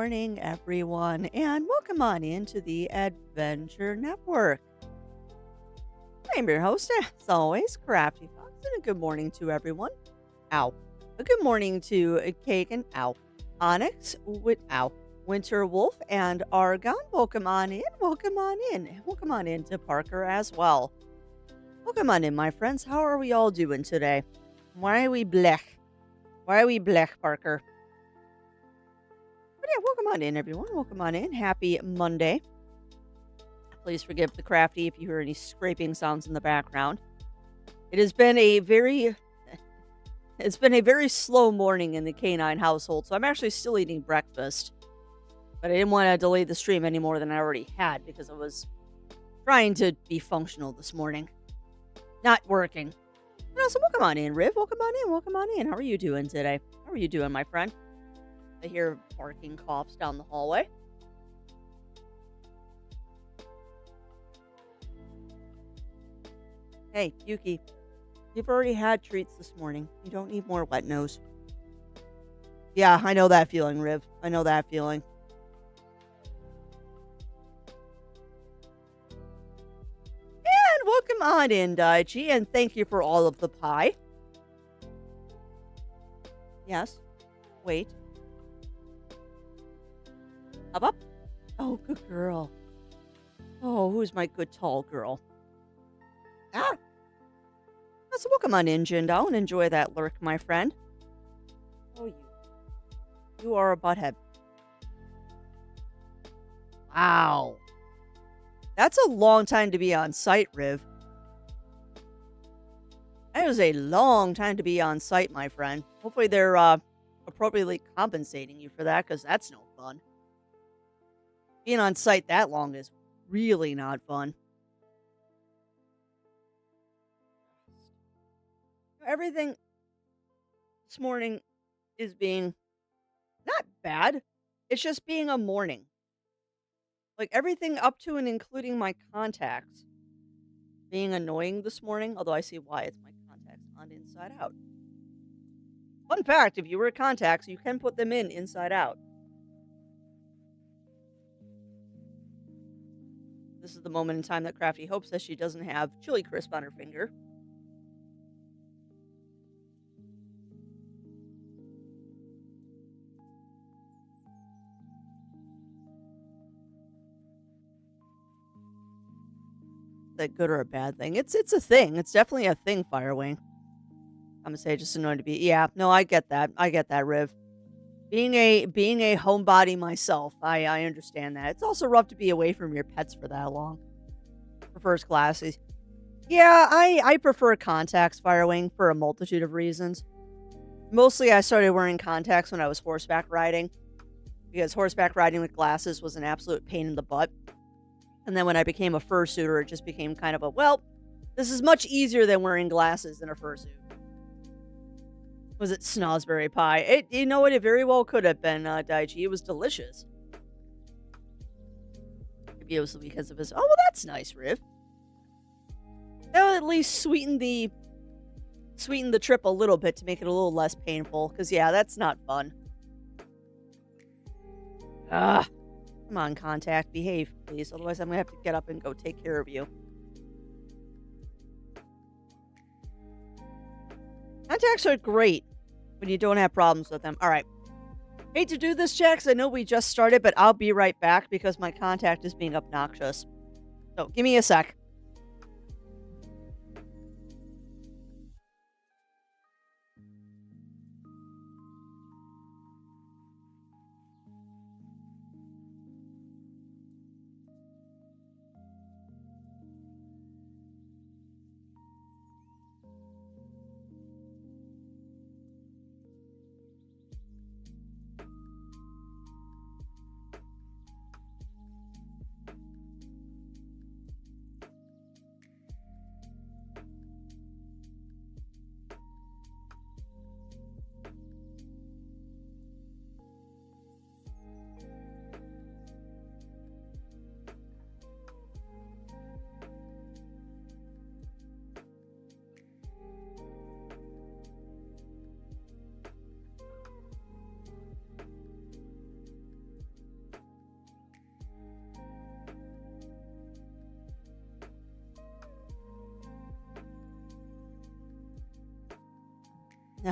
morning, everyone, and welcome on into the Adventure Network. I'm your host, as always, Crafty Fox, and a good morning to everyone. Ow. A good morning to Kagan, ow. Onyx, ow. Winter Wolf, and Argon. Welcome on in, welcome on in. Welcome on in to Parker as well. Welcome on in, my friends. How are we all doing today? Why are we blech? Why are we blech, Parker? But yeah, welcome on in, everyone. Welcome on in. Happy Monday. Please forgive the crafty if you hear any scraping sounds in the background. It has been a very slow morning in the canine household, so I'm actually still eating breakfast. But I didn't want to delay the stream any more than I already had because I was trying to be functional this morning. Not working. So welcome on in, Riv. Welcome on in. Welcome on in. How are you doing today? How are you doing, my friend? I hear barking coughs down the hallway. Hey, Yuki. You've already had treats this morning. You don't need more wet nose. Yeah, I know that feeling, Riv. I know that feeling. And welcome on in, Daichi, and thank you for all of the pie. Yes. Wait. Up. Oh, good girl. Oh, who's my good tall girl? Ah. So welcome on in, Jindal, and enjoy that lurk, my friend. Oh, you are a butthead. Wow. That's a long time to be on site, Riv. That is a long time to be on site, my friend. Hopefully they're appropriately compensating you for that, because that's no fun. Being on site that long is really not fun. Everything this morning is being not bad. It's just being a morning. Like everything up to and including my contacts being annoying this morning, although I see why it's my contacts on inside out. Fun fact, if you wear contacts, you can put them in inside out. This is the moment in time that Crafty hopes that she doesn't have chili crisp on her finger. Is that good or a bad thing? It's a thing. It's definitely a thing, Firewing. I'm gonna say just annoying to be. Yeah, no, I get that. I get that, Riv. Being a homebody myself, I understand that. It's also rough to be away from your pets for that long. For first classes. Yeah, I prefer contacts, Firewing, for a multitude of reasons. Mostly I started wearing contacts when I was horseback riding, because horseback riding with glasses was an absolute pain in the butt. And then when I became a fursuiter, it just became kind of a, well, this is much easier than wearing glasses in a fursuit. Was it Snosberry pie? You know what? It very well could have been, Daichi. It was delicious. Maybe it was because of his... Oh, well, that's nice, Riv. That'll at least sweeten the trip a little bit to make it a little less painful. Because, yeah, that's not fun. Ah, come on, Contact. Behave, please. Otherwise, I'm going to have to get up and go take care of you. Contacts are great when you don't have problems with them. All right. Hate to do this, Jax. I know we just started, but I'll be right back because my contact is being obnoxious. So give me a sec.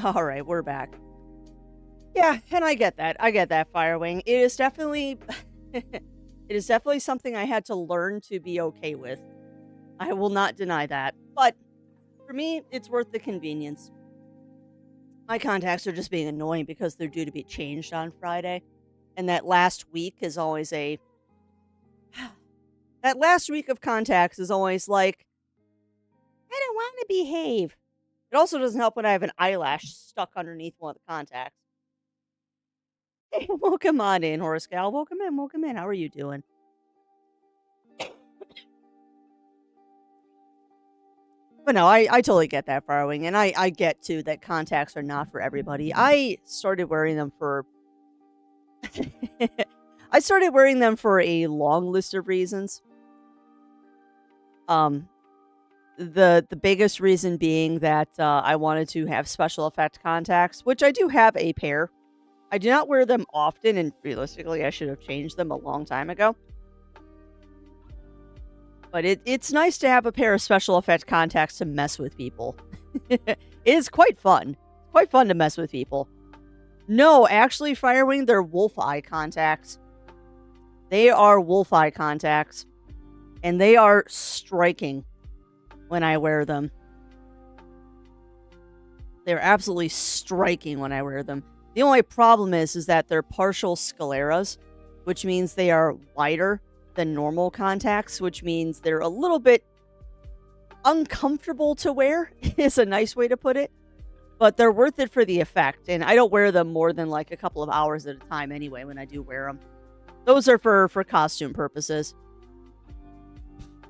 All right, we're back. Yeah, and I get that. I get that, Firewing. It is definitely it is definitely something I had to learn to be okay with. I will not deny that. But for me, it's worth the convenience. My contacts are just being annoying because they're due to be changed on Friday. And that last week is always a that last week of contacts is always like, I don't want to behave. It also doesn't help when I have an eyelash stuck underneath one of the contacts. Hey, welcome on in, Horace Gal. Welcome in, welcome in. How are you doing? But no, I totally get that, Borrowing. And I get, too, that contacts are not for everybody. I started wearing them for... I started wearing them for a long list of reasons. Um, the biggest reason being that I wanted to have special effect contacts, which I do have a pair. I do not wear them often, and realistically, I should have changed them a long time ago. But it's nice to have a pair of special effect contacts to mess with people. It is quite fun. Quite fun to mess with people. No, actually, Firewing, they're wolf eye contacts. They are wolf eye contacts. And they are striking when I wear them. They're absolutely striking when I wear them. The only problem is that they're partial scleras, which means they are wider than normal contacts, which means they're a little bit uncomfortable to wear, is a nice way to put it. But they're worth it for the effect, and I don't wear them more than like a couple of hours at a time anyway when I do wear them. Those are for costume purposes.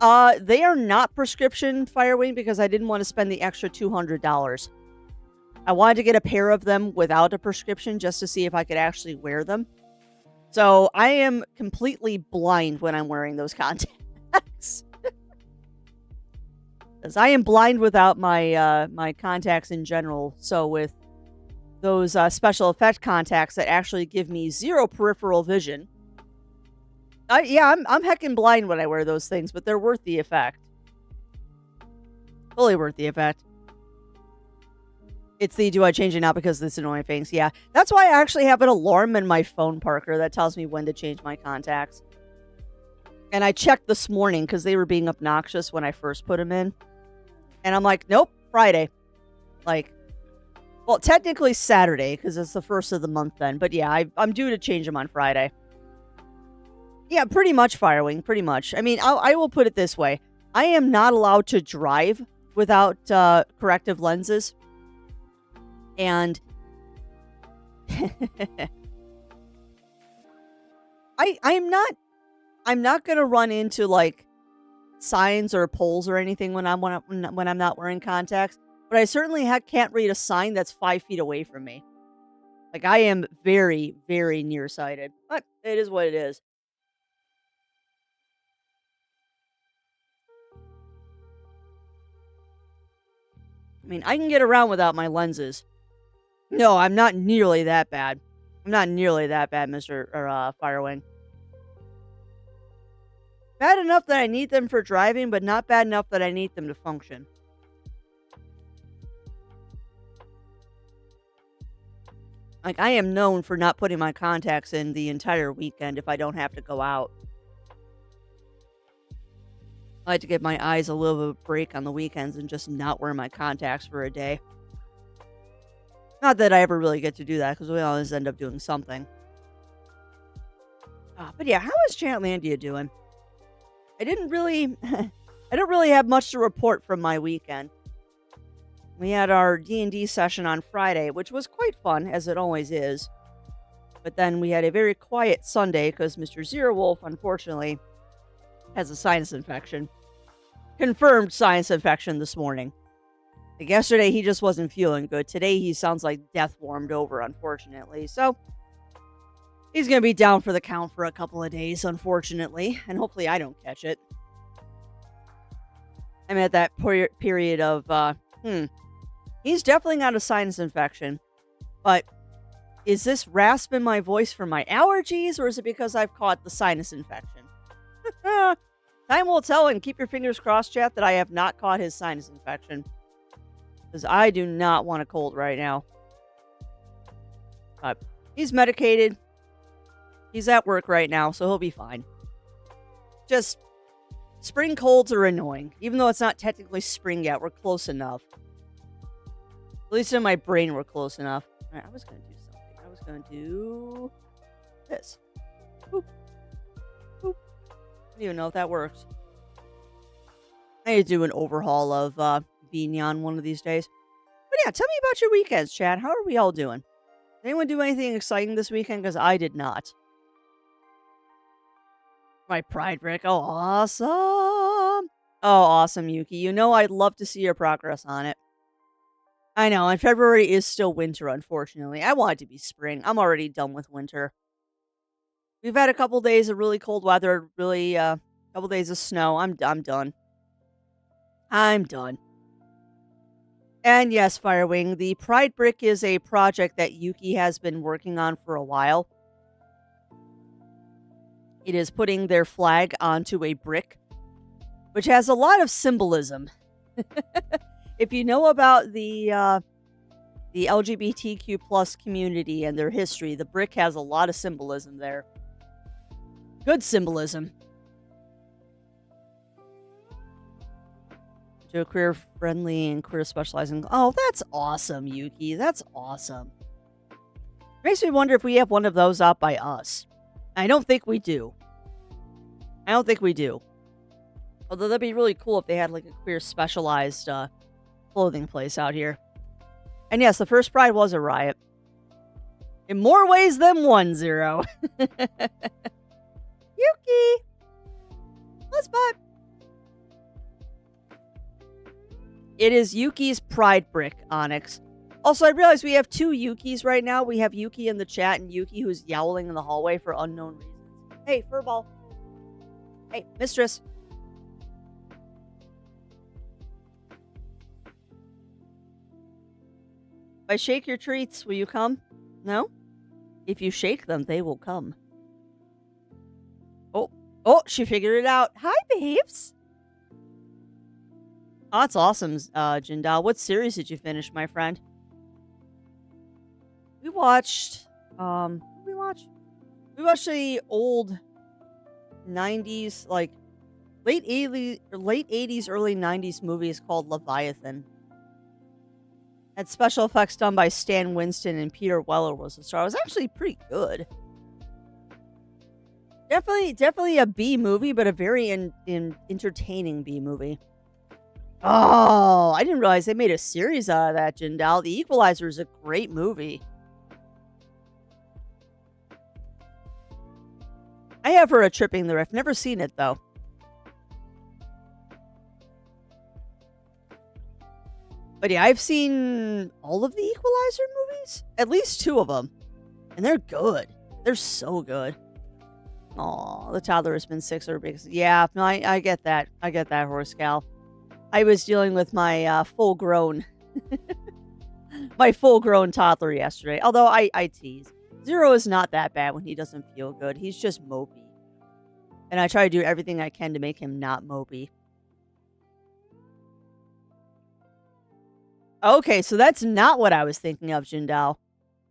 They are not prescription, Firewing, because I didn't want to spend the extra $200. I wanted to get a pair of them without a prescription just to see if I could actually wear them. So I am completely blind when I'm wearing those contacts. Because I am blind without my my contacts in general. So with those special effect contacts that actually give me zero peripheral vision. I'm heckin' blind when I wear those things, but they're worth the effect. Fully worth the effect. It's the do I change it now because of this annoying things? Yeah. That's why I actually have an alarm in my phone, Parker, that tells me when to change my contacts. And I checked this morning because they were being obnoxious when I first put them in. And I'm like, nope, Friday. Like, well, technically Saturday because it's the first of the month then. But yeah, I'm due to change them on Friday. Yeah, pretty much, Firewing, pretty much. I mean, I will put it this way. I am not allowed to drive without corrective lenses. And I'm not gonna run into like signs or poles or anything when I'm not wearing contacts. But I certainly can't read a sign that's 5 feet away from me. Like I am very, very nearsighted. But it is what it is. I mean, I can get around without my lenses. No, I'm not nearly that bad. I'm not nearly that bad, Mr. Firewing. Bad enough that I need them for driving, but not bad enough that I need them to function. Like, I am known for not putting my contacts in the entire weekend if I don't have to go out. I like to give my eyes a little bit of a break on the weekends and just not wear my contacts for a day. Not that I ever really get to do that, because we always end up doing something. But yeah, how is Chatlandia doing? I don't really have much to report from my weekend. We had our D&D session on Friday, which was quite fun, as it always is. But then we had a very quiet Sunday, because Mr. Zero Wolf, unfortunately, has a sinus infection. Confirmed sinus infection this morning. Like yesterday, he just wasn't feeling good. Today, he sounds like death warmed over, unfortunately. So, he's going to be down for the count for a couple of days, unfortunately. And hopefully I don't catch it. I'm at that period of, he's definitely got a sinus infection. But is this rasp in my voice from my allergies, or is it because I've caught the sinus infection? Time will tell, and keep your fingers crossed, chat, that I have not caught his sinus infection. Because I do not want a cold right now. But he's medicated. He's at work right now, so he'll be fine. Just spring colds are annoying. Even though it's not technically spring yet, we're close enough. At least in my brain, we're close enough. All right, I was going to do something. I was going to do this. Boop. Boop. I don't even know if that works. I need to do an overhaul of Vignon one of these days. But yeah, tell me about your weekends, Chad. How are we all doing? Did anyone do anything exciting this weekend? Because I did not. My pride brick. Oh, awesome. Oh, awesome, Yuki. You know I'd love to see your progress on it. I know, and February is still winter, unfortunately. I want it to be spring. I'm already done with winter. We've had a couple days of really cold weather, really couple days of snow. I'm done. I'm done. And yes, Firewing, the Pride Brick is a project that Yuki has been working on for a while. It is putting their flag onto a brick, which has a lot of symbolism. If you know about the LGBTQ plus community and their history, the brick has a lot of symbolism there. Good symbolism. To a queer friendly and queer specializing. Oh, that's awesome, Yuki. That's awesome. Makes me wonder if we have one of those out by us. I don't think we do. Although that'd be really cool if they had like a queer specialized clothing place out here. And yes, the first Pride was a riot. In more ways than one, Zero. Yuki! Let's butt. It is Yuki's Pride Brick, Onyx. Also, I realize we have two Yukis right now. We have Yuki in the chat and Yuki who's yowling in the hallway for unknown reasons. Hey, furball. Hey, mistress. If I shake your treats, will you come? No? If you shake them, they will come. Oh, she figured it out. Hi, babes. Oh, that's awesome, Jindal. What series did you finish, my friend? We watched, we watched the old 90s, like, late 80s, early 90s movies called Leviathan. Had special effects done by Stan Winston and Peter Weller was the star. It was actually pretty good. Definitely a B movie, but a very entertaining B movie. Oh, I didn't realize they made a series out of that, Jindal. The Equalizer is a great movie. I have heard of Tripping the Riff. Never seen it, though. But yeah, I've seen all of the Equalizer movies. At least two of them. And they're good. They're so good. Aw, the toddler has been 6 or big. Yeah, no, I get that. I get that, Horse Gal. I was dealing with my full-grown toddler yesterday. Although I tease. Zero is not that bad when he doesn't feel good. He's just mopey. And I try to do everything I can to make him not mopey. Okay, so that's not what I was thinking of, Jindal.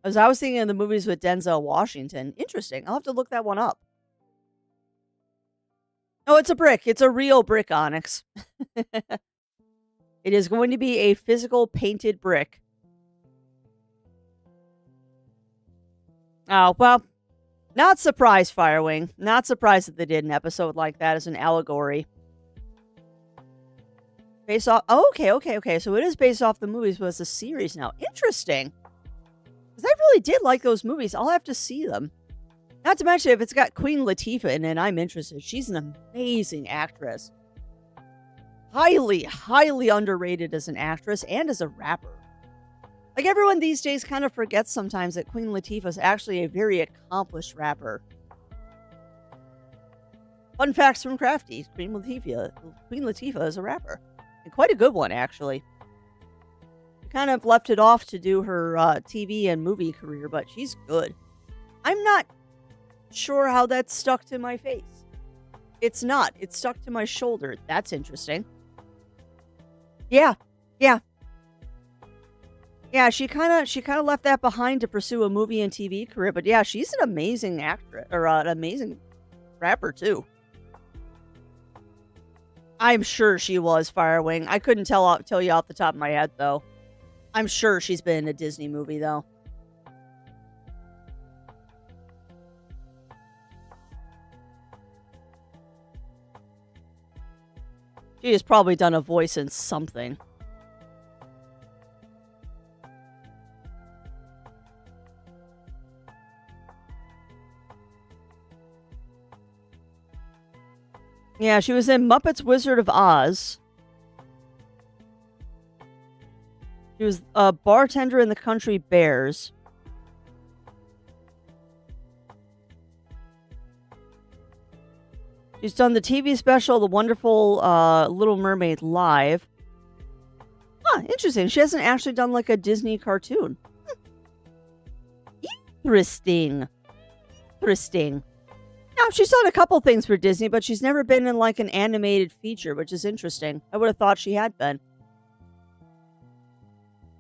I was thinking of the movies with Denzel Washington. Interesting. I'll have to look that one up. Oh, it's a brick. It's a real brick, Onyx. It is going to be a physical painted brick. Oh, well, not surprised, Firewing. Not surprised that they did an episode like that as an allegory. Based off... Oh, okay. So it is based off the movies, but it's a series now. Interesting. Because I really did like those movies. I'll have to see them. Not to mention, if it's got Queen Latifah in it, I'm interested. She's an amazing actress. Highly, highly underrated as an actress and as a rapper. Like, everyone these days kind of forgets sometimes that Queen Latifah is actually a very accomplished rapper. Fun facts from Crafty. Queen Latifah is a rapper. And quite a good one, actually. She kind of left it off to do her TV and movie career, but she's good. I'm not sure how that's stuck to my face. It's not. It's stuck to my shoulder. That's interesting. Yeah. Yeah, she kinda left that behind to pursue a movie and TV career, but yeah, she's an amazing actress or an amazing rapper too. I'm sure she was Firewing. I couldn't tell you off the top of my head though. I'm sure she's been in a Disney movie though. She has probably done a voice in something. Yeah, she was in Muppets Wizard of Oz. She was a bartender in the Country Bears. She's done the TV special The Wonderful Little Mermaid Live. Huh, interesting. She hasn't actually done like a Disney cartoon. Interesting. Interesting. Yeah, she's done a couple things for Disney, but she's never been in like an animated feature, which is interesting. I would have thought she had been.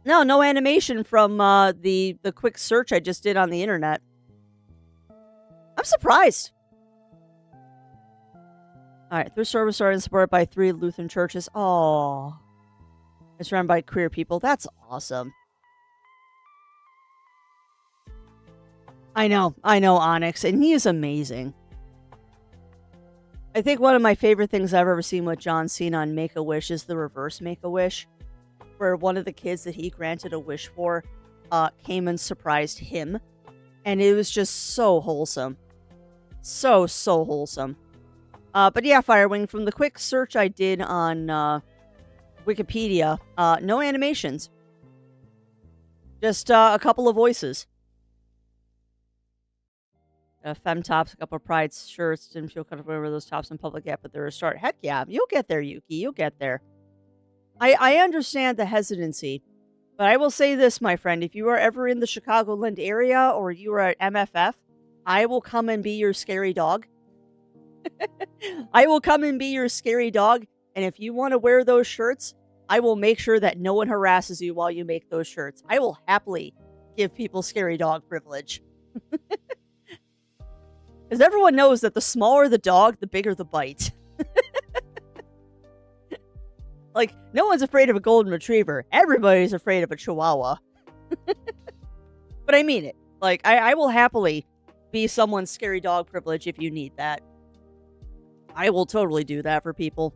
No animation from the quick search I just did on the internet. I'm surprised. All right, through service started and supported by 3 Lutheran churches. Oh, it's run by queer people. That's awesome. I know, Onyx, and he is amazing. I think one of my favorite things I've ever seen with John Cena on Make-A-Wish is the reverse Make-A-Wish, where one of the kids that he granted a wish for came and surprised him, and it was just so wholesome. So wholesome. But yeah, Firewing, from the quick search I did on Wikipedia, no animations. Just a couple of voices. Femme tops, a couple of pride shirts. Didn't feel comfortable wearing those tops in public yet, but they're a start. Heck yeah, you'll get there, Yuki. You'll get there. I understand the hesitancy, but I will say this, my friend. If you are ever in the Chicagoland area or you are at MFF, I will come and be your scary dog. I will come and be your scary dog, and if you want to wear those shirts, I will make sure that no one harasses you while you make those shirts. I will happily give people scary dog privilege. Because everyone knows that the smaller the dog, the bigger the bite. Like, no one's afraid of a golden retriever. Everybody's afraid of a chihuahua. But I mean it. Like, I will happily be someone's scary dog privilege if you need that. I will totally do that for people.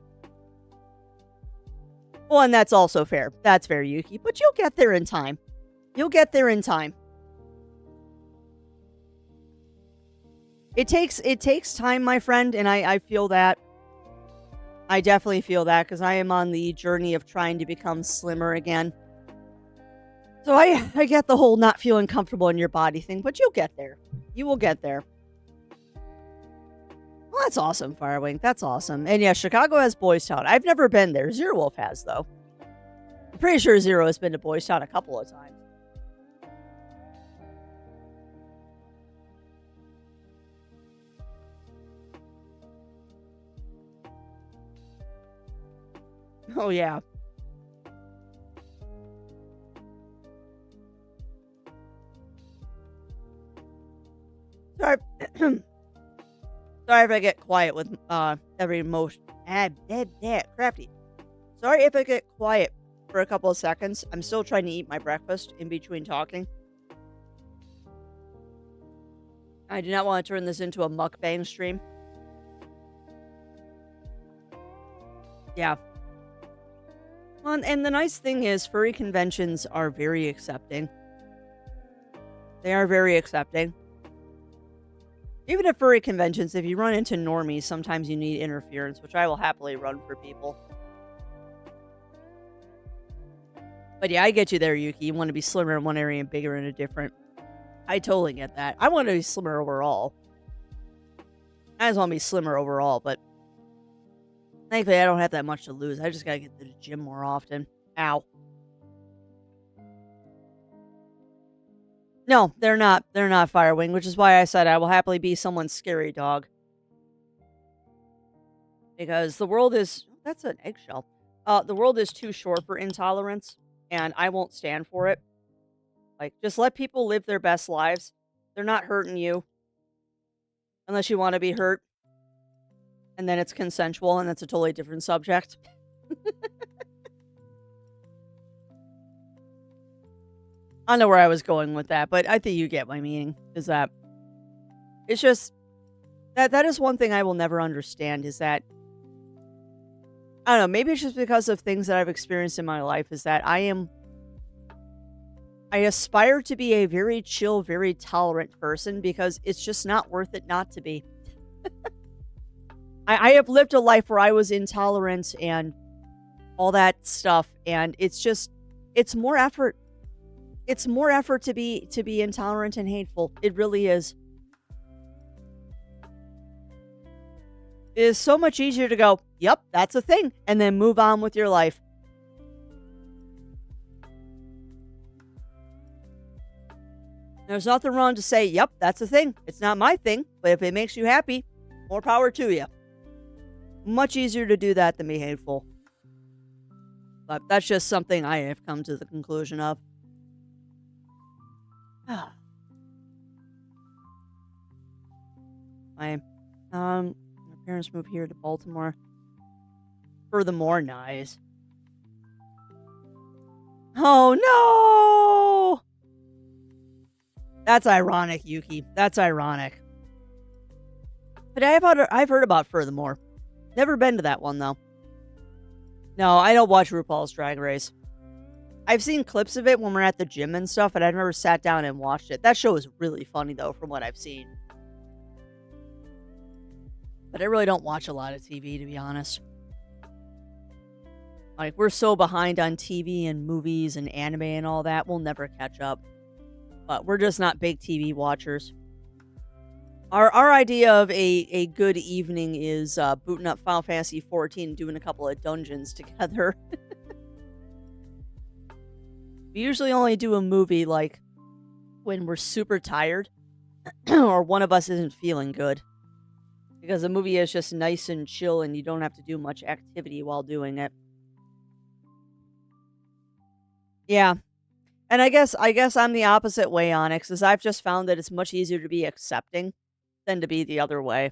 Well, and that's also fair. That's fair, Yuki. But you'll get there in time. You'll get there in time. It takes time, my friend, and I feel that. I definitely feel that because I am on the journey of trying to become slimmer again. So I get the whole not feeling comfortable in your body thing, but you'll get there. You will get there. Well, that's awesome, Firewing. That's awesome. And yeah, Chicago has Boys Town. I've never been there. Zero Wolf has, though. I'm pretty sure Zero has been to Boys Town a couple of times. Oh, yeah. Sorry. Sorry if I get quiet with every emotion. Crafty. Sorry if I get quiet for a couple of seconds. I'm still trying to eat my breakfast in between talking. I do not want to turn this into a mukbang stream. Yeah. Well, and the nice thing is furry conventions are very accepting. They are very accepting. Even at furry conventions, if you run into normies, sometimes you need interference, which I will happily run for people. But yeah, I get you there, Yuki. You want to be slimmer in one area and bigger in a different. I totally get that. I want to be slimmer overall. I just want to be slimmer overall, but thankfully I don't have that much to lose. I just gotta get to the gym more often. Ow. No, they're not. They're not Firewing, which is why I said I will happily be someone's scary dog. Because the world is... That's an eggshell. The world is too short for intolerance, and I won't stand for it. Like, just let people live their best lives. They're not hurting you unless you want to be hurt, and then it's consensual, and that's a totally different subject. I don't know where I was going with that, but I think you get my meaning. Is that it's just that is one thing I will never understand is that I don't know, maybe it's just because of things that I've experienced in my life is that I aspire to be a very chill, very tolerant person because it's just not worth it not to be. I have lived a life where I was intolerant and all that stuff, and it's more effort. It's more effort to be intolerant and hateful. It really is. It is so much easier to go, yep, that's a thing, and then move on with your life. There's nothing wrong to say, yep, that's a thing. It's not my thing, but if it makes you happy, more power to you. Much easier to do that than be hateful. But that's just something I have come to the conclusion of. My parents moved here to Baltimore. Furthermore, nice. Oh no! That's ironic, Yuki. That's ironic. But I've heard about Furthermore. Never been to that one though. No, I don't watch RuPaul's Drag Race. I've seen clips of it when we're at the gym and stuff, but I've never sat down and watched it. That show is really funny though, from what I've seen. But I really don't watch a lot of TV, to be honest. Like, we're so behind on TV and movies and anime and all that, we'll never catch up. But we're just not big TV watchers. Our idea of a good evening is booting up Final Fantasy 14 and doing a couple of dungeons together. We usually only do a movie, like, when we're super tired or one of us isn't feeling good. Because the movie is just nice and chill and you don't have to do much activity while doing it. Yeah. And I guess I'm the opposite way on it, because I've just found that it's much easier to be accepting than to be the other way.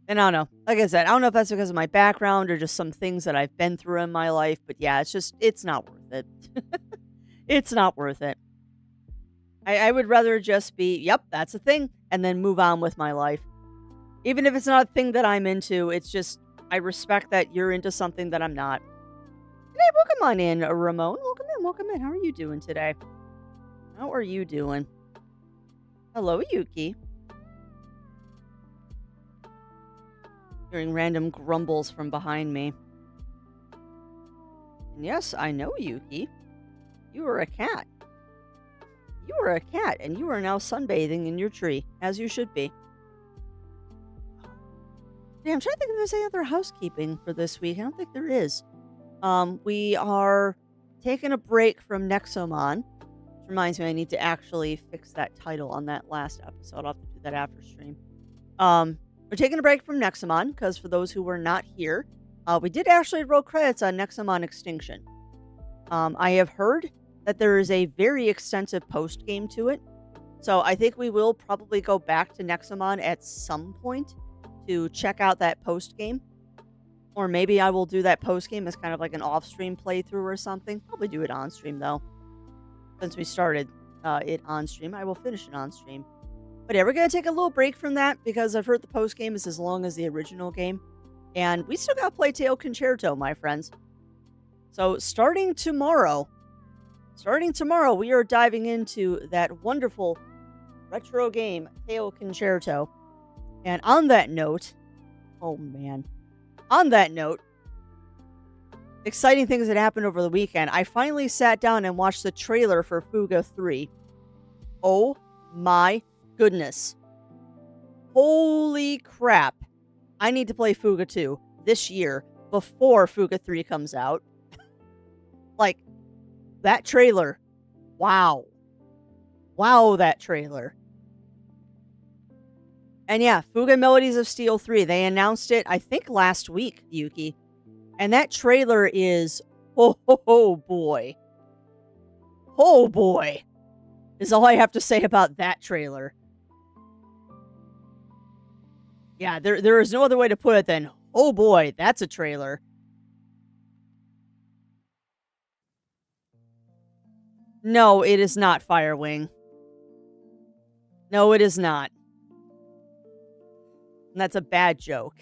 And I don't know. Like I said, I don't know if that's because of my background or just some things that I've been through in my life. But yeah, it's not worth it. It's not worth it. I would rather just be, yep, that's a thing, and then move on with my life. Even if it's not a thing that I'm into, it's just, I respect that you're into something that I'm not. Hey, welcome on in, Ramon. Welcome in. How are you doing today? How are you doing? Hello, Yuki. Hearing random grumbles from behind me. And yes, I know, Yuki. You are a cat. You are a cat, and you are now sunbathing in your tree, as you should be. Yeah, I'm trying to think if there's any other housekeeping for this week. I don't think there is. We are taking a break from Nexomon. Which reminds me, I need to actually fix that title on that last episode. I'll have to do that after stream. We're taking a break from Nexomon, because for those who were not here, we did actually roll credits on Nexomon Extinction. I have heard that there is a very extensive post-game to it. So I think we will probably go back to Nexomon at some point to check out that post-game. Or maybe I will do that post-game as kind of like an off-stream playthrough or something. Probably do it on-stream, though. Since we started it on-stream, I will finish it on-stream. But yeah, we're going to take a little break from that because I've heard the post-game is as long as the original game. And we still got to play Teo Concerto, my friends. So starting tomorrow, we are diving into that wonderful retro game, Teo Concerto. And on that note, exciting things that happened over the weekend. I finally sat down and watched the trailer for Fuga 3. Oh my goodness. Holy crap. I need to play Fuga 2 this year before Fuga 3 comes out. Like, that trailer. Wow. Wow, that trailer. And yeah, Fuga Melodies of Steel 3. They announced it, I think, last week, Yuki. And that trailer is, oh boy. Oh boy, is all I have to say about that trailer. Yeah, there is no other way to put it than, oh boy, that's a trailer. No, it is not Firewing. No, it is not. And that's a bad joke.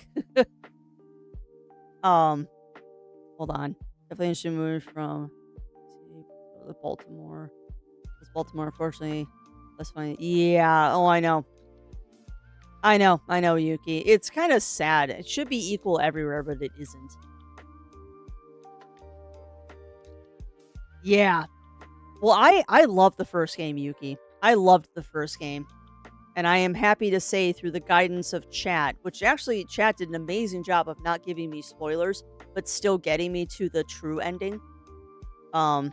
Um, Hold on. Definitely should move from Baltimore. Because Baltimore, unfortunately, that's funny. Yeah. Oh, I know. I know, Yuki. It's kind of sad. It should be equal everywhere, but it isn't. Yeah. Well, I love the first game, Yuki. I loved the first game. And I am happy to say through the guidance of chat, which actually chat did an amazing job of not giving me spoilers, but still getting me to the true ending. Um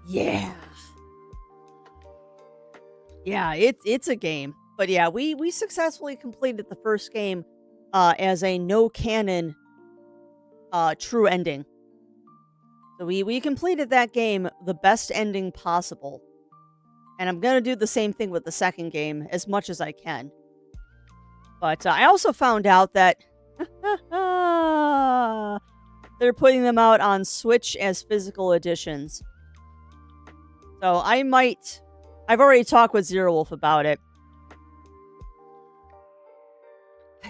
Yeah. Yeah, it's a game. But yeah, we successfully completed the first game as a no canon true ending. So we completed that game the best ending possible. And I'm going to do the same thing with the second game as much as I can. But I also found out that they're putting them out on Switch as physical editions. So I've already talked with Zero Wolf about it.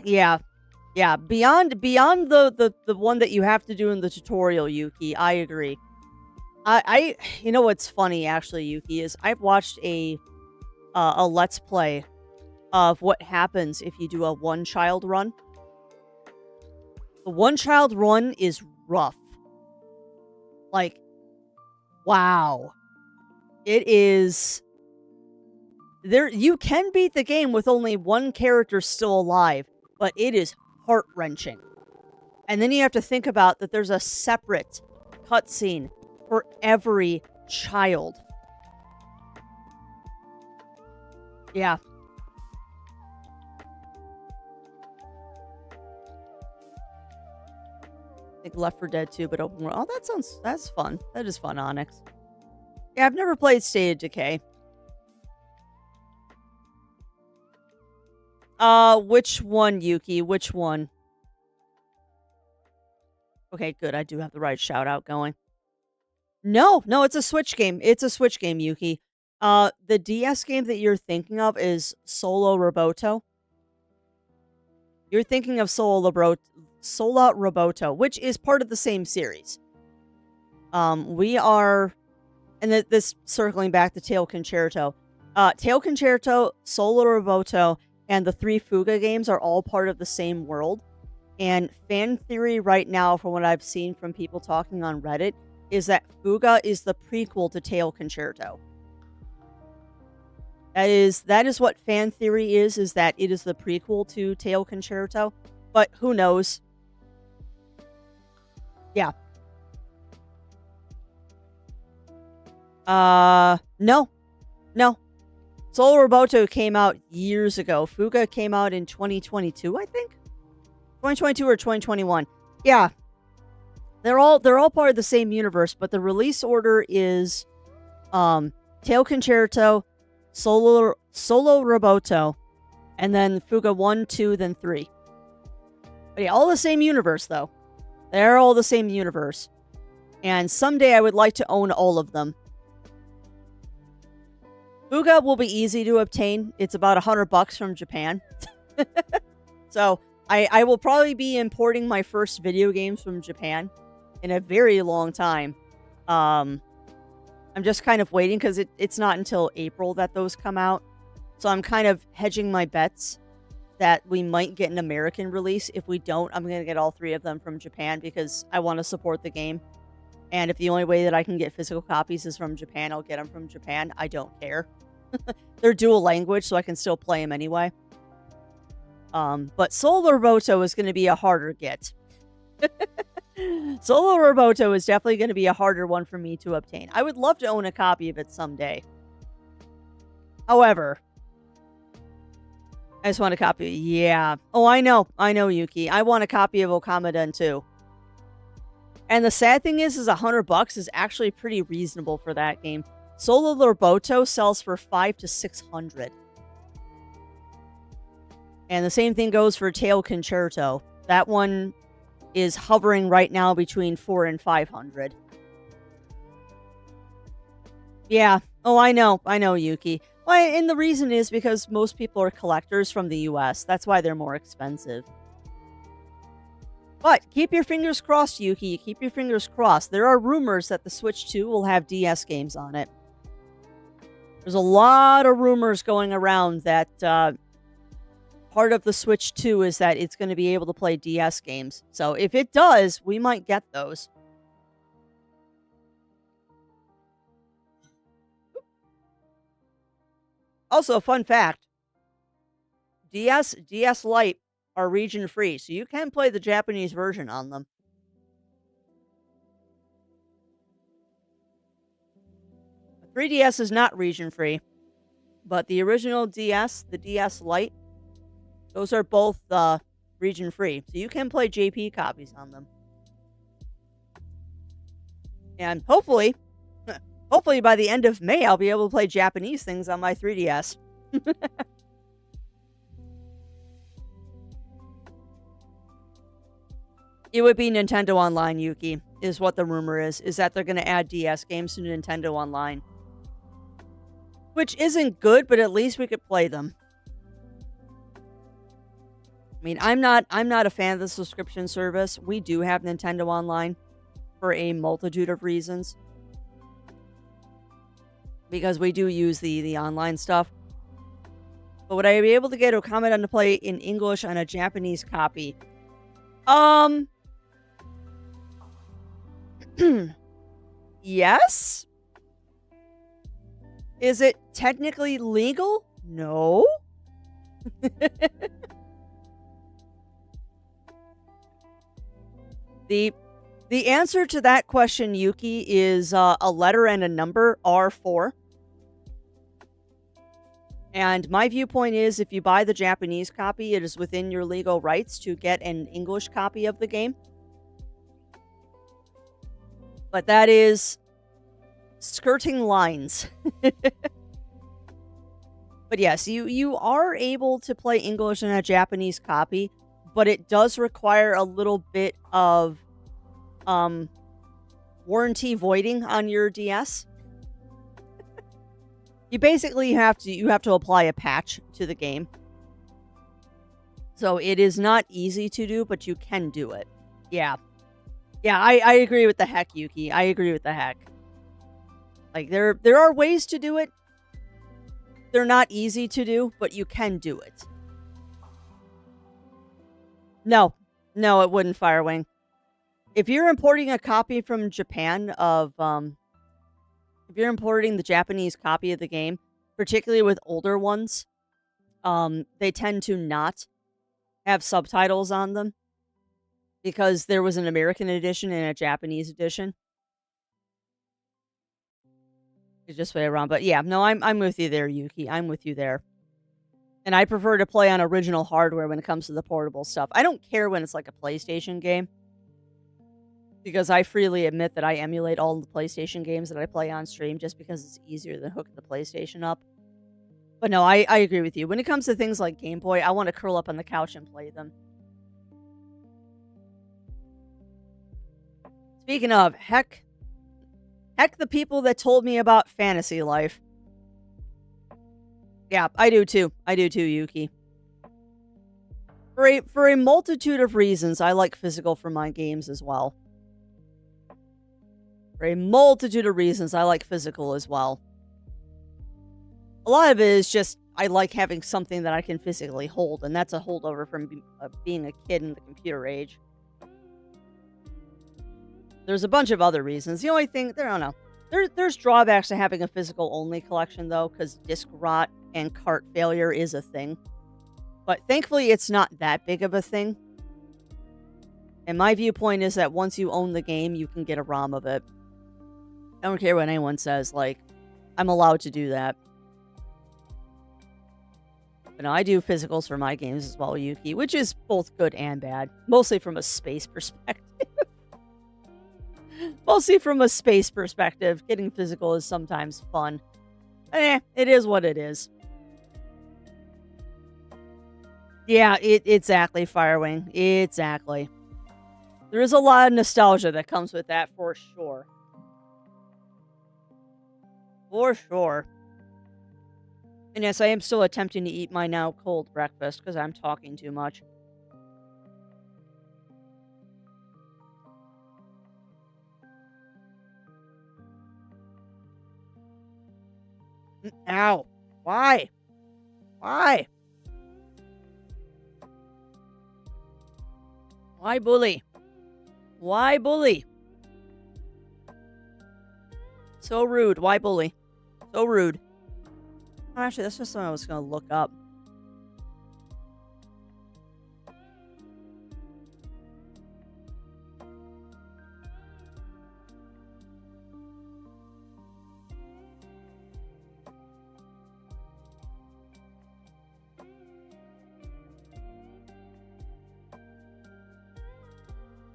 Yeah. Yeah, beyond the one that you have to do in the tutorial, Yuki, I agree. I you know what's funny actually, Yuki, is I've watched a let's play of what happens if you do a one child run. The one child run is rough. Like, wow. It is there you can beat the game with only one character still alive, but it is heart-wrenching. And then you have to think about that there's a separate cutscene for every child. Yeah. I think Left 4 Dead 2, but open world. Oh, that's fun. That is fun, Onyx. Yeah, I've never played State of Decay. Which one, Yuki? Which one? Okay, good. I do have the right shout out going. No, it's a Switch game. It's a Switch game, Yuki. The DS game that you're thinking of is Solo Roboto. You're thinking of Sola Roboto, which is part of the same series. We are, and this circling back to Tail Concerto. Tail Concerto, Solo Roboto, and the 3 Fuga games are all part of the same world. And fan theory right now, from what I've seen from people talking on Reddit, is that Fuga is the prequel to Tail Concerto. That is what fan theory is that it is the prequel to Tail Concerto. But who knows? Yeah. No. Soul Roboto came out years ago. Fuga came out in 2022, I think. 2022 or 2021. Yeah. They're all part of the same universe, but the release order is Tail Concerto, Solo Roboto, and then Fuga 1, 2, then 3. But yeah, all the same universe though. They're all the same universe. And someday I would like to own all of them. Fuga will be easy to obtain. It's about $100 from Japan. So I will probably be importing my first video games from Japan in a very long time. I'm just kind of waiting because it's not until April that those come out. So I'm kind of hedging my bets that we might get an American release. If we don't, I'm going to get all 3 of them from Japan because I want to support the game. And if the only way that I can get physical copies is from Japan, I'll get them from Japan. I don't care. They're dual language, so I can still play them anyway. But Solar Roboto is going to be a harder get. Solar Roboto is definitely going to be a harder one for me to obtain. I would love to own a copy of it someday. However, I just want a copy. Yeah. Oh, I know, Yuki. I want a copy of Okamaden too. And the sad thing is $100 is actually pretty reasonable for that game. Solo Lorboto sells for 500 to 600. And the same thing goes for Tail Concerto. That one is hovering right now between 400 and 500. Yeah. Oh, I know, Yuki. Well, and the reason is because most people are collectors from the US. That's why they're more expensive. But keep your fingers crossed, Yuki. Keep your fingers crossed. There are rumors that the Switch 2 will have DS games on it. There's a lot of rumors going around that part of the Switch 2 is that it's going to be able to play DS games. So if it does, we might get those. Also, fun fact, DS Lite are region free, so you can play the Japanese version on them. The 3DS is not region free, but the original DS, the DS Lite, those are both region free, so you can play JP copies on them. And hopefully by the end of May, I'll be able to play Japanese things on my 3DS. It would be Nintendo Online, Yuki, is what the rumor is that they're going to add DS games to Nintendo Online. Which isn't good, but at least we could play them. I mean, I'm not a fan of the subscription service. We do have Nintendo Online for a multitude of reasons. Because we do use the online stuff. But would I be able to get a comment on to play in English on a Japanese copy? Yes? Is it technically legal? No. The answer to that question, Yuki, is a letter and a number, R4. And my viewpoint is if you buy the Japanese copy, it is within your legal rights to get an English copy of the game. But that is skirting lines. But yes, you are able to play English in a Japanese copy, but it does require a little bit of warranty voiding on your DS. You basically have to apply a patch to the game. So it is not easy to do, but you can do it. Yeah. Yeah, I agree with the heck, Yuki. I agree with the heck. Like, there are ways to do it. They're not easy to do, but you can do it. No, it wouldn't, Firewing. If you're importing a copy from Japan of, if you're importing the Japanese copy of the game, particularly with older ones, they tend to not have subtitles on them because there was an American edition and a Japanese edition. It's just way around, but yeah, no, I'm with you there, Yuki. I'm with you there. And I prefer to play on original hardware when it comes to the portable stuff. I don't care when it's like a PlayStation game. Because I freely admit that I emulate all the PlayStation games that I play on stream just because it's easier than hooking the PlayStation up. But no, I agree with you. When it comes to things like Game Boy, I want to curl up on the couch and play them. Speaking of, heck the people that told me about Fantasy Life. Yeah, I do too. I do too, Yuki. For a multitude of reasons, I like physical for my games as well. For a multitude of reasons, I like physical as well. A lot of it is just, I like having something that I can physically hold, and that's a holdover from being a kid in the computer age. There's a bunch of other reasons. The only thing, I don't know. There's drawbacks to having a physical-only collection, though, because disc rot and cart failure is a thing. But thankfully, it's not that big of a thing. And my viewpoint is that once you own the game, you can get a ROM of it. I don't care what anyone says, like, I'm allowed to do that. But no, I do physicals for my games as well, Yuki, which is both good and bad. Mostly from a space perspective. Well, see, from a space perspective, getting physical is sometimes fun. It is what it is. Yeah, exactly, Firewing. Exactly. There is a lot of nostalgia that comes with that for sure. For sure. And yes, I am still attempting to eat my now cold breakfast because I'm talking too much. Ow. Why? Why? Why bully? Why bully? So rude. Why bully? So rude. Oh, actually, that's just something I was going to look up.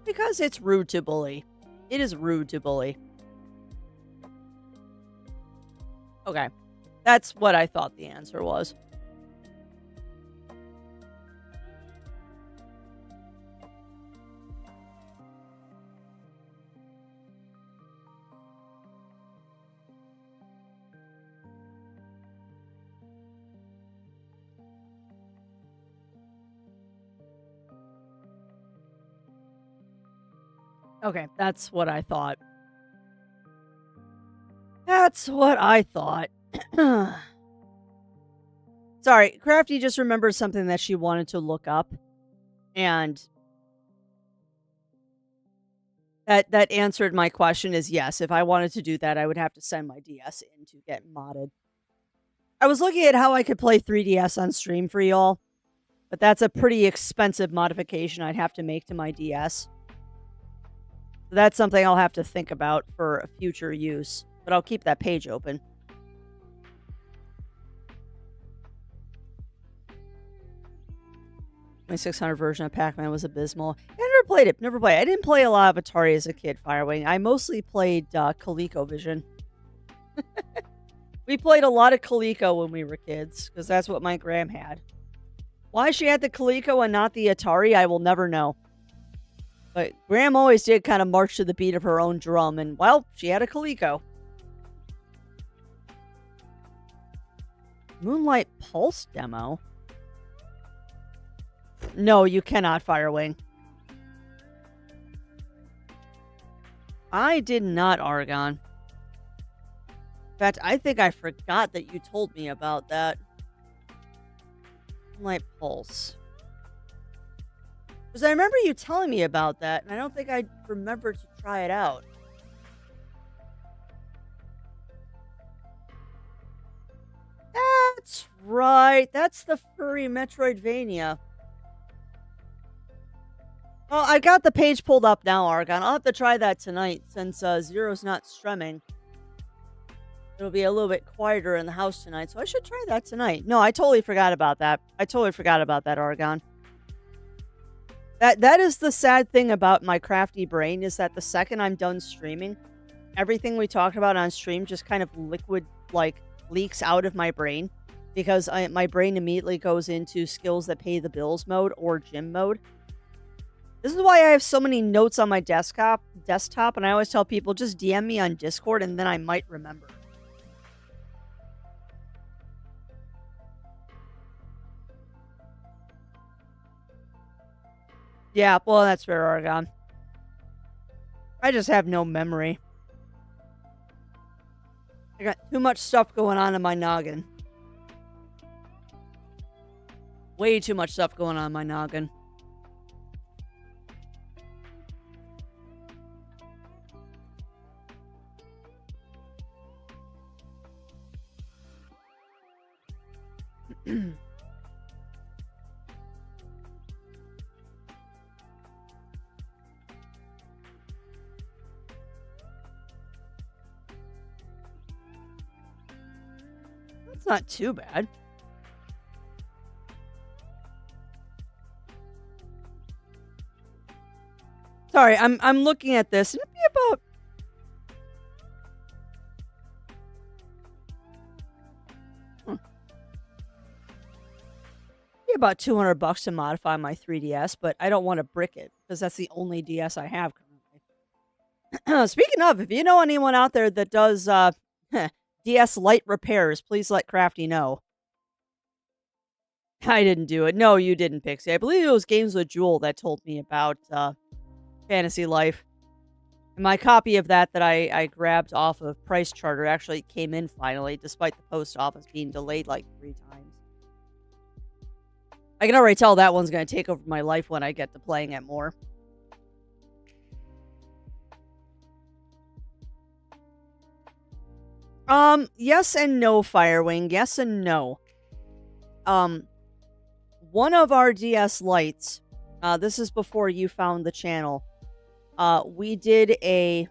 Because it's rude to bully. It is rude to bully. Okay. That's what I thought the answer was. Okay, that's what I thought. That's what I thought. Sorry, Crafty just remembered something that she wanted to look up, and that answered my question is yes, if I wanted to do that, I would have to send my DS in to get modded. I was looking at how I could play 3DS on stream for y'all, but that's a pretty expensive modification I'd have to make to my DS. So that's something I'll have to think about for future use, but I'll keep that page open. My 600 version of Pac-Man was abysmal. I never played it. Never played. I didn't play a lot of Atari as a kid, Firewing. I mostly played ColecoVision. We played a lot of Coleco when we were kids, because that's what my gram had. Why she had the Coleco and not the Atari, I will never know. But Gram always did kind of march to the beat of her own drum, and, well, she had a Coleco. Moonlight Pulse demo? No, you cannot, Firewing. I did not, Argon. In fact, I think I forgot that you told me about that. Moonlight Pulse. Because I remember you telling me about that, and I don't think I remember to try it out. That's right. That's the furry Metroidvania. Well, I got the page pulled up now, Argon. I'll have to try that tonight since Zero's not streaming. It'll be a little bit quieter in the house tonight, so I should try that tonight. No, I totally forgot about that. I totally forgot about that, Argon. That is the sad thing about my crafty brain, is that the second I'm done streaming, everything we talked about on stream just kind of leaks out of my brain, because my brain immediately goes into skills that pay the bills mode or gym mode. This is why I have so many notes on my desktop, and I always tell people, just DM me on Discord, and then I might remember. Yeah, well, that's fair, Argon. I just have no memory. I got too much stuff going on in my noggin. Way too much stuff going on in my noggin. That's not too bad. Sorry, I'm looking at this, and it'd be about about $200 to modify my 3DS, but I don't want to brick it because that's the only DS I have currently. Speaking of, if you know anyone out there that does DS Lite repairs, please let Crafty know. I didn't do it. No, you didn't, Pixie. I believe it was Games with Jewel that told me about Fantasy Life. And my copy of that I grabbed off of Price Charter actually came in finally, despite the post office being delayed like 3 times. I can already tell that one's going to take over my life when I get to playing it more. Yes and no, Firewing. Yes and no. One of our DS Lites, this is before you found the channel, we did a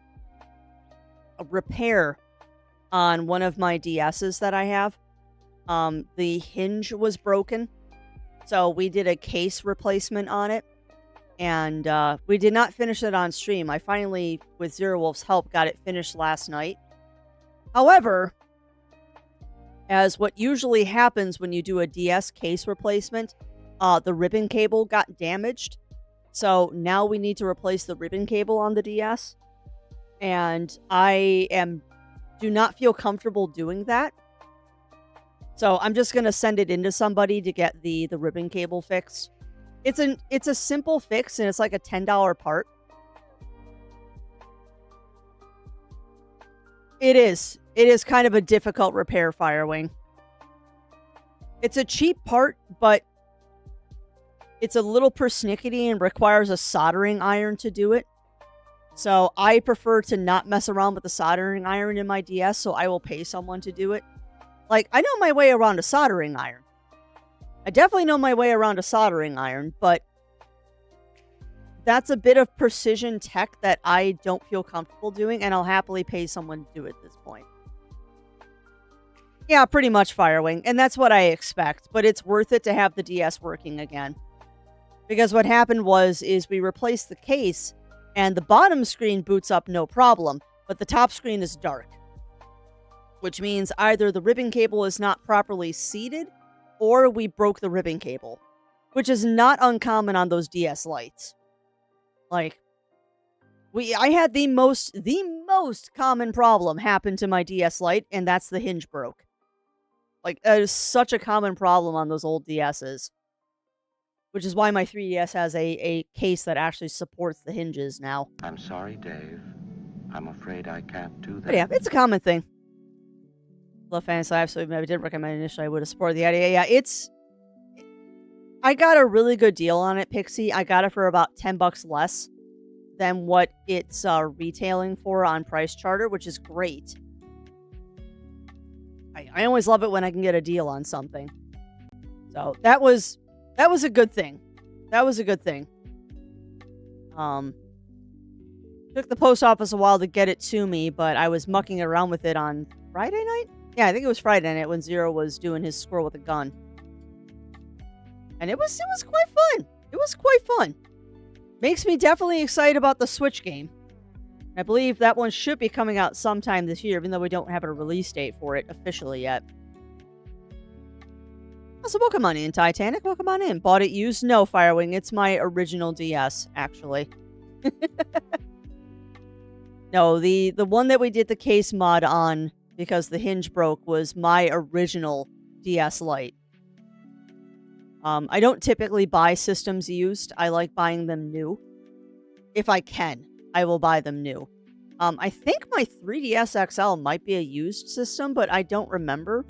repair on one of my DSs that I have. The hinge was broken, so we did a case replacement on it, and we did not finish it on stream. I finally, with Zero Wolf's help, got it finished last night. However, as what usually happens when you do a DS case replacement, the ribbon cable got damaged. So now we need to replace the ribbon cable on the DS. And I do not feel comfortable doing that. So I'm just going to send it into somebody to get the ribbon cable fixed. It's a simple fix, and it's like a $10 part. It is. It is kind of a difficult repair, Firewing. It's a cheap part, but it's a little persnickety and requires a soldering iron to do it. So I prefer to not mess around with the soldering iron in my DS, so I will pay someone to do it. Like, I know my way around a soldering iron. I definitely know my way around a soldering iron, but that's a bit of precision tech that I don't feel comfortable doing, and I'll happily pay someone to do it at this point. Yeah, pretty much, Firewing, and that's what I expect, but it's worth it to have the DS working again. Because what happened is we replaced the case, and the bottom screen boots up no problem, but the top screen is dark. Which means either the ribbon cable is not properly seated, or we broke the ribbon cable. Which is not uncommon on those DS Lites. Like, I had the most common problem happen to my DS Lite, and that's the hinge broke. Like, it is such a common problem on those old DSs. Which is why my 3DS has a case that actually supports the hinges now. I'm sorry, Dave. I'm afraid I can't do that. But yeah, it's a common thing. Love Fantasy Life, so even if I didn't recommend it initially, I would have supported the idea. Yeah, I got a really good deal on it, Pixie. I got it for about $10 less than what it's retailing for on Price Charter, which is great. I always love it when I can get a deal on something. So that was a good thing. That was a good thing. Took the post office a while to get it to me, but I was mucking around with it on Friday night? Yeah, I think it was Friday night when Zero was doing his squirrel with a gun. And it was quite fun. It was quite fun. Makes me definitely excited about the Switch game. I believe that one should be coming out sometime this year, even though we don't have a release date for it officially yet. So welcome on in, Titanic. Welcome on in. Bought it used? No, Firewing. It's my original DS, actually. No, the one that we did the case mod on because the hinge broke was my original DS Lite. I don't typically buy systems used. I like buying them new. If I can, I will buy them new. I think my 3DS XL might be a used system, but I don't remember.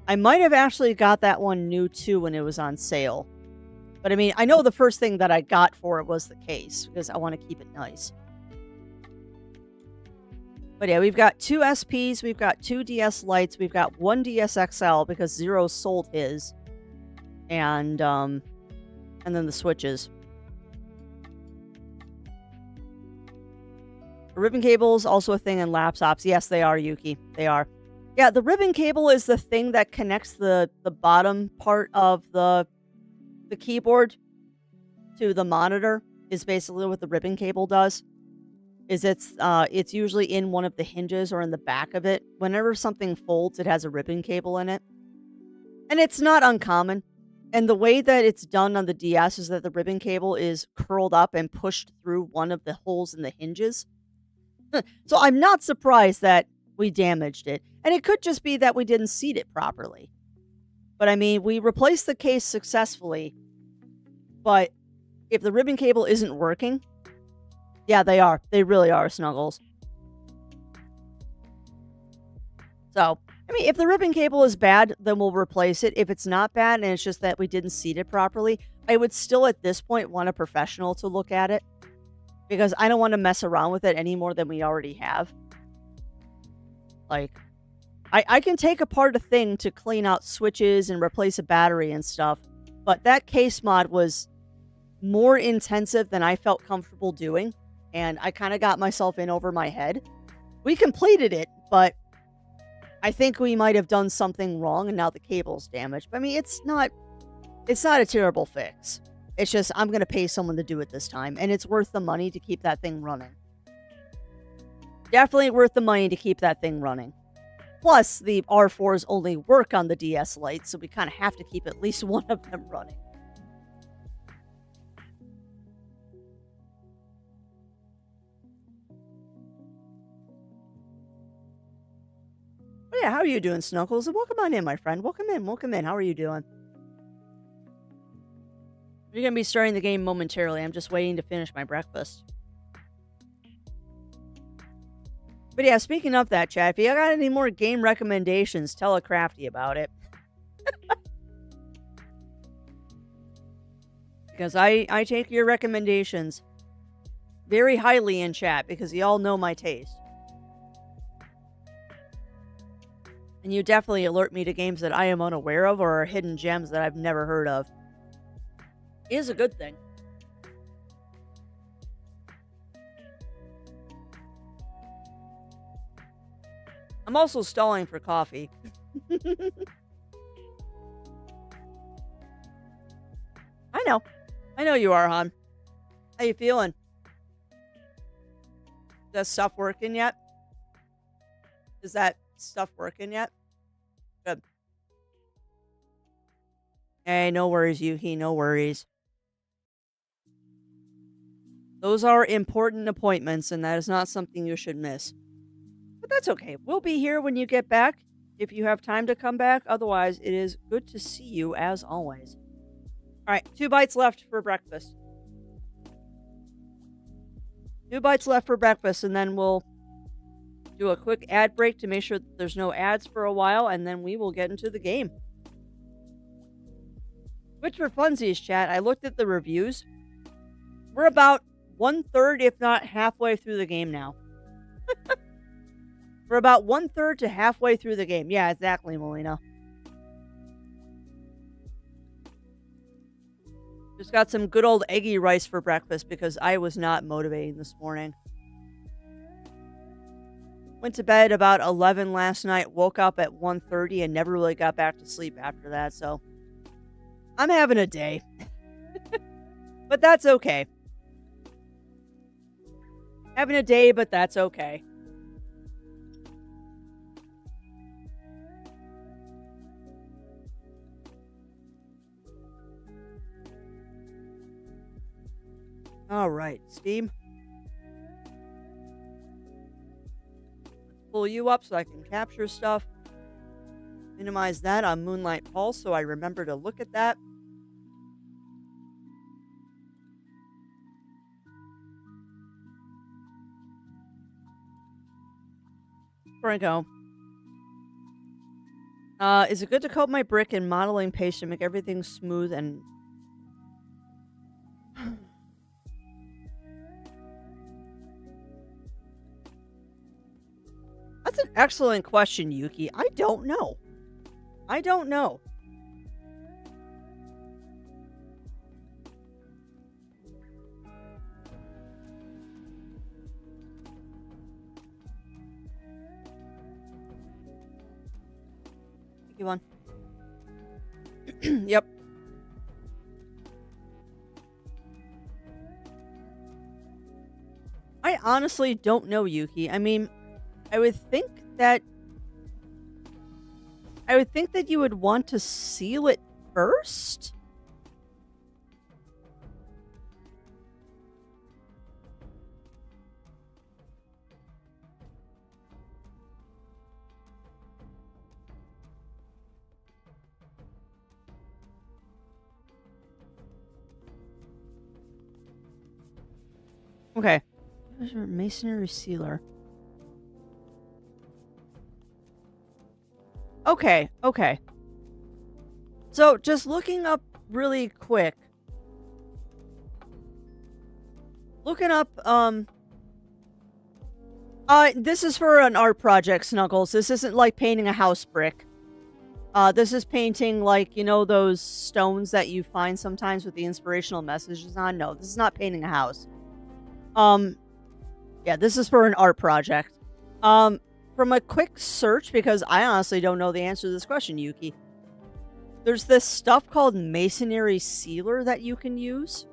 I might have actually got that one new too when it was on sale. But I mean, I know the first thing that I got for it was the case, because I want to keep it nice. But yeah, we've got 2 SPs, we've got 2 DS Lites, we've got 1 DS XL because Zero sold his. And then the Switches. The ribbon cables, also a thing in laptops. Yes, they are, Yuki. They are. Yeah, the ribbon cable is the thing that connects the bottom part of the keyboard to the monitor, is basically what the ribbon cable does. It's usually in one of the hinges or in the back of it. Whenever something folds, it has a ribbon cable in it. And it's not uncommon. And the way that it's done on the DS is that the ribbon cable is curled up and pushed through one of the holes in the hinges. So I'm not surprised that we damaged it. And it could just be that we didn't seat it properly. But I mean, we replaced the case successfully. But if the ribbon cable isn't working, yeah, they are. They really are, Snuggles. So, I mean, if the ribbon cable is bad, then we'll replace it. If it's not bad and it's just that we didn't seat it properly, I would still at this point want a professional to look at it because I don't want to mess around with it any more than we already have. Like, I can take apart a thing to clean out switches and replace a battery and stuff, but that case mod was more intensive than I felt comfortable doing, and I kind of got myself in over my head. We completed it, but I think we might have done something wrong and now the cable's damaged. But I mean, it's not a terrible fix. It's just I'm going to pay someone to do it this time, and it's worth the money to keep that thing running. Definitely worth the money to keep that thing running. Plus, the R4s only work on the DS Lite, so we kind of have to keep at least one of them running. But yeah, how are you doing, Snuggles? Welcome on in, my friend. Welcome in, welcome in. How are you doing? You're going to be starting the game momentarily. I'm just waiting to finish my breakfast. But yeah, speaking of that, chat, if you got any more game recommendations, tell a crafty about it. Because I take your recommendations very highly in chat because y'all know my taste. And you definitely alert me to games that I am unaware of or hidden gems that I've never heard of. It is a good thing. I'm also stalling for coffee. I know. I know you are, hon. How you feeling? Is that stuff working yet? Is that stuff working yet? Good. Hey, no worries, Yuki. No worries. Those are important appointments, and that is not something you should miss. But that's okay. We'll be here when you get back, if you have time to come back. Otherwise, it is good to see you as always. All right, 2 bites left for breakfast. 2 bites left for breakfast, and then we'll do a quick ad break to make sure that there's no ads for a while, and then we will get into the game. Which for funsies, chat, I looked at the reviews. We're about 1/3, if not halfway through the game now. We're about 1/3 to halfway through the game. Yeah, exactly, Melina. Just got some good old eggy rice for breakfast because I was not motivating this morning. Went to bed about 11 last night, woke up at 1:30 and never really got back to sleep after that, so I'm having a day. But that's okay. Having a day, but that's okay. All right, Steam. Let's pull you up so I can capture stuff. Minimize that on Moonlight Pulse so I remember to look at that. Franco. Is it good to coat my brick in modeling paste to make everything smooth and... That's an excellent question, Yuki. I don't know. I don't know. You on? Yep. I honestly don't know, Yuki. I mean, I would think that you would want to seal it first. Okay. Masonry sealer. Okay, okay. So, just looking up really quick. Looking up, this is for an art project, Snuggles. This isn't like painting a house brick. This is painting, like, you know, those stones that you find sometimes with the inspirational messages on? No, this is not painting a house. Um, yeah, this is for an art project. From a quick search, because I honestly don't know the answer to this question, Yuki. There's this stuff called masonry sealer that you can use.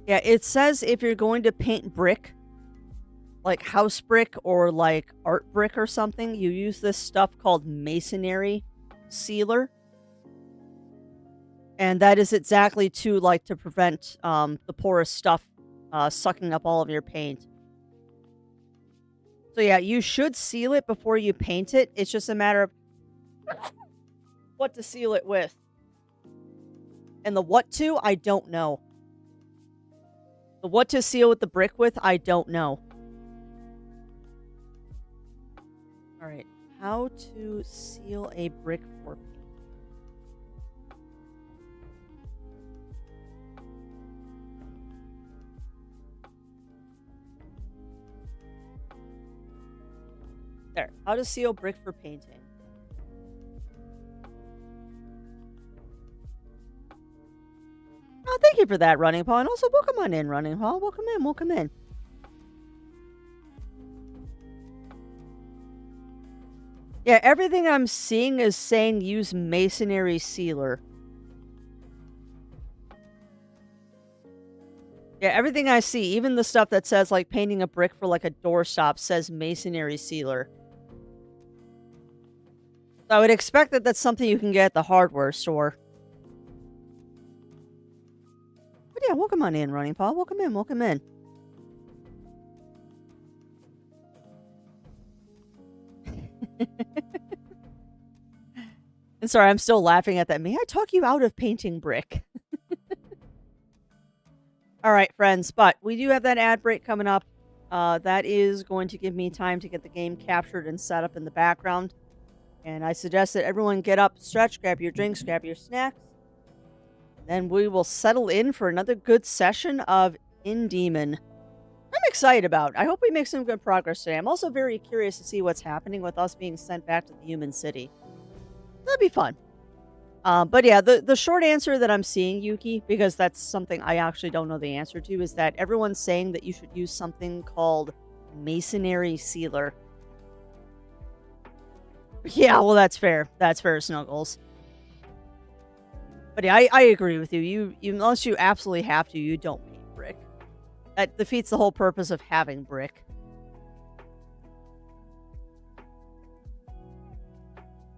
Yeah, it says if you're going to paint brick, like house brick or like art brick or something, you use this stuff called masonry sealer. And that is exactly to prevent the porous stuff sucking up all of your paint. So yeah, you should seal it before you paint it. It's just a matter of what to seal it with. And the what to, I don't know. The what to seal with the brick with, I don't know. All right, how to seal a brick for paint. There, how to seal brick for painting. Oh, thank you for that, Running Paw. And also, welcome on in, Running Paw. Welcome in, welcome in. Yeah, everything I'm seeing is saying use masonry sealer. Yeah, everything I see, even the stuff that says, like, painting a brick for, like, a doorstop says masonry sealer. So I would expect that that's something you can get at the hardware store. But yeah, welcome on in, Running Paw. Welcome in, welcome in. And sorry, I'm still laughing at that. May I talk you out of painting brick? All right, friends, but we do have that ad break coming up. That is going to give me time to get the game captured and set up in the background. And I suggest that everyone get up, stretch, grab your drinks, grab your snacks. Then we will settle in for another good session of Indemon. I'm excited about. I hope we make some good progress today. I'm also very curious to see what's happening with us being sent back to the human city. That'd be fun. But yeah, the short answer that I'm seeing, Yuki, because that's something I actually don't know the answer to, is that everyone's saying that you should use something called masonry sealer. Yeah, well, that's fair. That's fair, Snuggles. But yeah, I agree with you. You unless you absolutely have to, you don't paint brick. That defeats the whole purpose of having brick.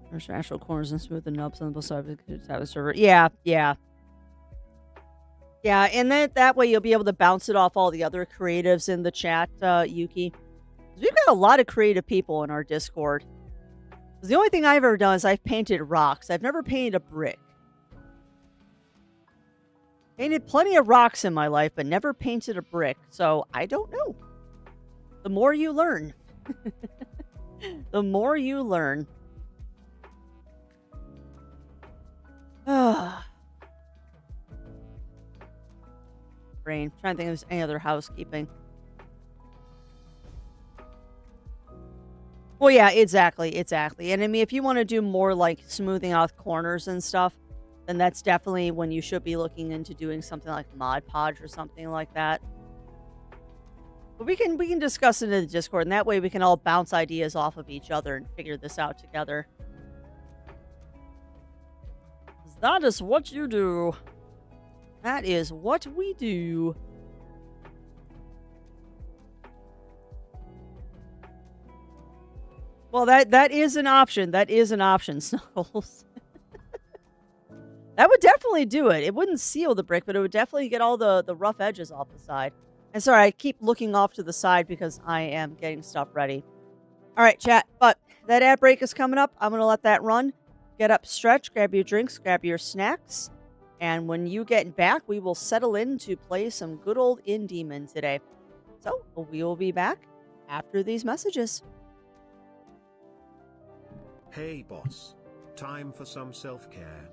There's actual corners and smooth the nubs on both sides of the server. Yeah, yeah. Yeah, and that way you'll be able to bounce it off all the other creatives in the chat, Yuki. 'Cause we've got a lot of creative people in our Discord. 'Cause the only thing I've ever done is I've painted rocks. I've never painted a brick. Painted plenty of rocks in my life, but never painted a brick. So I don't know. The more you learn. The more you learn. Brain. Trying to think if there's any other housekeeping. Well, yeah, exactly. And I mean, if you want to do more like smoothing out corners and stuff, then that's definitely when you should be looking into doing something like Mod Podge or something like that. But we can discuss it in the Discord, and that way we can all bounce ideas off of each other and figure this out together. 'Cause that is what you do. That is what we do. Well, that is an option. That is an option, Snuggles. That would definitely do it. It wouldn't seal the brick, but it would definitely get all the rough edges off the side. And sorry, I keep looking off to the side because I am getting stuff ready. All right, chat. But that ad break is coming up. I'm going to let that run. Get up, stretch, grab your drinks, grab your snacks. And when you get back, we will settle in to play some good old Indemon today. So we will be back after these messages. Hey boss. Time for some self-care.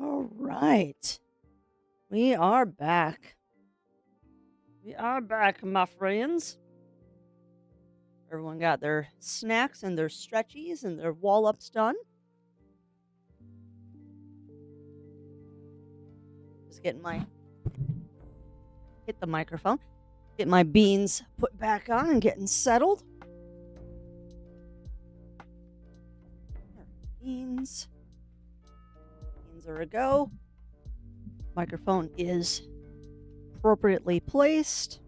All right. We are back. We are back, my friends. Everyone got their snacks and their stretchies and their wall ups done. Just getting my hit the microphone. Get my beans put back on and getting settled. Beans. Beans are a go. Microphone is appropriately placed.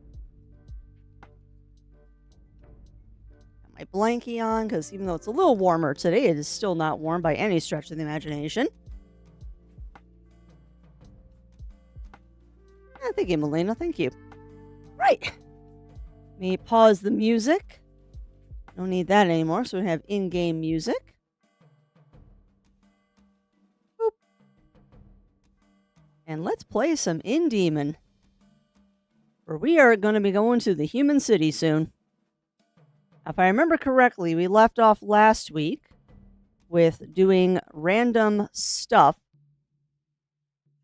Got my blankie on because even though it's a little warmer today, it is still not warm by any stretch of the imagination. Thank you, Melina. Thank you. Right. Let me pause the music. Don't need that anymore, so we have in-game music. Boop. And let's play some Indemon. Where we are going to be going to the human city soon. If I remember correctly, we left off last week with doing random stuff,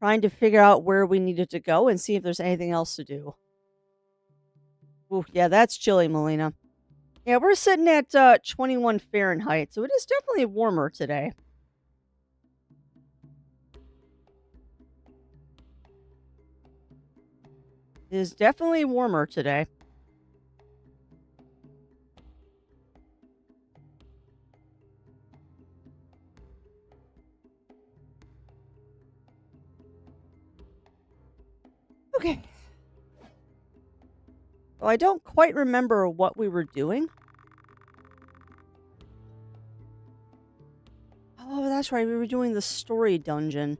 trying to figure out where we needed to go and see if there's anything else to do. Ooh, yeah, that's chilly, Melina. Yeah, we're sitting at 21 Fahrenheit, so it is definitely warmer today. It is definitely warmer today. Okay. Well, I don't quite remember what we were doing. Oh, that's right. We were doing the story dungeon.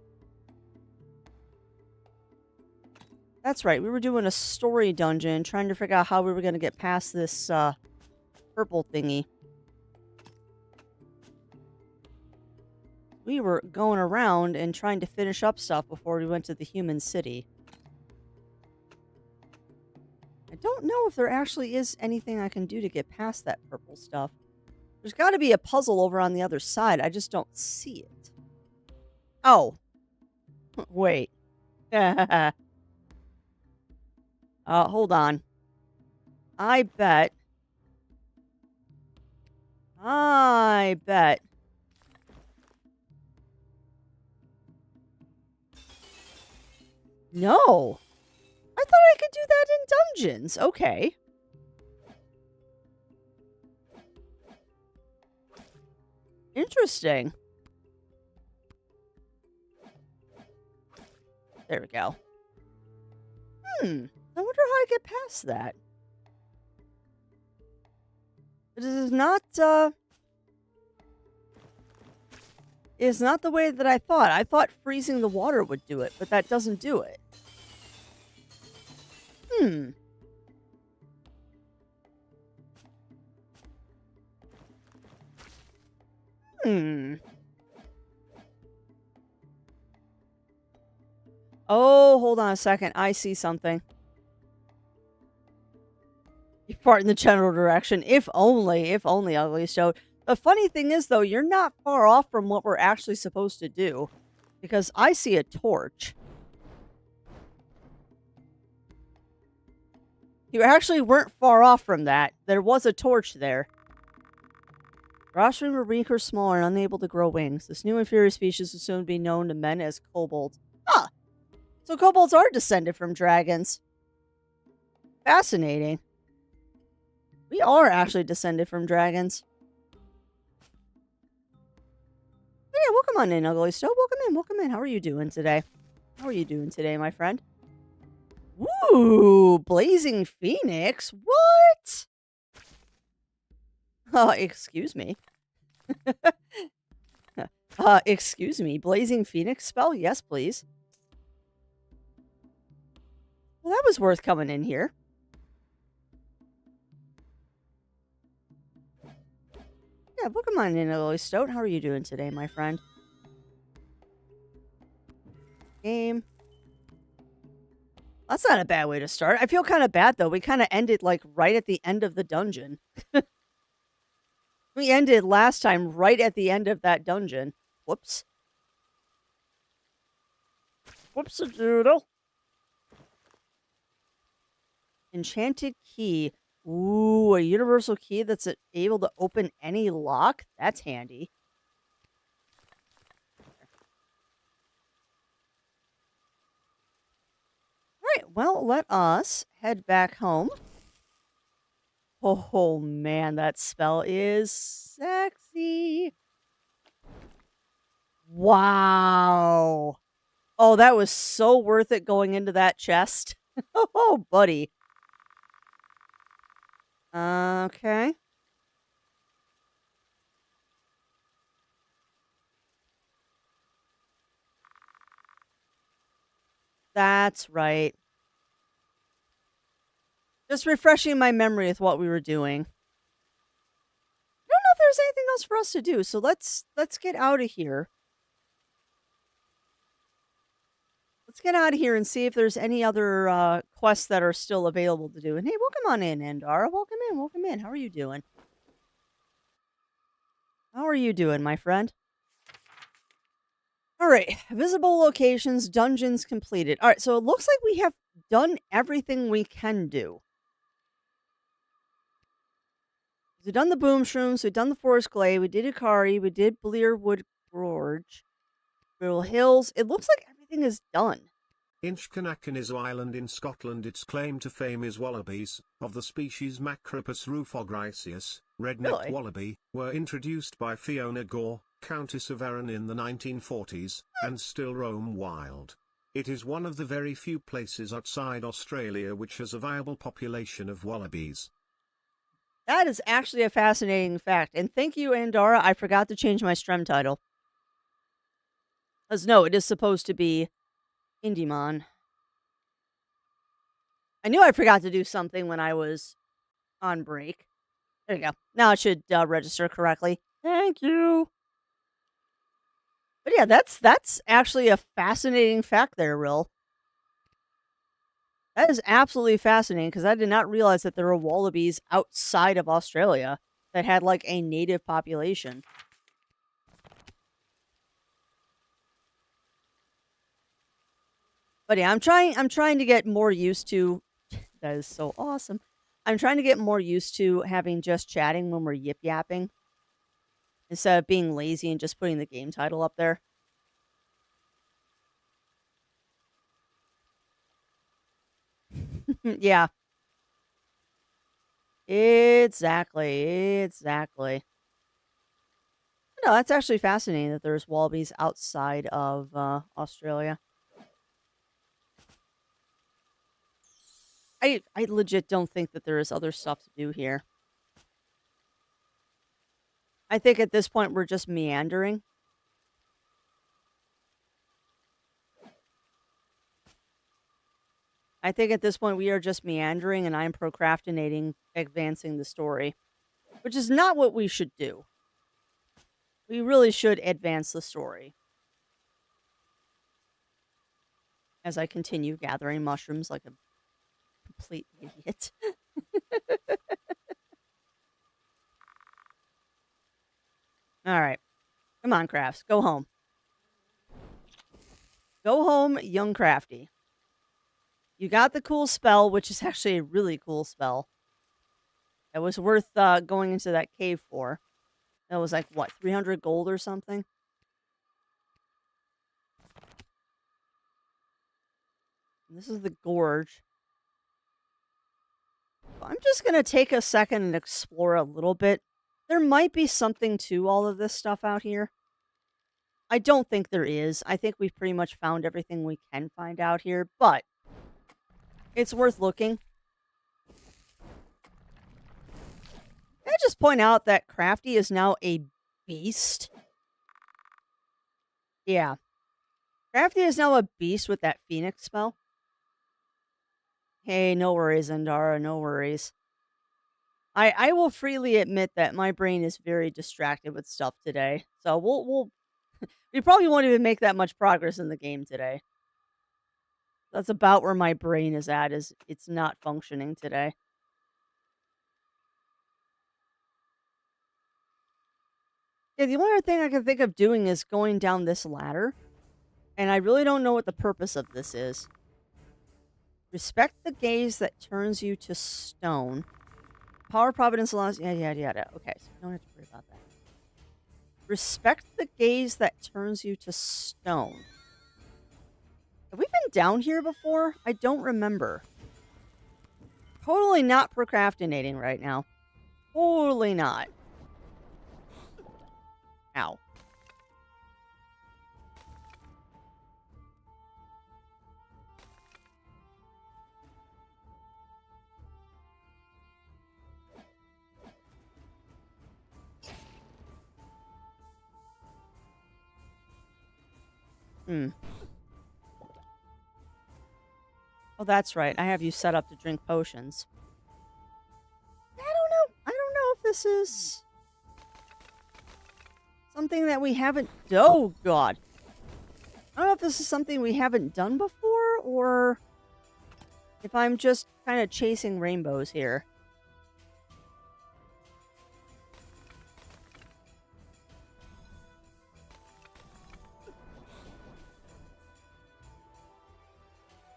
That's right. We were doing a story dungeon, trying to figure out how we were going to get past this purple thingy. We were going around and trying to finish up stuff before we went to the human city. I don't know if there actually is anything I can do to get past that purple stuff. There's got to be a puzzle over on the other side. I just don't see it. Oh. Wait. Hold on. I bet. No. I thought I could do that in dungeons. Okay. Interesting. There we go. I wonder how I get past that. This is not, it's not the way that I thought. I thought freezing the water would do it, but that doesn't do it. Oh, hold on a second. I see something. You fart in the general direction. If only, Ugly Stone. The funny thing is, though, you're not far off from what we're actually supposed to do. Because I see a torch. You actually weren't far off from that. There was a torch there. Rostrum were weak or smaller and unable to grow wings. This new inferior species will soon be known to men as kobolds. Huh. So kobolds are descended from dragons. Fascinating. We are actually descended from dragons. Yeah, welcome on in, Ugly Stone. Welcome in. How are you doing today? My friend? Ooh, Blazing Phoenix? What? Excuse me. Excuse me. Blazing Phoenix spell? Yes, please. Well, that was worth coming in here. Yeah, welcome on in, Aloy Stoat. How are you doing today, my friend? Game. That's not a bad way to start. I feel kind of bad, though. We kind of ended, like, right at the end of the dungeon. We ended last time right at the end of that dungeon. Whoops. Whoops-a-doodle. Enchanted key. Ooh, a universal key that's able to open any lock? That's handy. Alright, well, let us head back home. Oh, man, that spell is sexy. Wow. Oh, that was so worth it going into that chest. Oh, buddy. Okay. That's right. Just refreshing my memory with what we were doing. I don't know if there's anything else for us to do, so let's get out of here. Let's get out of here and see if there's any other quests that are still available to do. And hey, welcome on in, Andara. Welcome in, welcome in. How are you doing? How are you doing, my friend? All right, visible locations, dungeons completed. All right, so it looks like we have done everything we can do. We've done the boom shrooms, we've done the forest glade, we did Ikari, we did Blearwood Gorge, Brittle Hills. It looks like everything is done. Inchkanakan is an island in Scotland. Its claim to fame is wallabies, of the species Macropus rufogriseus, red-necked Really? wallaby, were introduced by Fiona Gore, Countess of Arran in the 1940s, and still roam wild. It is one of the very few places outside Australia which has a viable population of wallabies. That is actually a fascinating fact. And thank you, Andara. I forgot to change my Strem title. Because no, it is supposed to be Indemon. I knew I forgot to do something when I was on break. There you go. Now it should register correctly. Thank you. But yeah, that's actually a fascinating fact there, Rill. That is absolutely fascinating because I did not realize that there were wallabies outside of Australia that had like a native population. But yeah, I'm trying to get more used to that is so awesome. I'm trying to get more used to having just chatting when we're yip yapping instead of being lazy and just putting the game title up there. Yeah, exactly. No, that's actually fascinating that there's wallabies outside of Australia. I legit don't think that there is other stuff to do here. I think at this point we're just meandering. I think at this point we are just meandering and I'm procrastinating advancing the story, which is not what we should do. We really should advance the story as I continue gathering mushrooms like a complete idiot. All right. Come on, Crafts. Go home. Go home, young Crafty. You got the cool spell, which is actually a really cool spell. It was worth going into that cave for. That was like, what, 300 gold or something? And this is the gorge. I'm just going to take a second and explore a little bit. There might be something to all of this stuff out here. I don't think there is. I think we've pretty much found everything we can find out here, but it's worth looking. Can I just point out that Crafty is now a beast? Yeah. Crafty is now a beast with that Phoenix spell. Hey, no worries, Andara, no worries. I will freely admit that my brain is very distracted with stuff today. So we probably won't even make that much progress in the game today. That's about where my brain is at, is it's not functioning today. Yeah, the only other thing I can think of doing is going down this ladder. And I really don't know what the purpose of this is. Respect the gaze that turns you to stone. Power Providence allows... Yada, yada, yada. Okay, so we don't have to worry about that. Respect the gaze that turns you to stone. Have we been down here before? I don't remember. Totally not procrastinating right now. Totally not. Ow. Oh, that's right. I have you set up to drink potions. I don't know. I don't know if this is something that we haven't... Oh, God. I don't know if this is something we haven't done before, or if I'm just kind of chasing rainbows here.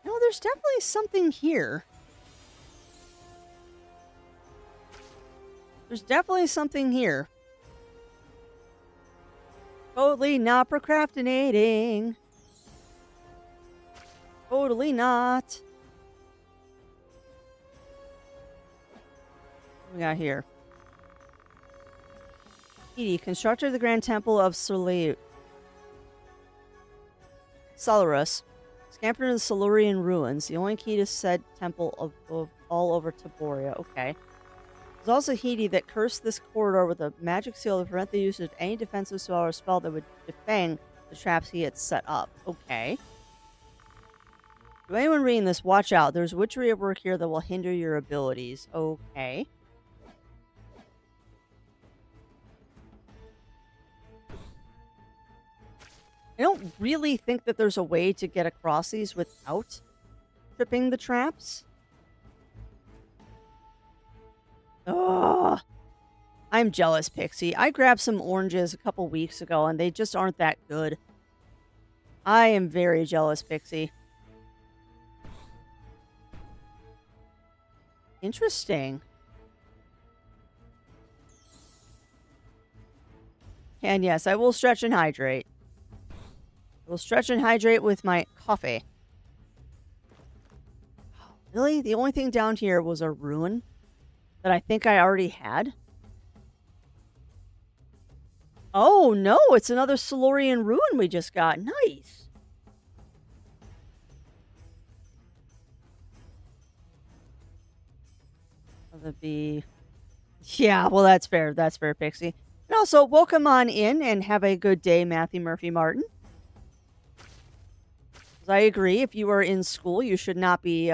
No, there's definitely something here. There's definitely something here. Totally not procrastinating. Totally not. What we got here? Edie constructed the Grand Temple of Solarus. Scampered into the Silurian ruins. The only key to said temple of all over Taboria. Okay. There's also Hedi that cursed this corridor with a magic seal to prevent the use of any defensive spell or spell that would defang the traps he had set up. Okay. To anyone reading this, watch out. There's witchery at work here that will hinder your abilities. Okay. I don't really think that there's a way to get across these without tripping the traps. Ugh. I'm jealous, Pixie. I grabbed some oranges a couple weeks ago, and they just aren't that good. I am very jealous, Pixie. Interesting. And yes, I will stretch and hydrate. I will stretch and hydrate with my coffee. Really? The only thing down here was a ruin that I think I already had? Oh, no, it's another Silurian ruin we just got. Nice. That'd be... Yeah, well, that's fair. That's fair, Pixie. And also, welcome on in and have a good day, Matthew Murphy Martin. I agree. If you are in school, you should not be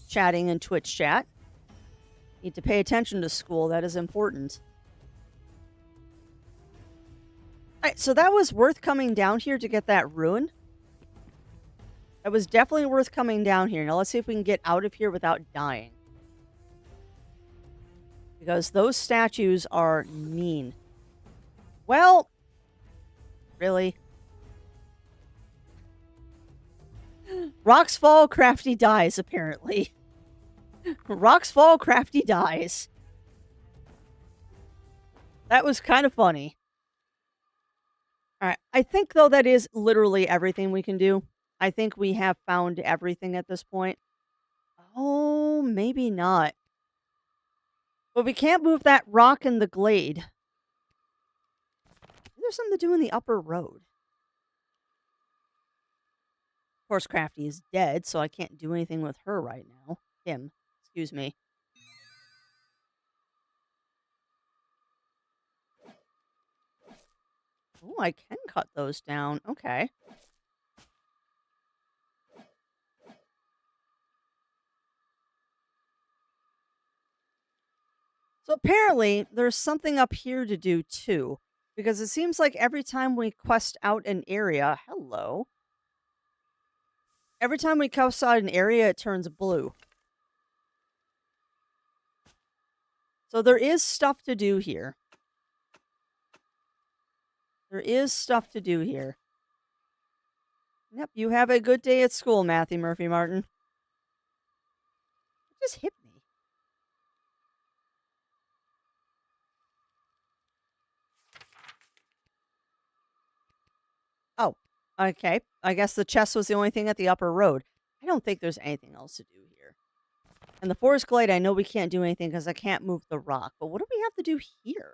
chatting in Twitch chat. You need to pay attention to school. That is important. All right, so that was worth coming down here to get that ruin. That was definitely worth coming down here. Now let's see if we can get out of here without dying. Because those statues are mean. Well, really? Rocks fall, Crafty dies, apparently. Rocks fall, Crafty dies. That was kind of funny. Alright, I think, though, that is literally everything we can do. I think we have found everything at this point. Oh, maybe not. But we can't move that rock in the glade. There's something to do in the upper road. Of course, Crafty is dead, so I can't do anything with her right now. Him. Excuse me. Oh, I can cut those down. Okay. So apparently, there's something up here to do, too. Because it seems like every time we quest out an area... Hello. Every time we quest out an area, it turns blue. So there is stuff to do here. There is stuff to do here. Yep, you have a good day at school, Matthew Murphy Martin. It just hit me. Oh, okay. I guess the chest was the only thing at the upper road. I don't think there's anything else to do here. And the forest glade, I know we can't do anything because I can't move the rock. But what do we have to do here?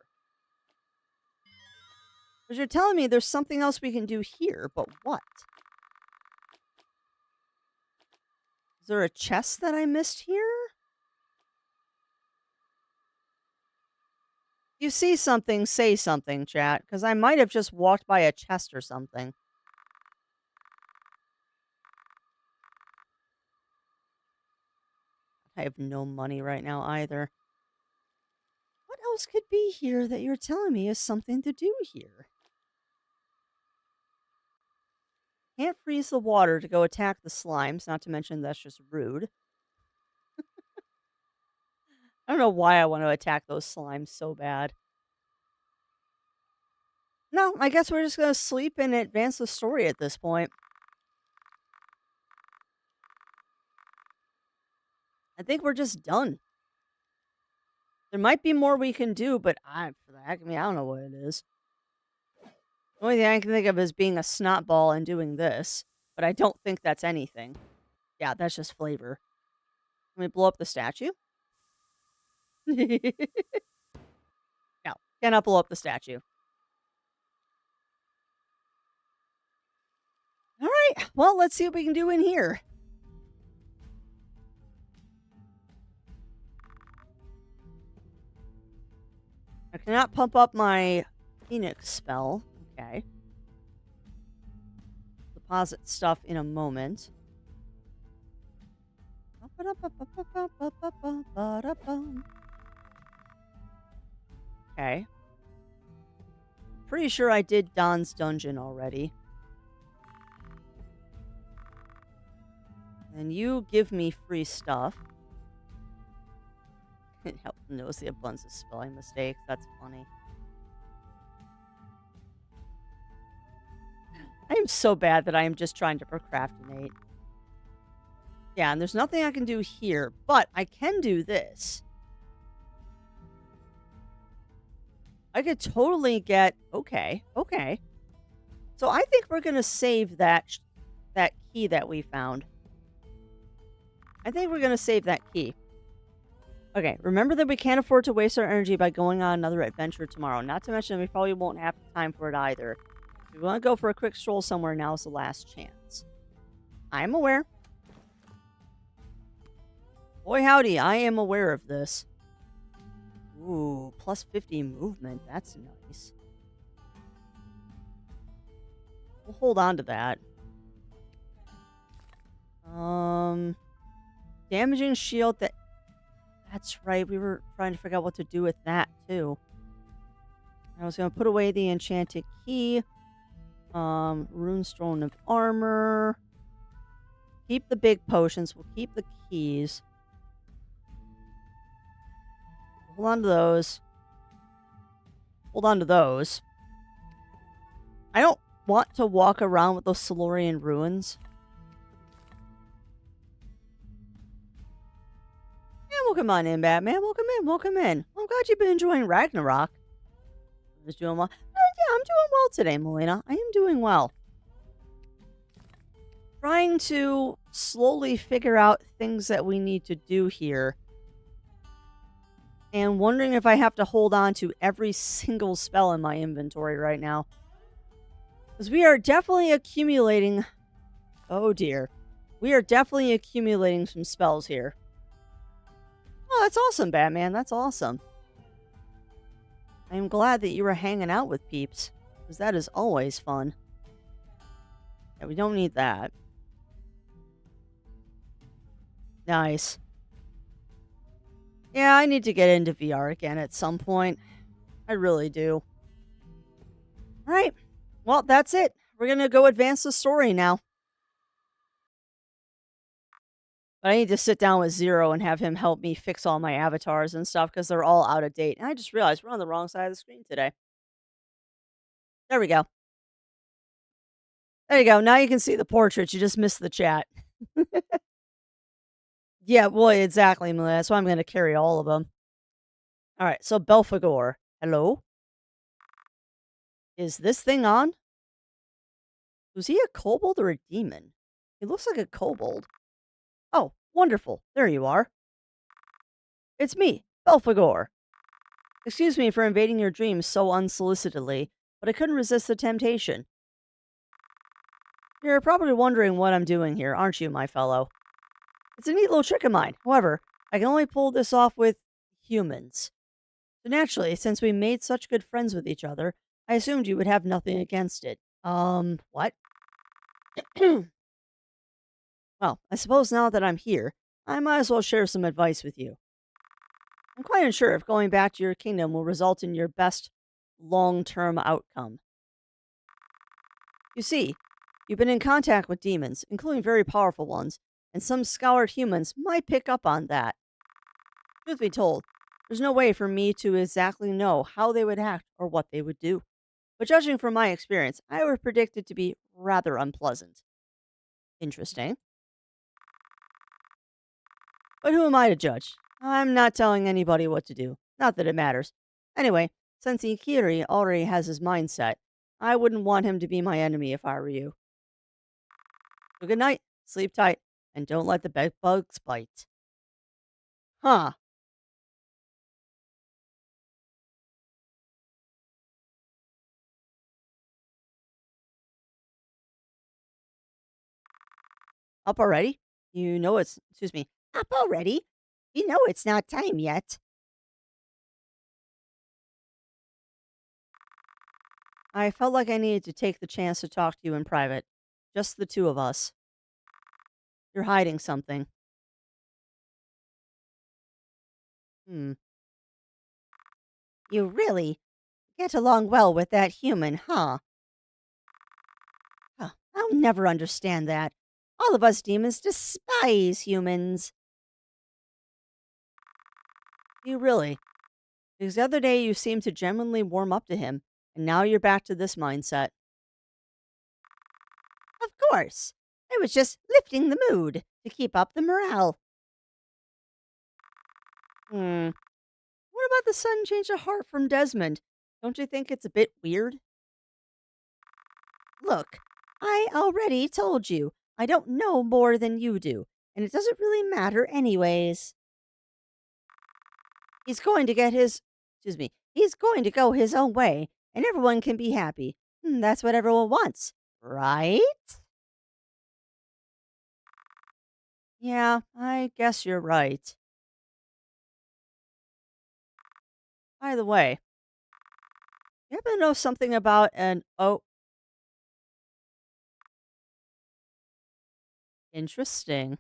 Because you're telling me there's something else we can do here, but what? Is there a chest that I missed here? You see something, say something, chat, because I might have just walked by a chest or something. I have no money right now either. What else could be here that you're telling me is something to do here? Can't freeze the water to go attack the slimes, not to mention that's just rude. I don't know why I want to attack those slimes so bad. No, I guess we're just going to sleep and advance the story at this point. I think we're just done. There might be more we can do, but for the heck of me, I don't know what it is. The only thing I can think of is being a snot ball and doing this, but I don't think that's anything. Yeah, that's just flavor. Can we blow up the statue? No, cannot blow up the statue. All right, well, let's see what we can do in here. I cannot pump up my Phoenix spell. Okay. Deposit stuff in a moment. Okay. Pretty sure I did Don's dungeon already. And you give me free stuff. It helps knows the abundance of spelling mistakes. That's funny. I am so bad that I am just trying to procrastinate. Yeah, and there's nothing I can do here, but I can do this. I could totally get... Okay. So I think we're going to save that key that we found. I think we're going to save that key. Okay, remember that we can't afford to waste our energy by going on another adventure tomorrow. Not to mention we probably won't have time for it either. If we want to go for a quick stroll somewhere, now is the last chance. I'm aware. Boy howdy, I am aware of this. Ooh, plus 50 movement. That's nice. We'll hold on to that. Damaging shield that... That's right, we were trying to figure out what to do with that, too. I was going to put away the enchanted key. Runestone of armor. Keep the big potions. We'll keep the keys. Hold on to those. Hold on to those. I don't want to walk around with those Silurian ruins. Yeah, welcome on in, Batman. Welcome in. I'm glad you've been enjoying Ragnarok. I was doing well. Yeah, I'm doing well today, Melina. I am doing well. Trying to slowly figure out things that we need to do here. And wondering if I have to hold on to every single spell in my inventory right now. Because we are definitely accumulating... Oh dear. We are definitely accumulating some spells here. Oh, that's awesome, Batman. That's awesome. I am glad that you were hanging out with peeps. Because that is always fun. Yeah, we don't need that. Nice. Yeah, I need to get into VR again at some point. I really do. Alright. Well, that's it. We're gonna go advance the story now. But I need to sit down with Zero and have him help me fix all my avatars and stuff because they're all out of date. And I just realized we're on the wrong side of the screen today. There we go. There you go. Now you can see the portraits. You just missed the chat. Yeah, well, exactly, Millie. That's why I'm going to carry all of them. All right, so Belphegor. Hello? Is this thing on? Was he a kobold or a demon? He looks like a kobold. Oh, wonderful. There you are. It's me, Belphegor. Excuse me for invading your dreams so unsolicitedly, but I couldn't resist the temptation. You're probably wondering what I'm doing here, aren't you, my fellow? It's a neat little trick of mine. However, I can only pull this off with humans. So naturally, since we made such good friends with each other, I assumed you would have nothing against it. What? Well, I suppose now that I'm here, I might as well share some advice with you. I'm quite unsure if going back to your kingdom will result in your best long-term outcome. You see, you've been in contact with demons, including very powerful ones, and some scoured humans might pick up on that. Truth be told, there's no way for me to exactly know how they would act or what they would do. But judging from my experience, I would predict it to be rather unpleasant. Interesting. But who am I to judge? I'm not telling anybody what to do. Not that it matters. Anyway, since Ikiri already has his mindset, I wouldn't want him to be my enemy if I were you. So good night, sleep tight, and don't let the bed bugs bite. Huh. Up already? You know it's, excuse me, up already? You know it's not time yet. I felt like I needed to take the chance to talk to you in private. Just the two of us. You're hiding something. Hmm. You really get along well with that human, huh? Huh, I'll never understand that. All of us demons despise humans. You really? Because the other day you seemed to genuinely warm up to him, and now you're back to this mindset. Of course. I was just lifting the mood to keep up the morale. Hmm. What about the sudden change of heart from Desmond? Don't you think it's a bit weird? Look, I already told you. I don't know more than you do, and it doesn't really matter anyways. He's going to get his, excuse me, he's going to go his own way, and everyone can be happy. That's what everyone wants, right? Yeah, I guess you're right. By the way, you happen to know something about an, oh, interesting.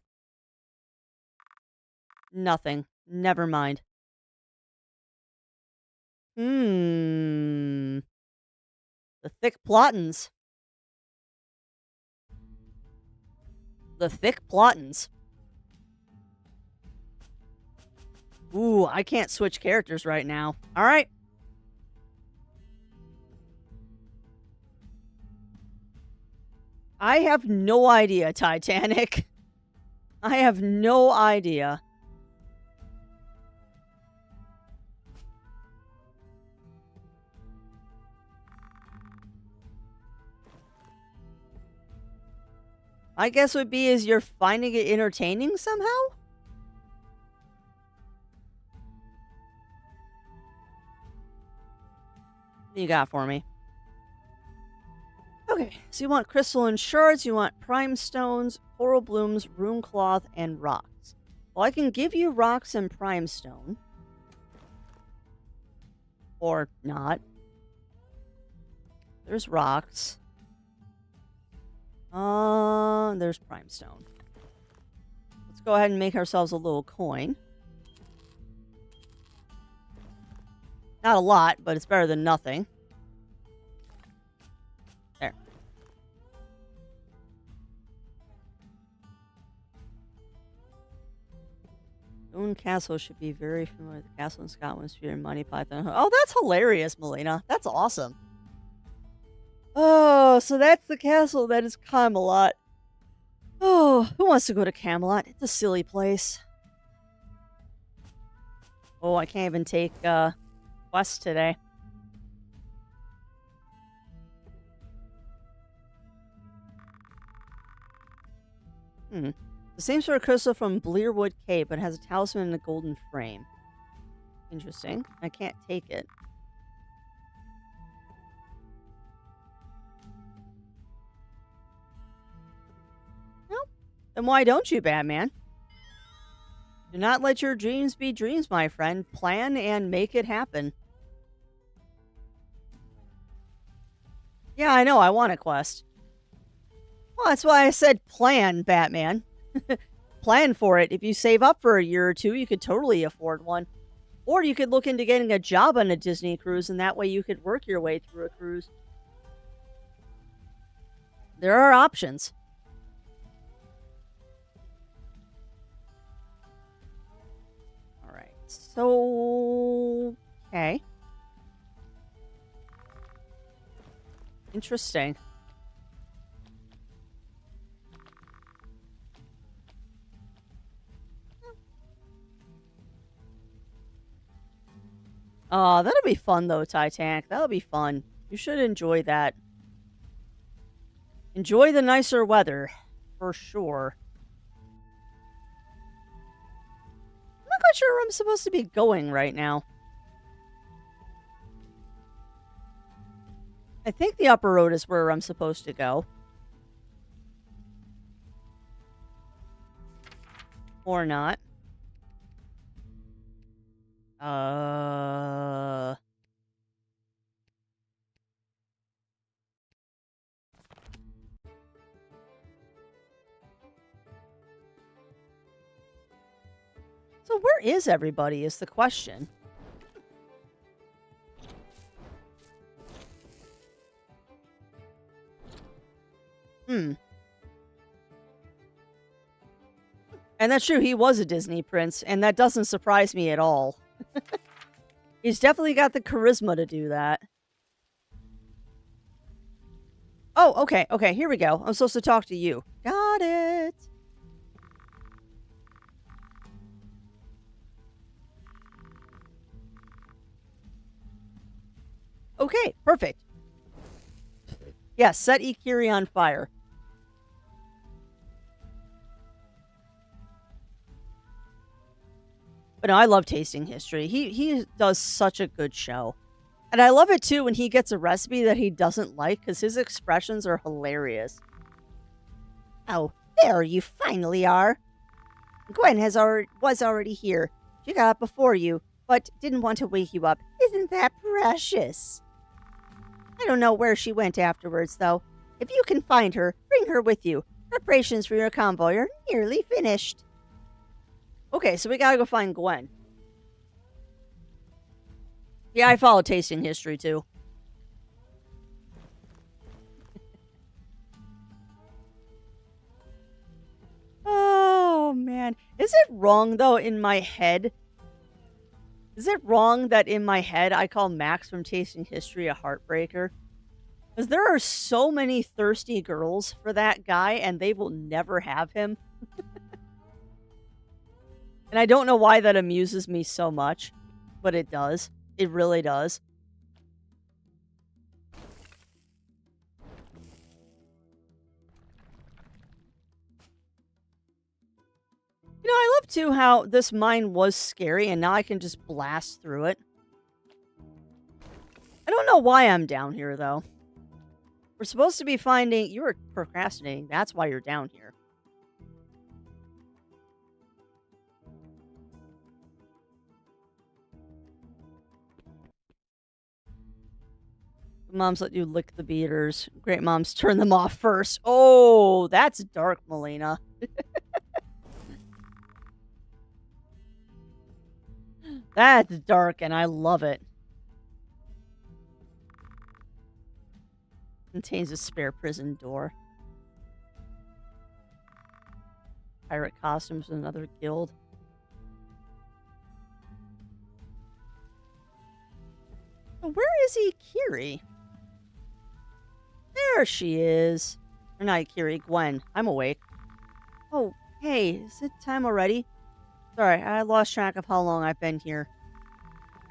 Nothing. Never mind. Hmm. The thick plottins. The thick plottins. Ooh, I can't switch characters right now. All right. I have no idea, Titanic. I have no idea. My guess would be is you're finding it entertaining somehow? What do you got for me? Okay, so you want crystalline shards, you want prime stones, coral blooms, rune cloth, and rocks. Well, I can give you rocks and prime stone. Or not. There's rocks. There's prime stone. Let's go ahead and make ourselves a little coin. Not a lot, but it's better than nothing. There. Own castle should be very familiar with the castle in Scotland, Sphere, and Monty Python. Oh, that's hilarious, Melina. That's awesome. Oh, so that's the castle that is Camelot. Oh, who wants to go to Camelot? It's a silly place. Oh, I can't even take quest today. The same sort of crystal from Blearwood Cave, but has a talisman and a golden frame. Interesting. I can't take it. Well, then why don't you, Batman? Do not let your dreams be dreams, my friend. Plan and make it happen. Yeah, I know. I want a quest. Well, that's why I said plan, Batman. Plan for it. If you save up for a year or two, you could totally afford one. Or you could look into getting a job on a Disney cruise, and that way you could work your way through a cruise. There are options. All right. So, okay. Interesting. Oh, that'll be fun, though, Titanic. That'll be fun. You should enjoy that. Enjoy the nicer weather, for sure. I'm not quite sure where I'm supposed to be going right now. I think the upper road is where I'm supposed to go. Or not. So where is everybody is the question. And that's true, he was a Disney prince, and that doesn't surprise me at all. He's definitely got the charisma to do that. Oh, okay, okay, here we go. I'm supposed to talk to you. Got it. Okay, perfect. Yes, set Ikiri on fire. But no, I love Tasting History. He does such a good show. And I love it too when he gets a recipe that he doesn't like because his expressions are hilarious. Oh, there you finally are. Gwen was already here. She got up before you, but didn't want to wake you up. Isn't that precious? I don't know where she went afterwards, though. If you can find her, bring her with you. Preparations for your convoy are nearly finished. Okay, so we gotta go find Gwen. Yeah, I follow Tasting History, too. Oh, man. Is it wrong, though, in my head? Is it wrong that in my head I call Max from Tasting History a heartbreaker? Because there are so many thirsty girls for that guy, and they will never have him. And I don't know why that amuses me so much, but it does. It really does. You know, I love too how this mine was scary and now I can just blast through it. I don't know why I'm down here though. We're supposed to be finding... You were procrastinating. That's why you're down here. Moms let you lick the beaters. Great moms turn them off first. Oh, that's dark, Melina. That's dark, and I love it. Contains a spare prison door. Pirate costumes in another guild. Where is Ikiri? There she is. Or not Kiri, Gwen. I'm awake. Oh, hey, is it time already? Sorry, I lost track of how long I've been here.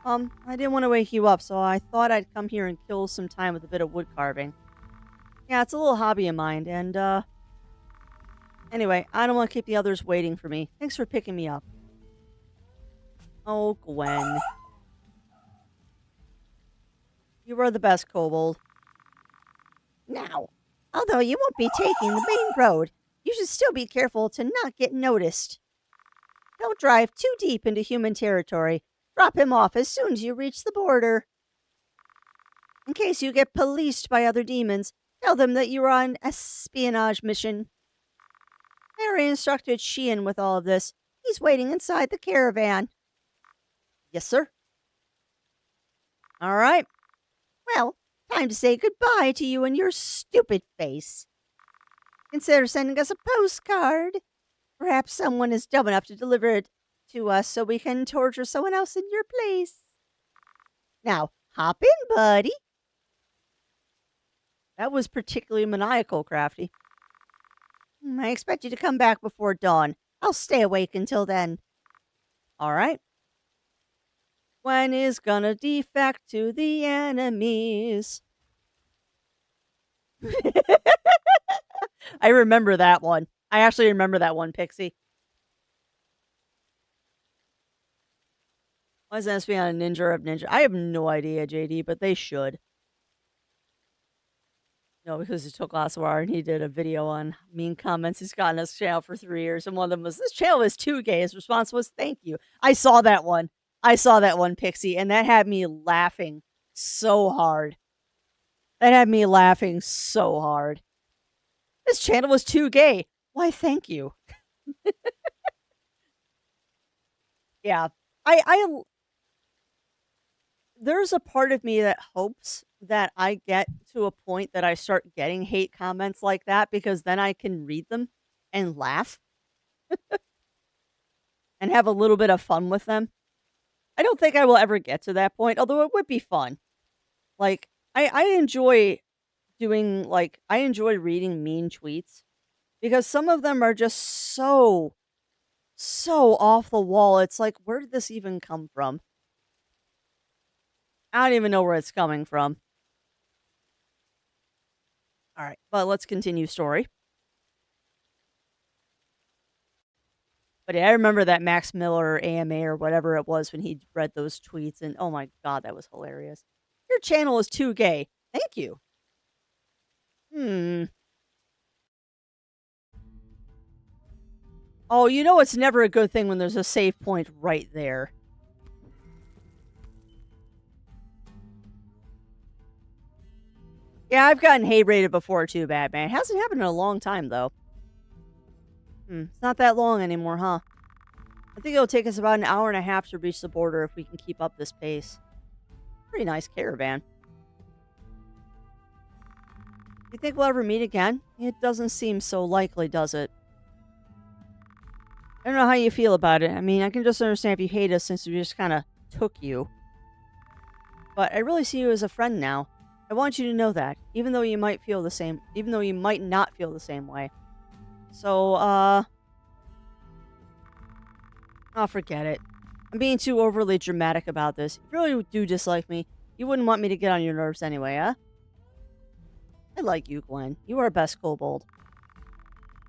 I didn't want to wake you up, so I thought I'd come here and kill some time with a bit of wood carving. Yeah, it's a little hobby of mine, and, anyway, I don't want to keep the others waiting for me. Thanks for picking me up. Oh, Gwen. You are the best, Kobold. Now, although you won't be taking the main road, you should still be careful to not get noticed. Don't drive too deep into human territory. Drop him off as soon as you reach the border. In case you get policed by other demons, tell them that you are on an espionage mission. I already instructed Sheehan with all of this. He's waiting inside the caravan. Yes, sir. All right. Well, time to say goodbye to you and your stupid face. Consider sending us a postcard. Perhaps someone is dumb enough to deliver it to us so we can torture someone else in your place. Now, hop in, buddy. That was particularly maniacal, Crafty. I expect you to come back before dawn. I'll stay awake until then. All right. Gwen is gonna defect to the enemies. I remember that one. I actually remember that one, Pixie. Why is this being on a Ninja of Ninja? I have no idea, JD, but they should. No, because it took last while and he did a video on mean comments he's got on his channel for 3 years. And one of them was, this channel is too gay. His response was, thank you. I saw that one. I saw that one, Pixie, and that had me laughing so hard. That had me laughing so hard. This channel was too gay. Why, thank you. Yeah. There's a part of me that hopes that I get to a point that I start getting hate comments like that, because then I can read them and laugh and have a little bit of fun with them. I don't think I will ever get to that point, although it would be fun. Like, I enjoy doing, like, I enjoy reading mean tweets because some of them are just so off the wall. It's like, where did this even come from? I don't even know where it's coming from. All right, but let's continue story. But yeah, I remember that Max Miller AMA or whatever it was when he read those tweets, and oh my god, that was hilarious. Your channel is too gay. Thank you. Oh, you know it's never a good thing when there's a save point right there. Yeah, I've gotten hate rated before too, Batman. It hasn't happened in a long time, though. It's not that long anymore, huh? I think it'll take us about an hour and a half to reach the border if we can keep up this pace. Pretty nice caravan. You think we'll ever meet again? It doesn't seem so likely, does it? I don't know how you feel about it. I mean, I can just understand if you hate us since we just kind of took you. But I really see you as a friend now. I want you to know that, even though you might feel the same, even though you might not feel the same way. So, oh, forget it. I'm being too overly dramatic about this. If you really do dislike me, you wouldn't want me to get on your nerves anyway, huh? I like you, Gwen. You are best, Kobold.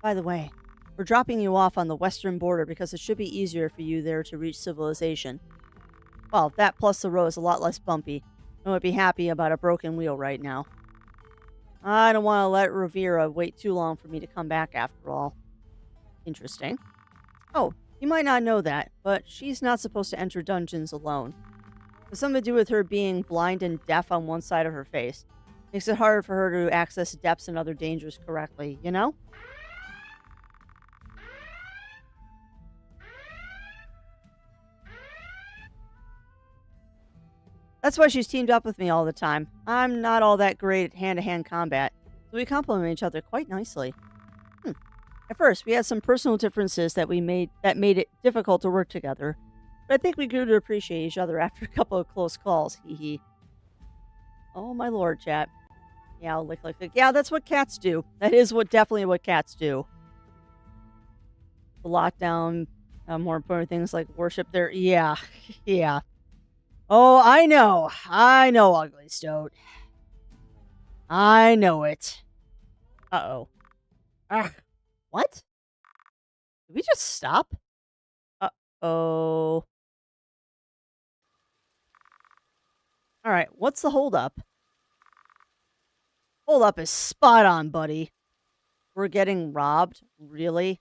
By the way, we're dropping you off on the western border because it should be easier for you there to reach civilization. Well, that plus the road is a lot less bumpy. I would be happy about a broken wheel right now. I don't want to let Rivera wait too long for me to come back after all. Interesting. Oh, you might not know that, but she's not supposed to enter dungeons alone. It's something to do with her being blind and deaf on one side of her face. Makes it harder for her to access depths and other dangers correctly, you know? That's why she's teamed up with me all the time. I'm not all that great at hand-to-hand combat, so we complement each other quite nicely. At first, we had some personal differences that made it difficult to work together, but I think we grew to appreciate each other after a couple of close calls. Hee hee. Oh my lord, chat. Yeah, I'll lick, lick, lick. Yeah, that's what cats do. That is definitely what cats do. The lockdown, more important things like worship their. Yeah, yeah. Oh, I know. I know, Ugly Stoat. I know it. Uh-oh. Ah, what? Did we just stop? Uh-oh. Alright, what's the holdup? Holdup is spot on, buddy. We're getting robbed? Really?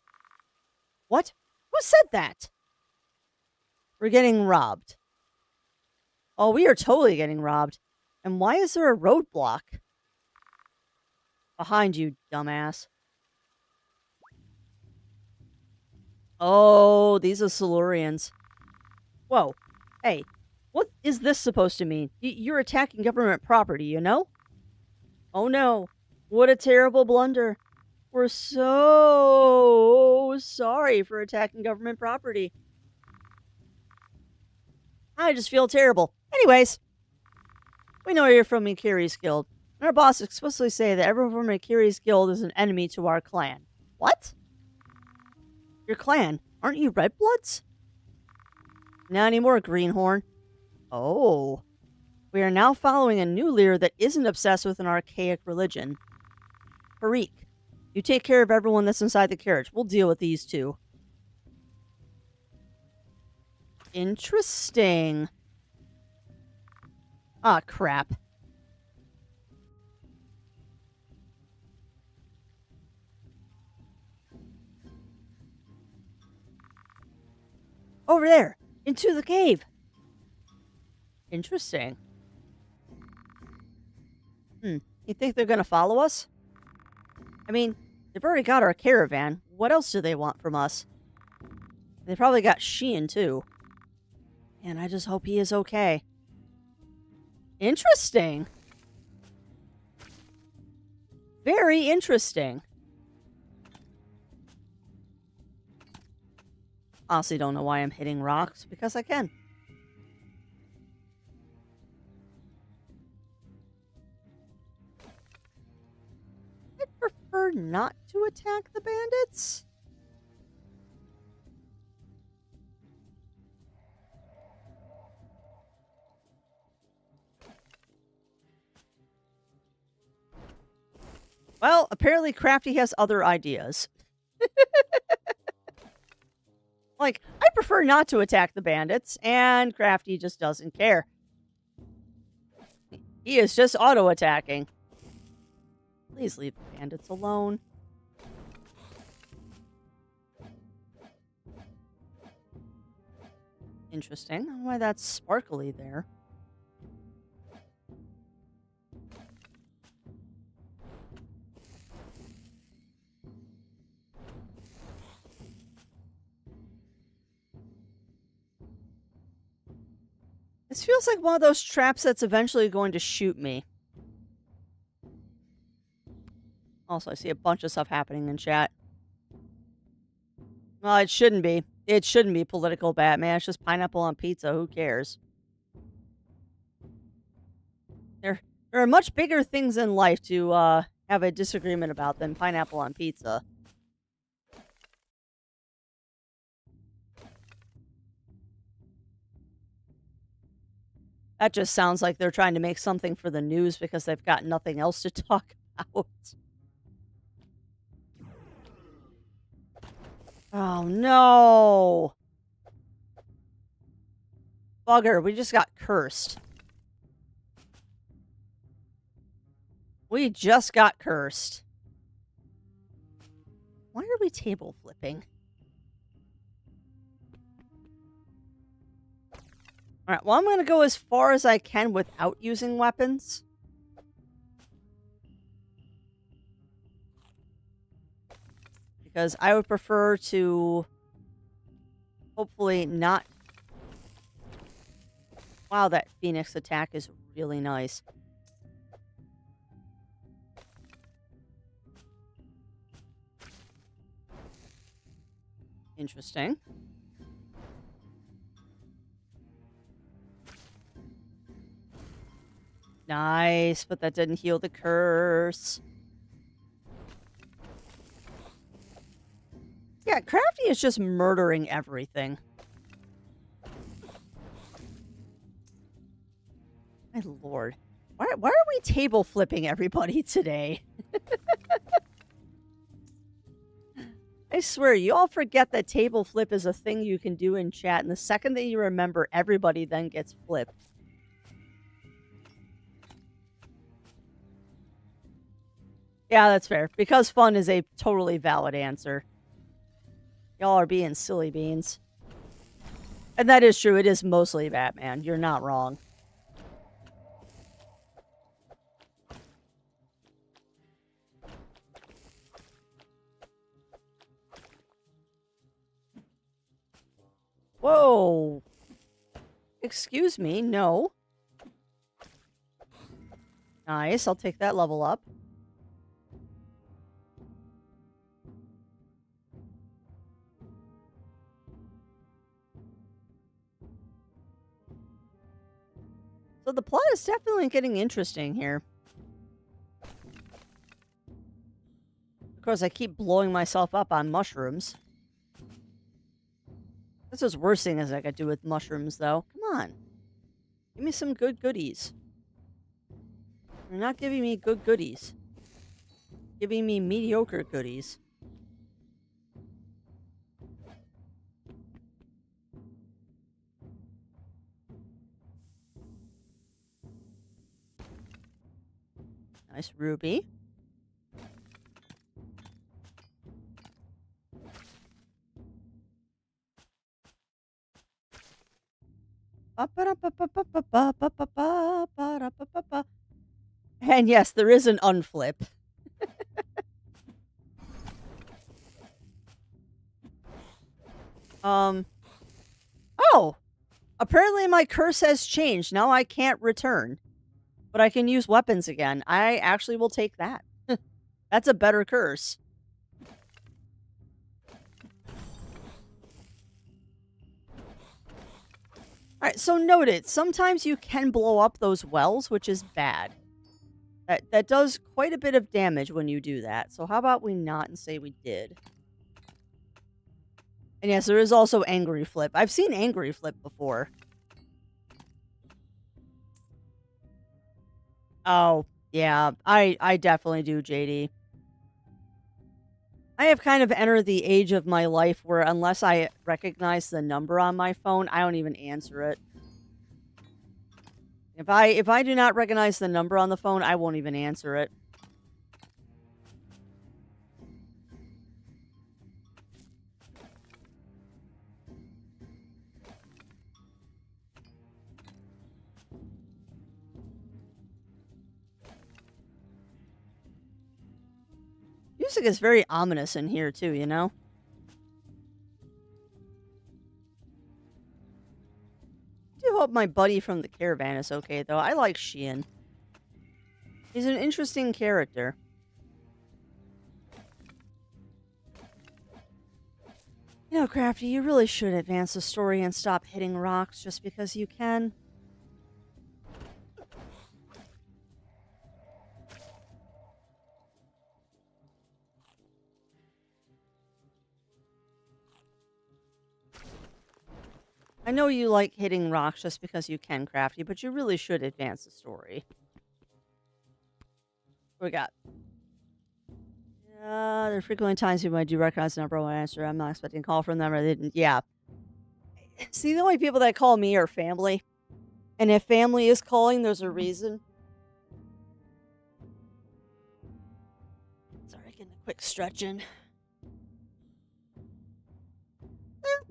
What? Who said that? We're getting robbed. Oh, we are totally getting robbed. And why is there a roadblock? Behind you, dumbass. Oh, these are Silurians. Whoa. Hey, what is this supposed to mean? You're attacking government property, you know? Oh no. What a terrible blunder. We're so sorry for attacking government property. I just feel terrible. Anyways, we know you're from Mikiri's guild. And our boss explicitly say that everyone from Mikiri's guild is an enemy to our clan. What? Your clan? Aren't you Red Bloods? Not anymore, Greenhorn. Oh. We are now following a new leader that isn't obsessed with an archaic religion. Farik, you take care of everyone that's inside the carriage. We'll deal with these two. Interesting. Ah, crap. Over there! Into the cave! Interesting. You think they're gonna follow us? I mean, they've already got our caravan. What else do they want from us? They probably got Sheehan, too. And I just hope he is okay. Interesting. Very interesting. Honestly, don't know why I'm hitting rocks, because I can. I'd prefer not to attack the bandits. Well, apparently Crafty has other ideas. Like, I prefer not to attack the bandits, and Crafty just doesn't care. He is just auto-attacking. Please leave the bandits alone. Interesting. I don't know why that's sparkly there. This feels like one of those traps that's eventually going to shoot me. Also, I see a bunch of stuff happening in chat. Well, it shouldn't be. It shouldn't be political, Batman. It's just pineapple on pizza. Who cares? There are much bigger things in life to have a disagreement about than pineapple on pizza. That just sounds like they're trying to make something for the news because they've got nothing else to talk about. Oh, no. Bugger, we just got cursed. We just got cursed. Why are we table flipping? Alright, well, I'm going to go as far as I can without using weapons. Because I would prefer to hopefully not... Wow, that Phoenix attack is really nice. Interesting. Nice, but that didn't heal the curse. Yeah, Crafty is just murdering everything. My lord. Why are we table flipping everybody today? I swear, you all forget that table flip is a thing you can do in chat, and the second that you remember, everybody then gets flipped. Yeah, that's fair. Because fun is a totally valid answer. Y'all are being silly beans. And that is true. It is mostly Batman. You're not wrong. Whoa. Excuse me. No. Nice. I'll take that level up. So the plot is definitely getting interesting here. Of course, I keep blowing myself up on mushrooms. This is worse things I could do with mushrooms, though. Come on. Give me some good goodies. You're not giving me good goodies. Giving me mediocre goodies. Nice ruby. And yes, there is an unflip. Oh! Apparently my curse has changed. Now I can't return. But I can use weapons again. I actually will take that. That's a better curse. Alright, so noted. Sometimes you can blow up those wells, which is bad. That does quite a bit of damage when you do that. So how about we not and say we did? And yes, there is also Angry Flip. I've seen Angry Flip before. Oh, yeah. I definitely do, JD. I have kind of entered the age of my life where unless I recognize the number on my phone, I don't even answer it. If I do not recognize the number on the phone, I won't even answer it. Music is very ominous in here too, you know? I do hope my buddy from the caravan is okay, though. I like Sheehan. He's an interesting character. You know, Crafty, you really should advance the story and stop hitting rocks just because you can. I know you like hitting rocks just because you can, Crafty, but you really should advance the story. What we got? There are frequently times when I do recognize the number one answer. I'm not expecting a call from them, or they didn't. Yeah. See, the only people that call me are family. And if family is calling, there's a reason. Sorry, getting a quick stretch in.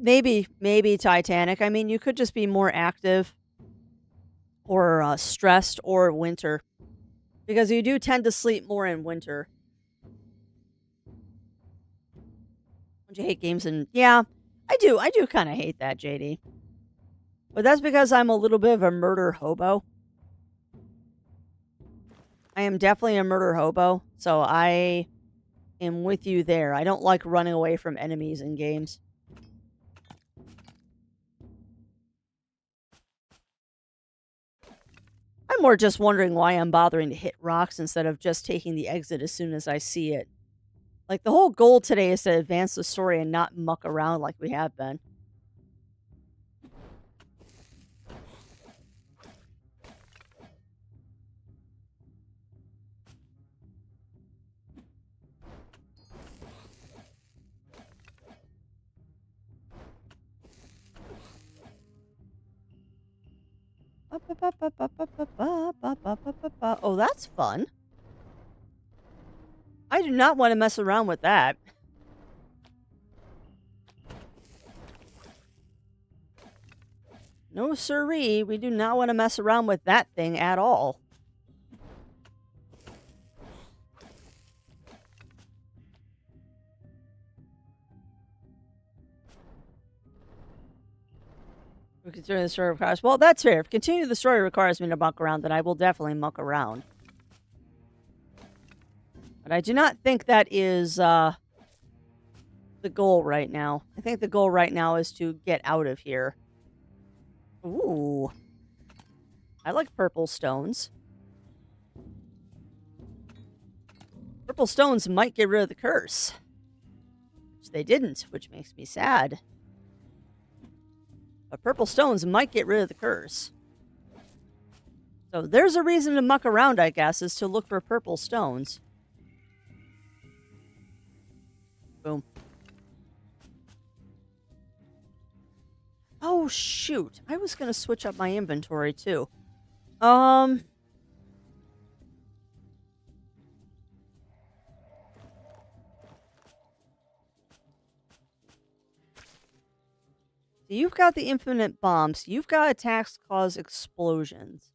Maybe Titanic. I mean, you could just be more active or stressed or winter. Because you do tend to sleep more in winter. Don't you hate games and yeah, I do kind of hate that, JD. But that's because I'm a little bit of a murder hobo. I am definitely a murder hobo, so I am with you there. I don't like running away from enemies in games. I I'm more just wondering why I'm bothering to hit rocks instead of just taking the exit as soon as I see it. Like, the whole goal today is to advance the story and not muck around like we have been. Oh, that's fun. I do not want to mess around with that. No siree, we do not want to mess around with that thing at all. Considering the story requires... Well, that's fair. If continue the story requires me to muck around, then I will definitely muck around. But I do not think that is the goal right now. I think the goal right now is to get out of here. Ooh. I like purple stones. Purple stones might get rid of the curse. Which they didn't, which makes me sad. But purple stones might get rid of the curse. So there's a reason to muck around, I guess, is to look for purple stones. Boom. Oh, shoot. I was going to switch up my inventory, too. You've got the infinite bombs. You've got attacks cause explosions.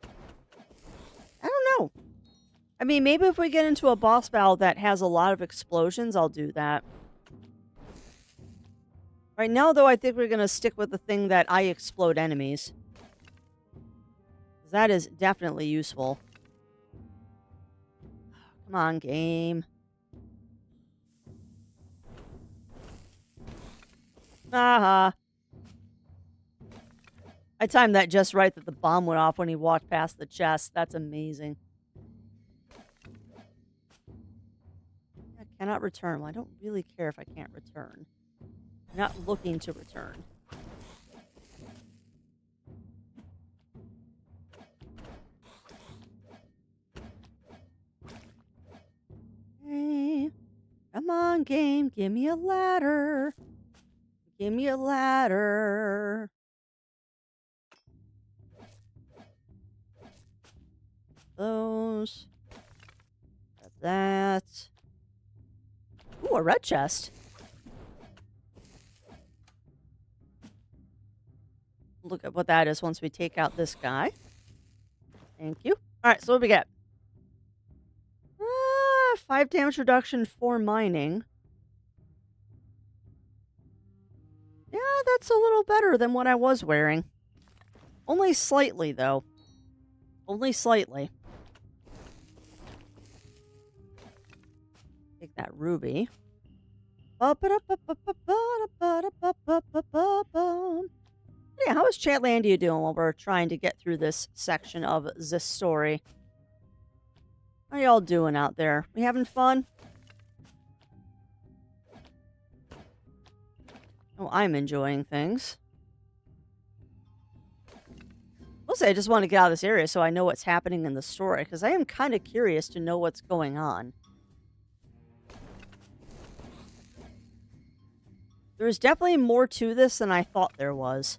I don't know. I mean, maybe if we get into a boss battle that has a lot of explosions, I'll do that. Right now, though, I think we're going to stick with the thing that I explode enemies. That is definitely useful. Come on, game. Aha. I timed that just right that the bomb went off when he walked past the chest. That's amazing. I cannot return. Well, I don't really care if I can't return. I'm not looking to return. Hey, come on, game. Give me a ladder. Give me a ladder. Those. Got that. Ooh, a red chest. Look at what that is once we take out this guy. Thank you. Alright, so what do we get? 5 damage reduction for mining. Yeah, that's a little better than what I was wearing. Only slightly, though. Only slightly. Take that ruby. Yeah, how is Chatlandia doing while we're trying to get through this section of this story? How y'all doing out there? We having fun? Oh, I'm enjoying things. Mostly, I just want to get out of this area so I know what's happening in the story, because I am kind of curious to know what's going on. There's definitely more to this than I thought there was.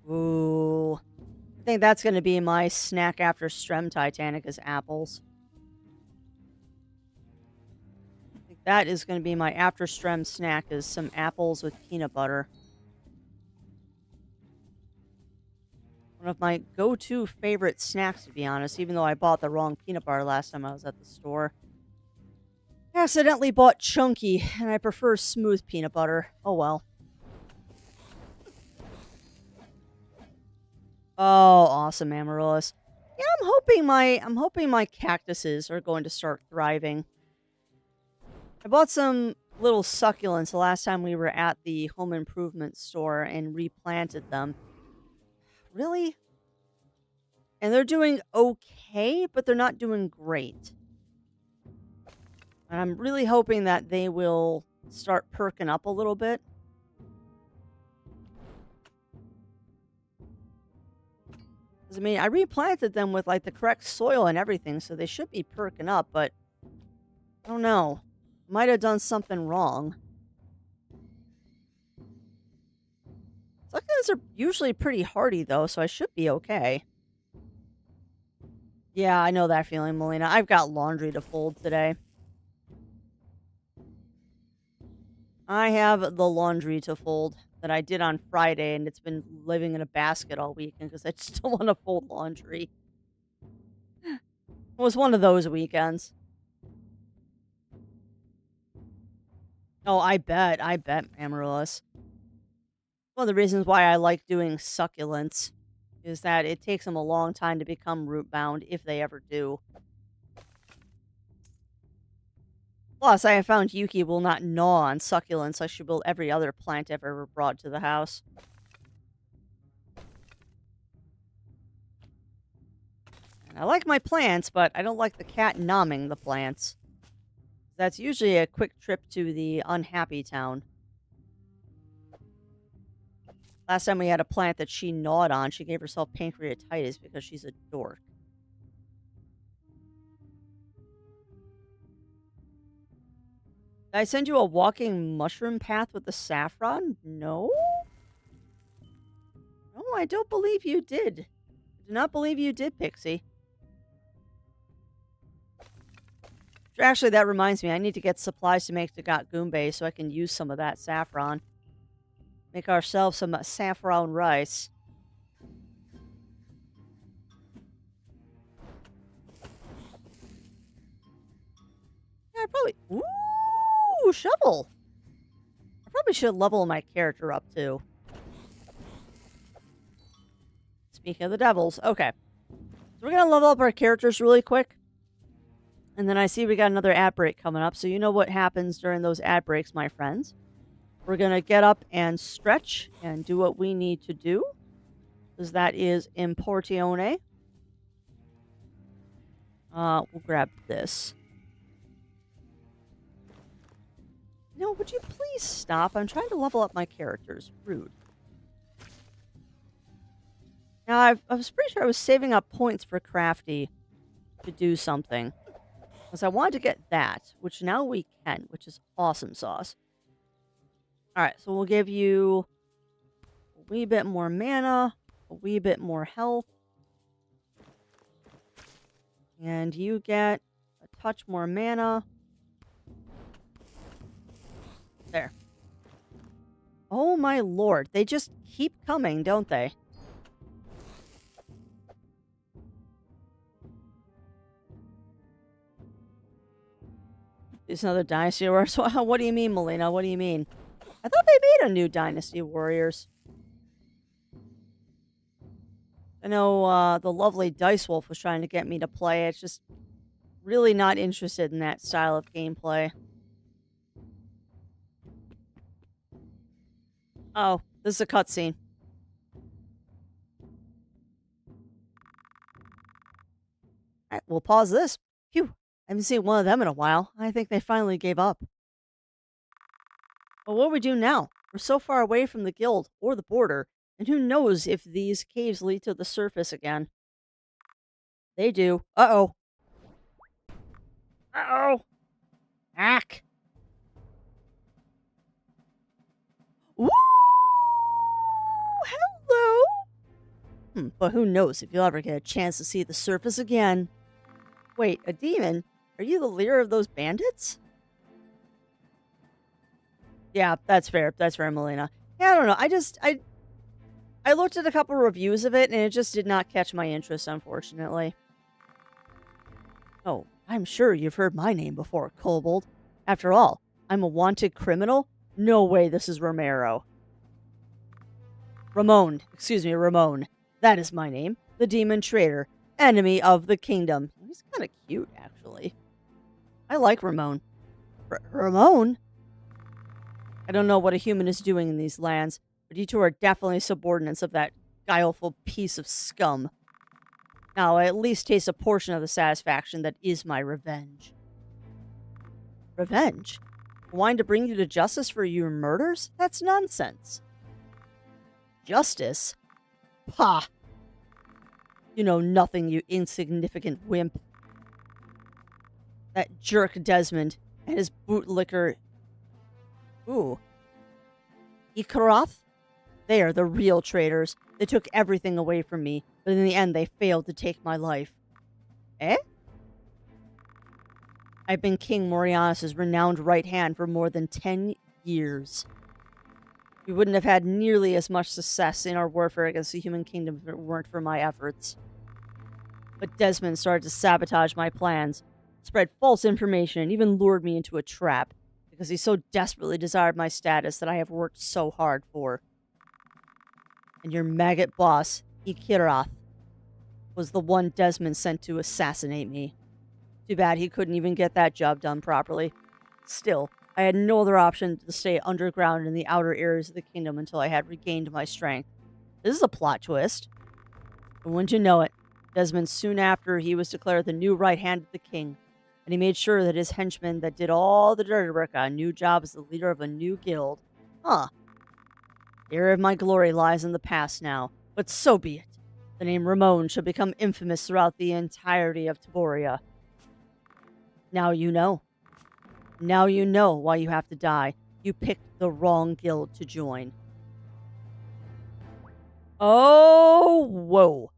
Ooh. I think that's going to be my snack after Strem Titanic is apples. I think that is going to be my after Strem snack is some apples with peanut butter. One of my go-to favorite snacks, to be honest, even though I bought the wrong peanut butter last time I was at the store. I accidentally bought chunky, and I prefer smooth peanut butter. Oh well. Oh, awesome, Amaryllis. Yeah, I'm hoping my cactuses are going to start thriving. I bought some little succulents the last time we were at the home improvement store and replanted them. Really? And they're doing okay, but they're not doing great. And I'm really hoping that they will start perking up a little bit. 'Cause, I mean, I replanted them with like the correct soil and everything, so they should be perking up, but I don't know. Might have done something wrong. Succulents are usually pretty hardy though, so I should be okay. Yeah, I know that feeling, Melina. I've got laundry to fold today. I have the laundry to fold that I did on Friday, and it's been living in a basket all weekend because I still want to fold laundry. It was one of those weekends. Oh, I bet, Amaryllis. One of the reasons why I like doing succulents is that it takes them a long time to become root bound, if they ever do. Plus, I have found Yuki will not gnaw on succulents like she will every other plant I've ever brought to the house. And I like my plants, but I don't like the cat nomming the plants. That's usually a quick trip to the unhappy town. Last time we had a plant that she gnawed on, she gave herself pancreatitis because she's a dork. Did I send you a walking mushroom path with the saffron? No? No, I don't believe you did. I do not believe you did, Pixie. Actually, that reminds me, I need to get supplies to make the got goombay so I can use some of that saffron. Make ourselves some saffron rice. Yeah, I probably... Ooh, shovel! I probably should level my character up, too. Speaking of the devils. Okay. So we're going to level up our characters really quick. And then I see we got another ad break coming up. So you know what happens during those ad breaks, my friends. We're going to get up and stretch and do what we need to do. Because that is importante. We'll grab this. No, would you please stop? I'm trying to level up my characters. Rude. Now, I was pretty sure I was saving up points for Crafty to do something. Because I wanted to get that, which now we can, which is awesome sauce. Alright, so we'll give you a wee bit more mana, a wee bit more health. And you get a touch more mana. There. Oh my lord, they just keep coming, don't they? It's another Dynasty Warriors. What do you mean, Melina? What do you mean? I thought they made a new Dynasty Warriors. I know the lovely Dice Wolf was trying to get me to play. It's just really not interested in that style of gameplay. Oh, this is a cutscene. Alright, we'll pause this. Phew. I haven't seen one of them in a while. I think they finally gave up. But what do we do now? We're so far away from the guild or the border, and who knows if these caves lead to the surface again. They do. Uh-oh. Uh-oh. Ack. Ooh! Hello! But who knows if you'll ever get a chance to see the surface again. Wait, a demon? Are you the leader of those bandits? Yeah, that's fair. That's fair, Melina. Yeah, I don't know. I looked at a couple reviews of it, and it just did not catch my interest, unfortunately. Oh, I'm sure you've heard my name before, Kobold. After all, I'm a wanted criminal. No way this is Romero. Ramon. Excuse me, Ramon. That is my name. The Demon Trader. Enemy of the Kingdom. He's kind of cute, actually. I like Ramon. Ramon? I don't know what a human is doing in these lands, but you two are definitely subordinates of that guileful piece of scum. Now, I at least taste a portion of the satisfaction that is my revenge. Revenge? Wanting to bring you to justice for your murders? That's nonsense. Justice? Pah! You know nothing, you insignificant wimp. That jerk Desmond and his bootlicker. Ooh. Ikaroth? They are the real traitors. They took everything away from me, but in the end they failed to take my life. Eh? I've been King Morianis' renowned right hand for more than 10 years. We wouldn't have had nearly as much success in our warfare against the human kingdom if it weren't for my efforts. But Desmond started to sabotage my plans, spread false information, and even lured me into a trap, because he so desperately desired my status that I have worked so hard for. And your maggot boss, Ikirath, was the one Desmond sent to assassinate me. Too bad he couldn't even get that job done properly. Still, I had no other option to stay underground in the outer areas of the kingdom until I had regained my strength. This is a plot twist. And wouldn't you know it, Desmond, soon after, he was declared the new right hand of the king, and he made sure that his henchmen that did all the dirty work got a new job as the leader of a new guild. Huh. The era of my glory lies in the past now, but so be it. The name Ramon shall become infamous throughout the entirety of Taboria. Now you know. Now you know why you have to die. You picked the wrong guild to join. Oh, whoa.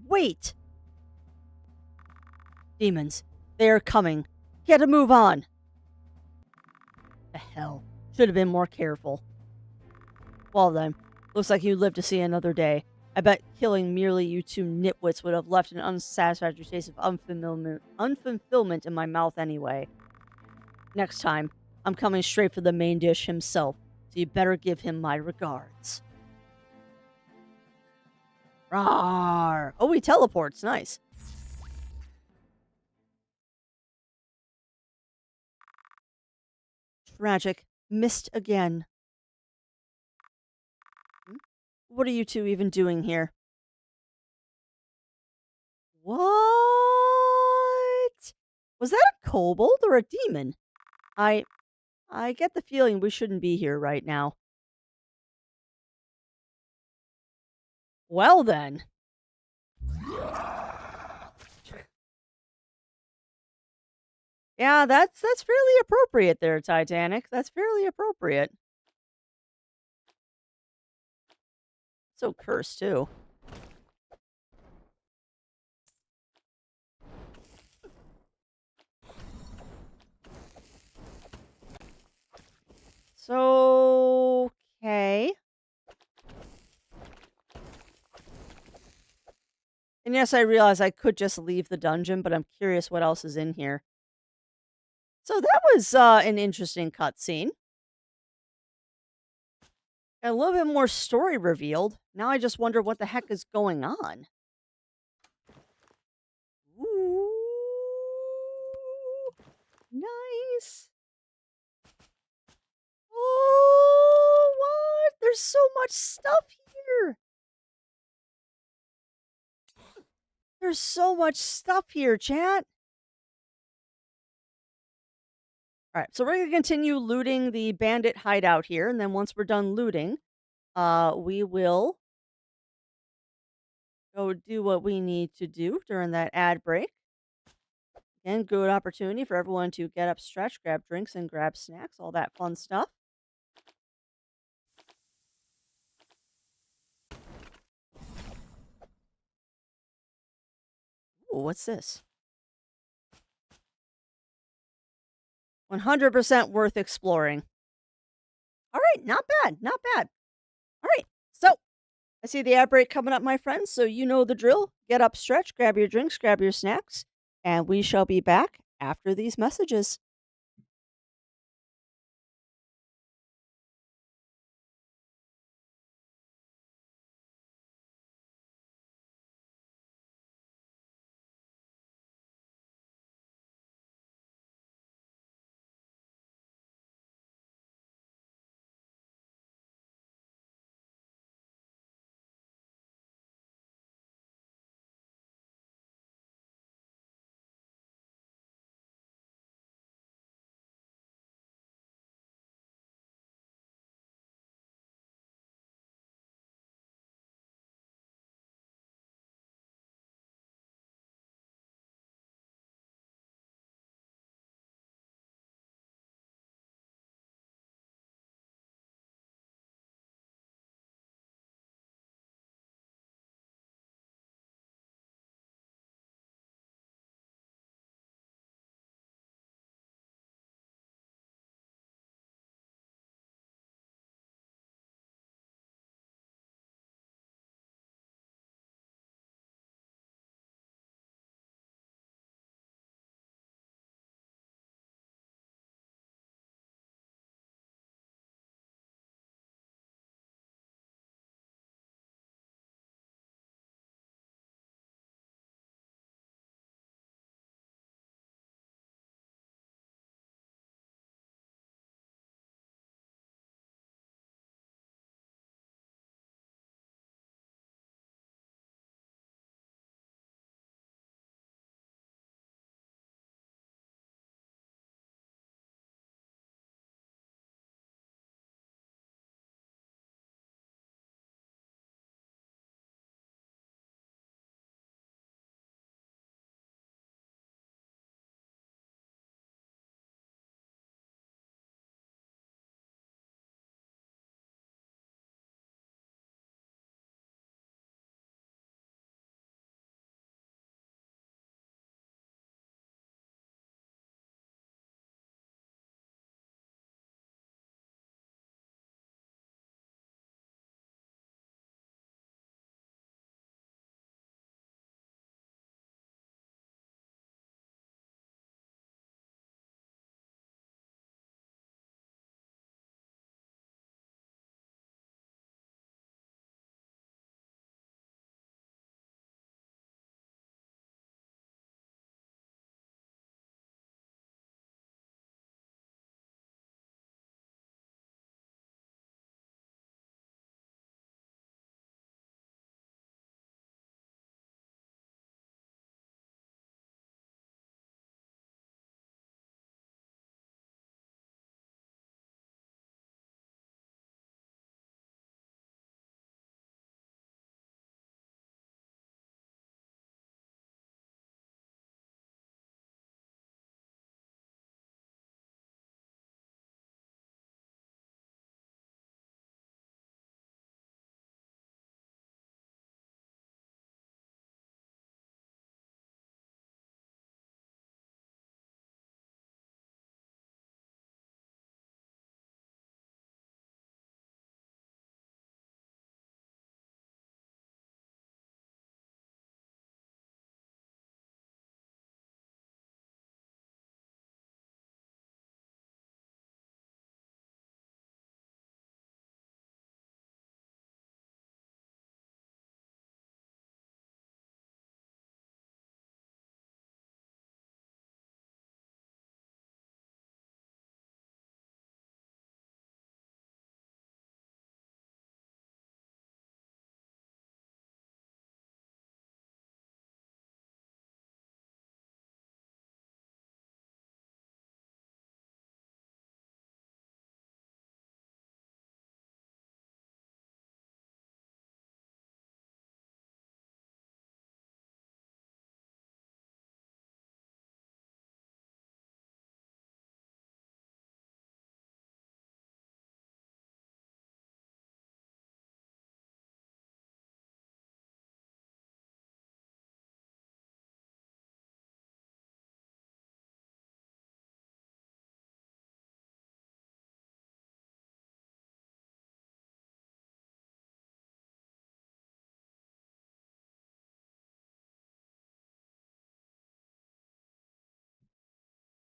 Wait. Demons. They are coming. Get a move on. The hell. Should have been more careful. Well then, looks like you live to see another day. I bet killing merely you two nitwits would have left an unsatisfactory taste of unfulfillment in my mouth anyway. Next time, I'm coming straight for the main dish himself, so you better give him my regards. Rawr! Oh, he teleports. Nice. Tragic. Missed again. What are you two even doing here? What? Was that a kobold or a demon? I get the feeling we shouldn't be here right now. Well then. Yeah, that's fairly appropriate there, Titanic. That's fairly appropriate. So cursed too. So okay. And yes, I realize I could just leave the dungeon, but I'm curious what else is in here. So that was an interesting cutscene. A little bit more story revealed. Now I just wonder what the heck is going on. Ooh, nice. Oh, what? There's so much stuff here. There's so much stuff here, chat. All right, so we're going to continue looting the bandit hideout here, and then once we're done looting, we will go do what we need to do during that ad break. Again, good opportunity for everyone to get up, stretch, grab drinks, and grab snacks, all that fun stuff. Ooh, what's this? 100% worth exploring. All right, not bad, not bad. All right, so I see the ad break coming up, my friends, so you know the drill. Get up, stretch, grab your drinks, grab your snacks, and we shall be back after these messages.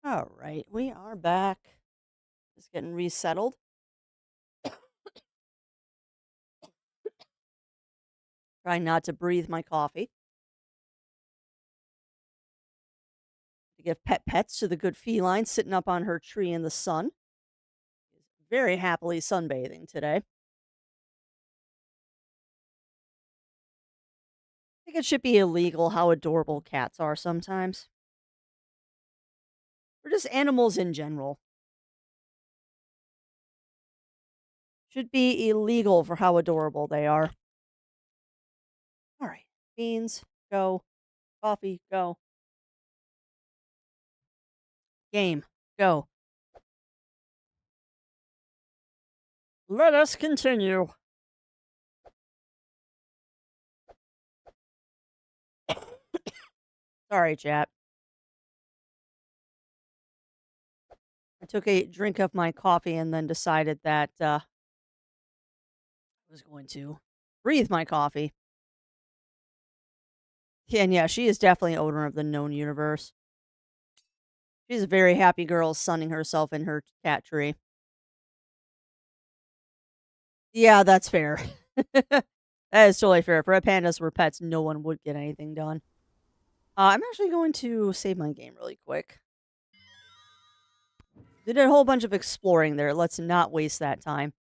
All right, we are back. Just getting resettled. Trying not to breathe my coffee. To give pets to the good feline sitting up on her tree in the sun. Very happily sunbathing today. I think it should be illegal how adorable cats are sometimes. Or just animals in general. Should be illegal for how adorable they are. All right. Beans, go. Coffee, go. Game, go. Let us continue. Sorry, chat. I took a drink of my coffee and then decided that I was going to breathe my coffee. Yeah, and yeah, she is definitely owner of the known universe. She's a very happy girl sunning herself in her cat tree. Yeah, that's fair. That is totally fair. For a pandas were pets, no one would get anything done. I'm actually going to save my game really quick. Did a whole bunch of exploring there. Let's not waste that time.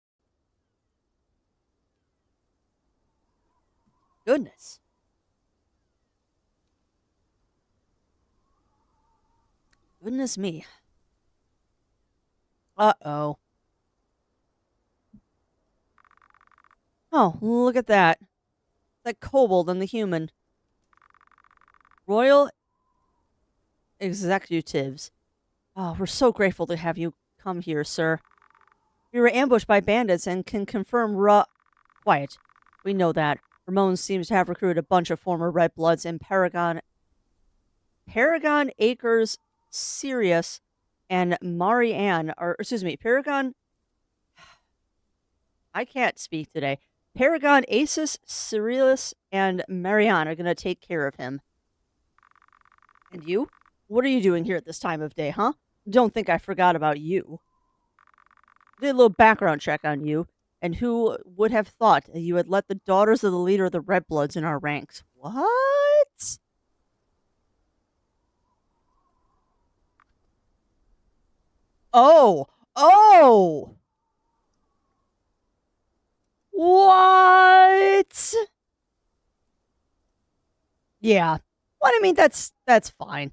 Goodness. Goodness me. Uh-oh. Oh, look at that. That kobold and the human. Royal executives. Oh, we're so grateful to have you come here, sir. We were ambushed by bandits and can confirm Quiet. We know that. Ramon seems to have recruited a bunch of former Red Bloods in Paragon Acres, Sirius, and Marianne, or excuse me, Paragon. I can't speak today. Paragon, Asus, Sirius, and Marianne are going to take care of him. And you? What are you doing here at this time of day, huh? Don't think I forgot about you. Did a little background check on you, and who would have thought that you had let the daughters of the leader of the Red Bloods in our ranks? What? Oh! Oh! What? Yeah. Well, I mean, that's fine.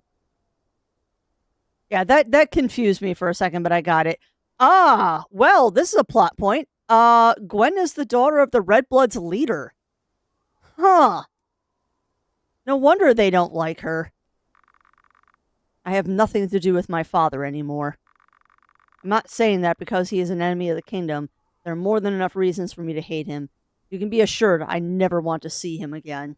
Yeah, that confused me for a second, but I got it. Ah, well, this is a plot point. Gwen is the daughter of the Red Bloods leader. Huh. No wonder they don't like her. I have nothing to do with my father anymore. I'm not saying that because he is an enemy of the kingdom. There are more than enough reasons for me to hate him. You can be assured I never want to see him again.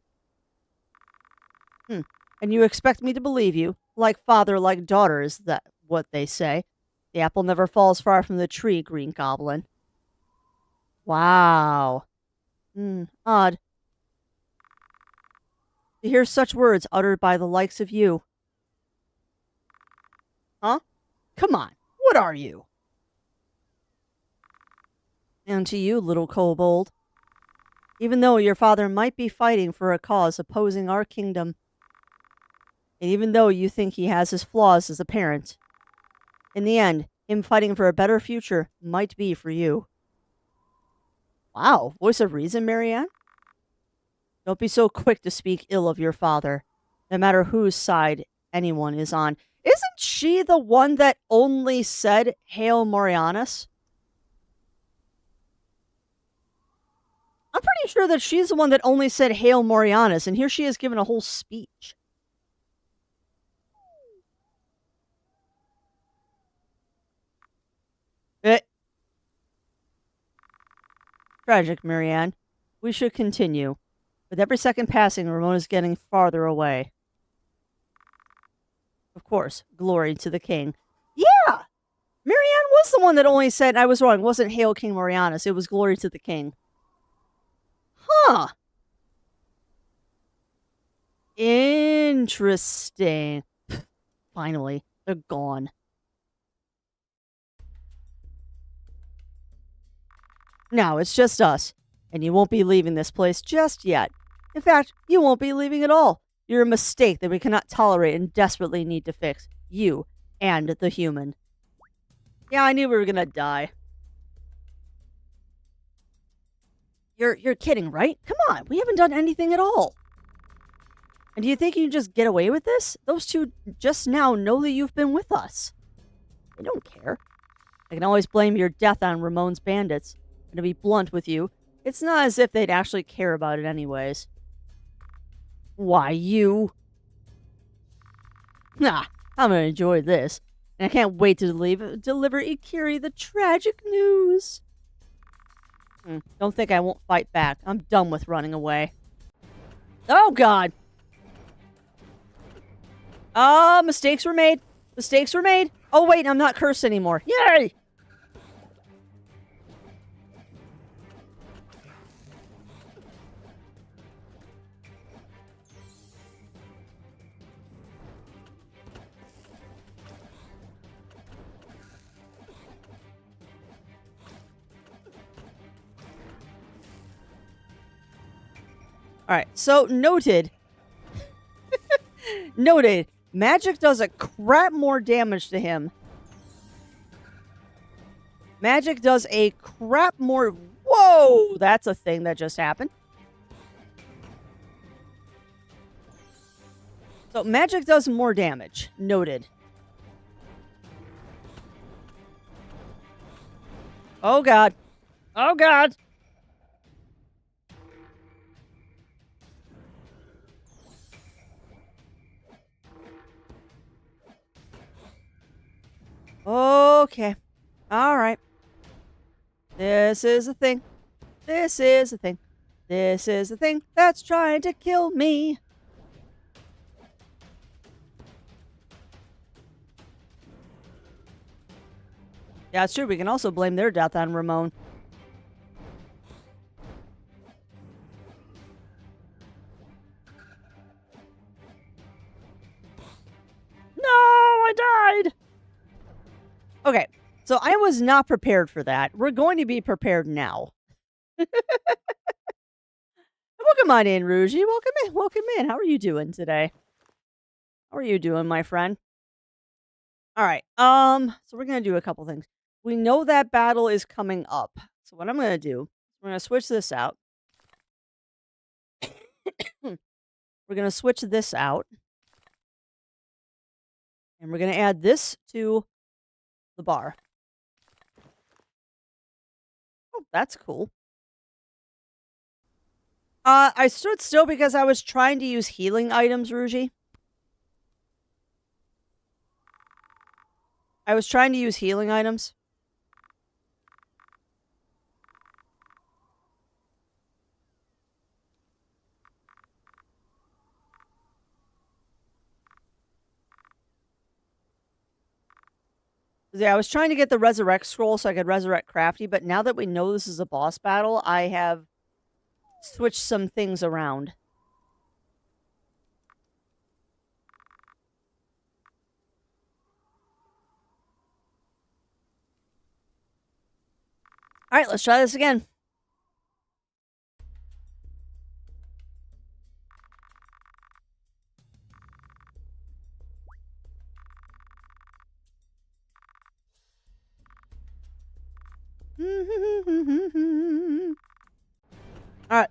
And you expect me to believe you? Like father, like daughter is that what they say. The apple never falls far from the tree, Green Goblin. Wow. Odd. To hear such words uttered by the likes of you. Huh? Come on. What are you? And to you, little kobold. Even though your father might be fighting for a cause opposing our kingdom, and even though you think he has his flaws as a parent, in the end, him fighting for a better future might be for you. Wow, voice of reason, Marianne? Don't be so quick to speak ill of your father, no matter whose side anyone is on. Isn't she the one that only said, Hail Morianus? I'm pretty sure that she's the one that only said, Hail Morianus, and here she is giving a whole speech. Tragic, Marianne. We should continue. With every second passing, Ramona's getting farther away. Of course, glory to the king. Yeah! Marianne was the one that only said, I was wrong, it wasn't Hail King Morianus, it was glory to the king. Huh. Interesting. Finally, they're gone. Now it's just us, and you won't be leaving this place just yet. In fact, you won't be leaving at all. You're a mistake that we cannot tolerate and desperately need to fix. You and the human. Yeah, I knew we were gonna die. You're kidding, right? Come on, we haven't done anything at all. And do you think you can just get away with this? Those two just now know that you've been with us. They don't care. I can always blame your death on Ramon's bandits. And to be blunt with you, it's not as if they'd actually care about it anyways. Why, you? Nah, I'm gonna enjoy this. And I can't wait to deliver Ikiri the tragic news. Don't think I won't fight back. I'm done with running away. Oh, God. Mistakes were made. Mistakes were made. Oh, wait, I'm not cursed anymore. Yay! Alright, so noted. Noted. Magic does a crap more damage to him. Magic does a crap more... Whoa! That's a thing that just happened. So magic does more damage. Noted. Oh, God. Oh, God. Okay. All right. This is the thing. This is the thing. This is the thing that's trying to kill me. Yeah, it's true. We can also blame their death on Ramon. No, I died. Okay, so I was not prepared for that. We're going to be prepared now. Welcome on in, Rougie. Welcome in. Welcome in. How are you doing today? How are you doing, my friend? All right. So we're gonna do a couple things. We know that battle is coming up. So what I'm gonna do, we're gonna switch this out. We're gonna switch this out. And we're gonna add this to the bar. Oh, that's cool. I stood still because I was trying to use healing items, Rougie. I was trying to use healing items. Yeah, I was trying to get the resurrect scroll so I could resurrect Crafty, but now that we know this is a boss battle, I have switched some things around. All right, let's try this again. All right.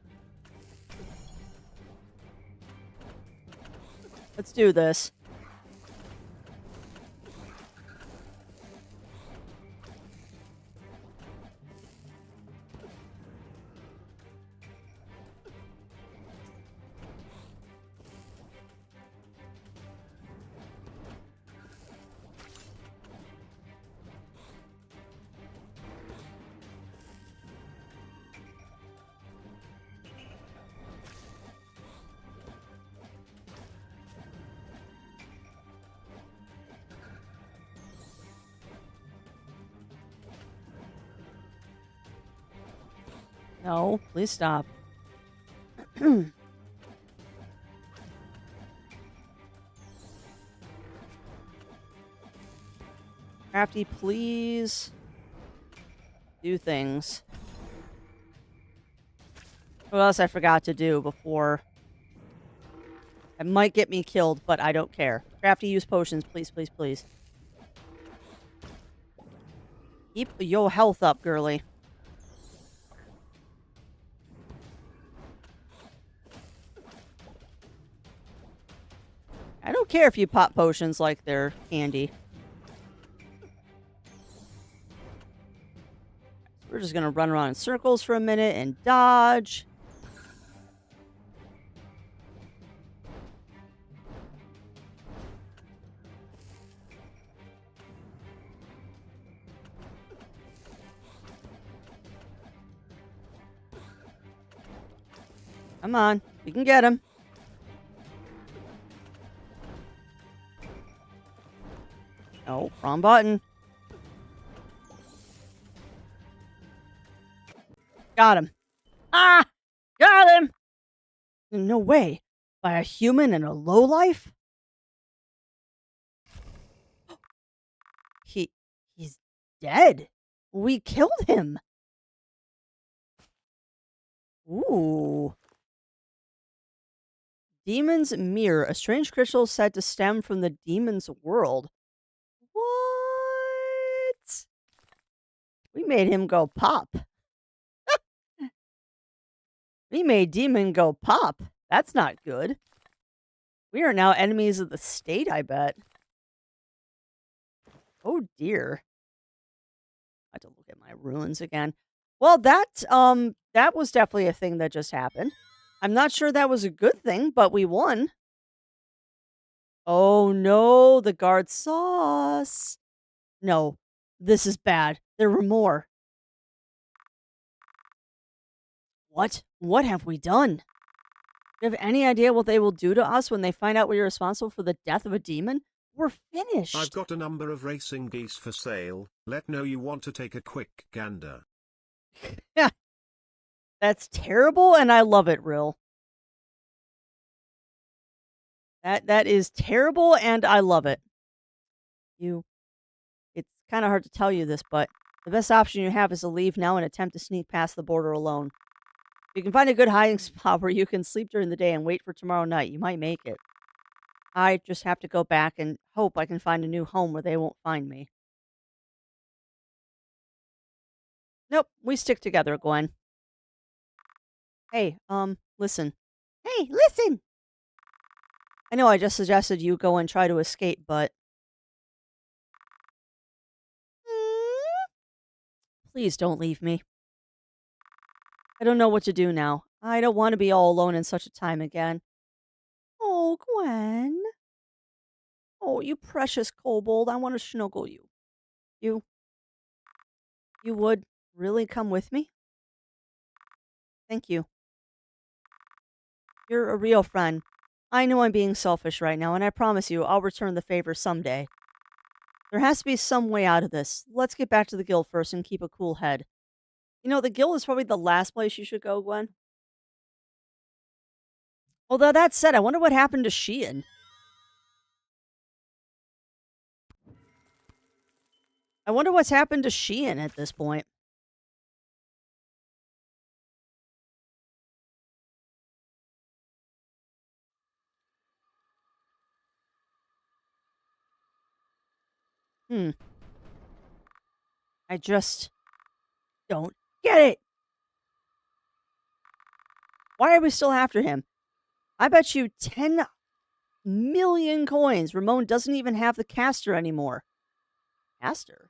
Let's do this. No, please stop. Crafty, please do things. What else I forgot to do before? It might get me killed, but I don't care. Crafty, use potions, please, please, please. Keep your health up, girly. I don't care if you pop potions like they're candy. We're just gonna run around in circles for a minute and dodge. Come on, we can get him. Oh, wrong button. Got him. Ah! Got him! No way. By a human and a lowlife? He's dead. We killed him. Ooh. Demon's Mirror, a strange crystal said to stem from the demon's world. What? We made him go pop. We made Demon go pop. That's not good. We are now enemies of the state, I bet. Oh dear. I have to look at my ruins again. Well, that was definitely a thing that just happened. I'm not sure that was a good thing, but we won. Oh no, the guard saw us. No, this is bad. There were more. What? What have we done? Do you have any idea what they will do to us when they find out we're responsible for the death of a demon? We're finished. I've got a number of racing geese for sale. Let know you want to take a quick gander. Yeah. That's terrible, and I love it, Rill. That is terrible, and I love it. It's kind of hard to tell you this, but the best option you have is to leave now and attempt to sneak past the border alone. If you can find a good hiding spot where you can sleep during the day and wait for tomorrow night, you might make it. I just have to go back and hope I can find a new home where they won't find me. Nope, we stick together, Gwen. Hey, listen. Hey, listen! I know I just suggested you go and try to escape, but... Please don't leave me. I don't know what to do now. I don't want to be all alone in such a time again. Oh, Gwen. Oh, you precious kobold. I want to snuggle you. You would really come with me? Thank you. You're a real friend. I know I'm being selfish right now, and I promise you I'll return the favor someday. There has to be some way out of this. Let's get back to the guild first and keep a cool head. You know, the guild is probably the last place you should go, Gwen. Although that said, I wonder what happened to Sheehan. I wonder what's happened to Sheehan at this point. I just don't get it. Why are we still after him? I bet you 10 million coins. Ramon doesn't even have the caster anymore. Caster?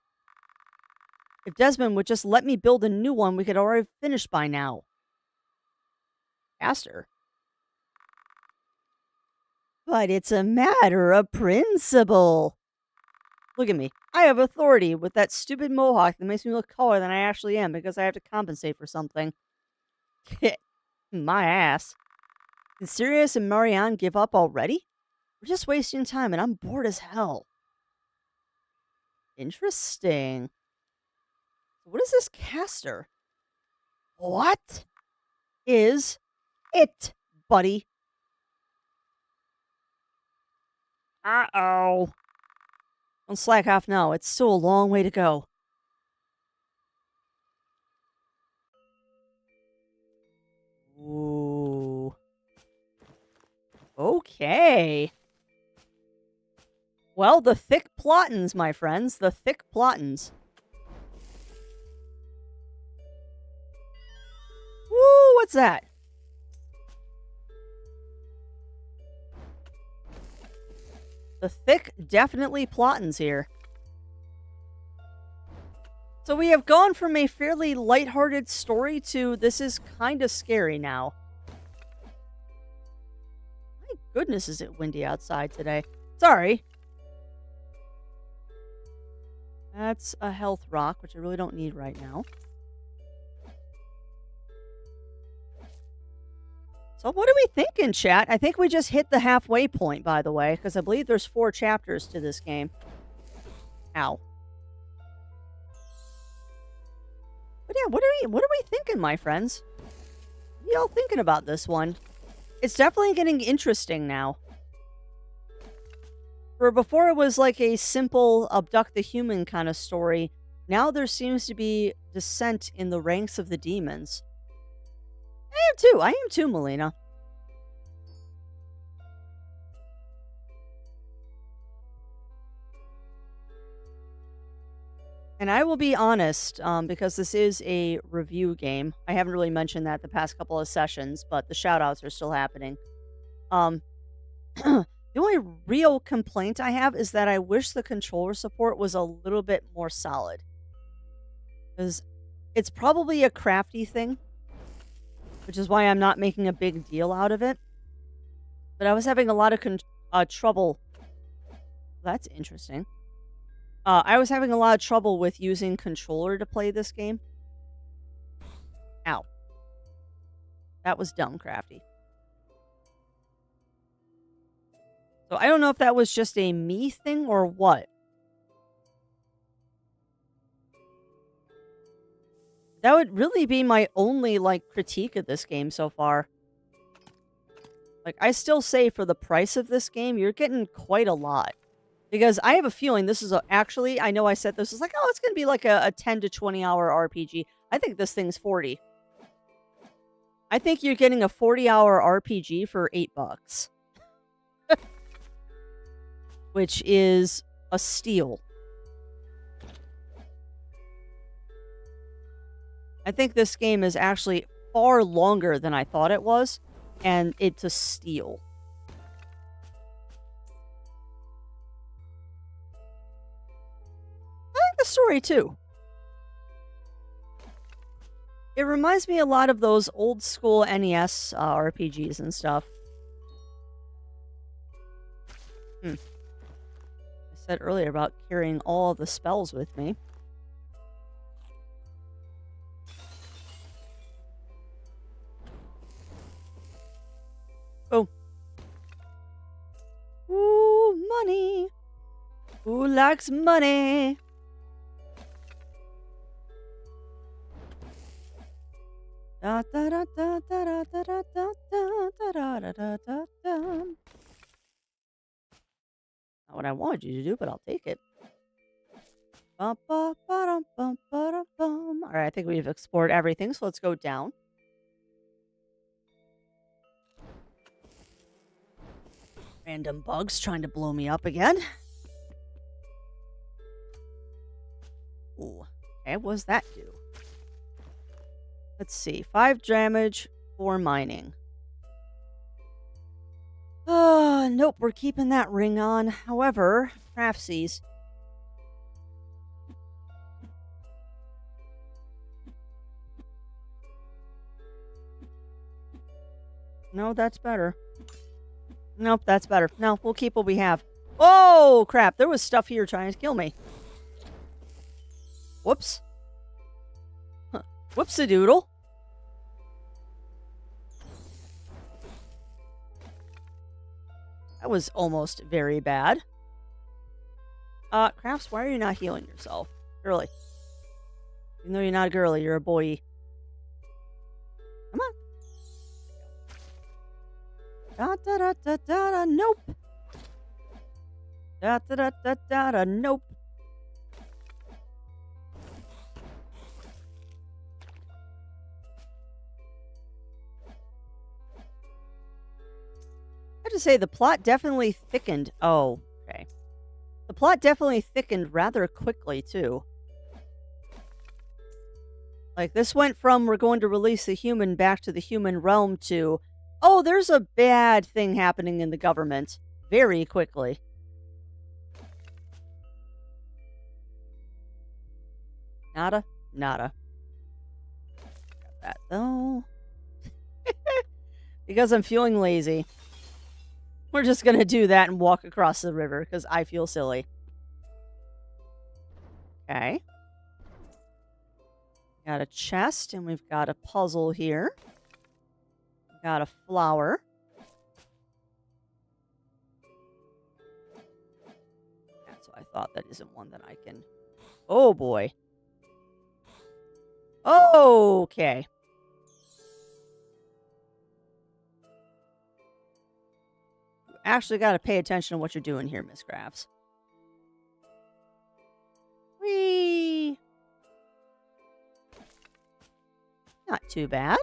If Desmond would just let me build a new one, we could already finish by now. Caster? But it's a matter of principle. Look at me. I have authority with that stupid mohawk that makes me look taller than I actually am because I have to compensate for something. My ass. Can Sirius and Marianne give up already? We're just wasting time and I'm bored as hell. Interesting. What is this caster? What is it, buddy? Uh-oh. Don't slack off now. It's still a long way to go. Ooh. Okay. Well, the thick plottins, my friends. The thick plottins. Woo, what's that? The thick, definitely plottins here. So we have gone from a fairly lighthearted story to this is kind of scary now. My goodness, is it windy outside today? Sorry. That's a health rock, which I really don't need right now. So what are we thinking, chat? I think we just hit the halfway point, by the way, because I believe there's 4 chapters to this game. Ow. But yeah, what are we thinking, my friends? What are y'all thinking about this one? It's definitely getting interesting now. For before it was like a simple abduct the human kind of story, now there seems to be dissent in the ranks of the demons. I am too, Melina. And I will be honest, because this is a review game. I haven't really mentioned that the past couple of sessions, but the shoutouts are still happening. The only real complaint I have is that I wish the controller support was a little bit more solid. Because it's probably a crafty thing, which is why I'm not making a big deal out of it. But I was having a lot of trouble. That's interesting. I was having a lot of trouble with using controller to play this game. Ow. That was dumb, crafty. So I don't know if that was just a me thing or what. That would really be my only, critique of this game so far. I still say for the price of this game, you're getting quite a lot. Because I have a feeling this is actually, I know I said this is it's going to be like a 10 to 20 hour RPG. I think this thing's 40. I think you're getting a 40-hour RPG for $8. Which is a steal. I think this game is actually far longer than I thought it was, and it's a steal. I like the story too. It reminds me a lot of those old school NES RPGs and stuff. I said earlier about carrying all the spells with me. Oh. Ooh, money. Who likes money? Da da da da da da da da da da da da da da. Not what I wanted you to do, but I'll take it. All right, I think we've explored everything, so let's go down. Random bugs trying to blow me up again. Ooh. Okay, what does that do? Let's see. 5 damage, 4 mining. Nope, we're keeping that ring on. However, craftsies. No, that's better. Nope, that's better. No, we'll keep what we have. Oh, crap. There was stuff here trying to kill me. Whoops. Whoops-a-doodle. That was almost very bad. Crafts, why are you not healing yourself? Girly. Even though you're not a girly, you're a boy. Come on. Da-da-da-da-da-da, nope. Da-da-da-da-da-da, nope. have to say, the plot definitely thickened. Oh, okay. The plot definitely thickened rather quickly, too. Like, this went from we're going to release the human back to the human realm to, oh, there's a bad thing happening in the government very quickly. Nada. Got that, though. Because I'm feeling lazy. We're just going to do that and walk across the river because I feel silly. Okay. Got a chest and we've got a puzzle here. Got a flower. That's what I thought. That isn't one that I can... Oh, boy. Okay. You actually got to pay attention to what you're doing here, Miss Crafts. Whee! Not too bad.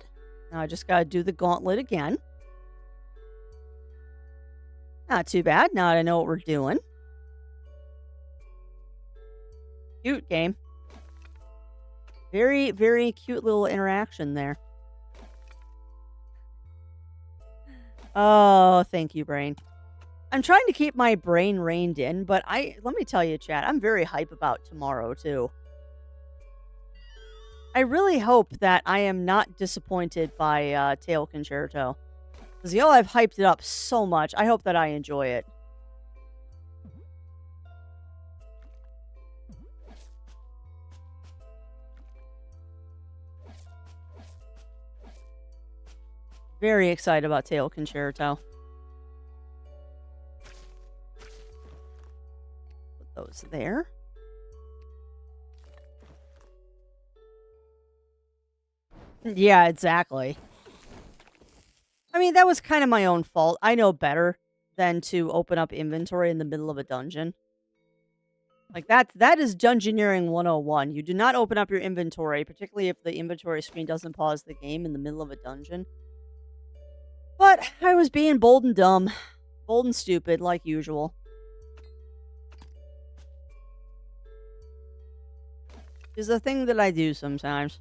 Now I just got to do the gauntlet again. Not too bad. Now I know what we're doing. Cute game. Very, very cute little interaction there. Oh, thank you, brain. I'm trying to keep my brain reined in, but let me tell you, chat, I'm very hype about tomorrow, too. I really hope that I am not disappointed by Tail Concerto. Because y'all have hyped it up so much. I hope that I enjoy it. Very excited about Tail Concerto. Put those there. Yeah, exactly. I mean, that was kind of my own fault. I know better than to open up inventory in the middle of a dungeon. Like, that is Dungeoneering 101. You do not open up your inventory, particularly if the inventory screen doesn't pause the game in the middle of a dungeon. But I was being bold and dumb. Bold and stupid, like usual. It's a thing that I do sometimes.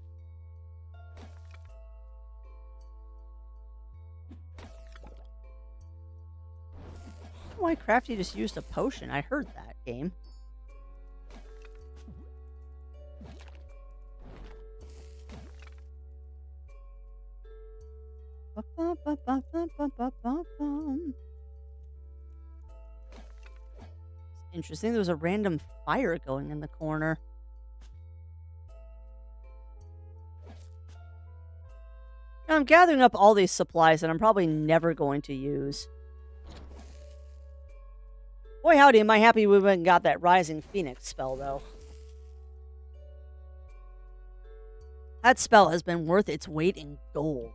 Why Crafty just used a potion? I heard that game. Interesting. There was a random fire going in the corner. Now, I'm gathering up all these supplies that I'm probably never going to use. Boy, howdy, am I happy we went and got that Rising Phoenix spell, though. That spell has been worth its weight in gold.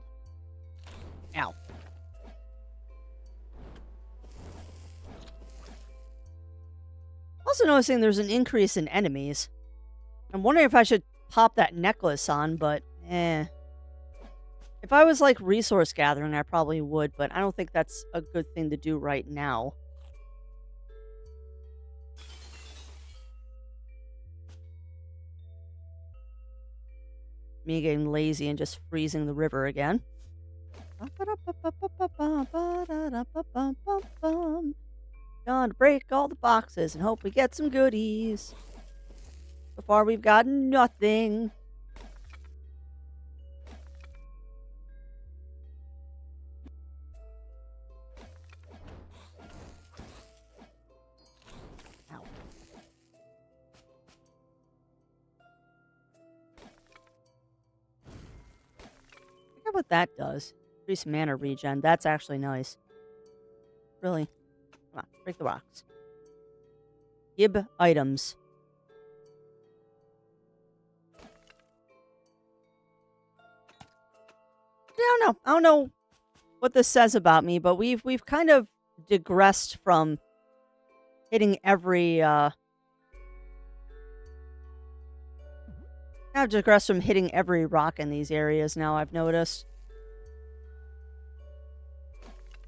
Ow. Also noticing there's an increase in enemies. I'm wondering if I should pop that necklace on, but if I was like resource gathering, I probably would, but I don't think that's a good thing to do right now. Me getting lazy and just freezing the river again. Gonna break all the boxes and hope we get some goodies. So far we've got nothing. Ow. I wonder what that does. Increase mana regen. That's actually nice. Really? Come on, break the rocks. Gib items. I don't know what this says about me, but we've kind of digressed from hitting every I've digressed from hitting every rock in these areas now, I've noticed.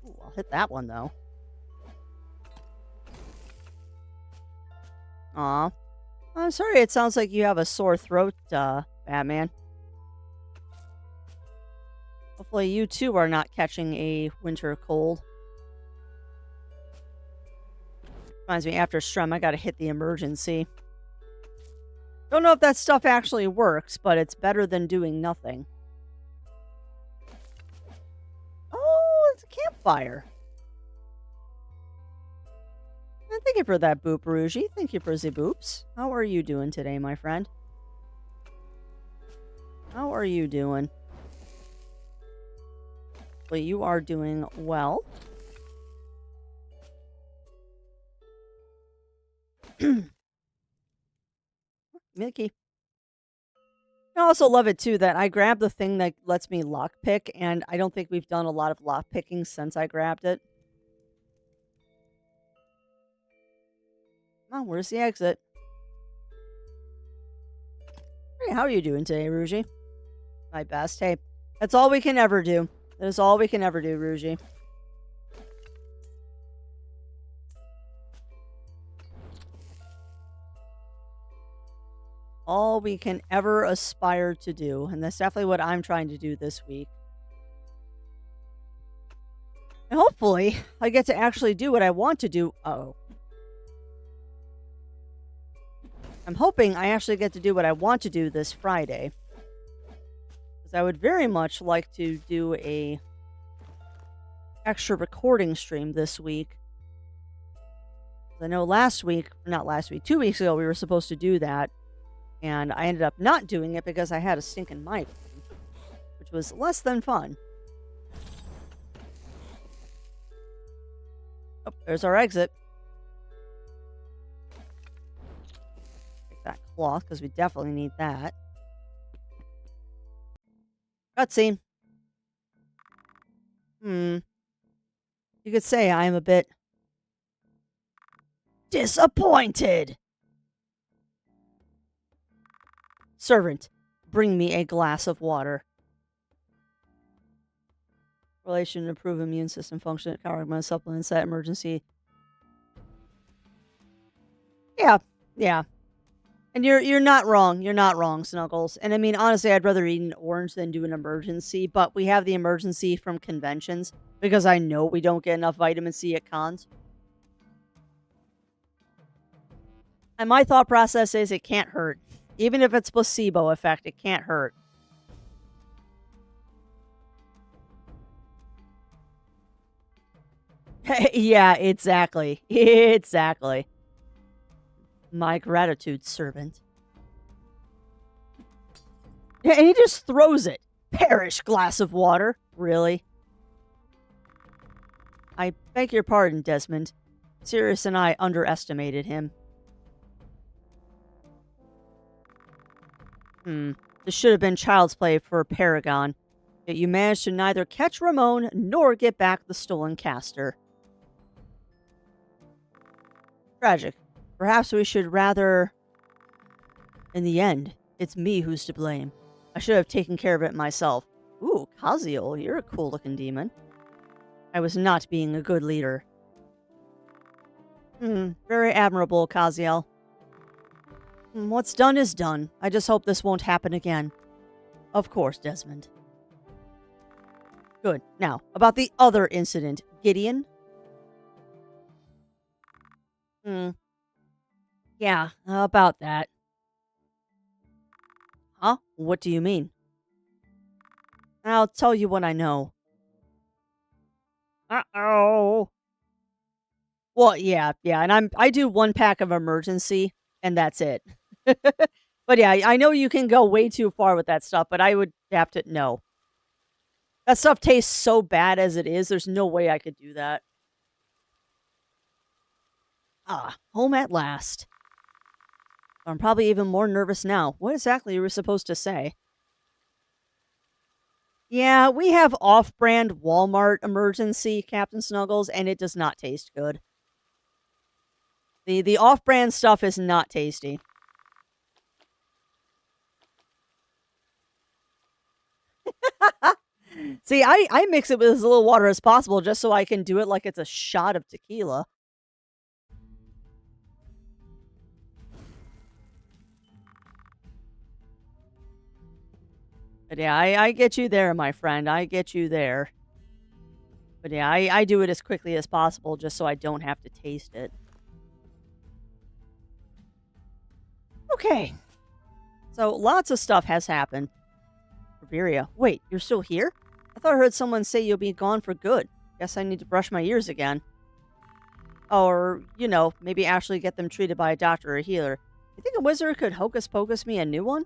Ooh, I'll hit that one, though. Aw. I'm sorry, it sounds like you have a sore throat, Batman. Hopefully you, too, are not catching a winter cold. Reminds me, after Strem, I gotta hit the emergency. Don't know if that stuff actually works, but it's better than doing nothing. Oh, it's a campfire. Thank you for that, Boop Rougie. Thank you for the boops. How are you doing today, my friend? How are you doing? Well, you are doing well. Mickey. I also love it, too, that I grabbed the thing that lets me lockpick, and I don't think we've done a lot of lockpicking since I grabbed it. Oh, where's the exit? Hey, how are you doing today, Rougie? My best. Hey, that's all we can ever do. That is all we can ever do, Rougie. All we can ever aspire to do. And that's definitely what I'm trying to do this week. And hopefully, I get to actually do what I want to do. Uh-oh. I'm hoping I actually get to do what I want to do this Friday. Because I would very much like to do a extra recording stream this week. I know not last week, 2 weeks ago, we were supposed to do that. And I ended up not doing it because I had a stinking mic, which was less than fun. Oh, there's our exit. Take that cloth, because we definitely need that. Cutscene. You could say I am a bit disappointed. Servant, bring me a glass of water. Relation to improve immune system function, power supplements, that emergency. Yeah. And you're not wrong. You're not wrong, Snuggles. And I mean, honestly, I'd rather eat an orange than do an emergency, but we have the emergency from conventions because I know we don't get enough vitamin C at cons. And my thought process is it can't hurt. Even if it's placebo effect, it can't hurt. Yeah, exactly. Exactly. My gratitude, servant. And he just throws it. Perish, glass of water. Really? I beg your pardon, Desmond. Sirius and I underestimated him. This should have been child's play for Paragon. Yet you managed to neither catch Ramon nor get back the stolen caster. Tragic. Perhaps we should rather... In the end, it's me who's to blame. I should have taken care of it myself. Ooh, Kaziel, you're a cool-looking demon. I was not being a good leader. Very admirable, Kaziel. What's done is done. I just hope this won't happen again. Of course, Desmond. Good. Now, about the other incident. Gideon? Yeah, about that. Huh? What do you mean? I'll tell you what I know. Uh-oh. Well, yeah, and I do 1 pack of emergency, and that's it. But yeah, I know you can go way too far with that stuff, but I would have to no. That stuff tastes so bad as it is, there's no way I could do that. Ah, home at last. I'm probably even more nervous now. What exactly were we supposed to say? Yeah, we have off-brand Walmart emergency, Captain Snuggles, and it does not taste good. The off-brand stuff is not tasty. See, I mix it with as little water as possible just so I can do it like it's a shot of tequila. But yeah, I get you there, my friend. I get you there. But yeah, I do it as quickly as possible just so I don't have to taste it. Okay. So lots of stuff has happened. Riveria. Wait, you're still here? I thought I heard someone say you'll be gone for good. Guess I need to brush my ears again. Or, maybe actually get them treated by a doctor or a healer. You think a wizard could hocus pocus me a new one?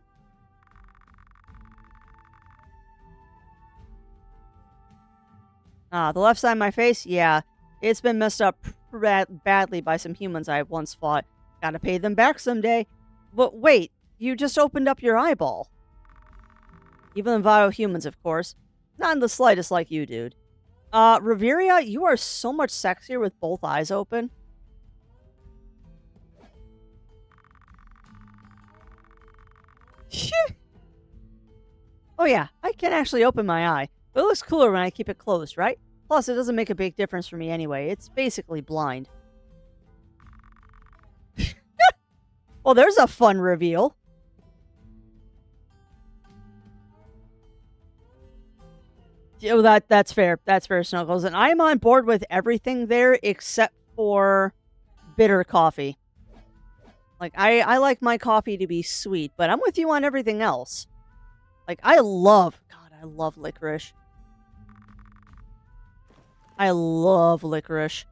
The left side of my face? Yeah. It's been messed up badly by some humans I once fought. Gotta pay them back someday. But wait, you just opened up your eyeball. Even vile humans, of course. Not in the slightest like you, dude. Riveria, you are so much sexier with both eyes open. Oh yeah, I can actually open my eye. But it looks cooler when I keep it closed, right? Plus, it doesn't make a big difference for me anyway. It's basically blind. Well, there's a fun reveal. Oh, that's fair. That's fair, Snuggles. And I'm on board with everything there except for bitter coffee. Like, I like my coffee to be sweet, but I'm with you on everything else. Like, I love licorice. I love licorice.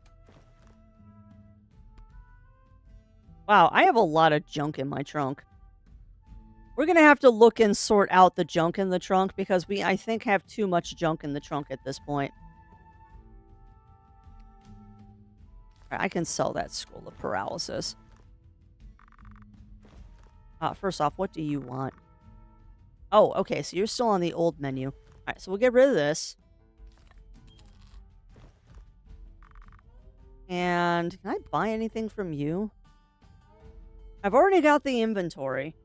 Wow, I have a lot of junk in my trunk. We're going to have to look and sort out the junk in the trunk because we, I think, have too much junk in the trunk at this point. I can sell that scroll of paralysis. First off, what do you want? Oh, okay, so you're still on the old menu. All right, so we'll get rid of this. And can I buy anything from you? I've already got the inventory.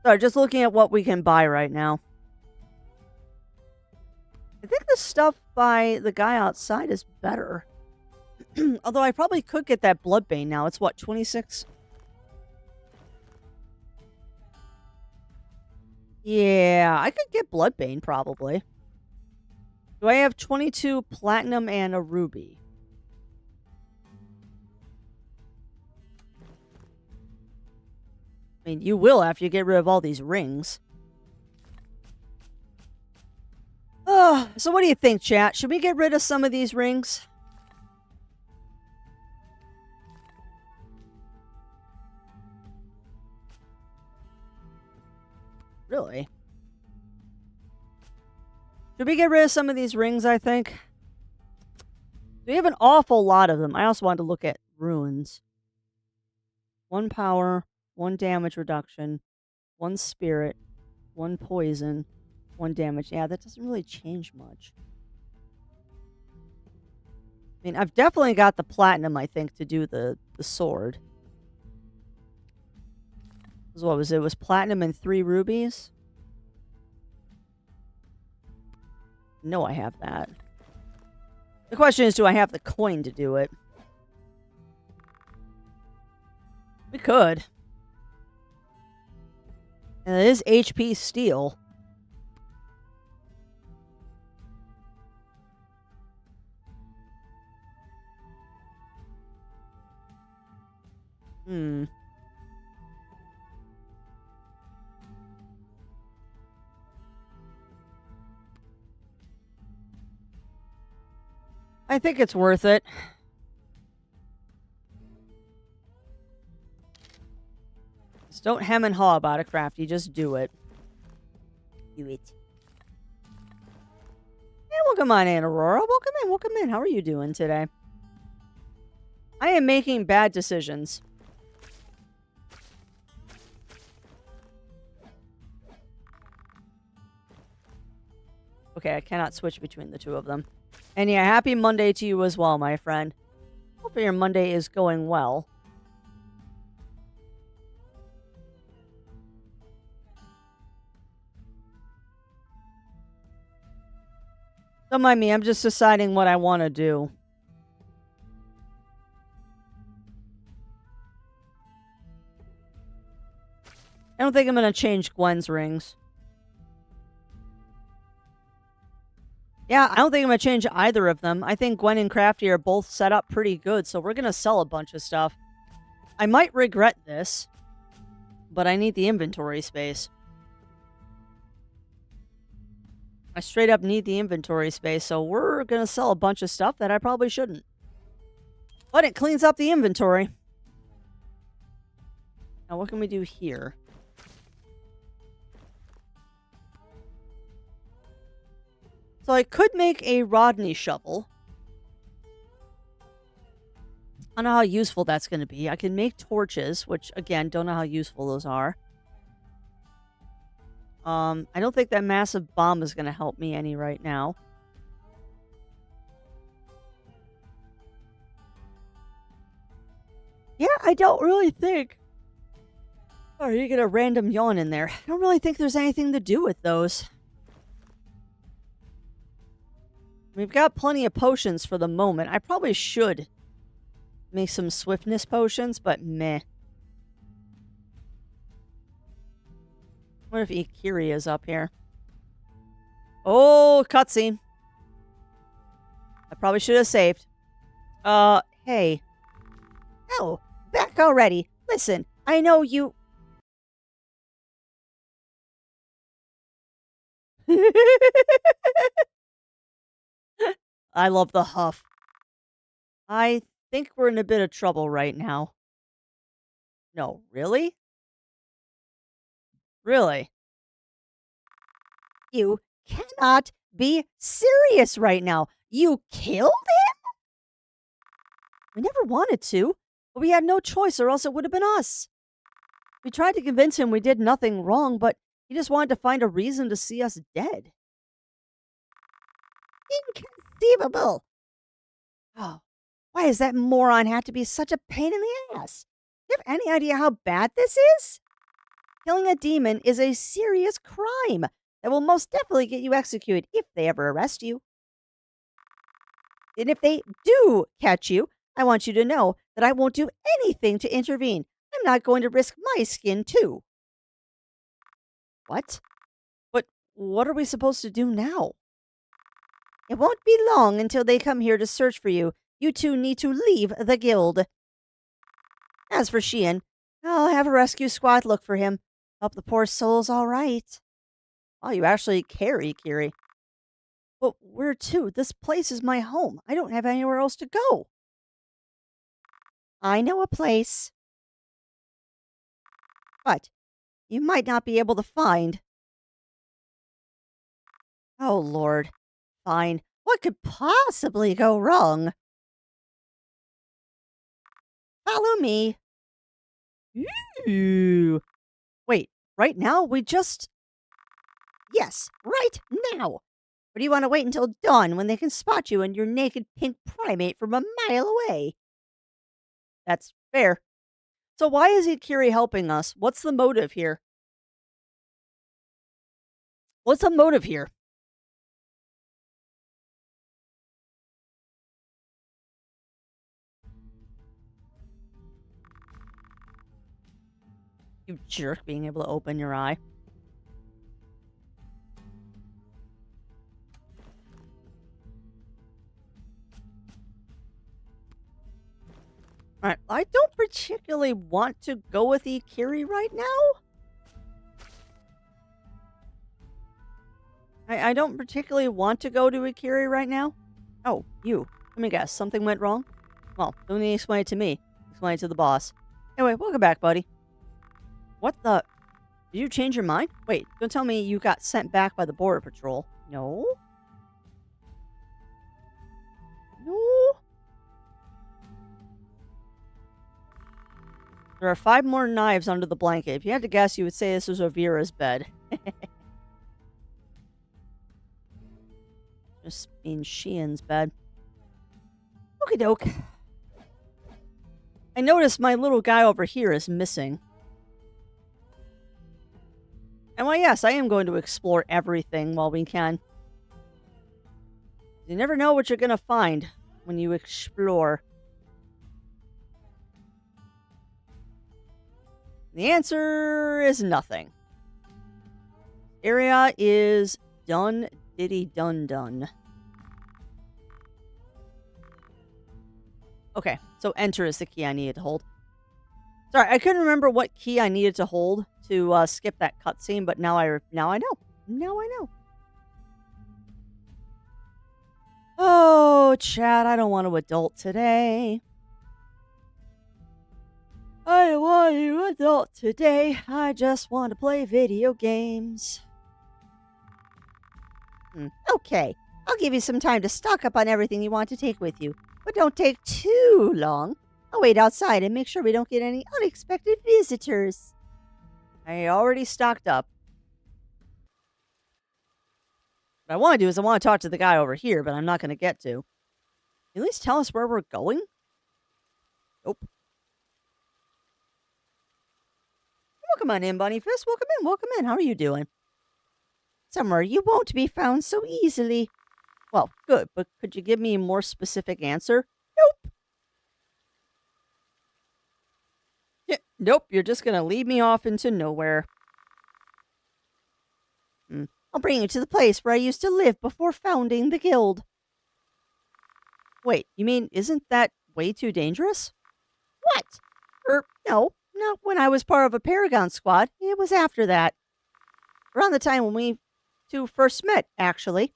Sorry, just looking at what we can buy right now. I think the stuff by the guy outside is better. Although I probably could get that Bloodbane now. It's what, 26? Yeah, I could get Bloodbane probably. Do I have 22 platinum and a ruby? I mean, you will after you get rid of all these rings. So what do you think, chat? Should we get rid of some of these rings? Really? Should we get rid of some of these rings, I think? We have an awful lot of them. I also wanted to look at runes. 1 power, 1 damage reduction, 1 spirit, 1 poison, 1 damage. Yeah, that doesn't really change much. I mean, I've definitely got the platinum, I think, to do the sword. What was it? It was platinum and 3 rubies? No, I have that. The question is, do I have the coin to do it? We could. And it is HP steel. I think it's worth it. Just don't hem and haw about it, Crafty. Just do it. Do it. Yeah, welcome on in, Aurora. Welcome in, welcome in. How are you doing today? I am making bad decisions. Okay, I cannot switch between the two of them. And yeah, happy Monday to you as well, my friend. Hopefully your Monday is going well. Don't mind me, I'm just deciding what I want to do. I don't think I'm going to change Gwen's rings. Yeah, I don't think I'm going to change either of them. I think Gwen and Crafty are both set up pretty good, so we're going to sell a bunch of stuff. I might regret this, but I need the inventory space. I straight up need the inventory space, so we're going to sell a bunch of stuff that I probably shouldn't. But it cleans up the inventory. Now, what can we do here? So I could make a Rodney shovel. I don't know how useful that's going to be. I can make torches, which, again, don't know how useful those are. I don't think that massive bomb is going to help me any right now. Yeah, I don't really think. Oh, you get a random yawn in there. I don't really think there's anything to do with those. We've got plenty of potions for the moment. I probably should make some swiftness potions, but meh. What if Ikiri is up here? Oh, cutscene. I probably should have saved. Hey. Oh, back already. Listen, I know you... I love the huff. I think we're in a bit of trouble right now. No, really? Really? You cannot be serious right now. You killed him? We never wanted to, but we had no choice or else it would have been us. We tried to convince him we did nothing wrong, but he just wanted to find a reason to see us dead. Inconceivable. Oh, why does that moron have to be such a pain in the ass? Do you have any idea how bad this is? Killing a demon is a serious crime that will most definitely get you executed if they ever arrest you. And if they do catch you, I want you to know that I won't do anything to intervene. I'm not going to risk my skin, too. What? But what are we supposed to do now? It won't be long until they come here to search for you. You two need to leave the guild. As for Sheehan, I'll have a rescue squad look for him. Hope the poor soul's all right. Oh, you actually care, Ikiri. But where to? This place is my home. I don't have anywhere else to go. I know a place. But you might not be able to find. Oh, Lord. Fine. What could possibly go wrong? Follow me. Ooh. Wait, right now? We just... Yes, right now. Or do you want to wait until dawn when they can spot you and your naked pink primate from a mile away? That's fair. So why is Ikiri helping us? What's the motive here? What's the motive here? You jerk, being able to open your eye. Alright, I don't particularly want to go with Ikiri right now. I don't particularly want to go to Ikiri right now. Oh, you. Let me guess, something went wrong? Well, don't need to explain it to me. Explain it to the boss. Anyway, welcome back, buddy. What the... Did you change your mind? Wait, don't tell me you got sent back by the Border Patrol. No? No? There are 5 more knives under the blanket. If you had to guess, you would say this was Ovira's bed. Just means Sheehan's bed. Okie doke. I noticed my little guy over here is missing. And well, yes, I am going to explore everything while we can. You never know what you're going to find when you explore. The answer is nothing. Area is done diddy done done. Okay, so enter is the key I needed to hold. Sorry, I couldn't remember what key I needed to hold to skip that cutscene, but now I know. Now I know. Oh, Chad, I don't want to adult today. I don't want to adult today. I just want to play video games. Okay, I'll give you some time to stock up on everything you want to take with you, but don't take too long. I'll wait outside and make sure we don't get any unexpected visitors. I already stocked up. What I want to do is I want to talk to the guy over here, but I'm not going to get to. At least tell us where we're going? Nope. Welcome on in, Bunny Fist. Welcome in. How are you doing? Somewhere you won't be found so easily. Well, good, but could you give me a more specific answer? Nope. Yeah, nope, you're just going to lead me off into nowhere. I'll bring you to the place where I used to live before founding the guild. Wait, you mean, isn't that way too dangerous? What? No, not when I was part of a Paragon squad. It was after that. Around the time when we two first met, actually.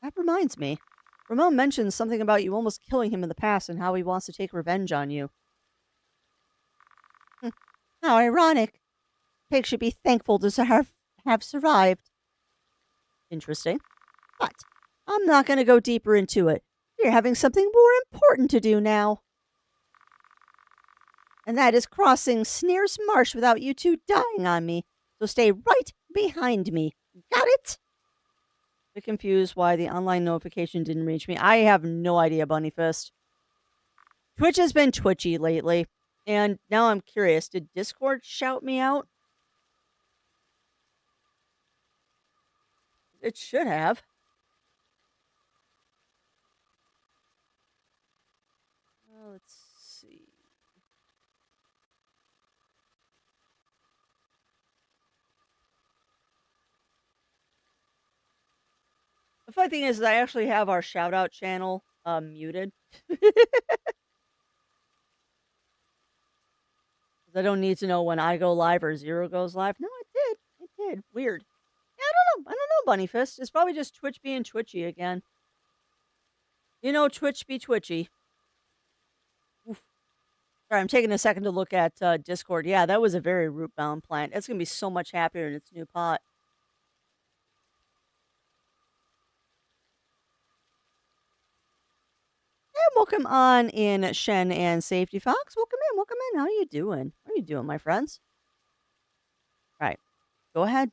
That reminds me. Ramon mentioned something about you almost killing him in the past and how he wants to take revenge on you. How ironic. Pig should be thankful to have survived. Interesting. But I'm not going to go deeper into it. We're having something more important to do now. And that is crossing Snare's Marsh without you two dying on me. So stay right behind me. Got it? A bit confused why the online notification didn't reach me. I have no idea, Bunnyfist. Twitch has been twitchy lately. And now I'm curious, did Discord shout me out? It should have. Let's see. The funny thing is I actually have our shout out channel muted. I don't need to know when I go live or Zero goes live. No, it did. It did. Weird. Yeah, I don't know, Bunnyfist. It's probably just Twitch being twitchy again. You know, Twitch be twitchy. Oof. Sorry, I'm taking a second to look at Discord. Yeah, that was a very root-bound plant. It's going to be so much happier in its new pot. And welcome on in, Shen and Safety Fox. Welcome in. How are you doing? How are you doing, my friends? Right. Go ahead.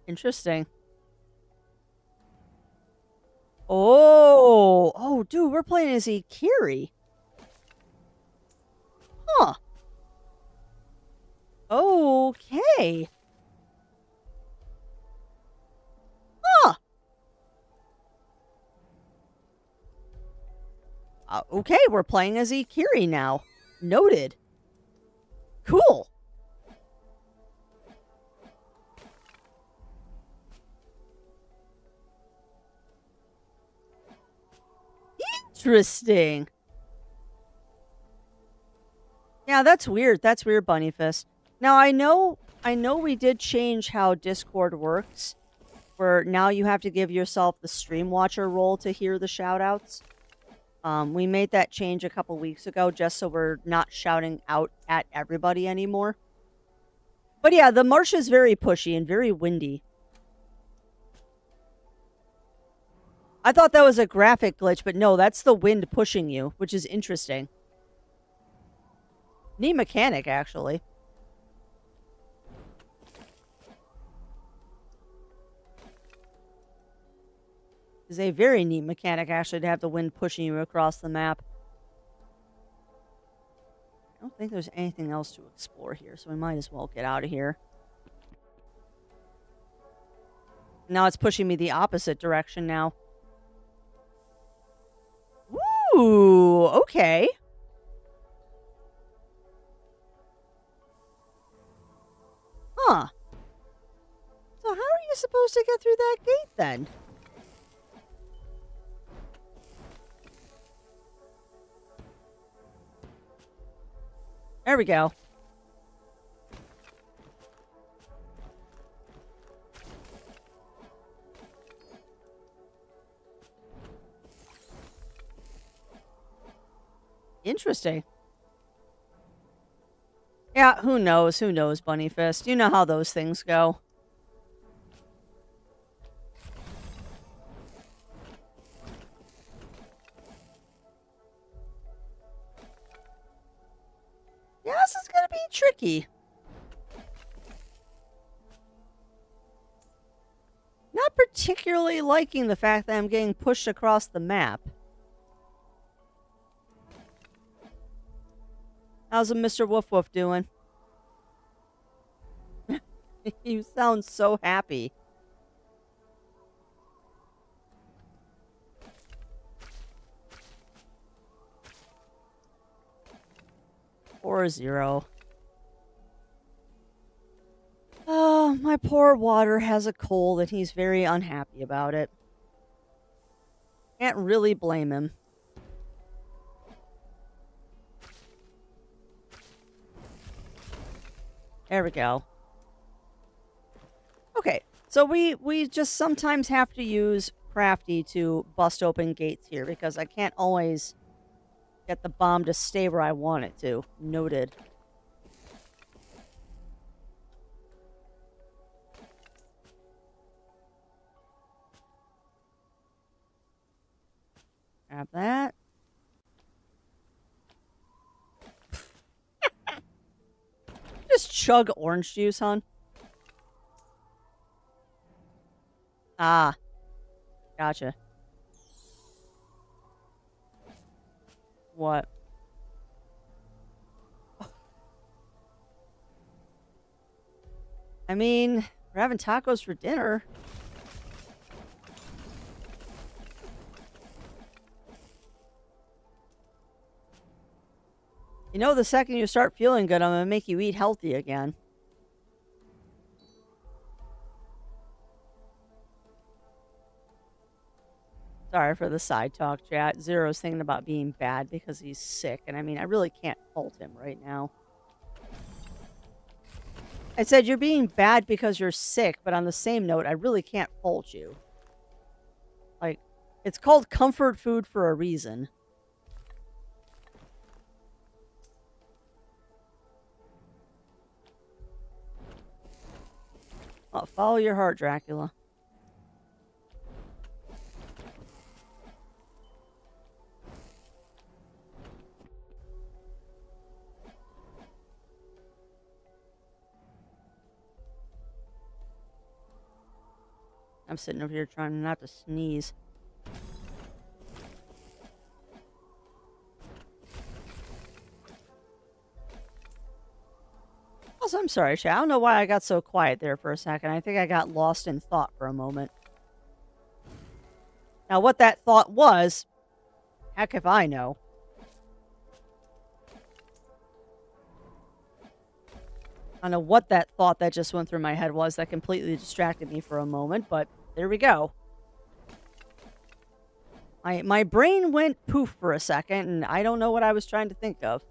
Interesting. Oh, dude, we're playing as Ikiri. Huh. Okay. Huh. Okay, we're playing as Ikiri now. Noted. Cool. Interesting. Yeah, that's weird. That's weird, Bunnyfist. Now, I know we did change how Discord works, where now you have to give yourself the stream watcher role to hear the shoutouts. We made that change a couple weeks ago just so we're not shouting out at everybody anymore. But yeah, the marsh is very pushy and very windy. I thought that was a graphic glitch, but no, that's the wind pushing you, which is interesting. Neat mechanic, actually. Is a very neat mechanic, actually, to have the wind pushing you across the map. I don't think there's anything else to explore here, so we might as well get out of here. Now it's pushing me the opposite direction now. Ooh, okay. Huh. So how are you supposed to get through that gate then? There we go. Interesting. Yeah, who knows? Who knows, Bunny Fist? You know how those things go. Yeah, this is gonna be tricky. Not particularly liking the fact that I'm getting pushed across the map. How's a Mr. Woof Woof doing? You sound so happy. 4-0. Oh, my poor Water has a cold and he's very unhappy about it. Can't really blame him. There we go. Okay, so we just sometimes have to use Crafty to bust open gates here because I can't always get the bomb to stay where I want it to. Noted. Grab that. Just chug orange juice, hon. Ah. Gotcha. What? I mean, we're having tacos for dinner. You know, the second you start feeling good, I'm gonna make you eat healthy again. Sorry for the side talk, chat. Zero's thinking about being bad because he's sick, and I mean, I really can't fault him right now. I said you're being bad because you're sick, but on the same note, I really can't fault you. Like, it's called comfort food for a reason. Oh, follow your heart, Dracula. I'm sitting over here trying not to sneeze. Also, I'm sorry, chat. I don't know why I got so quiet there for a second. I think I got lost in thought for a moment. Now, what that thought was, heck if I know. I don't know what that thought that just went through my head was that completely distracted me for a moment, but there we go. My brain went poof for a second, and I don't know what I was trying to think of.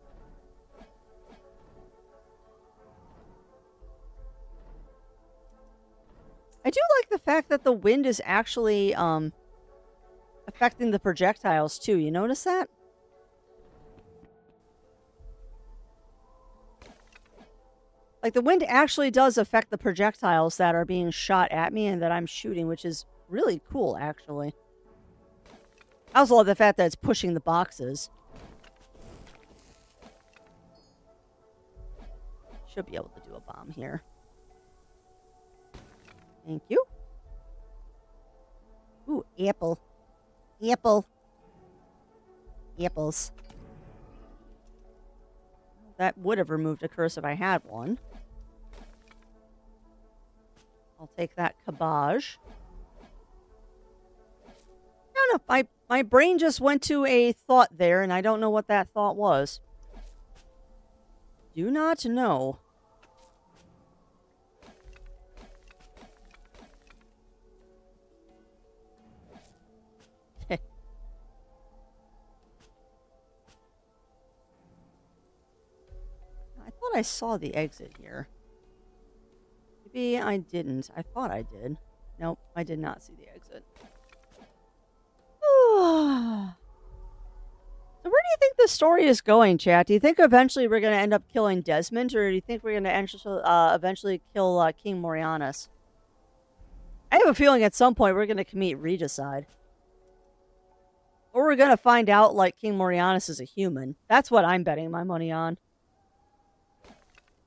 I do like the fact that the wind is actually affecting the projectiles too. You notice that? Like, the wind actually does affect the projectiles that are being shot at me and that I'm shooting, which is really cool, actually. I also love the fact that it's pushing the boxes. Should be able to do a bomb here. Thank you. Ooh, apple. Apple. Apples. That would have removed a curse if I had one. I'll take that cabbage. I don't know. My brain just went to a thought there, and I don't know what that thought was. Do not know. I thought I saw the exit here. Maybe I didn't. I thought I did. Nope, I did not see the exit. So where do you think the story is going, chat? Do you think eventually we're going to end up killing Desmond, or do you think we're going to eventually kill King Morianus? I have a feeling at some point we're going to commit regicide. Or we're going to find out, like, King Morianus is a human. That's what I'm betting my money on.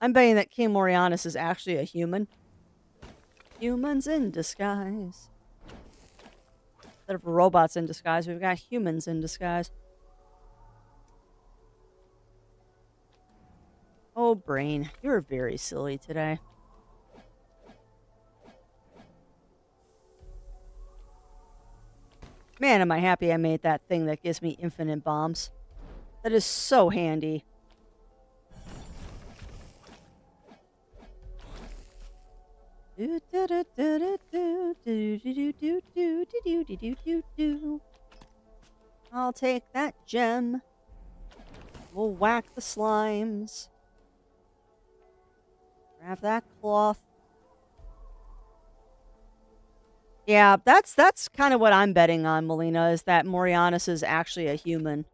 I'm betting that King Morianus is actually a human. Humans in disguise. Instead of robots in disguise, we've got humans in disguise. Oh, brain, you're very silly today. Man, am I happy I made that thing that gives me infinite bombs. That is so handy. I'll take that gem. We'll whack the slimes. Grab that cloth. Yeah, that's kind of what I'm betting on, Melina, is that Morianus is actually a human.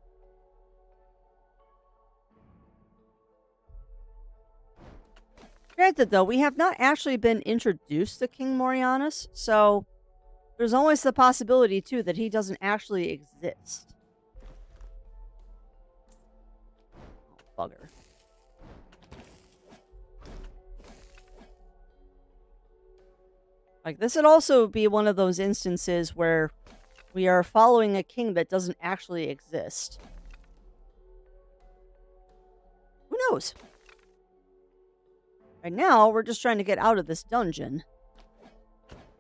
Granted, though, we have not actually been introduced to King Morianus, so there's always the possibility, too, that he doesn't actually exist. Oh, bugger. Like, this would also be one of those instances where we are following a king that doesn't actually exist. Who knows? Right now, we're just trying to get out of this dungeon.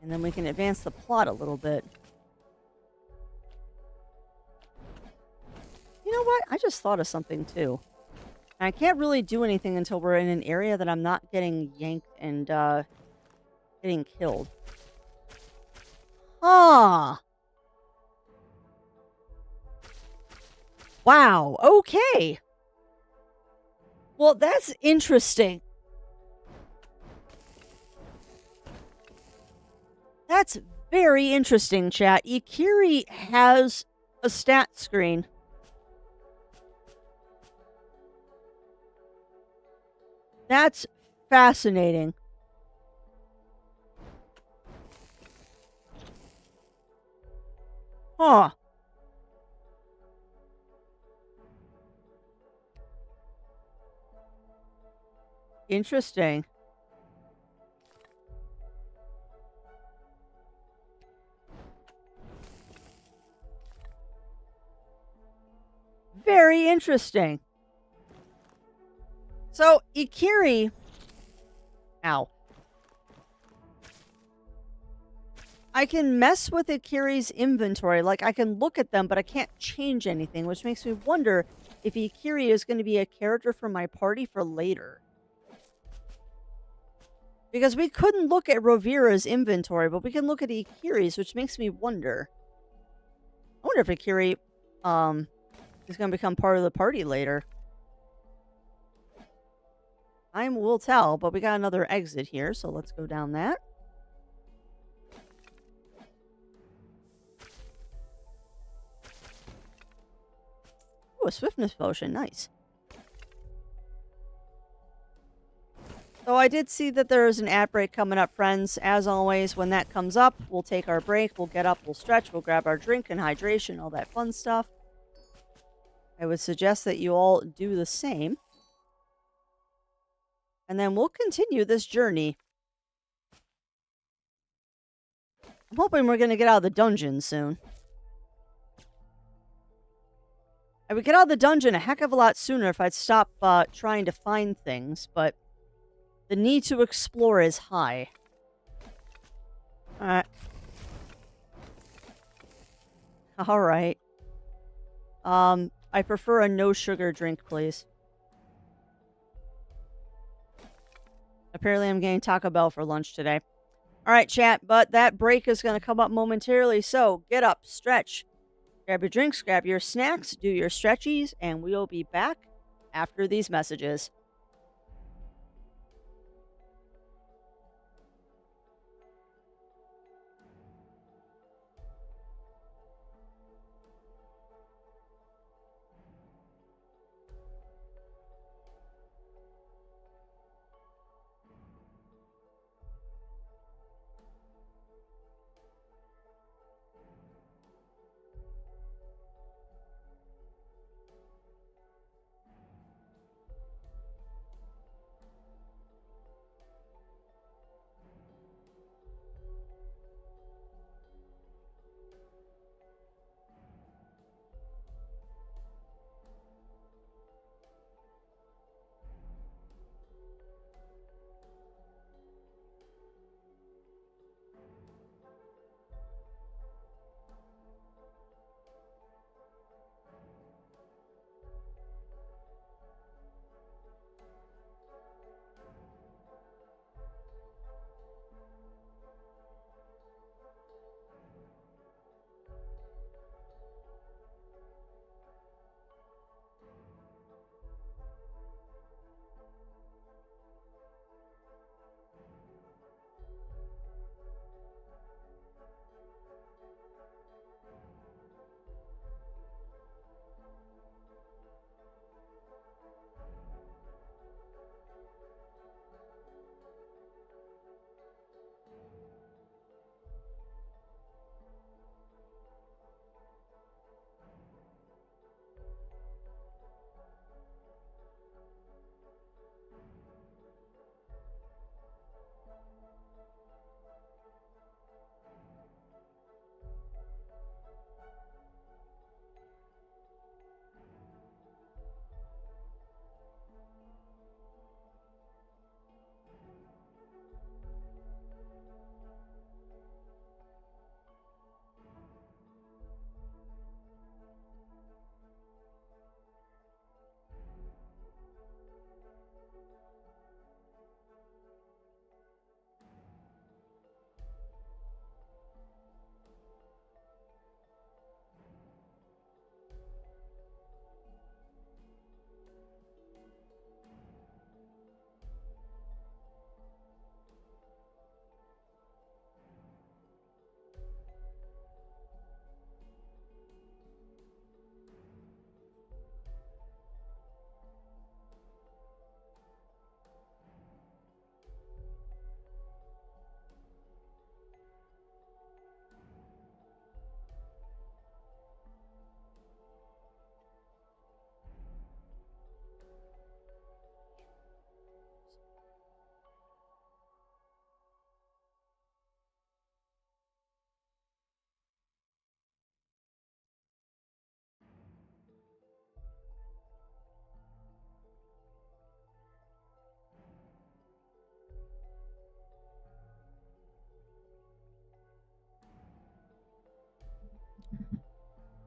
And then we can advance the plot a little bit. You know what? I just thought of something, too. And I can't really do anything until we're in an area that I'm not getting yanked and, getting killed. Huh. Wow. Okay. Well, that's interesting. That's very interesting, chat. Ikiri has a stat screen. That's fascinating. Huh. Interesting. Very interesting. So, Ikiri... Ow. I can mess with Ikiri's inventory. Like, I can look at them, but I can't change anything, which makes me wonder if Ikiri is going to be a character for my party for later. Because we couldn't look at Rovira's inventory, but we can look at Ikiri's, which makes me wonder. I wonder if Ikiri is going to become part of the party later. Time will tell, but we got another exit here, so let's go down that. Ooh, a swiftness potion, nice. So I did see that there is an ad break coming up, friends. As always, when that comes up, we'll take our break, we'll get up, we'll stretch, we'll grab our drink and hydration, all that fun stuff. I would suggest that you all do the same. And then we'll continue this journey. I'm hoping we're gonna get out of the dungeon soon. I would get out of the dungeon a heck of a lot sooner if I'd stop trying to find things, but the need to explore is high. Alright. Alright. I prefer a no sugar drink, please. Apparently I'm getting Taco Bell for lunch today. Alright, chat, but that break is going to come up momentarily, so get up, stretch, grab your drinks, grab your snacks, do your stretchies, and we'll be back after these messages.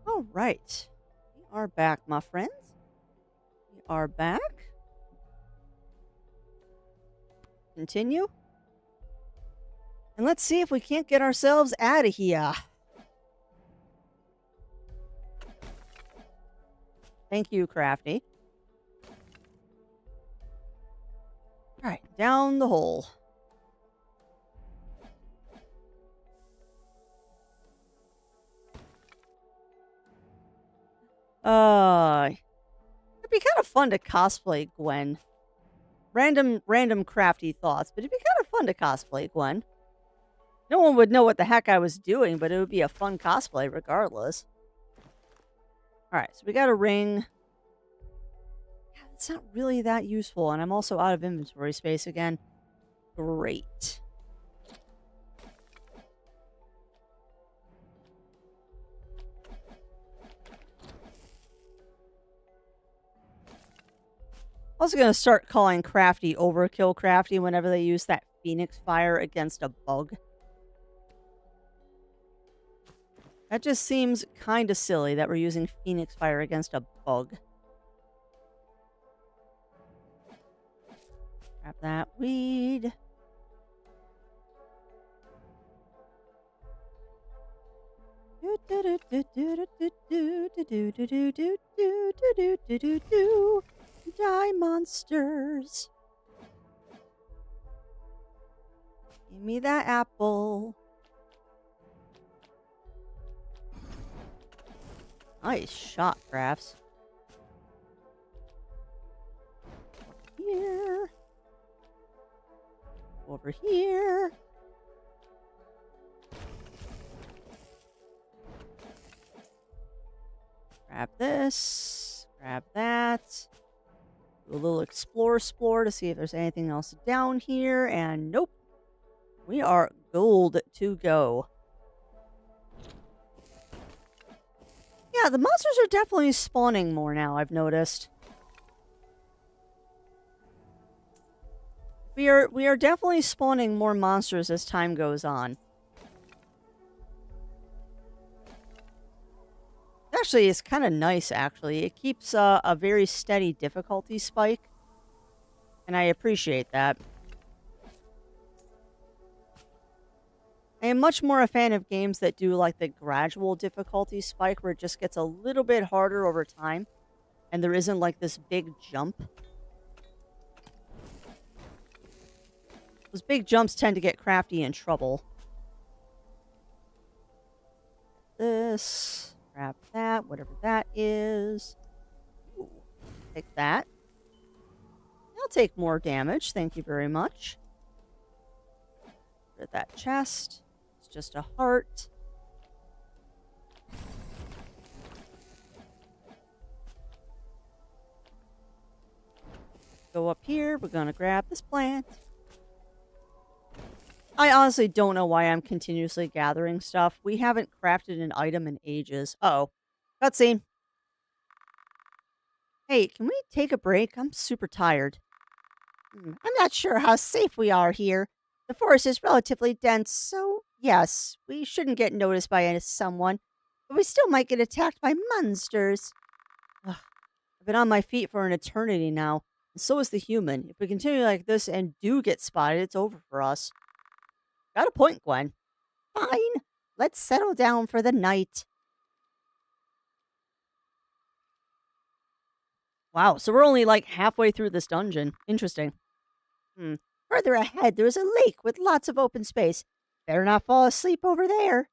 All right. We are back, my friends. We are back. Continue. And let's see if we can't get ourselves out of here. Thank you, Crafty. All right, down the hole. It'd be kind of fun to cosplay Gwen. Random crafty thoughts, but it'd be kind of fun to cosplay Gwen. No one would know what the heck I was doing, but it would be a fun cosplay regardless. Alright, so we got a ring. Yeah, it's not really that useful, and I'm also out of inventory space again. Great. I was going to start calling Crafty Overkill Crafty whenever they use that Phoenix Fire against a bug. That just seems kind of silly that we're using Phoenix Fire against a bug. Grab that weed. Die, monsters. Give me that apple. Nice shot, Crafts. Here. Over here. Grab this. Grab that. Do a little explore to see if there's anything else down here. And nope. We are gold to go. Yeah, the monsters are definitely spawning more now, I've noticed. We are definitely spawning more monsters as time goes on. Actually, it's kind of nice, actually. It keeps a very steady difficulty spike. And I appreciate that. I am much more a fan of games that do like the gradual difficulty spike where it just gets a little bit harder over time. And there isn't like this big jump. Those big jumps tend to get Crafty in trouble. This. Grab that, whatever that is. Ooh, take that. I'll take more damage, thank you very much. Rid of that chest. It's just a heart. Go up here, we're gonna grab this plant. I honestly don't know why I'm continuously gathering stuff. We haven't crafted an item in ages. Uh-oh. Cutscene. Hey, can we take a break? I'm super tired. I'm not sure how safe we are here. The forest is relatively dense, so yes, we shouldn't get noticed by someone. But we still might get attacked by monsters. Ugh, I've been on my feet for an eternity now. And so is the human. If we continue like this and do get spotted, it's over for us. Got a point, Gwen. Fine. Let's settle down for the night. Wow, so we're only like halfway through this dungeon. Interesting. Further ahead, there is a lake with lots of open space. Better not fall asleep over there.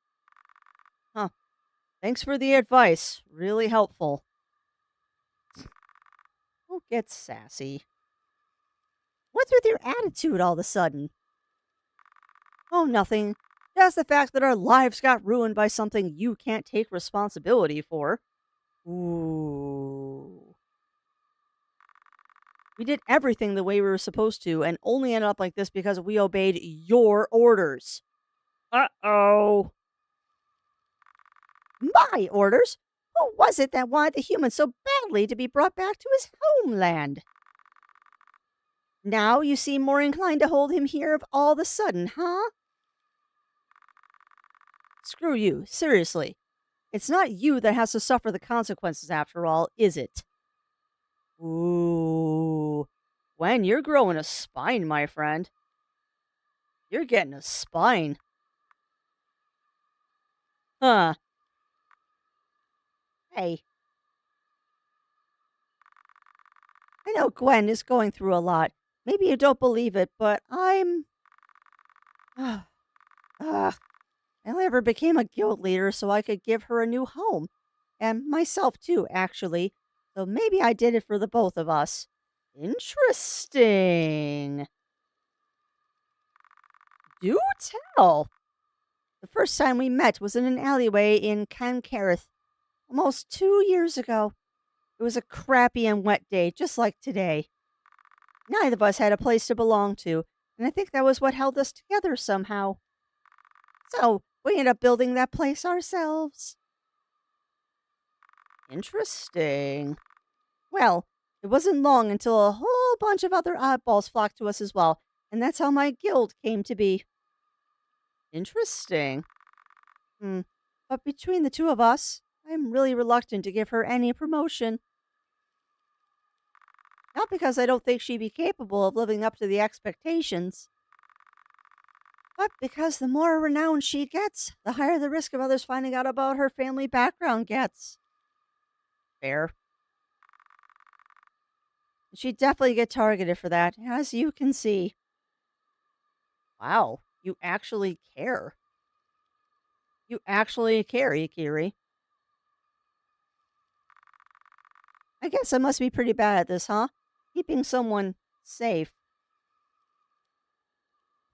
Huh. Thanks for the advice. Really helpful. Don't get sassy. What's with your attitude all of a sudden? Oh, nothing. Just the fact that our lives got ruined by something you can't take responsibility for. Ooh. We did everything the way we were supposed to and only ended up like this because we obeyed your orders. Uh-oh. My orders? Who was it that wanted the human so badly to be brought back to his homeland? Now you seem more inclined to hold him here of all the sudden, huh? Screw you, seriously. It's not you that has to suffer the consequences after all, is it? Ooh. Gwen, you're growing a spine, my friend. You're getting a spine. Huh. Hey. I know Gwen is going through a lot. Maybe you don't believe it, but I'm... I only ever became a guild leader so I could give her a new home. And myself too, actually. So maybe I did it for the both of us. Interesting. Do tell. The first time we met was in an alleyway in Cancarith, almost 2 years ago. It was a crappy and wet day, just like today. Neither of us had a place to belong to, and I think that was what held us together somehow. So, we ended up building that place ourselves. Interesting. Well, it wasn't long until a whole bunch of other oddballs flocked to us as well, and that's how my guild came to be. Interesting. But between the two of us, I'm really reluctant to give her any promotion. Not because I don't think she'd be capable of living up to the expectations, but because the more renown she gets, the higher the risk of others finding out about her family background gets. Fair. She'd definitely get targeted for that, as you can see. Wow. You actually care. You actually care, Ikiri. I guess I must be pretty bad at this, huh? Keeping someone safe.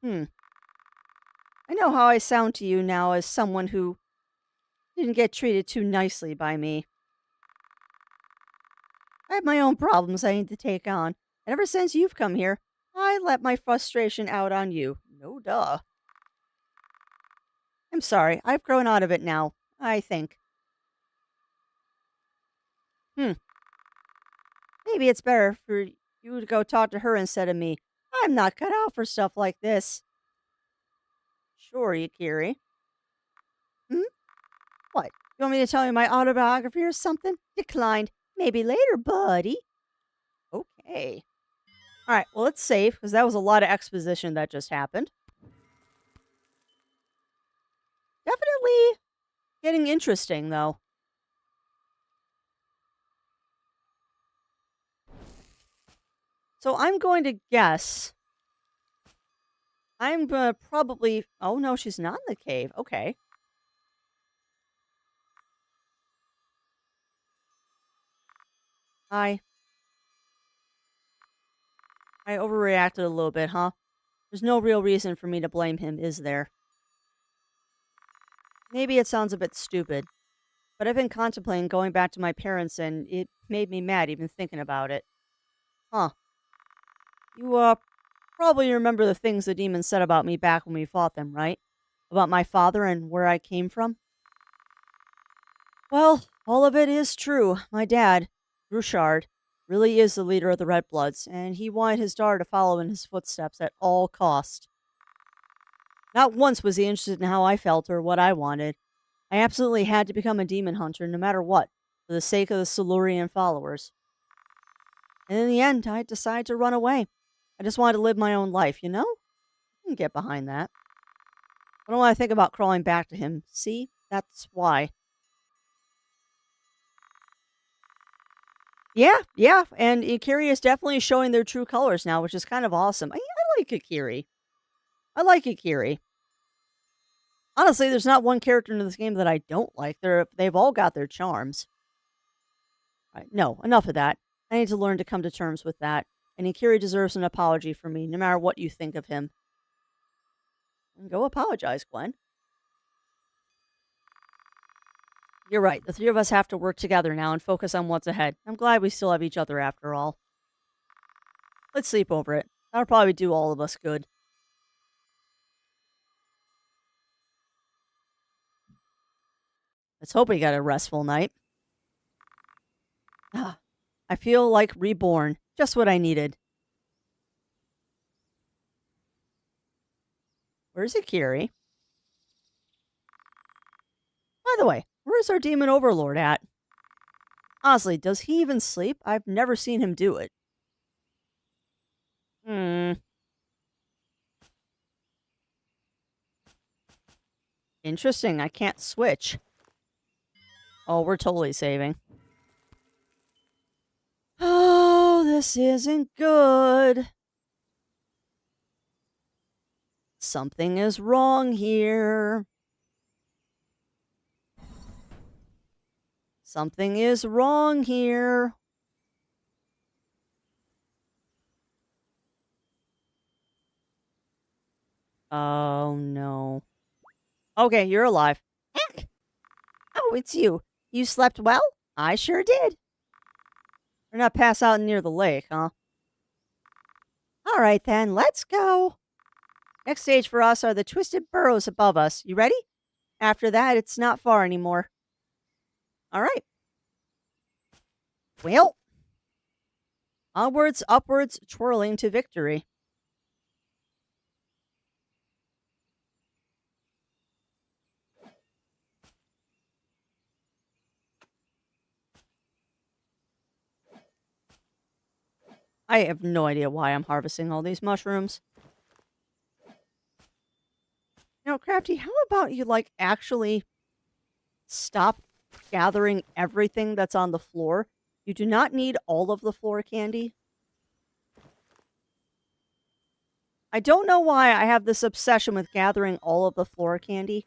I know how I sound to you now as someone who didn't get treated too nicely by me. I have my own problems I need to take on, and ever since you've come here, I let my frustration out on you. No duh. I'm sorry, I've grown out of it now, I think. Maybe it's better for you to go talk to her instead of me. I'm not cut out for stuff like this. Sure, Ikiri. What? You want me to tell you my autobiography or something? Declined. Maybe later, buddy. Okay. All right, well, let's save, because that was a lot of exposition that just happened. Definitely getting interesting, though. So I'm going to guess. I'm going to probably... Oh, no, she's not in the cave. Okay. I overreacted a little bit, huh? There's no real reason for me to blame him, is there? Maybe it sounds a bit stupid, but I've been contemplating going back to my parents, and it made me mad even thinking about it. Huh. You, probably remember the things the demons said about me back when we fought them, right? About my father and where I came from? Well, all of it is true. My dad, Grushard, really is the leader of the Red Bloods, and he wanted his daughter to follow in his footsteps at all cost. Not once was he interested in how I felt or what I wanted. I absolutely had to become a demon hunter no matter what, for the sake of the Silurian followers. And in the end, I decided to run away. I just wanted to live my own life, you know? I can get behind that. I don't want to think about crawling back to him. See? That's why. Yeah, and Ikiri is definitely showing their true colors now, which is kind of awesome. I like Ikiri. I like Ikiri. Honestly, there's not one character in this game that I don't like. They've all got their charms. Right, no, enough of that. I need to learn to come to terms with that. And Ikiri deserves an apology from me, no matter what you think of him. And go apologize, Gwen. You're right. The three of us have to work together now and focus on what's ahead. I'm glad we still have each other after all. Let's sleep over it. That'll probably do all of us good. Let's hope we got a restful night. Ah, I feel like reborn. Just what I needed. Where's Ikiri? By the way, where's our demon overlord at? Honestly, does he even sleep? I've never seen him do it. Interesting, I can't switch. Oh, we're totally saving. Oh, this isn't good. Something is wrong here. Something is wrong here. Oh, no. Okay, you're alive. Heck! Oh, it's you. You slept well? I sure did. You're not passed out near the lake, huh? All right, then, let's go. Next stage for us are the twisted burrows above us. You ready? After that, it's not far anymore. All right. Well, Onwards, upwards, twirling to victory. I have no idea why I'm harvesting all these mushrooms. You know, Crafty, how about you, like, actually stop gathering everything that's on the floor? You do not need all of the floor candy. I don't know why I have this obsession with gathering all of the floor candy.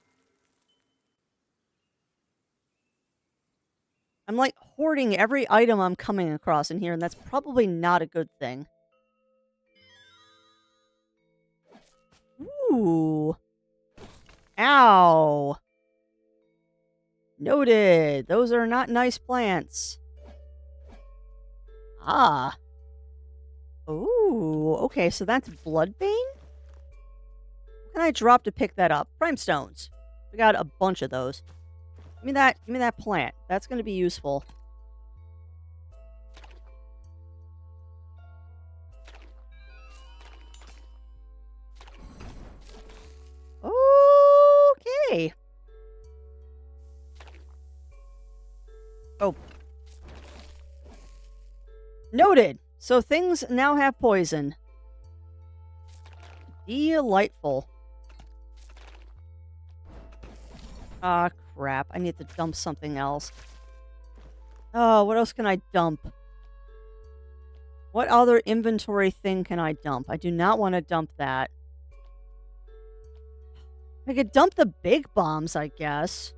I'm, like, hoarding every item I'm coming across in here, and that's probably not a good thing. Ooh. Ow. Noted. Those are not nice plants. Ah. Ooh. Okay, so that's Bloodbane? What can I drop to pick that up? Prime stones. We got a bunch of those. Give me that plant. That's going to be useful. Okay. Oh. Noted. So things now have poison. Delightful. Ah, crap. I need to dump something else. Oh, what else can I dump? What other inventory thing can I dump? I do not want to dump that. I could dump the big bombs, I guess.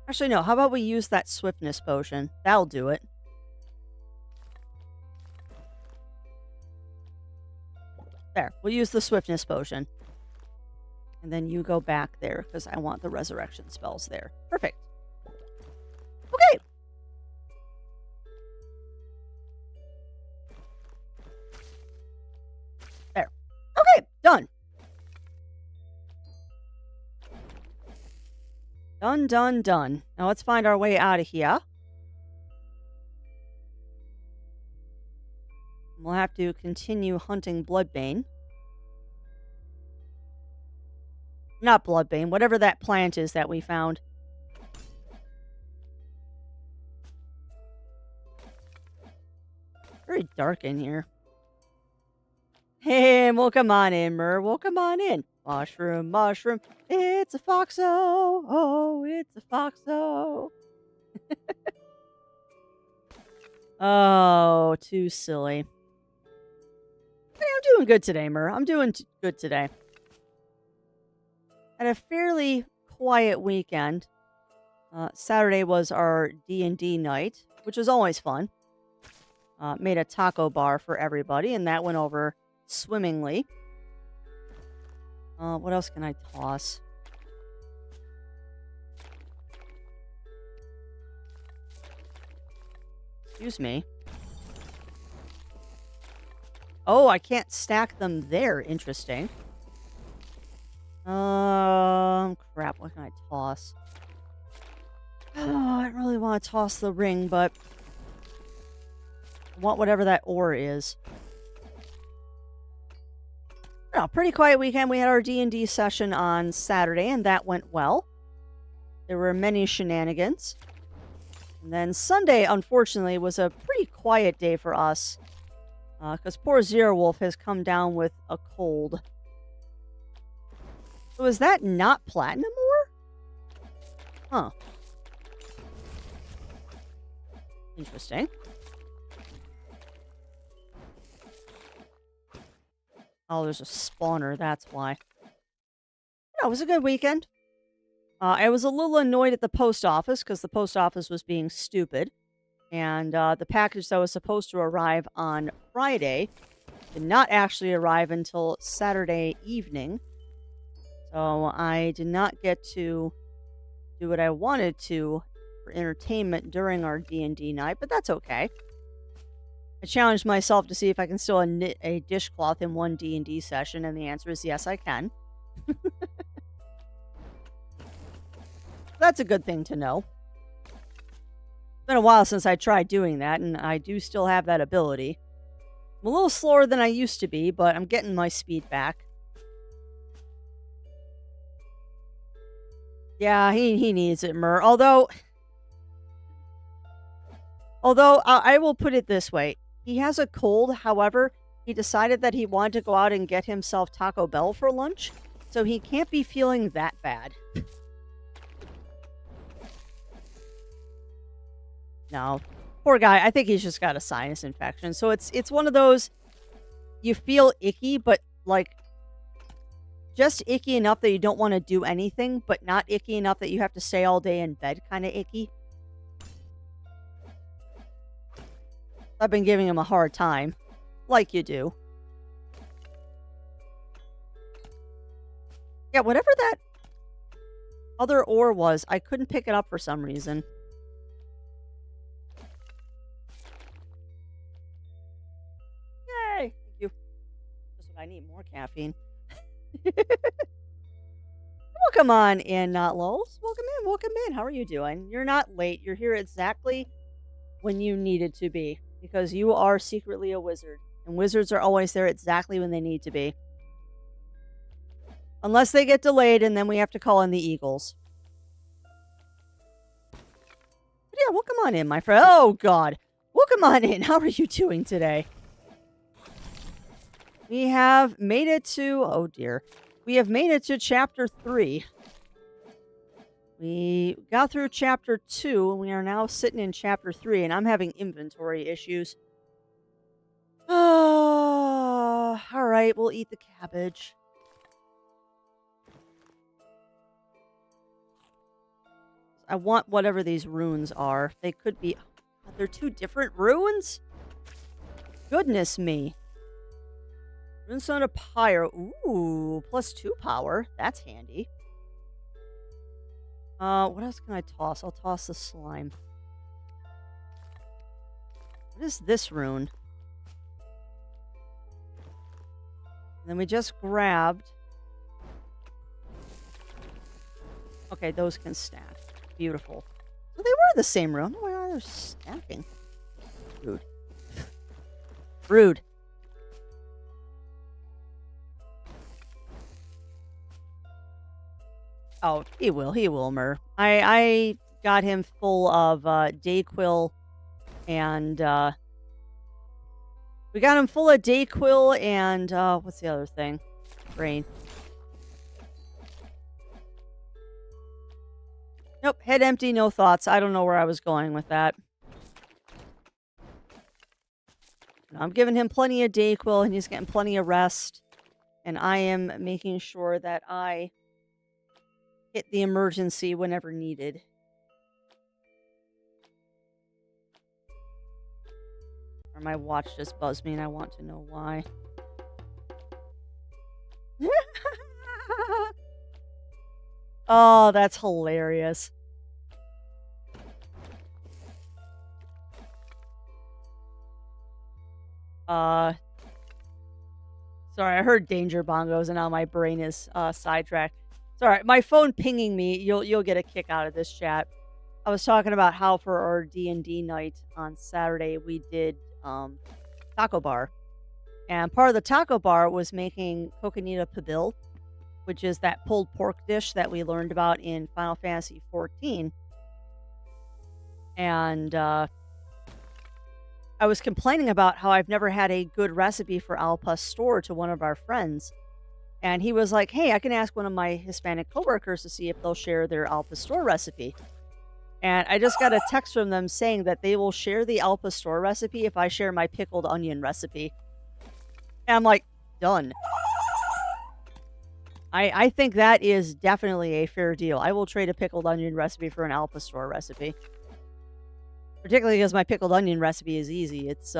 Actually, no. How about we use that swiftness potion? That'll do it. There. We'll use the swiftness potion. And then you go back there, because I want the resurrection spells there. Perfect. Okay. There. Okay. Done. Done, done, done. Now let's find our way out of here. We'll have to continue hunting Bloodbane. Not Bloodbane, whatever that plant is that we found. Very dark in here. Hey, welcome on in, Mur. Welcome on in. Mushroom, mushroom. It's a foxo. Oh, it's a foxo. Oh, too silly. Hey, I'm doing good today, Mur. I'm doing good today. Had a fairly quiet weekend. Saturday was our D&D night, which was always fun. Made a taco bar for everybody, and that went over swimmingly. What else can I toss? Excuse me. Oh, I can't stack them there. Interesting. Crap. What can I toss? Oh, I don't really want to toss the ring, but I want whatever that ore is. Oh, pretty quiet weekend. We had our D&D session on Saturday, and that went well. There were many shenanigans. And then Sunday, unfortunately, was a pretty quiet day for us. Because poor Zero Wolf has come down with a cold. So is that not platinum ore? Huh. Interesting. Oh, there's a spawner, that's why. No, it was a good weekend. I was a little annoyed at the post office because the post office was being stupid. And the package that was supposed to arrive on Friday did not actually arrive until Saturday evening. So I did not get to do what I wanted to for entertainment during our D&D night, but that's okay. I challenged myself to see if I can still knit a dishcloth in one D&D session, and the answer is yes, I can. That's a good thing to know. been a while since I tried doing that, and I do still have that ability. I'm a little slower than I used to be, but I'm getting my speed back. Yeah, he needs it, Mur. Although I will put it this way. He has a cold, however, he decided that he wanted to go out and get himself Taco Bell for lunch, so he can't be feeling that bad. No. Poor guy. I think he's just got a sinus infection. So it's one of those, you feel icky, but like just icky enough that you don't want to do anything, but not icky enough that you have to stay all day in bed kind of icky. I've been giving him a hard time, like you do. Yeah, whatever that other ore was, I couldn't pick it up for some reason. Yay! Thank you. Just what I need, more caffeine. Welcome on in, Lols. Welcome in, welcome in. How are you doing? You're not late. You're here exactly when you needed to be, because you are secretly a wizard. And wizards are always there exactly when they need to be. Unless they get delayed, and then we have to call in the Eagles. But yeah, welcome on in, my friend. Oh, God. Welcome on in. How are you doing today? We have made it to... Oh, dear. We have made it to Chapter 3. We got through Chapter 2, and we are now sitting in Chapter 3, and I'm having inventory issues. All right, we'll eat the cabbage. I want whatever these runes are. They could be... Oh, they're two different runes? Goodness me. Runestone of Pyre. Ooh, +2 power. That's handy. What else can I toss? I'll toss the slime. What is this rune? And then we just grabbed... Okay, those can stack. Beautiful. So they were the same rune. Oh my god, they're stacking. Rude. Rude. Oh, he will, Mur. I got him full of Dayquil and we got him full of Dayquil and what's the other thing? Brain. Nope, head empty, no thoughts. I don't know where I was going with that. I'm giving him plenty of Dayquil and he's getting plenty of rest. And I am making sure that I hit the emergency whenever needed. Or my watch just buzzed me and I want to know why. Oh, that's hilarious. Sorry, I heard danger bongos and now my brain is sidetracked. Sorry, my phone pinging me. You'll get a kick out of this chat. I was talking about how for our D&D night on Saturday we did taco bar. And part of the taco bar was making coconita pibil, which is that pulled pork dish that we learned about in Final Fantasy XIV. And I was complaining about how I've never had a good recipe for al pastor to one of our friends. And he was like, hey, I can ask one of my Hispanic coworkers to see if they'll share their al pastor recipe. And I just got a text from them saying that they will share the al pastor recipe if I share my pickled onion recipe. And I'm like, done. I think that is definitely a fair deal. I will trade a pickled onion recipe for an al pastor recipe. Particularly because my pickled onion recipe is easy. It's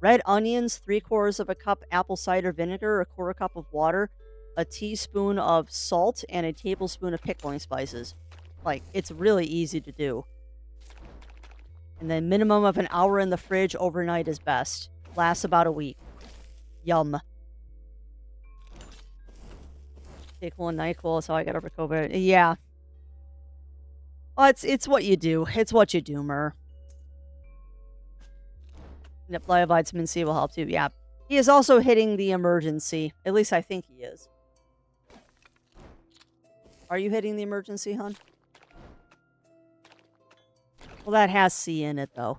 red onions, 3/4 of a cup apple cider vinegar, a 1/4 cup of water, a teaspoon of salt, and a tablespoon of pickling spices. Like, it's really easy to do. And then minimum of an hour in the fridge overnight is best. Lasts about a week. Yum. Dayquil and NyQuil is how I got over COVID. Yeah. Well, it's what you do. It's what you do, Mur. Yep, vitamin C will help too. Yeah. He is also hitting the emergency. At least I think he is. Are you hitting the emergency, hon? Well, that has C in it, though.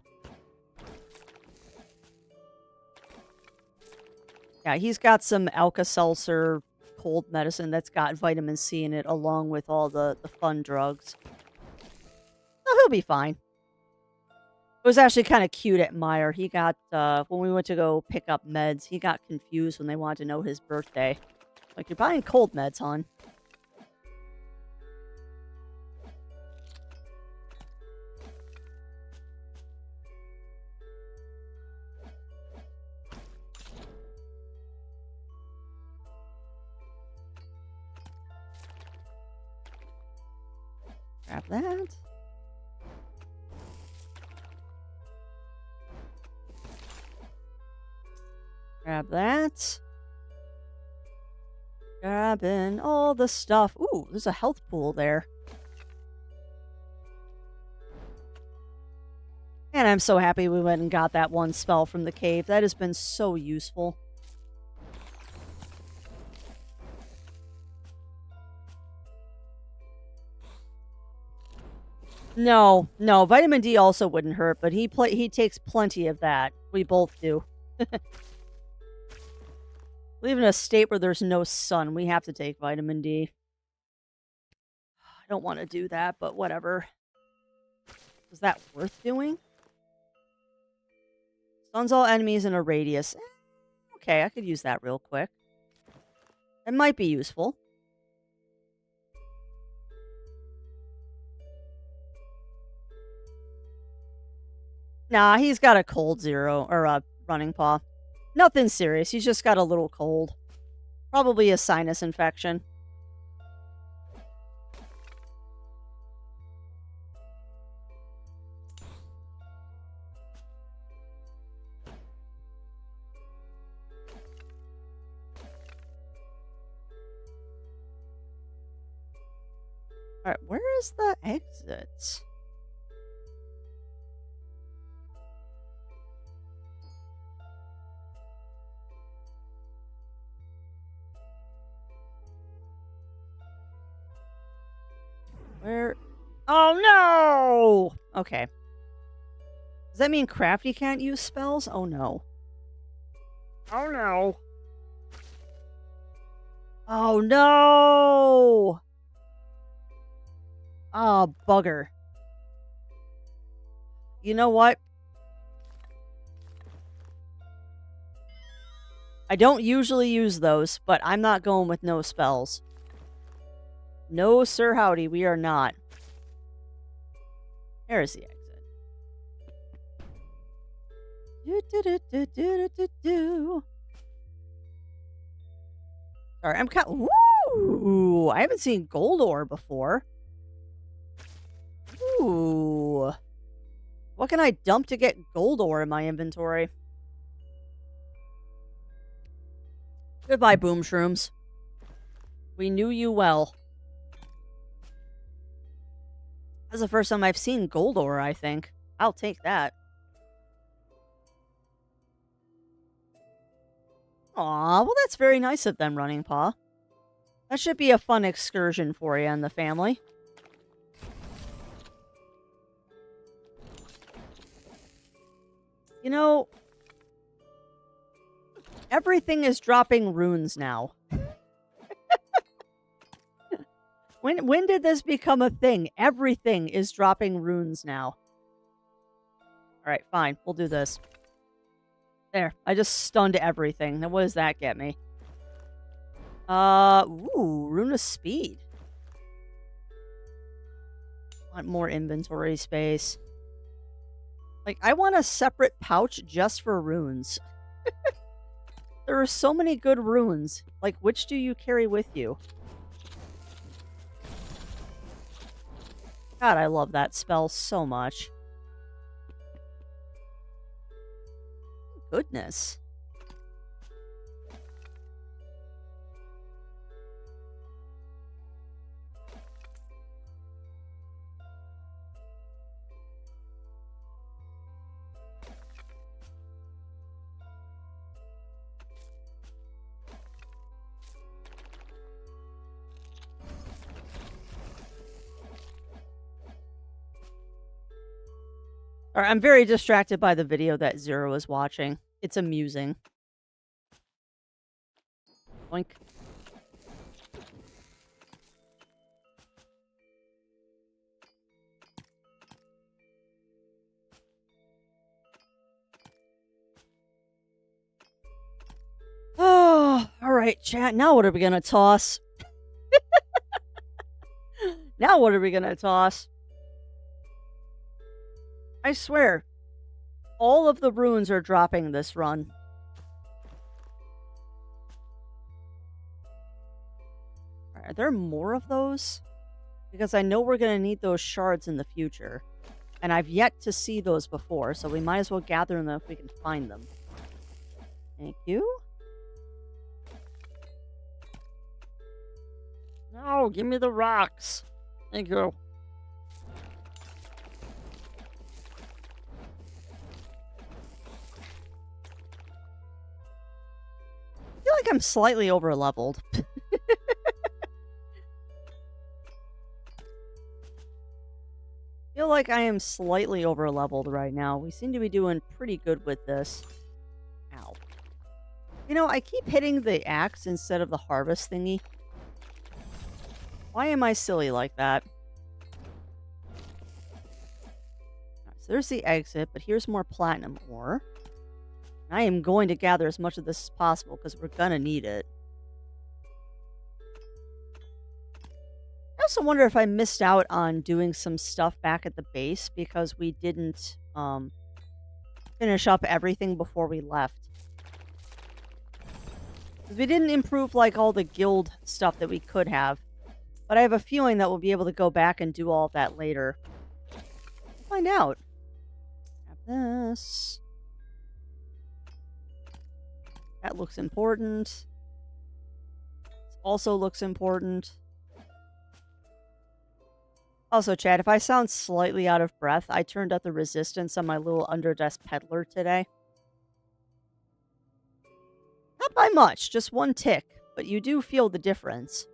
Yeah, he's got some Alka-Seltzer cold medicine that's got vitamin C in it, along with all the fun drugs. Oh, he'll be fine. It was actually kind of cute at Meyer. He got, when we went to go pick up meds, he got confused when they wanted to know his birthday. Like, you're buying cold meds, hon. Grab that. Grab that. Grabbing all the stuff. Ooh, there's a health pool there. And I'm so happy we went and got that one spell from the cave. That has been so useful. No, vitamin D also wouldn't hurt, but he takes plenty of that. We both do. We live in a state where there's no sun. We have to take vitamin D. I don't want to do that, but whatever. Is that worth doing? Stuns all enemies in a radius. Okay, I could use that real quick. It might be useful. Nah, he's got a cold zero, or a running paw. Nothing serious, he's just got a little cold. Probably a sinus infection. Alright, where is the exit? Where? Oh no! Okay. Does that mean Crafty can't use spells? Oh no. Oh no. Oh no! Oh, bugger. You know what? I don't usually use those, but I'm not going with no spells. No, sir, howdy, we are not. There's the exit. Sorry, I'm kind. Ooh, I haven't seen gold ore before. Ooh, what can I dump to get gold ore in my inventory? Goodbye, boom shrooms. We knew you well. That's the first time I've seen gold ore, I think. I'll take that. Aw, well that's very nice of them, Running Paw. That should be a fun excursion for you and the family. You know, everything is dropping runes now. When did this become a thing? Everything is dropping runes now. Alright, fine. We'll do this. There. I just stunned everything. Now what does that get me? Ooh, Rune of Speed. Want more inventory space. Like, I want a separate pouch just for runes. There are so many good runes. Like, which do you carry with you? God, I love that spell so much. Goodness. Or I'm very distracted by the video that Zero is watching. It's amusing. Boink. Oh, all right, chat. Now what are we gonna toss? Now what are we gonna toss? I swear, all of the runes are dropping this run. Are there more of those? Because I know we're gonna need those shards in the future. And I've yet to see those before, so we might as well gather them if we can find them. Thank you. No, give me the rocks. Thank you. I feel like I'm slightly over leveled. Feel like I am slightly over leveled right now. We seem to be doing pretty good with this. Ow. You know, I keep hitting the axe instead of the harvest thingy. Why am I silly like that? Right, so there's the exit, but here's more platinum ore. I am going to gather as much of this as possible because we're gonna need it. I also wonder if I missed out on doing some stuff back at the base because we didn't finish up everything before we left. 'Cause we didn't improve like all the guild stuff that we could have. But I have a feeling that we'll be able to go back and do all of that later. We'll find out. Have this. That looks important. This also looks important. Also, chat, if I sound slightly out of breath, I turned up the resistance on my little underdesk peddler today. Not by much, just one tick, but you do feel the difference.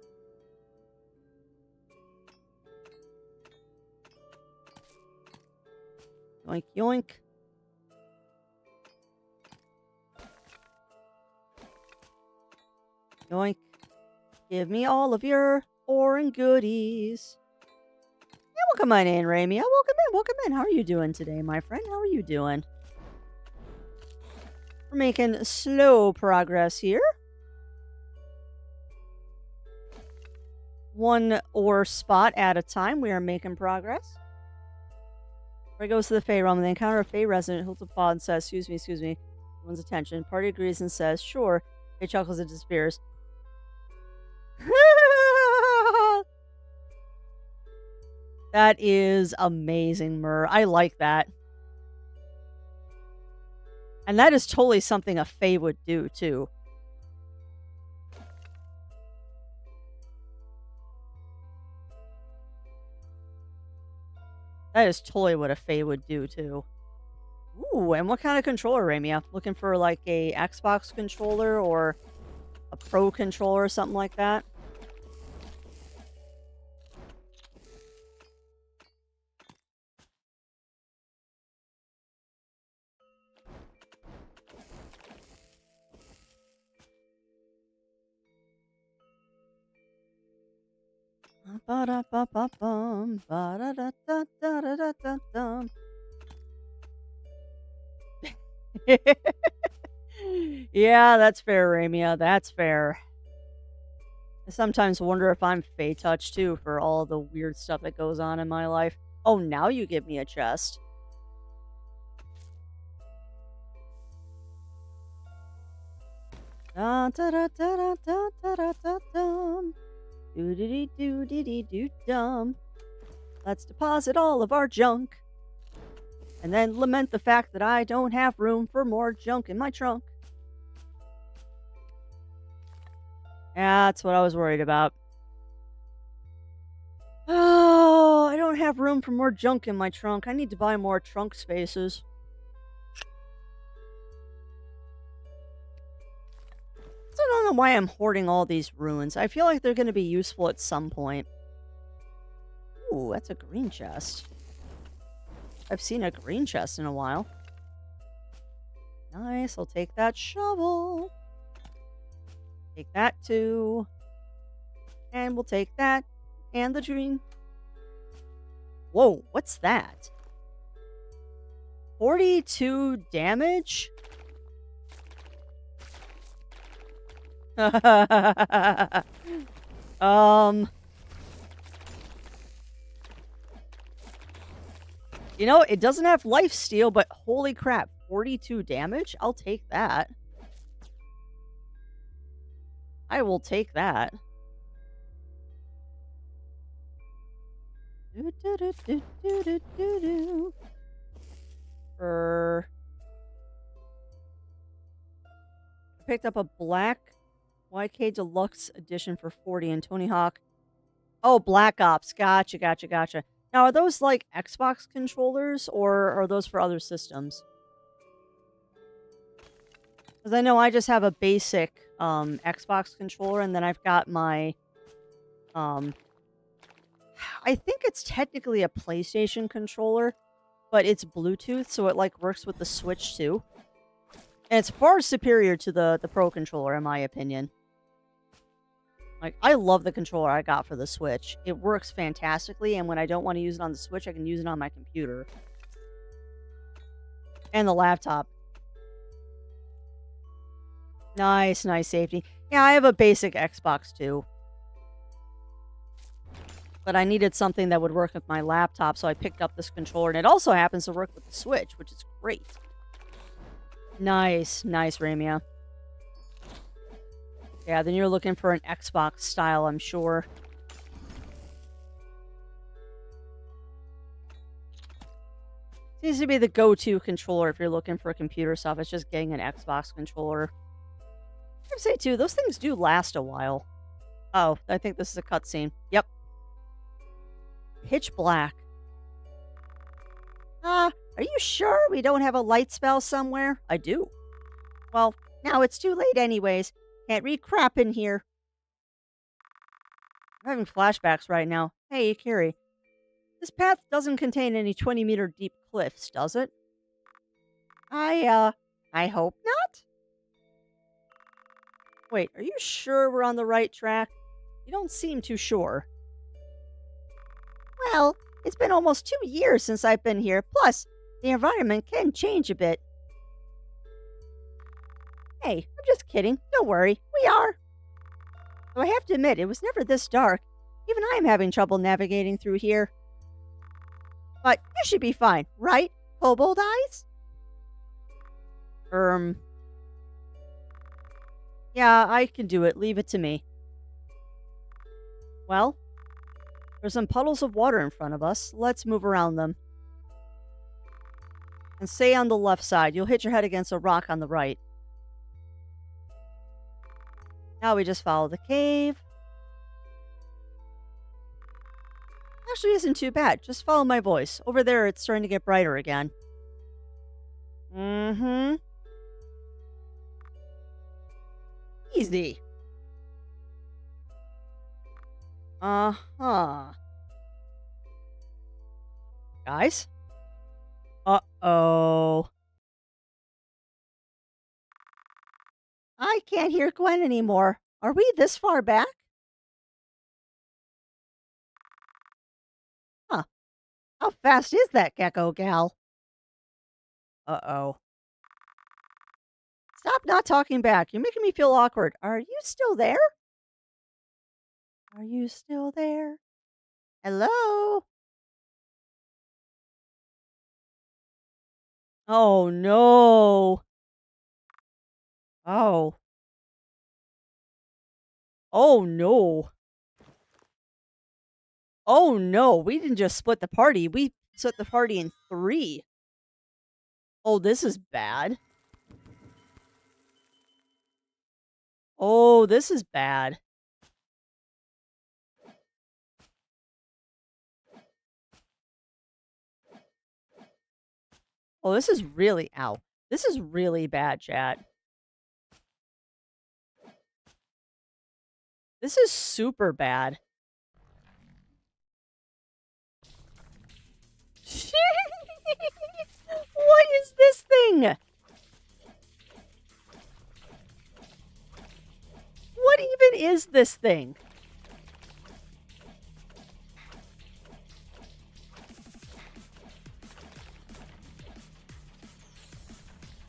Yoink, yoink. Yoink. Give me all of your foreign goodies. Yeah, welcome on in, Ramia. Welcome in, welcome in. How are you doing today, my friend? How are you doing? We're making slow progress here. One ore spot at a time. We are making progress. Where he goes to the Fey realm and they encounter a Fey resident who holds a paw and says, excuse me. Everyone's attention. Party agrees and says, sure. Fey chuckles and disappears. That is amazing, Mur. I like that. And that is totally something a Fey would do, too. That is totally what a Fey would do, too. Ooh, and what kind of controller, Ramia? Looking for, like, a Xbox controller or a Pro controller or something like that? Ba-da-ba-ba-bum, ba-da-da-da-da-da-da-dum. Yeah, that's fair, Ramia. That's fair. I sometimes wonder if I'm Fey touch too for all the weird stuff that goes on in my life. Oh, now you give me a chest. Da da da da da da da da dum. Doo dee doo dee doo dum. Let's deposit all of our junk. And then lament the fact that I don't have room for more junk in my trunk. Yeah, that's what I was worried about. Oh, I don't have room for more junk in my trunk. I need to buy more trunk spaces. I don't know why I'm hoarding all these runes. I feel like they're going to be useful at some point. Ooh, that's a green chest. I've seen a green chest in a while. Nice, I'll take that shovel. Take that too. And we'll take that. And the green. Whoa, what's that? 42 damage? You know, it doesn't have life steal, but holy crap, 42 damage? I'll take that. I will take that. I picked up a black YK Deluxe edition for 40 and Tony Hawk. Oh, Black Ops. Gotcha. Now, are those like Xbox controllers or are those for other systems? Because I know I just have a basic Xbox controller and then I've got my I think it's technically a PlayStation controller, but it's Bluetooth, so it like works with the Switch too. And it's far superior to the Pro controller, in my opinion. Like, I love the controller I got for the Switch. It works fantastically, and when I don't want to use it on the Switch, I can use it on my computer. And the laptop. Nice safety. Yeah, I have a basic Xbox too. But I needed something that would work with my laptop, so I picked up this controller. And it also happens to work with the Switch, which is great. Nice, Ramia. Yeah, then you're looking for an Xbox style, I'm sure. Seems to be the go-to controller if you're looking for computer stuff. It's just getting an Xbox controller. I would say, too, those things do last a while. Oh, I think this is a cutscene. Yep. Pitch black. Are you sure we don't have a light spell somewhere? I do. Well, now it's too late anyways. Can't read crap in here. I'm having flashbacks right now. Hey, Carrie. This path doesn't contain any 20-meter deep cliffs, does it? I hope not. Wait, are you sure we're on the right track? You don't seem too sure. Well, it's been almost 2 years since I've been here. Plus, the environment can change a bit. Hey, I'm just kidding. Don't worry. We are. Though I have to admit, it was never this dark. Even I'm having trouble navigating through here. But you should be fine, right, Kobold Eyes? Yeah, I can do it. Leave it to me. Well, there's some puddles of water in front of us. Let's move around them. And stay on the left side. You'll hit your head against a rock on the right. Now we just follow the cave. Actually isn't too bad. Just follow my voice. Over there, it's starting to get brighter again. Mm-hmm. Easy. Uh-huh. Guys? Uh-oh. I can't hear Gwen anymore. Are we this far back? Huh. How fast is that gecko gal? Uh-oh. Stop not talking back. You're making me feel awkward. Are you still there? Are you still there? Hello? Oh, no. Oh. Oh, no. Oh, no. We didn't just split the party. We split the party in 3. Oh, this is bad. Oh, this is bad. Oh, this is really... Ow. This is really bad, chat. This is super bad. What is this thing? What even is this thing?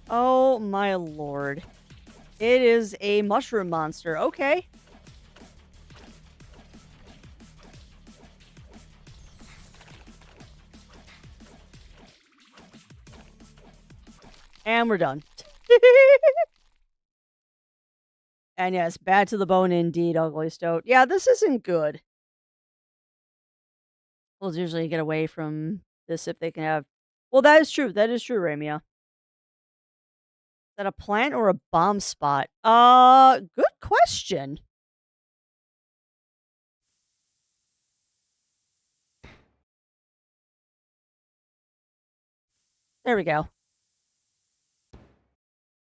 Oh my lord. It is a mushroom monster. Okay. And we're done. And yes, bad to the bone indeed, Ugly Stoat. Yeah, this isn't good. We'll usually get away from this if they can have... Well, that is true. That is true, Ramia. Is that a plant or a bomb spot? Good question. There we go.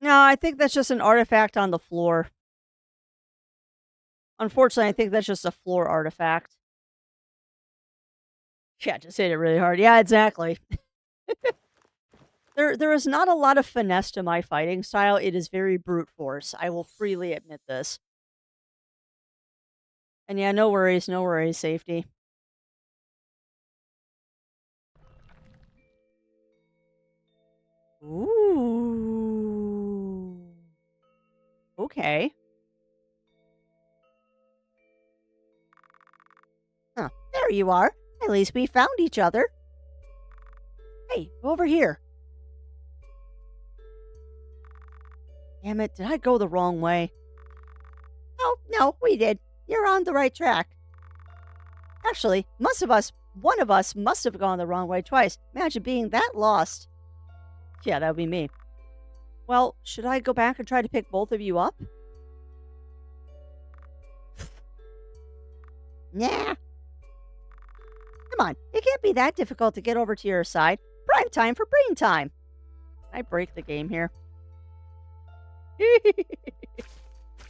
No, I think that's just an artifact on the floor. Unfortunately, I think that's just a floor artifact. Yeah, just hit it really hard. Yeah, exactly. There is not a lot of finesse to my fighting style. It is very brute force. I will freely admit this. And yeah, no worries, safety. Ooh. Okay. Huh, there you are. At least we found each other. Hey, over here. Damn it, did I go the wrong way? Oh, no, we did. You're on the right track. Actually, one of us must have gone the wrong way twice. Imagine being that lost. Yeah, that would be me. Well, should I go back and try to pick both of you up? Nah. Come on, it can't be that difficult to get over to your side. Prime time for brain time. Can I break the game here?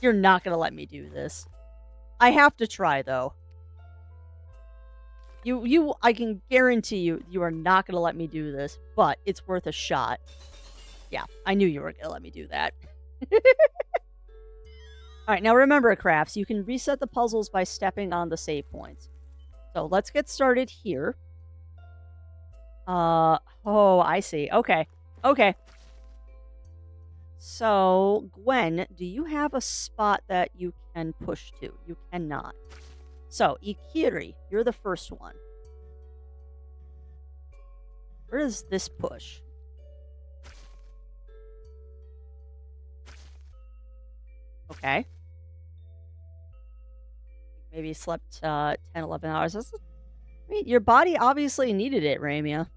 You're not going to let me do this. I have to try, though. I can guarantee you are not going to let me do this, but it's worth a shot. Yeah, I knew you were going to let me do that. Alright, now remember, Crafts, you can reset the puzzles by stepping on the save points. So let's get started here. Oh, I see. Okay. Okay. So, Gwen, do you have a spot that you can push to? You cannot. So, Ikiri, you're the first one. Where does this push? Okay. Maybe you slept 10, 11 hours. I mean, your body obviously needed it, Ramia.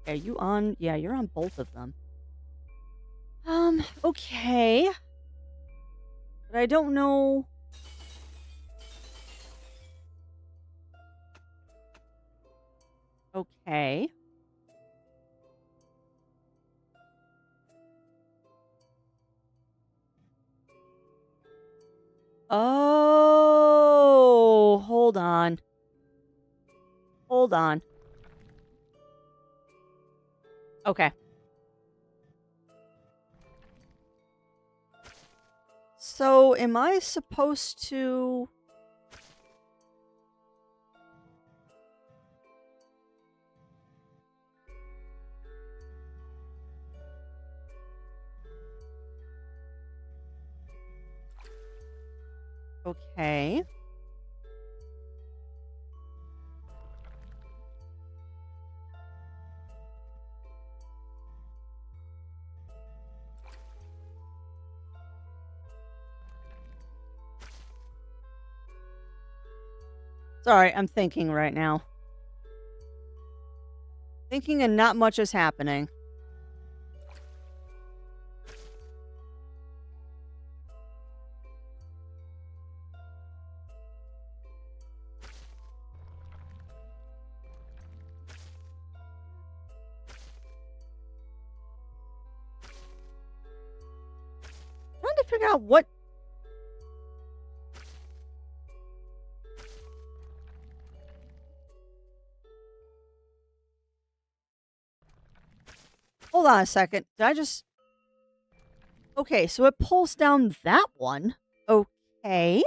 Are you on? Yeah, you're on both of them. Okay. But I don't know. Okay. Oh, hold on. Hold on. Okay. So, am I supposed to... Okay. Sorry, I'm thinking right now. Thinking and not much is happening. Trying to figure out what... Hold on a second. Did I just... Okay, so it pulls down that one. Okay.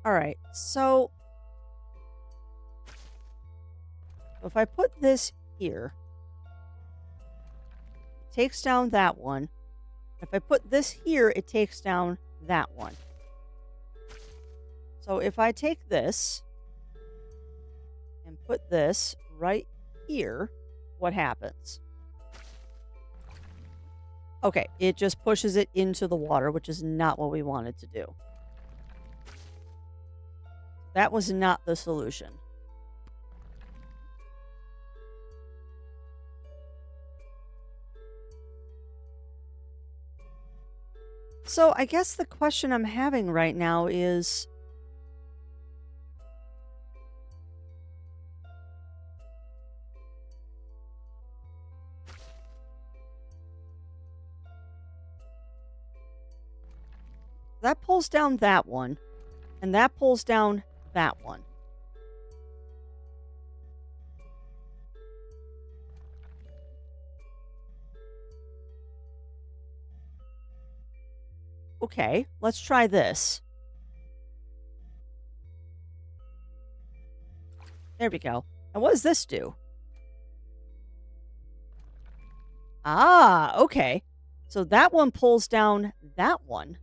All right, so if I put this here, it takes down that one. If I put this here, it takes down that one. So if I take this and put this right here, what happens? Okay, it just pushes it into the water, which is not what we wanted to do. That was not the solution. So I guess the question I'm having right now is... that pulls down that one, and that pulls down that one. Okay, let's try this. There we go. And what does this do? Ah, okay. So that one pulls down that one.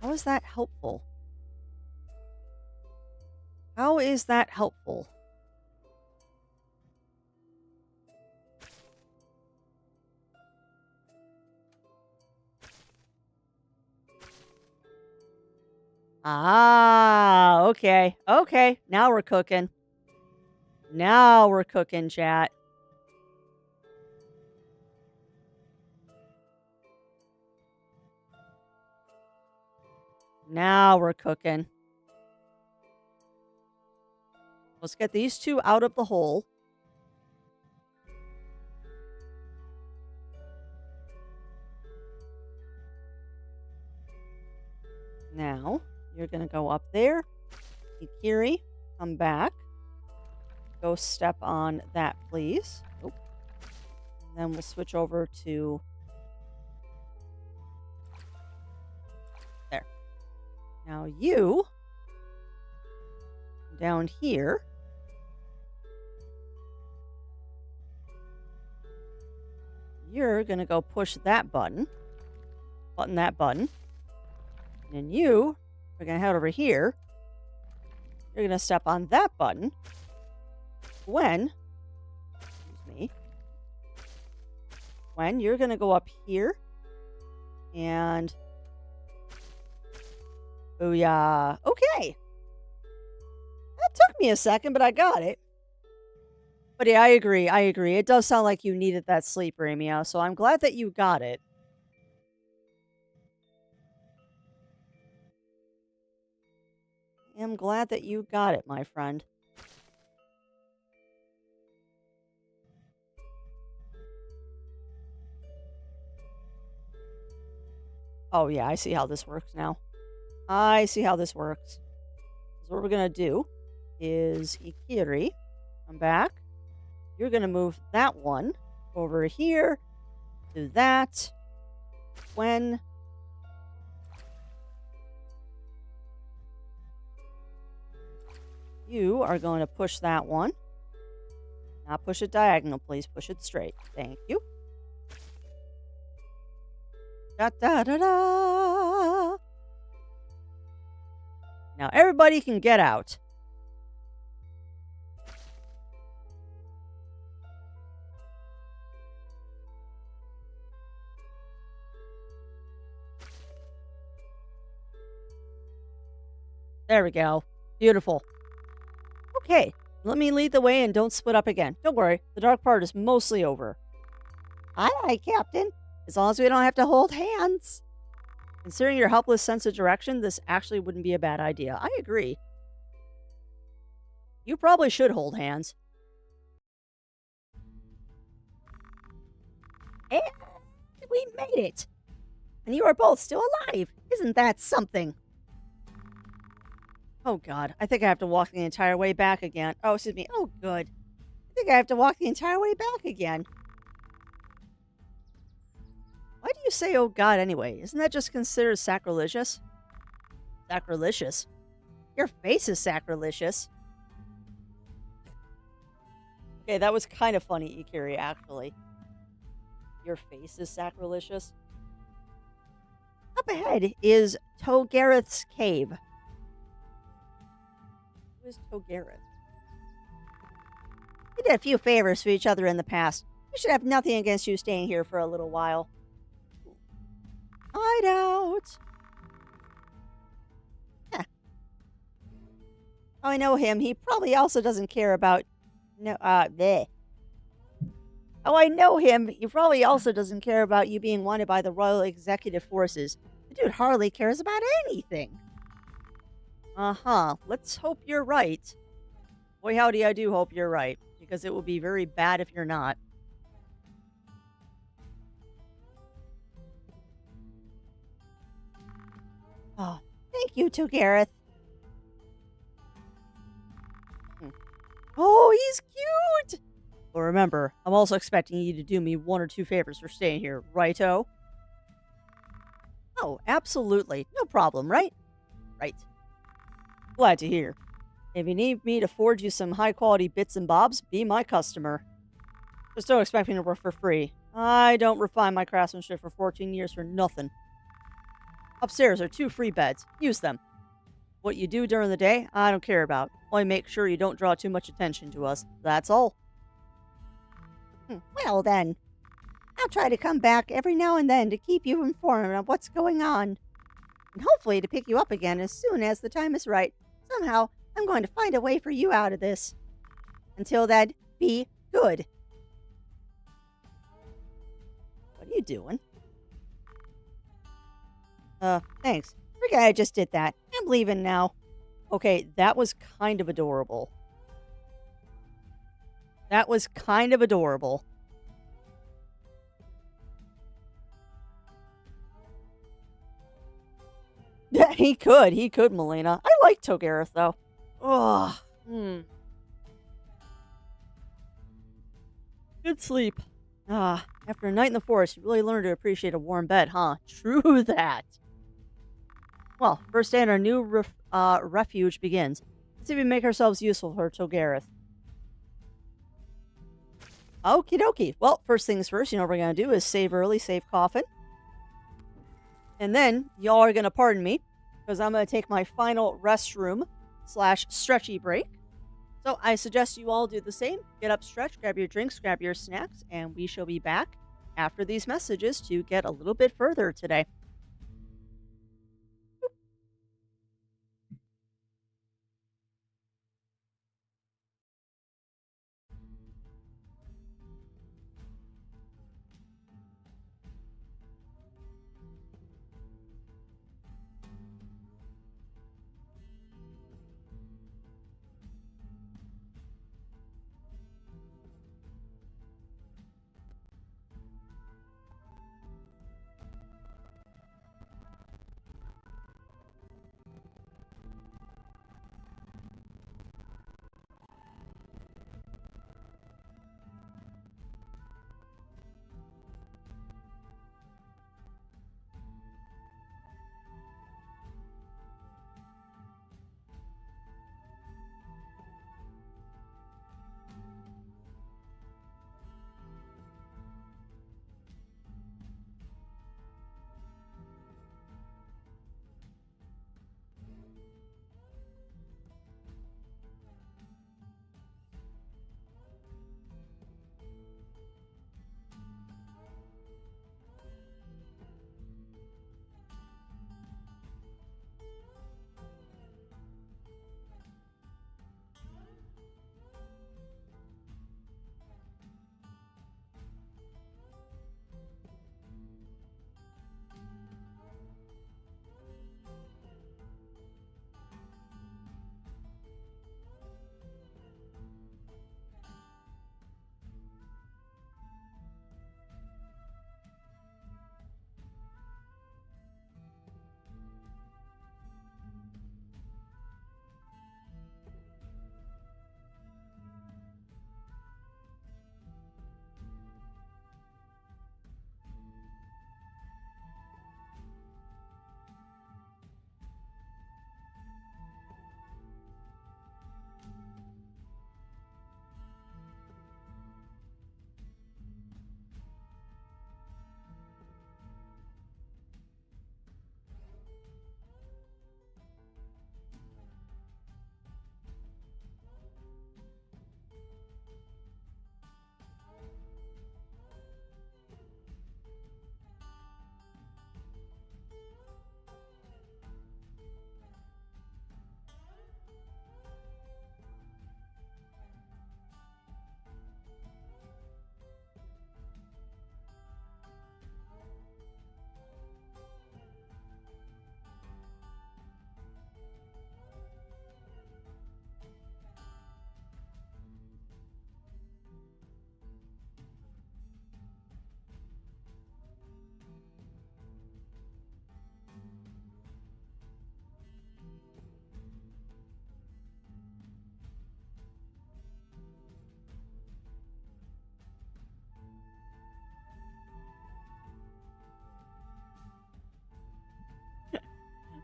How is that helpful? How is that helpful? Ah, okay. Okay, now we're cooking. Now we're cooking, chat. Now we're cooking. Let's get these two out of the hole. Now, you're going to go up there. Ikiri, come back. Go step on that, please. Oop. And then we'll switch over to... there. Now you... down here. You're going to go push that button. Button that button. And then you are going to head over here. You're going to step on that button. When, excuse me, when you're going to go up here and, booyah. Okay. That took me a second, but I got it. But yeah, I agree. It does sound like you needed that sleep, Ramia, so I'm glad that you got it. I'm glad that you got it, my friend. Oh, yeah, I see how this works now. I see how this works. So what we're going to do is Ikiri, come back. You're going to move that one over here to that. When you are going to push that one. Not push it diagonal, please. Push it straight. Thank you. Da da da da. Now everybody can get out. There we go. Beautiful. Okay, let me lead the way and don't split up again. Don't worry, the dark part is mostly over. Aye, aye, Captain. As long as we don't have to hold hands. Considering your helpless sense of direction, this actually wouldn't be a bad idea. I agree. You probably should hold hands. And we made it. And you are both still alive. Isn't that something? Oh, God. I think I have to walk the entire way back again. Oh, excuse me. Oh, good. I think I have to walk the entire way back again. Why do you say, oh, God, anyway? Isn't that just considered sacrilegious? Sacrilegious. Your face is sacrilegious. Okay, that was kind of funny, Ikiri, actually. Your face is sacrilegious. Up ahead is Togareth's cave. Who is Togareth? We did a few favors for each other in the past. We should have nothing against you staying here for a little while. Hideout. Huh. Oh, I know him. He probably also doesn't care about... bleh. Oh, I know him. He probably also doesn't care about you being wanted by the Royal Executive Forces. The dude hardly cares about anything. Uh-huh. Let's hope you're right. Boy, howdy, I do hope you're right. Because it will be very bad if you're not. Oh, thank you, Togareth. Oh, he's cute! But remember, I'm also expecting you to do me 1 or 2 favors for staying here, righto? Oh, absolutely. No problem, right? Right. Glad to hear. If you need me to forge you some high-quality bits and bobs, be my customer. Just don't expect me to work for free. I don't refine my craftsmanship for 14 years for nothing. Upstairs are 2 free beds. Use them. What you do during the day, I don't care about. Only make sure you don't draw too much attention to us. That's all. Well, then. I'll try to come back every now and then to keep you informed of what's going on. And hopefully to pick you up again as soon as the time is right. Somehow, I'm going to find a way for you out of this. Until then, be good. What are you doing? Thanks. Forget I just did that. I'm leaving now. Okay, that was kind of adorable. That was kind of adorable. Yeah, he could, Melina. I like Togareth, though. Ugh. Good sleep. After a night in the forest, you really learn to appreciate a warm bed, huh? True that. Well, first day in our new refuge begins. Let's see if we make ourselves useful for Togareth. Okie dokie. Well, first things first, you know what we're going to do is save early, save coffin. And then, y'all are going to pardon me, because I'm going to take my final restroom / stretchy break. So I suggest you all do the same. Get up, stretch, grab your drinks, grab your snacks, and we shall be back after these messages to get a little bit further today.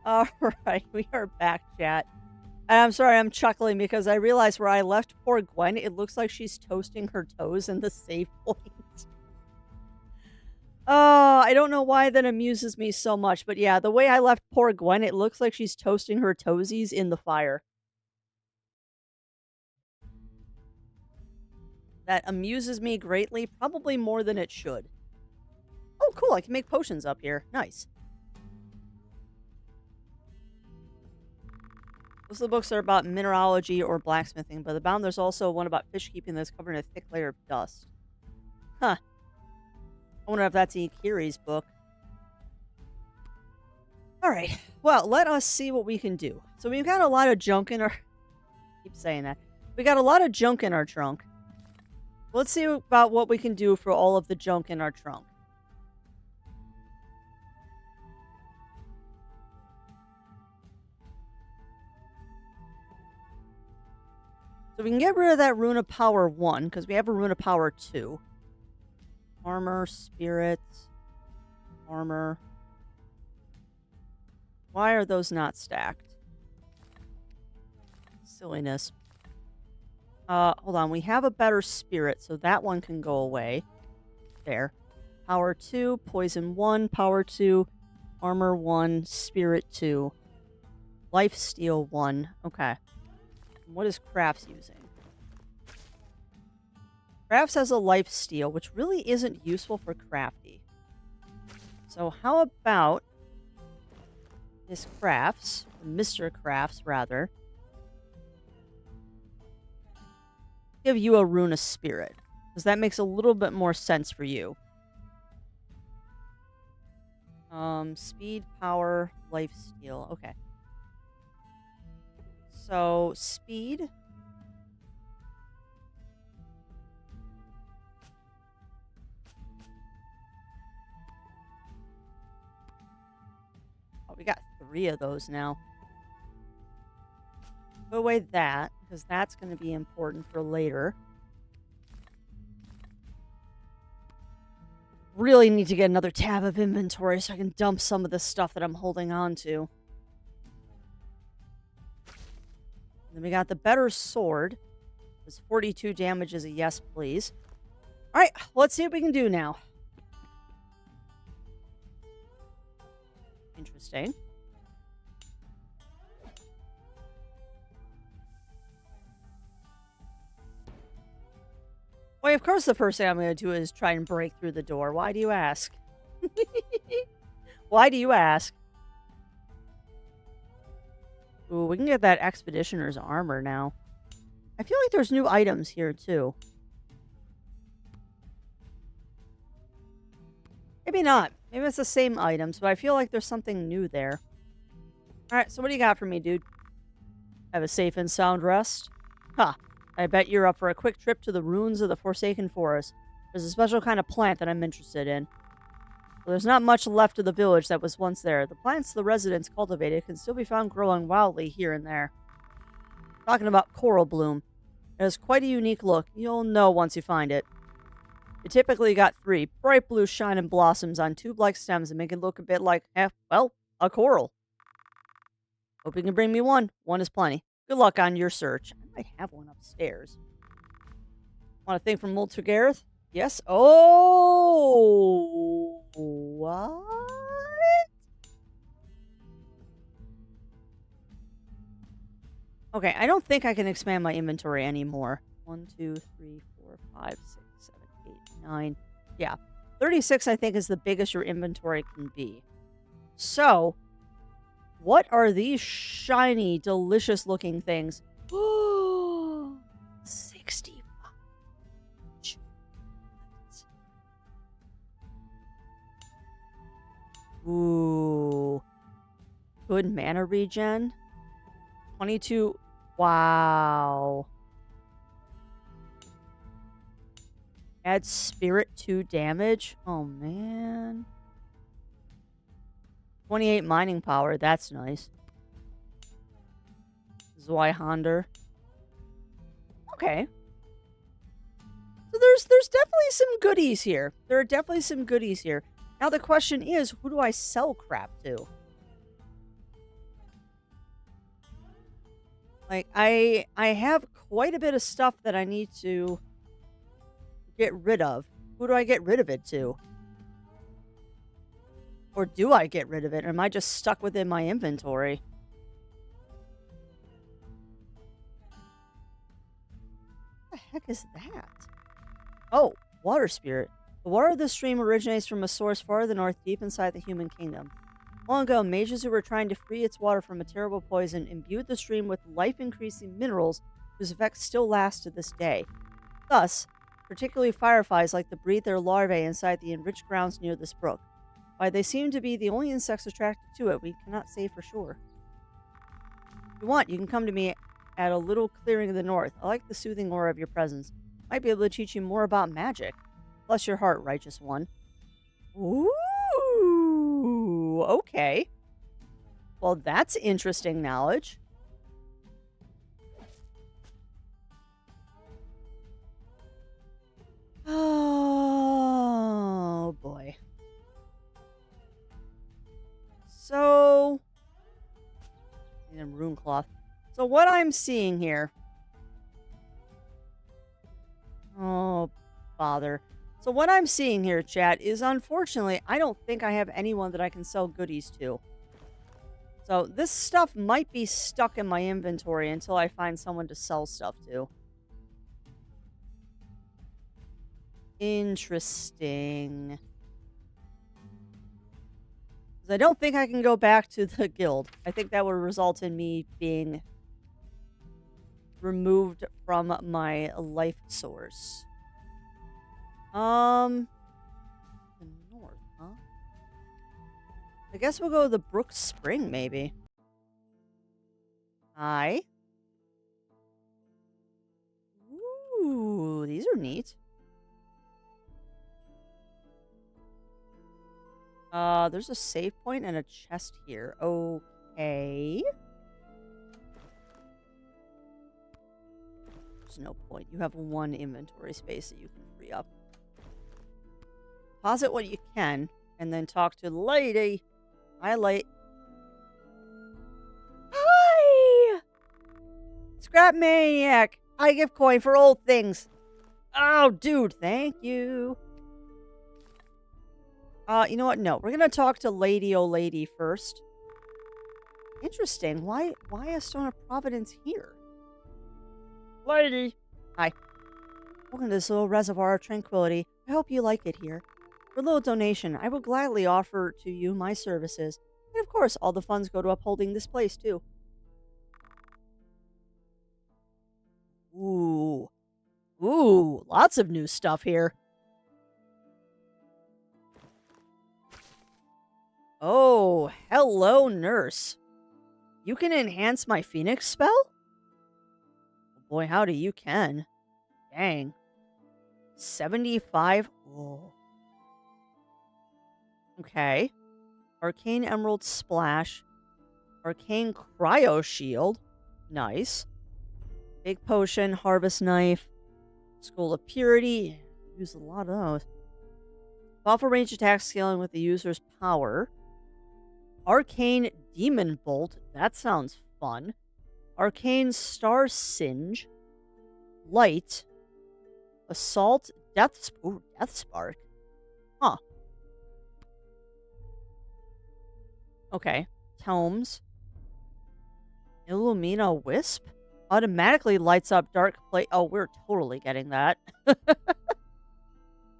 All right, we are back, chat. And I'm sorry, I'm chuckling because I realized where I left poor Gwen, it looks like she's toasting her toes in the save point. Oh, I don't know why that amuses me so much, but yeah, the way I left poor Gwen, it looks like she's toasting her toesies in the fire. That amuses me greatly, probably more than it should. Oh, cool, I can make potions up here. Nice. Most of the books are about mineralogy or blacksmithing, but abound there's also one about fish keeping that's covered in a thick layer of dust. Huh. I wonder if that's Ikiri's book. Alright, well, let us see what we can do. So we've got a lot of junk in our... keep saying that. We got a lot of junk in our trunk. Let's see about what we can do for all of the junk in our trunk. So we can get rid of that Rune of Power 1, because we have a Rune of Power 2. Armor, Spirit, Armor. Why are those not stacked? Silliness. Hold on. We have a better Spirit, so that one can go away. There. Power 2, Poison 1, Power 2, Armor 1, Spirit 2. Lifesteal 1. Okay. What is Crafts using? Crafts has a life steal, which really isn't useful for Crafty. So how about this Crafts, or Mr. Crafts, rather, give you a Rune of Spirit, because that makes a little bit more sense for you. Speed, Power, Life Steal. Okay. So, speed. Oh, we got 3 of those now. Put away that, because that's going to be important for later. Really need to get another tab of inventory so I can dump some of the stuff that I'm holding on to. Then we got the better sword. It's 42 damage is a yes, please. Alright, let's see what we can do now. Interesting. Well, of course the first thing I'm going to do is try and break through the door. Why do you ask? Why do you ask? Ooh, we can get that Expeditioner's armor now. I feel like there's new items here, too. Maybe not. Maybe it's the same items, but I feel like there's something new there. Alright, so what do you got for me, dude? Have a safe and sound rest? Huh. I bet you're up for a quick trip to the ruins of the Forsaken Forest. There's a special kind of plant that I'm interested in. Well, there's not much left of the village that was once there. The plants the residents cultivated can still be found growing wildly here and there. Talking about coral bloom. It has quite a unique look. You'll know once you find it. You typically got 3 bright blue shining blossoms on tube-like stems that make it look a bit like, well, a coral. Hope you can bring me one. One is plenty. Good luck on your search. I might have one upstairs. Want a thing from Mulder Gareth? Yes. Oh, what? Okay, I don't think I can expand my inventory anymore. 1, 2, 3, 4, 5, 6, 7, 8, 9. Yeah. 36, I think, is the biggest your inventory can be. So, what are these shiny, delicious-looking things? 65. Ooh. Good mana regen. 22. Wow. Add spirit 2 damage. Oh, man. 28 mining power. That's nice. Zweihander. Okay. So there's definitely some goodies here. There are definitely some goodies here. Now the question is, who do I sell crap to? Like, I have quite a bit of stuff that I need to get rid of. Who do I get rid of it to? Or do I get rid of it? Or am I just stuck within my inventory? What the heck is that? Oh, water spirit. The water of this stream originates from a source far to the north, deep inside the human kingdom. Long ago, mages who were trying to free its water from a terrible poison imbued the stream with life-increasing minerals whose effects still last to this day. Thus, particularly fireflies like to breed their larvae inside the enriched grounds near this brook. While they seem to be the only insects attracted to it, we cannot say for sure. If you want, you can come to me at a little clearing in the north. I like the soothing aura of your presence. Might be able to teach you more about magic. Bless your heart, righteous one. Ooh, okay. Well, that's interesting knowledge. Oh, boy. So, and rune cloth. So what I'm seeing here. Oh, bother. So what I'm seeing here, chat, is unfortunately, I don't think I have anyone that I can sell goodies to. So this stuff might be stuck in my inventory until I find someone to sell stuff to. Interesting. Because I don't think I can go back to the guild. I think that would result in me being removed from my life source. The north, huh? I guess we'll go to the Brook Spring, maybe. Hi. Ooh, these are neat. There's a save point and a chest here. Okay. There's no point. You have one inventory space that you can free up. Pause it what you can, and then talk to the lady. Hi, late. Hi! Scrap Maniac! I give coin for old things. Oh, dude, thank you. You know what? No, we're gonna talk to Lady O'Lady first. Interesting. Why a Stone of Providence here? Lady! Hi. Welcome to this little reservoir of tranquility. I hope you like it here. For a little donation, I will gladly offer to you my services. And of course, all the funds go to upholding this place, too. Ooh. Ooh, lots of new stuff here. Oh, hello, nurse. You can enhance my Phoenix spell? Boy, howdy, you can. Dang. 75? Oh. Okay. Arcane Emerald Splash. Arcane Cryo Shield. Nice. Big Potion, Harvest Knife. School of Purity. Use a lot of those. Powerful range attack scaling with the user's power. Arcane Demon Bolt. That sounds fun. Arcane Star Singe. Light. Assault. Death Spark. Huh. Okay. Tomes. Illumina Wisp. Automatically lights up dark plate. Oh, we're totally getting that.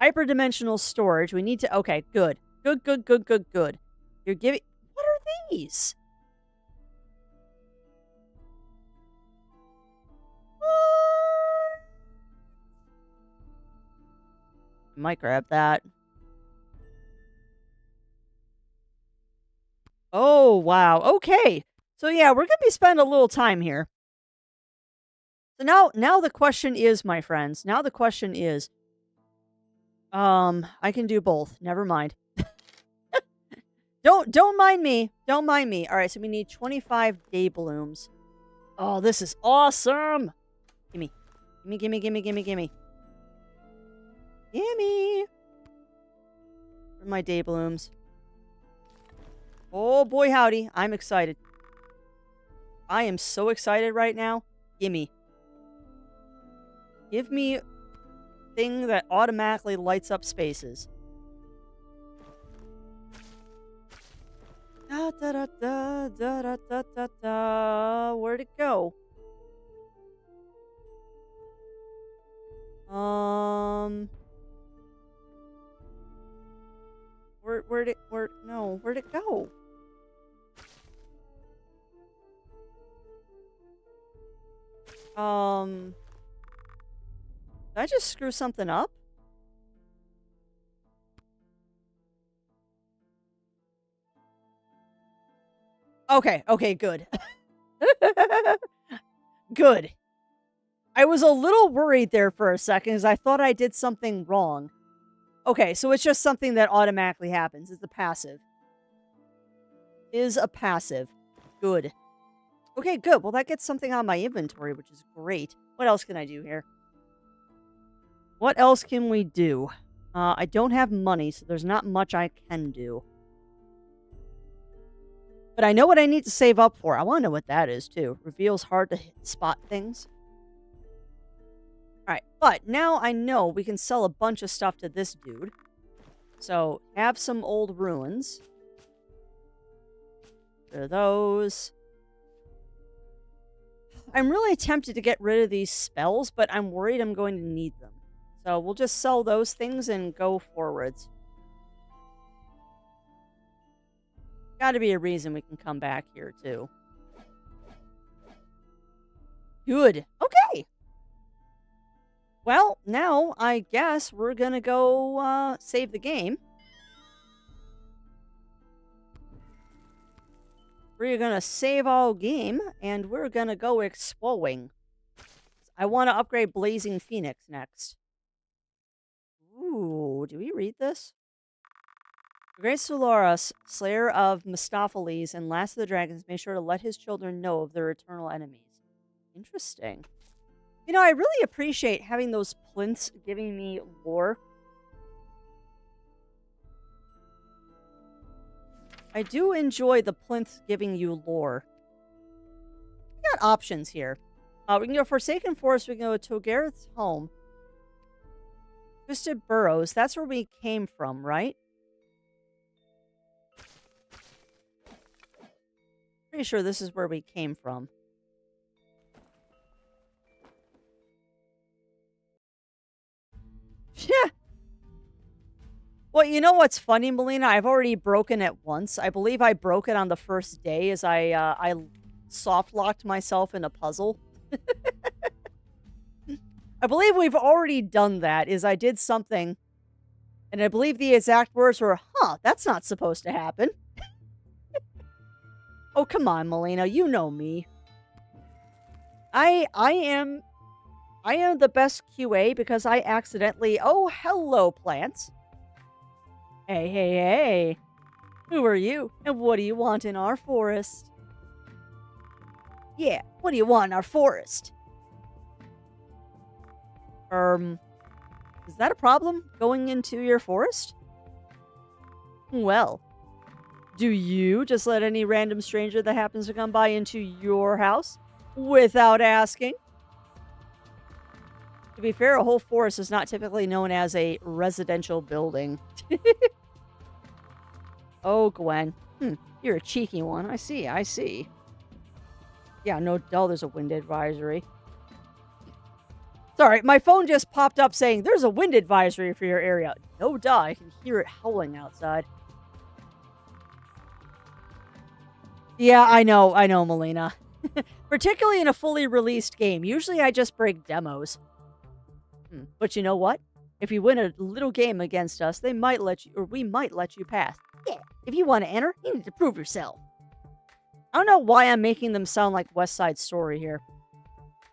Hyperdimensional storage. We need to... Okay, good. Good. You're giving... What are these? Might grab that. Oh, wow. Okay. So, yeah, we're going to be spending a little time here. So now the question is, my friends, I can do both. Never mind. Don't mind me. Don't mind me. All right, so we need 25 day blooms. Oh, this is awesome. Gimme. Gimme. Where are my day blooms? Oh boy, howdy. I'm excited. I am so excited right now. Gimme. Give me thing that automatically lights up spaces. Da da da da da da da da da. Where'd it go? Where'd it go? Did I just screw something up? Okay, good. Good. I was a little worried there for a second because I thought I did something wrong. Okay, so it's just something that automatically happens. It's a passive. Is a passive. Good. Okay, good. Well, that gets something on my inventory, which is great. What else can I do here? What else can we do? I don't have money, so there's not much I can do. But I know what I need to save up for. I want to know what that is, too. Reveals hard to spot things. Alright, but now I know we can sell a bunch of stuff to this dude. So, have some old ruins. There are those. I'm really tempted to get rid of these spells, but I'm worried I'm going to need them. So, we'll just sell those things and go forwards. Gotta be a reason we can come back here, too. Good. Okay. Well, now I guess we're gonna go save the game. We're gonna save all game, and we're gonna go exploring. I want to upgrade Blazing Phoenix next. Ooh, do we read this? The great Solaris, slayer of Mistopheles and last of the dragons, made sure to let his children know of their eternal enemies. Interesting. You know, I really appreciate having those plinths giving me lore. I do enjoy the plinths giving you lore. We got options here. We can go Forsaken Forest, we can go to Togareth's home. Twisted Burrows, that's where we came from, right? Pretty sure this is where we came from. Yeah. Well, you know what's funny, Melina? I've already broken it once. I believe I broke it on the first day as I soft locked myself in a puzzle. I believe we've already done that. Is I did something, and I believe the exact words were, "Huh, that's not supposed to happen." Oh, come on, Melina. You know me. I am the best QA because I accidentally... Oh, hello, plants. Hey, hey, hey. Who are you? And what do you want in our forest? Yeah, what do you want in our forest? Is that a problem, going into your forest? Well, do you just let any random stranger that happens to come by into your house without asking? To be fair, a whole forest is not typically known as a residential building. Oh, Gwen. You're a cheeky one. I see. Yeah, no duh, there's a wind advisory. Sorry, my phone just popped up saying, there's a wind advisory for your area. No duh, I can hear it howling outside. Yeah, I know, Melina. Particularly in a fully released game. Usually I just break demos. But you know what? If you win a little game against us, they might let you, or we might let you pass. Yeah, if you want to enter, you need to prove yourself. I don't know why I'm making them sound like West Side Story here.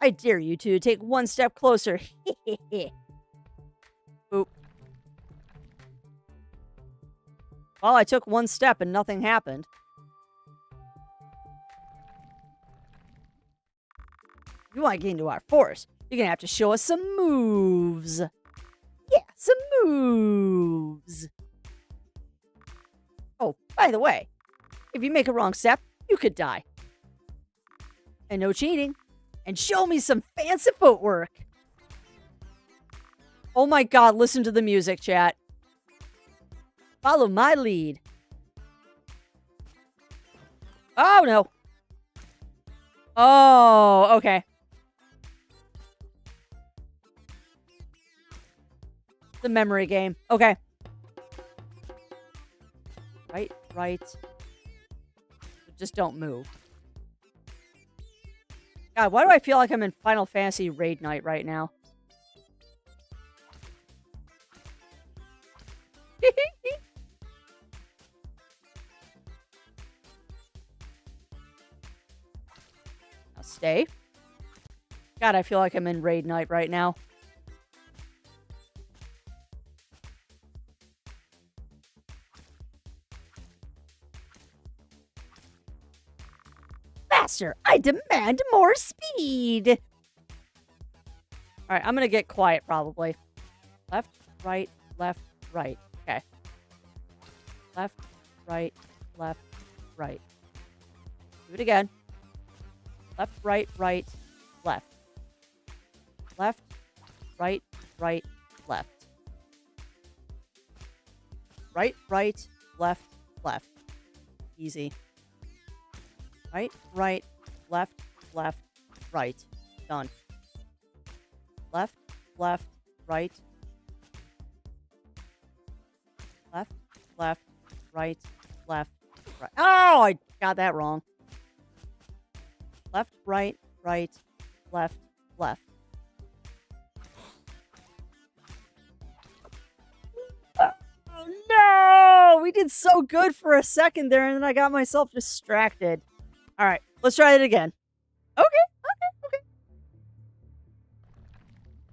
I dare you to take one step closer. Oop. Well, I took one step and nothing happened. If you want to get into our forest, you're going to have to show us some moves. Yeah, some moves. Oh, by the way, if you make a wrong step, you could die. and no cheating. And show me some fancy footwork. Oh my god, listen to the music, chat. Follow my lead. Oh, no. Oh, okay. The memory game. Okay. Right. Just don't move. God, why do I feel like I'm in Final Fantasy Raid Night right now? Now stay. God, I feel like I'm in Raid Night right now. Faster! I demand more speed! Alright, I'm gonna get quiet probably. Left, right, left, right. Okay. Left, right, left, right. Do it again. Left, right, left. Left, right, left. Right, left. Easy. Right, left, right. Done. Left, right. Left, right, left. Oh, I got that wrong. Left, right, left. Oh no! We did so good for a second there, and then I got myself distracted. All right, let's try it again. Okay.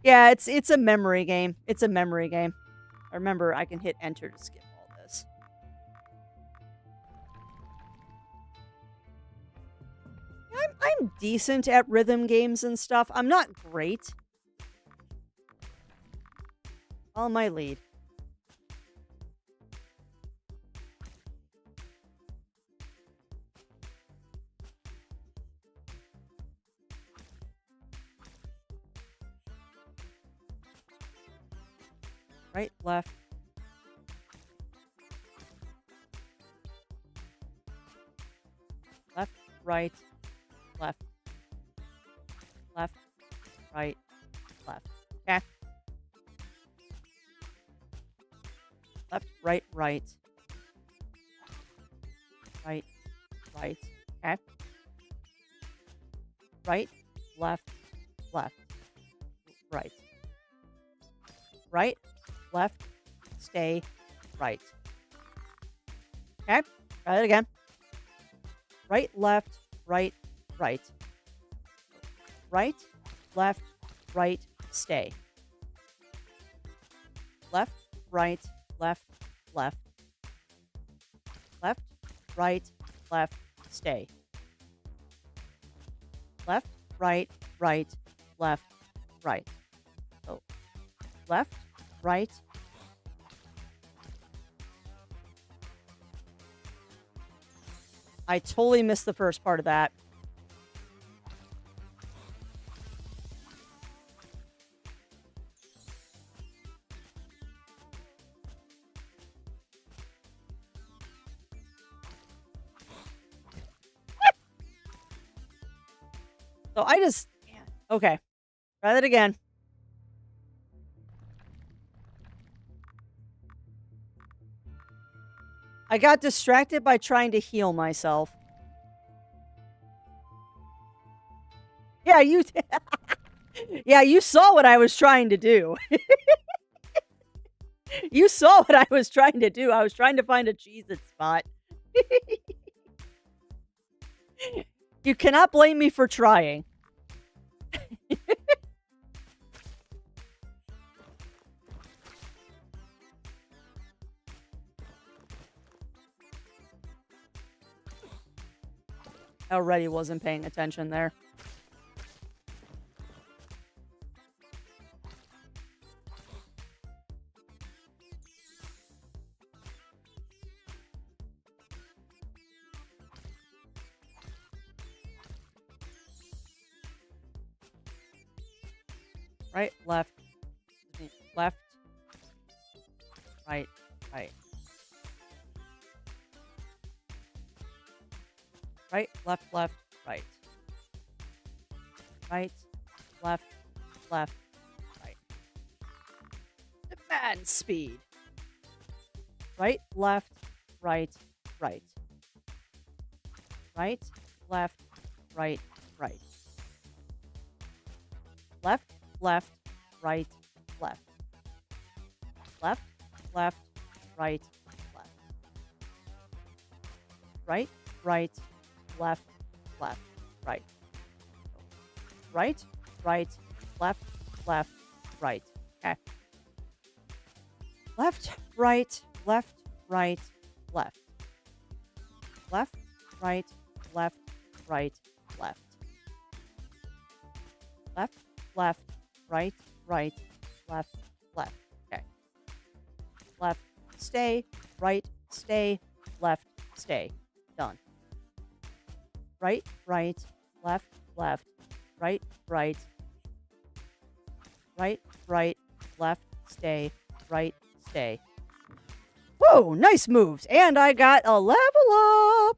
Yeah, it's a memory game. It's a memory game. Remember, I can hit enter to skip all this. I'm decent at rhythm games and stuff. I'm not great. Follow my lead. Right, left. Left, right, left. Left, right, left. Okay. Left, right. Right. Okay. Right, left. Right. Right, left, stay, right. Okay, try it again. Right, left, right. Right, left, stay. Left, right, left. Left, right, stay. Left, right, left, right. So, left, right. I totally missed the first part of that. So I just... Okay. Try that again. I got distracted by trying to heal myself. Yeah, you... yeah, you saw what I was trying to do. You saw what I was trying to do. I was trying to find a Cheez-It spot. You cannot blame me for trying. Already wasn't paying attention there. right, left, excuse me, left, right, right. Right, left, left, right. Right, left, left, right. Demand speed. Right, left, right, right. Right, left, right, right. Left, left, right, left. Left, left, right, left. Right, right, left, left, right. Right, right, left, left, right. Okay. Left, right, left, right, left. Left, right, left, right, left. Left, left, right, right, left, left. Okay. Left, stay, right, stay, left, stay. Done. Right, right, left, left, right, right, right, right, left, stay, right, stay. Whoa, nice moves. And I got a level up.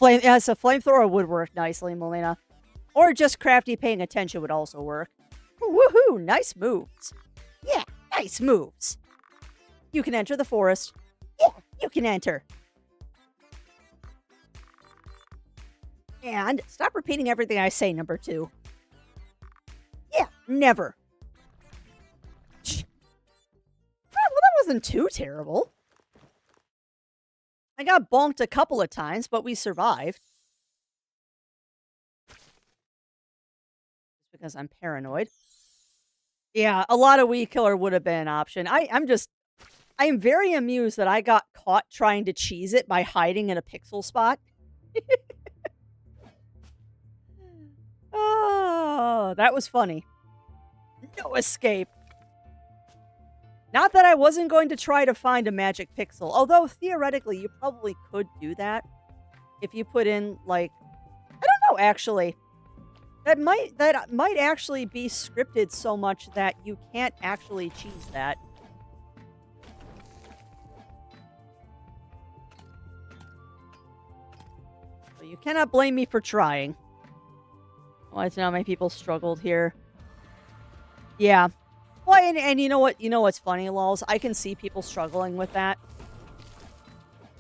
Yes, a flamethrower would work nicely, Melina. Or just crafty paying attention would also work. Woohoo, nice moves. Yeah, nice moves. You can enter the forest. Yeah, you can enter. And stop repeating everything I say, number 2. Yeah, never. Well, that wasn't too terrible. I got bonked a couple of times, but we survived. Just because I'm paranoid. Yeah, a lot of weed killer would have been an option. I am very amused that I got caught trying to cheese it by hiding in a pixel spot. Oh, that was funny. No escape. Not that I wasn't going to try to find a magic pixel, although theoretically you probably could do that if you put in, like, I don't know, actually. That might actually be scripted so much that you can't actually cheese that. So you cannot blame me for trying. Why is now my people struggled here? Yeah. Well, and you know what? You know what's funny, lols? I can see people struggling with that.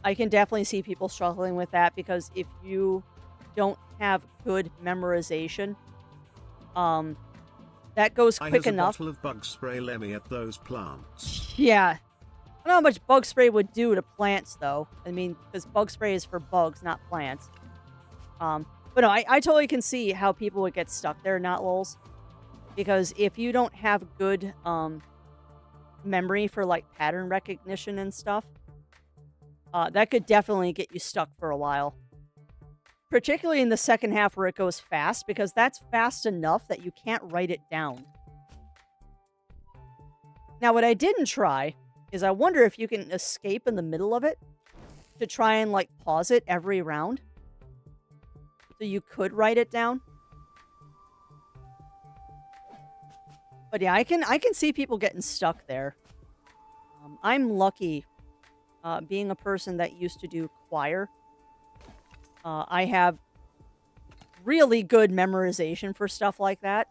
I can definitely see people struggling with that because if you don't have good memorization, that goes quick enough. A bottle of bug spray, let me at those plants. Yeah. I don't know how much bug spray would do to plants, though. I mean, because bug spray is for bugs, not plants. But no, I totally can see how people would get stuck there, not lols. Because if you don't have good memory for, like, pattern recognition and stuff, that could definitely get you stuck for a while. Particularly in the second half where it goes fast, because that's fast enough that you can't write it down. Now, what I didn't try is I wonder if you can escape in the middle of it to try and, like, pause it every round. So you could write it down. But yeah, I can see people getting stuck there. I'm lucky being a person that used to do choir. I have really good memorization for stuff like that.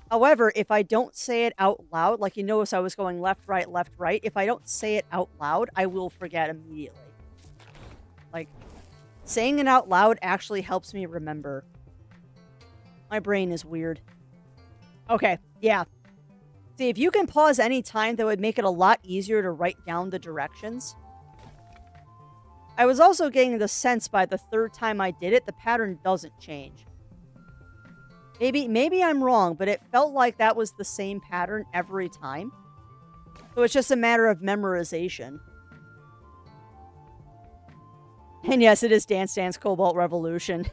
However, if I don't say it out loud, like you notice I was going left, right, if I don't say it out loud, I will forget immediately. Like, saying it out loud actually helps me remember. My brain is weird. Okay, yeah. See, if you can pause any time, that would make it a lot easier to write down the directions. I was also getting the sense by the third time I did it, the pattern doesn't change. Maybe I'm wrong, but it felt like that was the same pattern every time. So it's just a matter of memorization. And yes, it is Dance Dance Cobalt Revolution.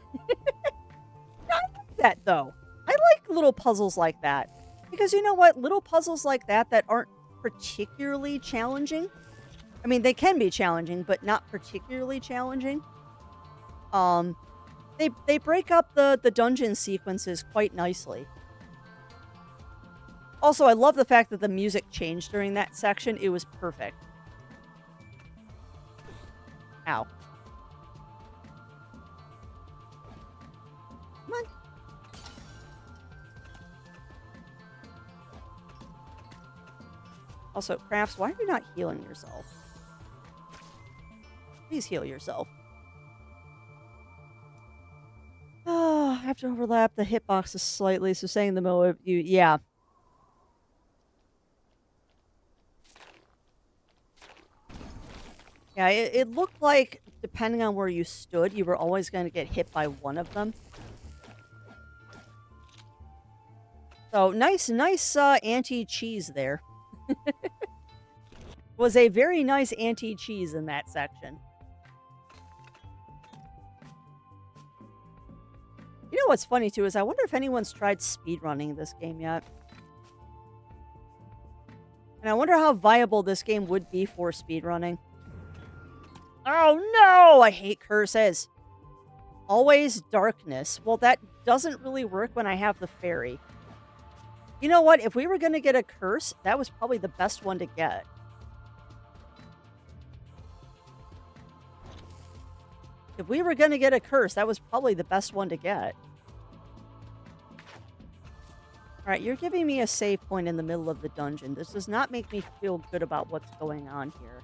I like that, though. I like little puzzles like that. Because you know what? Little puzzles like that aren't particularly challenging. I mean, they can be challenging, but not particularly challenging. They break up the dungeon sequences quite nicely. Also, I love the fact that the music changed during that section. It was perfect. Ow. Come on. Also, Crafts, why are you not healing yourself? Please heal yourself. Oh, I have to overlap the hitboxes slightly, so saying the mo of you, yeah. Yeah, it looked like, depending on where you stood, you were always going to get hit by one of them. So, nice anti-cheese there. Was a very nice anti-cheese in that section. You know what's funny, too, is I wonder if anyone's tried speedrunning this game yet. And I wonder how viable this game would be for speedrunning. Oh no! I hate curses. Always darkness. Well, that doesn't really work when I have the fairy. You know what? If we were going to get a curse, that was probably the best one to get. If we were going to get a curse, that was probably the best one to get. Alright, you're giving me a save point in the middle of the dungeon. This does not make me feel good about what's going on here.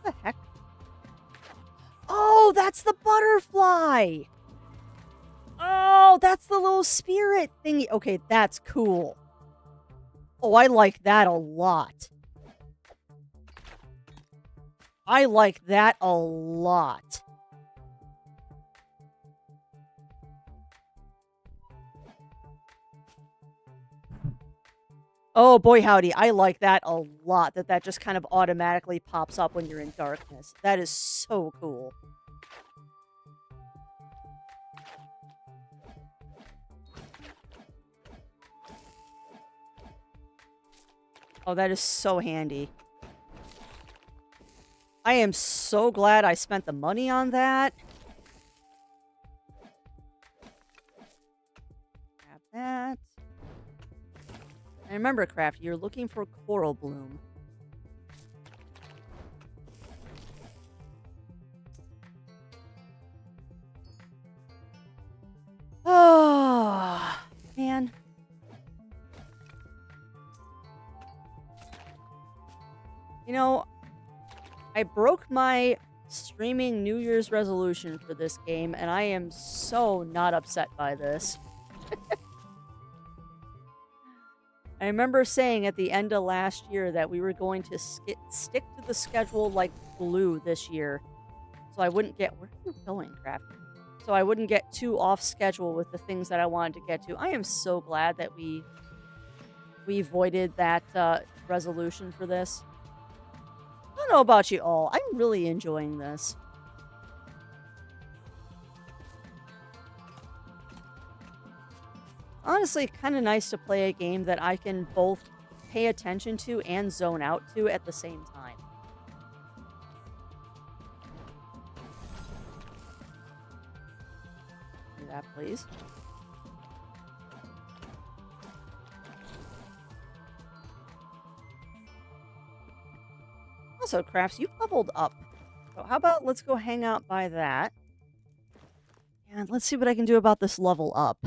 What the heck? Oh, that's the butterfly! Oh, that's the little spirit thingy. Okay, that's cool. Oh, I like that a lot. I like that a lot. Oh, boy howdy, I like that a lot, that just kind of automatically pops up when you're in darkness. That is so cool. Oh, that is so handy. I am so glad I spent the money on that. Grab that. And remember, Craft, you're looking for Coral Bloom. Oh, man. You know, I broke my streaming New Year's resolution for this game, and I am so not upset by this. I remember saying at the end of last year that we were going to stick to the schedule like glue this year. So I wouldn't get... Where are you going, Craft? So I wouldn't get too off schedule with the things that I wanted to get to. I am so glad that we voided that resolution for this. I don't know about you all. I'm really enjoying this. Honestly, kind of nice to play a game that I can both pay attention to and zone out to at the same time. Do that, please. Also, Crafts, you leveled up. So how about let's go hang out by that. And let's see what I can do about this level up.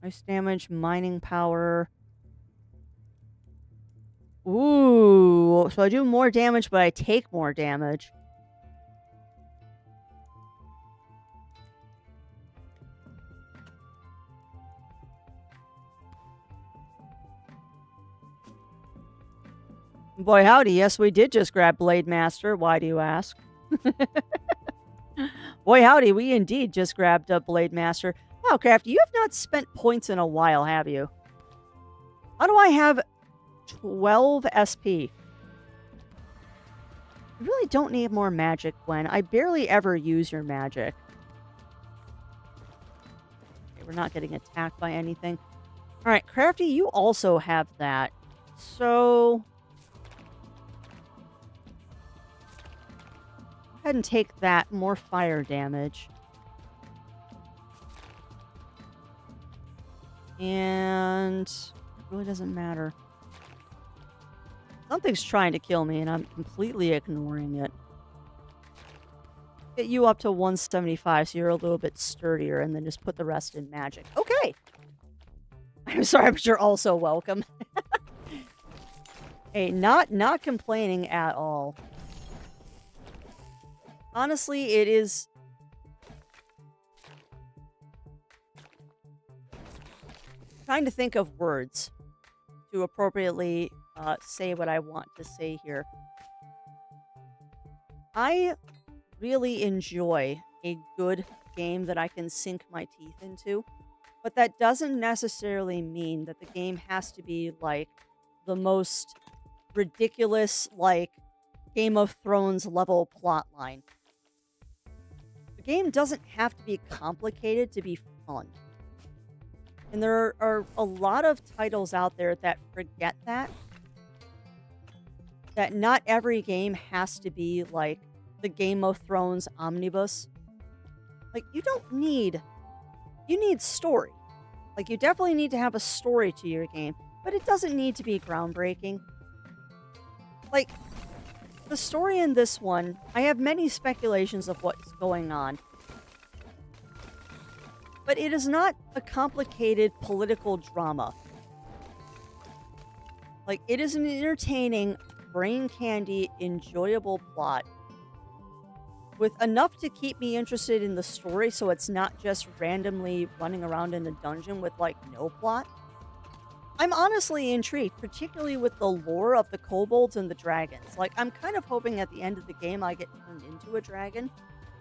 Ice damage, mining power. Ooh, so I do more damage, but I take more damage. Boy howdy, yes we did just grab Blade Master. Why do you ask? Boy howdy, we indeed just grabbed a Blade Master. Wow, Crafty, you have not spent points in a while, have you? How do I have 12 SP? I really don't need more magic, Gwen. I barely ever use your magic. Okay, we're not getting attacked by anything. Alright, Crafty, you also have that. So... ahead and take that. More fire damage. And it really doesn't matter. Something's trying to kill me, and I'm completely ignoring it. Get you up to 175, so you're a little bit sturdier, and then just put the rest in magic. Okay! I'm sorry, but you're also welcome. Hey, not complaining at all. Honestly, it is... trying to think of words to appropriately say what I want to say here. I really enjoy a good game that I can sink my teeth into, but that doesn't necessarily mean that the game has to be like the most ridiculous, like Game of Thrones level plotline. The game doesn't have to be complicated to be fun. And there are a lot of titles out there that forget that not every game has to be like the Game of Thrones omnibus. Like, you need story. Like, you definitely need to have a story to your game, but it doesn't need to be groundbreaking. Like, the story in this one, I have many speculations of what's going on. But it is not a complicated political drama. Like, it is an entertaining, brain candy, enjoyable plot with enough to keep me interested in the story so it's not just randomly running around in a dungeon with, like, no plot. I'm honestly intrigued, particularly with the lore of the kobolds and the dragons. Like, I'm kind of hoping at the end of the game I get turned into a dragon,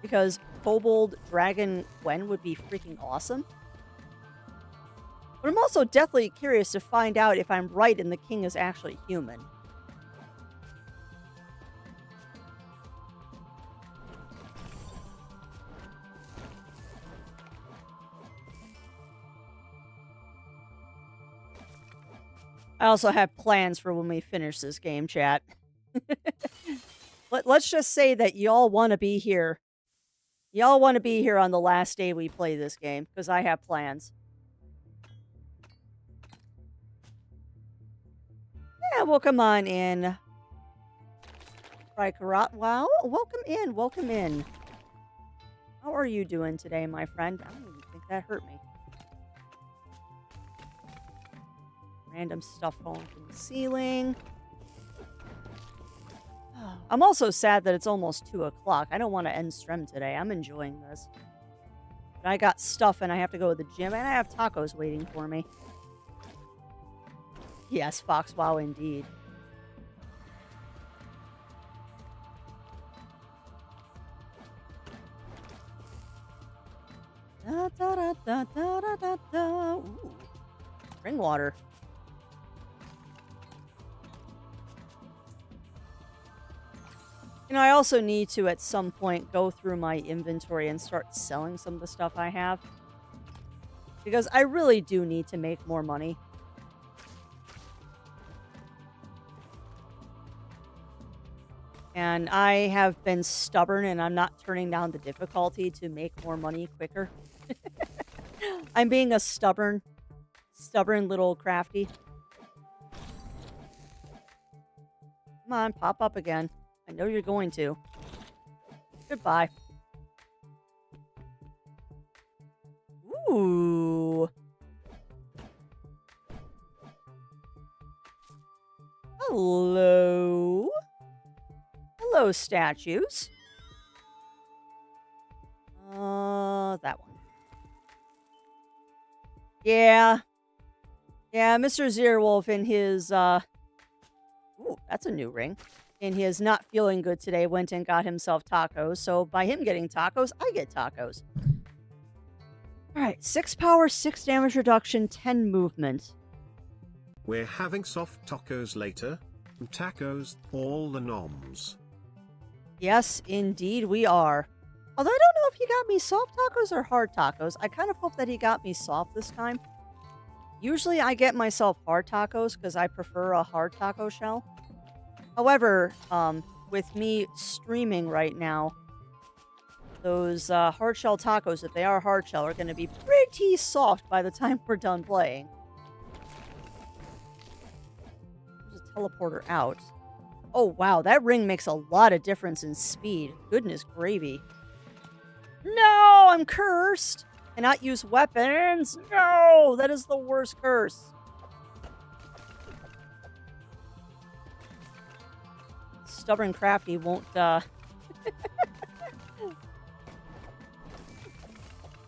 because kobold dragon Gwen would be freaking awesome. But I'm also deathly curious to find out if I'm right and the king is actually human. I also have plans for when we finish this game, chat. Let's just say that y'all want to be here. Y'all want to be here on the last day we play this game, because I have plans. Yeah, well, come on in. Rikarat, wow, welcome in, welcome in. How are you doing today, my friend? I don't even think that hurt me. Random stuff falling from the ceiling. I'm also sad that it's almost 2 o'clock. I don't want to end stream today. I'm enjoying this. But I got stuff and I have to go to the gym and I have tacos waiting for me. Yes, Fox Wow indeed. Da, da, da, da, da, da, da. Ooh. Spring water. You know, I also need to, at some point, go through my inventory and start selling some of the stuff I have. Because I really do need to make more money. And I have been stubborn and I'm not turning down the difficulty to make more money quicker. I'm being a stubborn little crafty. Come on, pop up again. I know you're going to. Goodbye. Ooh. Hello. Hello, statues. That one. Yeah. Yeah, Mr. Zerwolf in his, ooh, that's a new ring. In his not feeling good today, went and got himself tacos. So by him getting tacos, I get tacos. Alright, 6 power, 6 damage reduction, 10 movement. We're having soft tacos later. Tacos, all the noms. Yes, indeed we are. Although I don't know if he got me soft tacos or hard tacos. I kind of hope that he got me soft this time. Usually I get myself hard tacos because I prefer a hard taco shell. However, with me streaming right now, those hard shell tacos, if they are hard shell, are going to be pretty soft by the time we're done playing. There's a teleporter out. Oh, wow, that ring makes a lot of difference in speed. Goodness gravy. No, I'm cursed. Cannot use weapons. No, that is the worst curse. Stubborn Crafty won't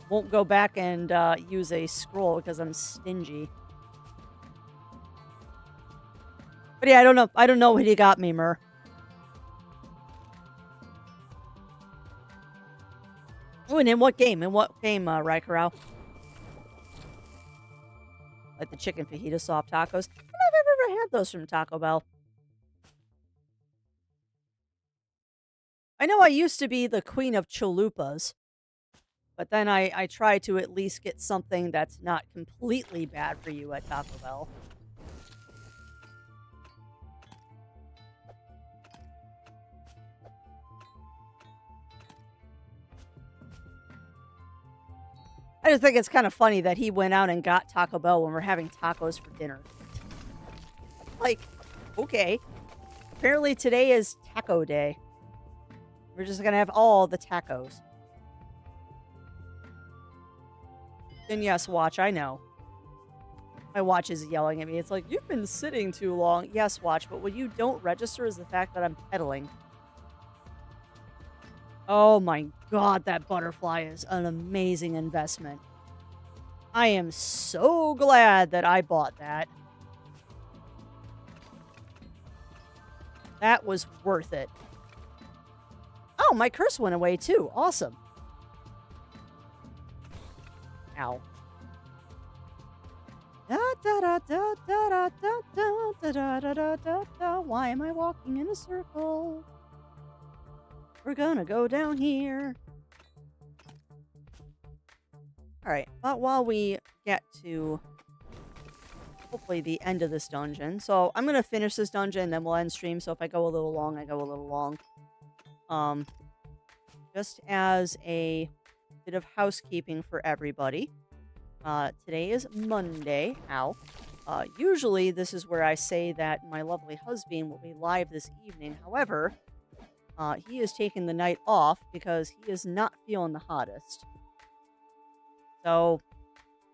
won't go back and use a scroll because I'm stingy. But yeah, I don't know what he got me, Mur. Oh, and in what game? Raikarao? Like the chicken fajita soft tacos. I don't know if I've ever had those from Taco Bell. I know I used to be the queen of chalupas, but then I try to at least get something that's not completely bad for you at Taco Bell. I just think it's kind of funny that he went out and got Taco Bell when we're having tacos for dinner. Like, okay. Apparently today is taco day. We're just gonna have all the tacos. And yes, watch, I know. My watch is yelling at me. It's like, you've been sitting too long. Yes, watch, but what you don't register is the fact that I'm pedaling. Oh my god, that butterfly is an amazing investment. I am so glad that I bought that. That was worth it. Oh, my curse went away too. Awesome. Ow. Da da da da da da da da da da da da da. Why am I walking in a circle? We're gonna go down here. Alright, but while we get to hopefully the end of this dungeon. So I'm gonna finish this dungeon, then we'll end stream. So if I go a little long, I go a little long. Just as a bit of housekeeping for everybody. Today is Monday. Ow. Usually this is where I say that my lovely husband will be live this evening. However, he is taking the night off because he is not feeling the hottest. So,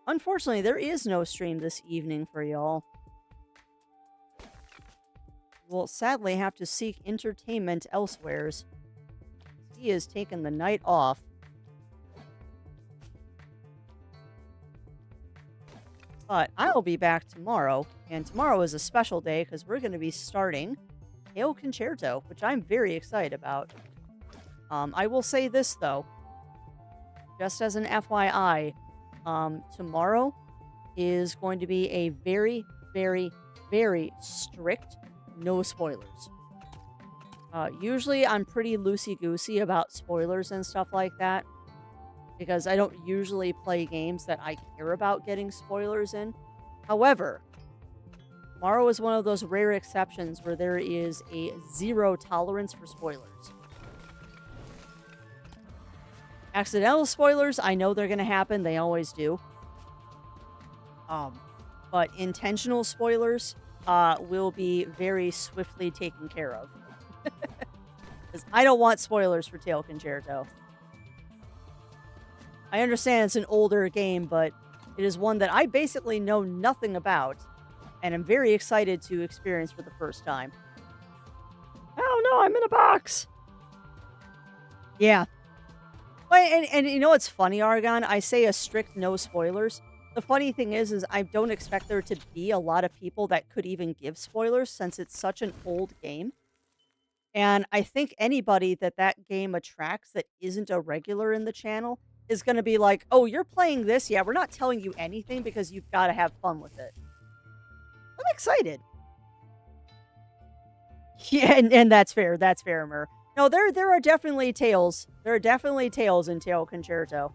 unfortunately, there is no stream this evening for y'all. We'll sadly have to seek entertainment elsewheres. He is taking the night off. But I'll be back tomorrow, and tomorrow is a special day because we're going to be starting Tail Concerto, which I'm very excited about. I will say this, though. Just as an FYI, tomorrow is going to be a very, very, very strict no spoilers. Usually I'm pretty loosey-goosey about spoilers and stuff like that, because I don't usually play games that I care about getting spoilers in. However, tomorrow is one of those rare exceptions where there is a zero tolerance for spoilers. Accidental spoilers, I know they're going to happen. They always do. But intentional spoilers will be very swiftly taken care of. Because I don't want spoilers for Tail Concerto. I understand it's an older game, but it is one that I basically know nothing about, and I'm very excited to experience for the first time. Oh no, I'm in a box! Yeah. And you know what's funny, Argon? I say a strict no spoilers. The funny thing is I don't expect there to be a lot of people that could even give spoilers since it's such an old game. And I think anybody that game attracts that isn't a regular in the channel is going to be like, oh, you're playing this? Yeah, we're not telling you anything because you've got to have fun with it. I'm excited. Yeah, and that's fair. That's fair, Mer. No, there are definitely tales. There are definitely tales in Tail Concerto.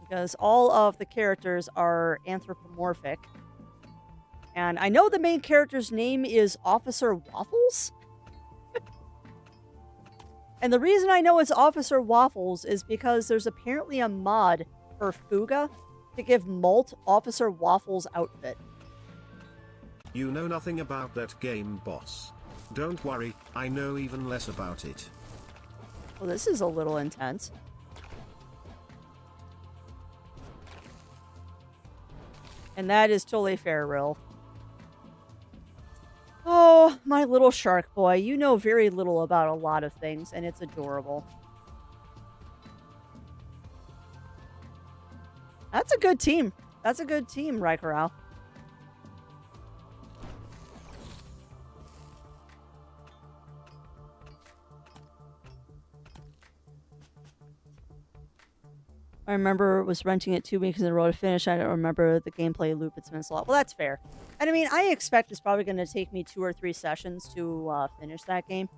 Because all of the characters are anthropomorphic. And I know the main character's name is Officer Waffles. And the reason I know it's Officer Waffles is because there's apparently a mod for Fuga to give Molt Officer Waffles' outfit. You know nothing about that game, boss. Don't worry, I know even less about it. Well, this is a little intense. And that is totally fair, Rill. Oh, my little shark boy. You know very little about a lot of things, and it's adorable. That's a good team. That's a good team, Raikarao. I remember was renting it 2 weeks in a row to finish. I don't remember the gameplay loop. It's been a lot. Well, that's fair. And I mean, I expect it's probably going to take me 2 or 3 sessions to finish that game.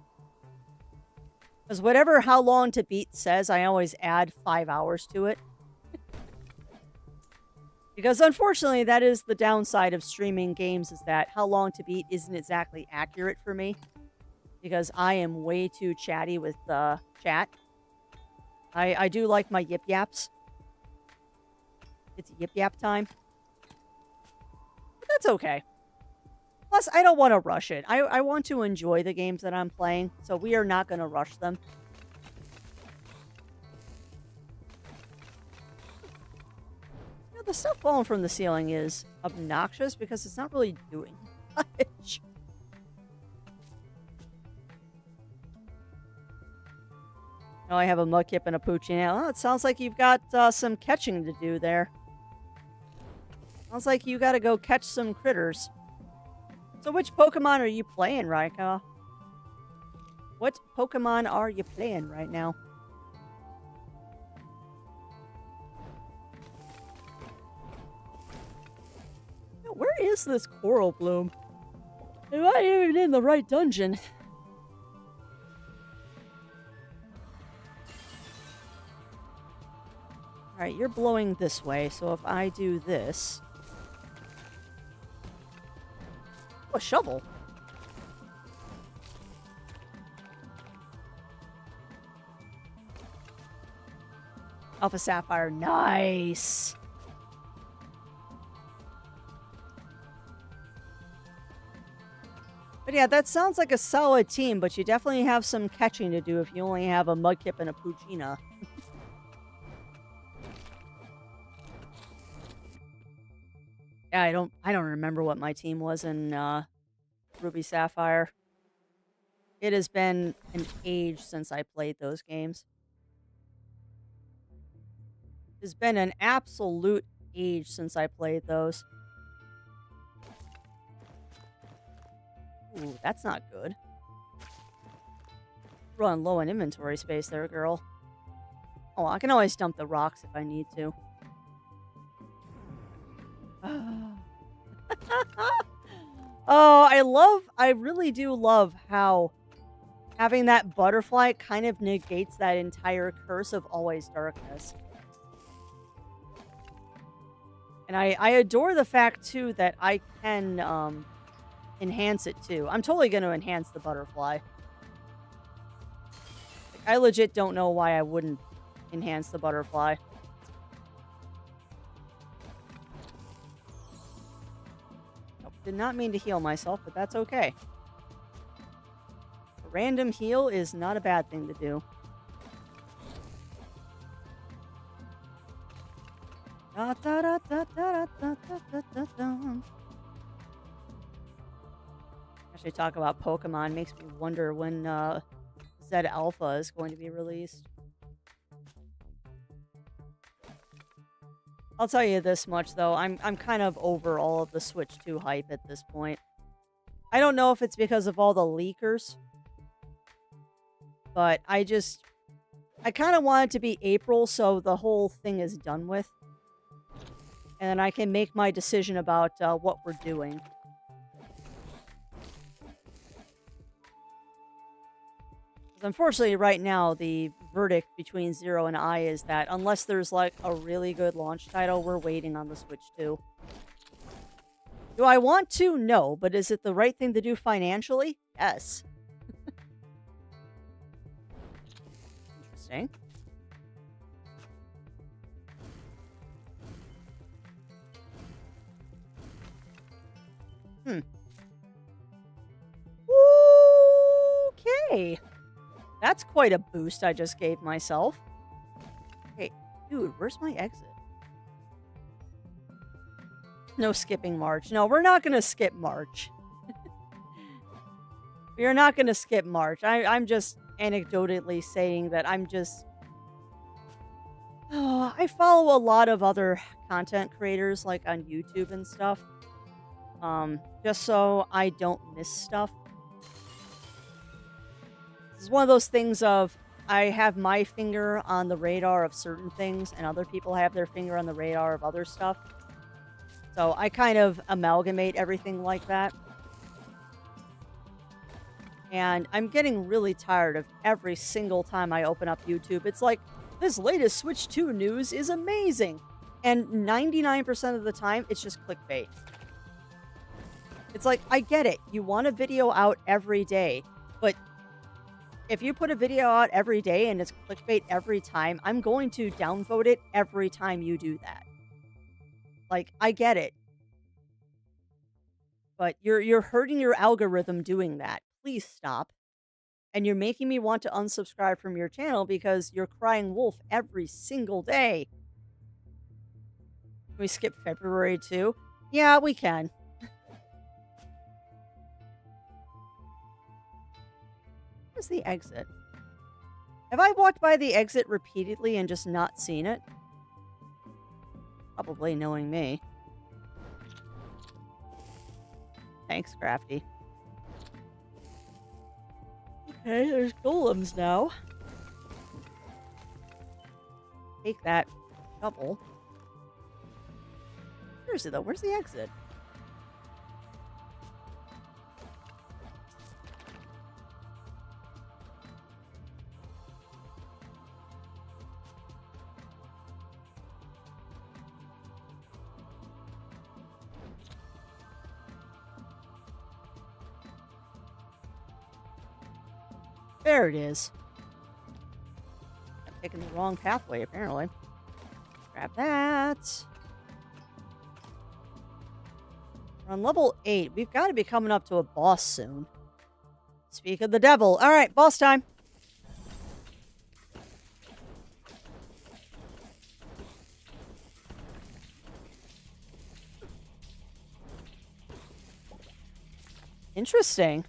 Because whatever how long to beat says, I always add 5 hours to it. Because unfortunately, that is the downside of streaming games, is that how long to beat isn't exactly accurate for me. Because I am way too chatty with chat. I do like my yip yaps. It's yip yap time. But that's okay. Plus, I don't want to rush it. I want to enjoy the games that I'm playing, so we are not going to rush them. You know, the stuff falling from the ceiling is obnoxious because it's not really doing much. Oh, I have a mudkip and a poochie now. Oh, it sounds like you've got some catching to do there. Sounds like you gotta go catch some critters. So which Pokemon are you playing, Raika? What Pokemon are you playing right now? Now, where is this Coral Bloom? Am I even in the right dungeon? Alright, you're blowing this way, so if I do this... Oh, a shovel. Alpha Sapphire, nice! But yeah, that sounds like a solid team, but you definitely have some catching to do if you only have a Mudkip and a Poochyena. Yeah, I don't remember what my team was in Ruby Sapphire. It has been an age since I played those games. It's been an absolute age since I played those. Ooh, that's not good. Run low on inventory space there, girl. Oh, I can always dump the rocks if I need to. Oh, I really do love how having that butterfly kind of negates that entire curse of always darkness. And I adore the fact, too, that I can enhance it, too. I'm totally going to enhance the butterfly. Like, I legit don't know why I wouldn't enhance the butterfly. Nope, did not mean to heal myself, but that's okay. A random heal is not a bad thing to do. Da, da, da, da, da, da, da, da, da. Actually, talk about Pokemon makes me wonder when Z Alpha is going to be released. I'll tell you this much though, I'm kind of over all of the Switch 2 hype at this point. I don't know if it's because of all the leakers, but I kind of want it to be April so the whole thing is done with. And then I can make my decision about what we're doing. Unfortunately, right now, the verdict between Zero and I is that unless there's, like, a really good launch title, we're waiting on the Switch 2. Do I want to? No. But is it the right thing to do financially? Yes. Interesting. Hmm. Okay. That's quite a boost I just gave myself. Hey, dude, where's my exit? No skipping March. No, we're not going to skip March. We are not going to skip March. I'm just anecdotally saying that I'm just... Oh, I follow a lot of other content creators like on YouTube and stuff. Just so I don't miss stuff. This is one of those things of I have my finger on the radar of certain things and other people have their finger on the radar of other stuff. So I kind of amalgamate everything like that. And I'm getting really tired of every single time I open up YouTube. It's like, this latest Switch 2 news is amazing. And 99% of the time, it's just clickbait. It's like, I get it. You want a video out every day. But if you put a video out every day and it's clickbait every time, I'm going to downvote it every time you do that. Like, I get it. But you're hurting your algorithm doing that. Please stop. And you're making me want to unsubscribe from your channel because you're crying wolf every single day. Can we skip February too? Yeah, we can. Where's the exit? Have I walked by the exit repeatedly and just not seen it? Probably, knowing me. Thanks, Crafty. Okay, there's golems now. Take that double. Seriously though, where's the exit? There it is. I'm taking the wrong pathway, apparently. Grab that. We're on level 8. We've got to be coming up to a boss soon. Speak of the devil. All right, boss time. Interesting.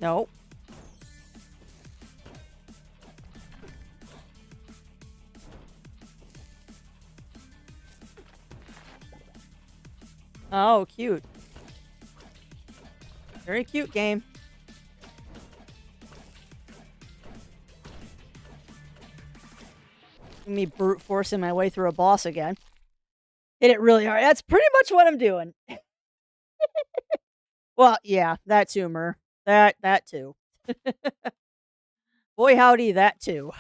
Nope. Oh, cute. Very cute game. Me brute forcing my way through a boss again. Hit it really hard. That's pretty much what I'm doing. Well, yeah, that too, Mer. That too. Boy, howdy, that too.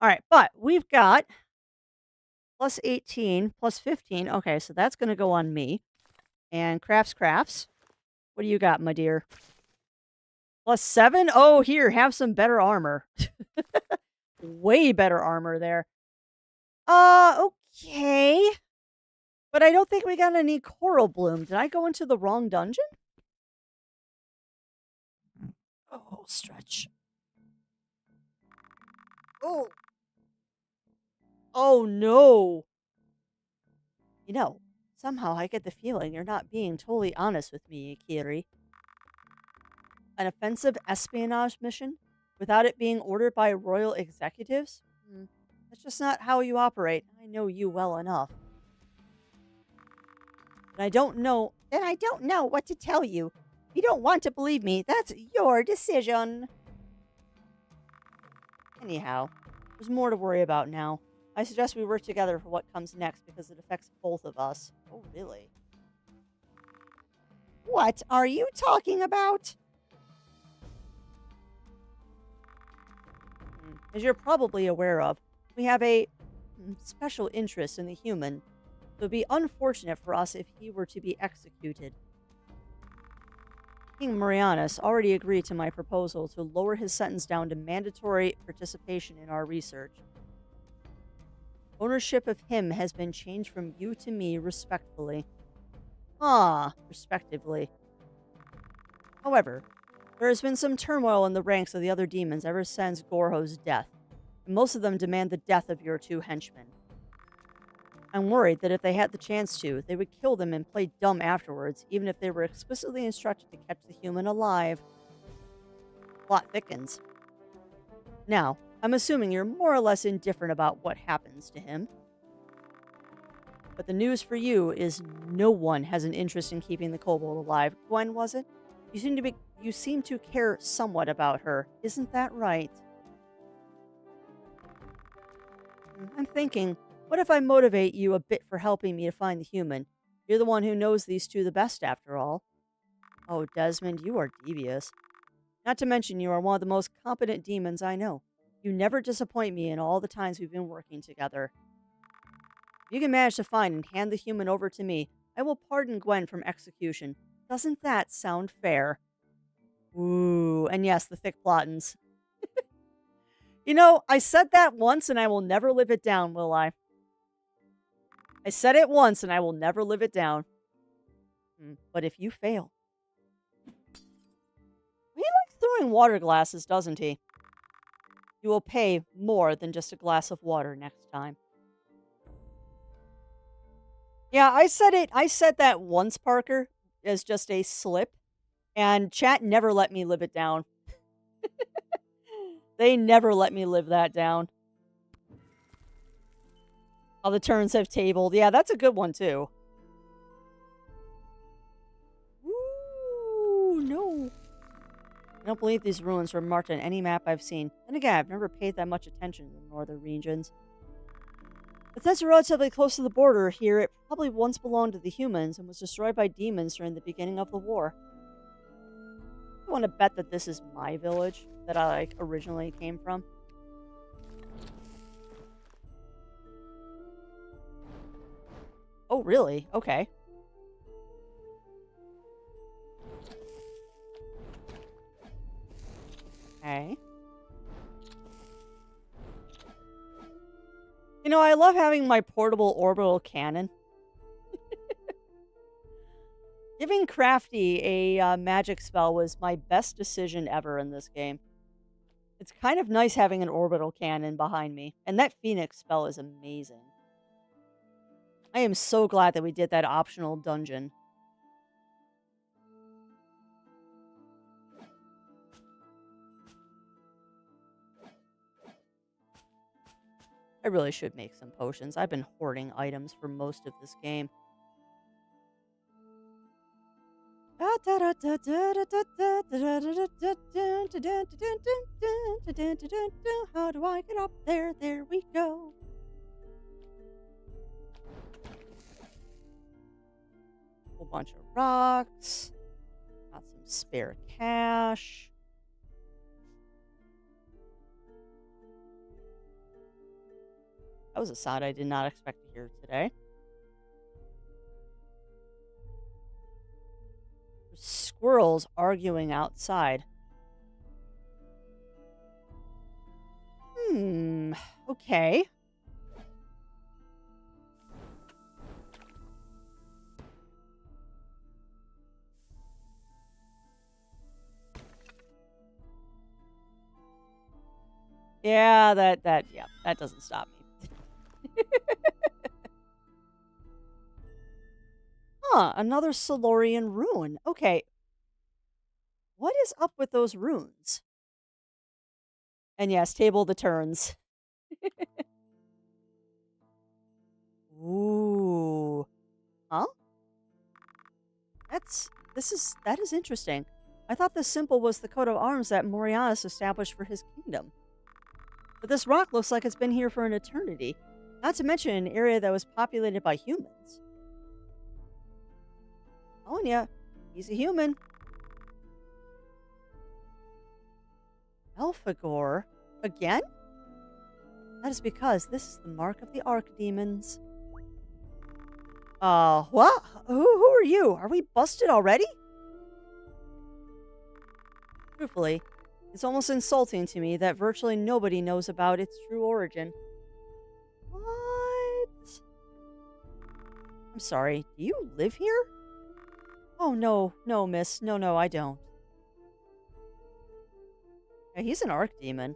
All right, but we've got plus 18, plus 15. Okay, so that's going to go on me. And crafts. What do you got, my dear? Plus 7? Oh, here, have some better armor. Way better armor there. Okay. But I don't think we got any coral bloom. Did I go into the wrong dungeon? Oh, stretch. Oh. Oh, no. You know, somehow I get the feeling you're not being totally honest with me, Kiri. An offensive espionage mission without it being ordered by royal executives? That's just not how you operate. I know you well enough. But I don't know. Then I don't know what to tell you. If you don't want to believe me, that's your decision. Anyhow, there's more to worry about now. I suggest we work together for what comes next because it affects both of us. Oh, really? What are you talking about? As you're probably aware of, we have a special interest in the human. It would be unfortunate for us if he were to be executed. King Marianus already agreed to my proposal to lower his sentence down to mandatory participation in our research. Ownership of him has been changed from you to me respectfully. Respectively. However, there has been some turmoil in the ranks of the other demons ever since Gorho's death, and most of them demand the death of your two henchmen. I'm worried that if they had the chance to, they would kill them and play dumb afterwards, even if they were explicitly instructed to catch the human alive. Plot thickens. Now, I'm assuming you're more or less indifferent about what happens to him. But the news for you is no one has an interest in keeping the kobold alive. Gwen, was it? You seem to care somewhat about her. Isn't that right? I'm thinking, what if I motivate you a bit for helping me to find the human? You're the one who knows these two the best, after all. Oh, Desmond, you are devious. Not to mention you are one of the most competent demons I know. You never disappoint me in all the times we've been working together. If you can manage to find and hand the human over to me, I will pardon Gwen from execution. Doesn't that sound fair? Ooh, and yes, the thick plottins. You know, I said that once and I will never live it down, will I? I said it once and I will never live it down. But if you fail... He likes throwing water glasses, doesn't he? You will pay more than just a glass of water next time. Yeah, I said that once, Parker, as just a slip. And chat never let me live it down. They never let me live that down. How the turns have tabled. Yeah, that's a good one, too. Ooh, no. I don't believe these ruins were marked on any map I've seen. And again, I've never paid that much attention to the northern regions. But since we're relatively close to the border here, it probably once belonged to the humans and was destroyed by demons during the beginning of the war. I want to bet that this is my village that I originally came from. Oh, really? Okay. Okay. You know, I love having my portable orbital cannon. Giving Crafty a magic spell was my best decision ever in this game. It's kind of nice having an orbital cannon behind me. And that Phoenix spell is amazing. I am so glad that we did that optional dungeon. I really should make some potions. I've been hoarding items for most of this game. How do I get up there? There we go. Whole bunch of rocks. Got some spare cash. That was a sound I did not expect to hear today. There's squirrels arguing outside. Okay. Yeah, that doesn't stop me. Another Silurian rune. Okay. What is up with those runes? And yes, table the turns. Ooh. Huh? That is interesting. I thought this symbol was the coat of arms that Morianus established for his kingdom. But this rock looks like it's been here for an eternity. Not to mention an area that was populated by humans. Oh, yeah. He's a human. Elphegor? Again? That is because this is the mark of the Archdemons. What? Who are you? Are we busted already? Truthfully, it's almost insulting to me that virtually nobody knows about its true origin. What? I'm sorry, do you live here? Oh, no, miss. No, I don't. Yeah, he's an Archdemon.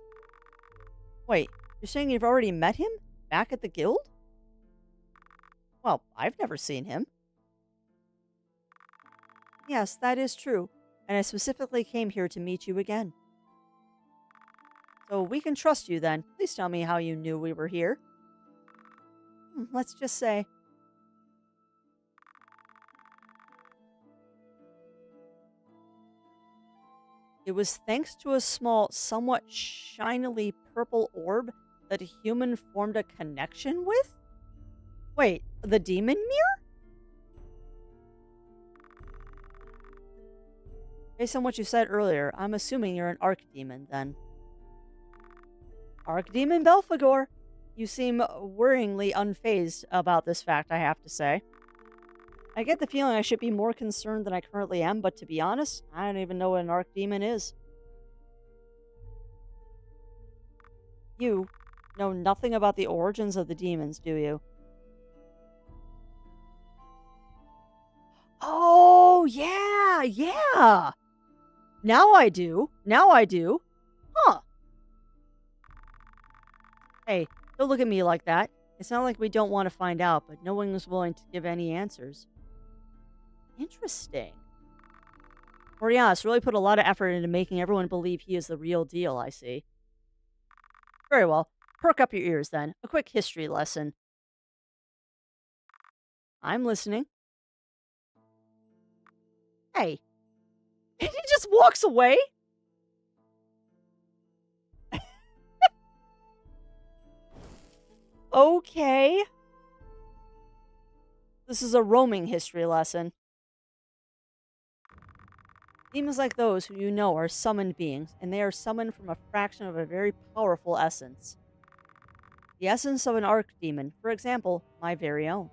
Wait, you're saying you've already met him? Back at the guild? Well, I've never seen him. Yes, that is true, and I specifically came here to meet you again. So we can trust you then. Please tell me how you knew we were here. Let's just say... It was thanks to a small, somewhat shinily purple orb that a human formed a connection with? Wait, the demon mirror? Based on what you said earlier, I'm assuming you're an Archdemon, then. Archdemon Belphegor! You seem worryingly unfazed about this fact, I have to say. I get the feeling I should be more concerned than I currently am, but to be honest, I don't even know what an Archdemon is. You know nothing about the origins of the demons, do you? Oh, yeah! Now I do. Huh. Hey, don't look at me like that. It's not like we don't want to find out, but no one was willing to give any answers. Interesting. Orianas really put a lot of effort into making everyone believe he is the real deal, I see. Very well. Perk up your ears, then. A quick history lesson. I'm listening. Hey. And he just walks away? Okay. This is a roaming history lesson. Demons like those who you know are summoned beings, and they are summoned from a fraction of a very powerful essence. The essence of an archdemon, for example, my very own.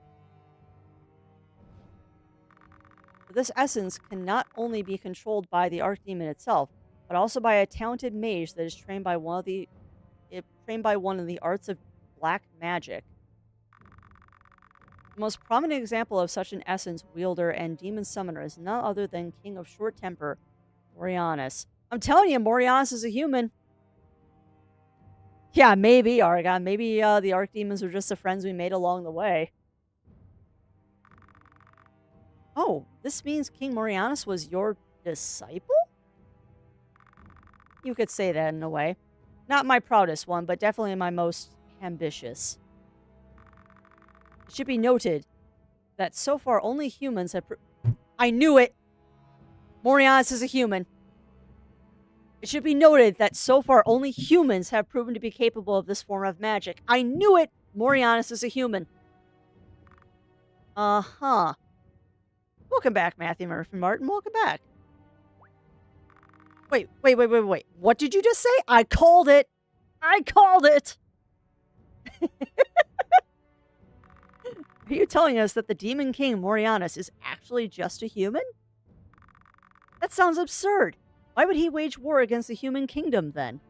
But this essence can not only be controlled by the archdemon itself, but also by a talented mage that is trained by one of the arts of black magic. The most prominent example of such an essence wielder and demon summoner is none other than King of Short Temper, Morianus. I'm telling you, Morianus is a human. Yeah, maybe, Argon. Maybe the Archdemons were just the friends we made along the way. Oh, this means King Morianus was your disciple? You could say that in a way. Not my proudest one, but definitely my most ambitious. It should be noted that so far only humans have... I knew it! Morianus is a human. It should be noted that so far only humans have proven to be capable of this form of magic. I knew it! Morianus is a human. Uh-huh. Welcome back, Matthew Murphy Martin. Welcome back. Wait. What did you just say? I called it! I called it! Are you telling us that the Demon King Morianus is actually just a human? That sounds absurd. Why would he wage war against the human kingdom, then?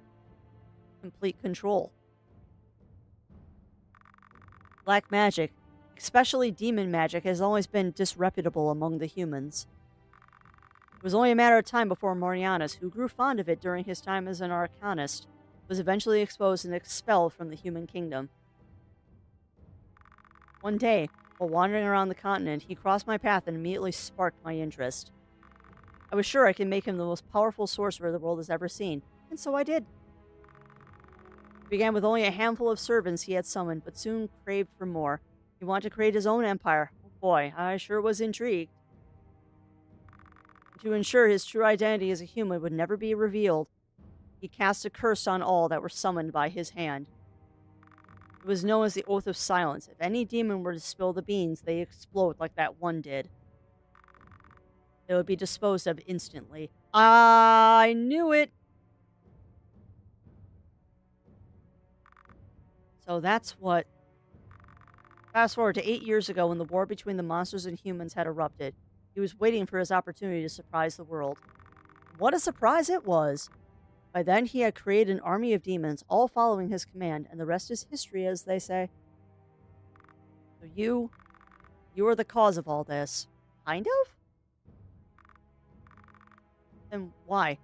Complete control. Black magic, especially demon magic, has always been disreputable among the humans. It was only a matter of time before Morianus, who grew fond of it during his time as an arcanist, was eventually exposed and expelled from the human kingdom. One day, while wandering around the continent, he crossed my path and immediately sparked my interest. I was sure I could make him the most powerful sorcerer the world has ever seen, and so I did. It began with only a handful of servants he had summoned, but soon craved for more. He wanted to create his own empire. Oh boy, I sure was intrigued. To ensure his true identity as a human would never be revealed, he cast a curse on all that were summoned by his hand. It was known as the Oath of Silence. If any demon were to spill the beans, they explode like that one did. It would be disposed of instantly. I knew it. So that's what. Fast forward to 8 years ago when the war between the monsters and humans had erupted. He was waiting for his opportunity to surprise the world. What a surprise it was! By then, he had created an army of demons, all following his command, and the rest is history, as they say. So you are the cause of all this. Kind of? Then why?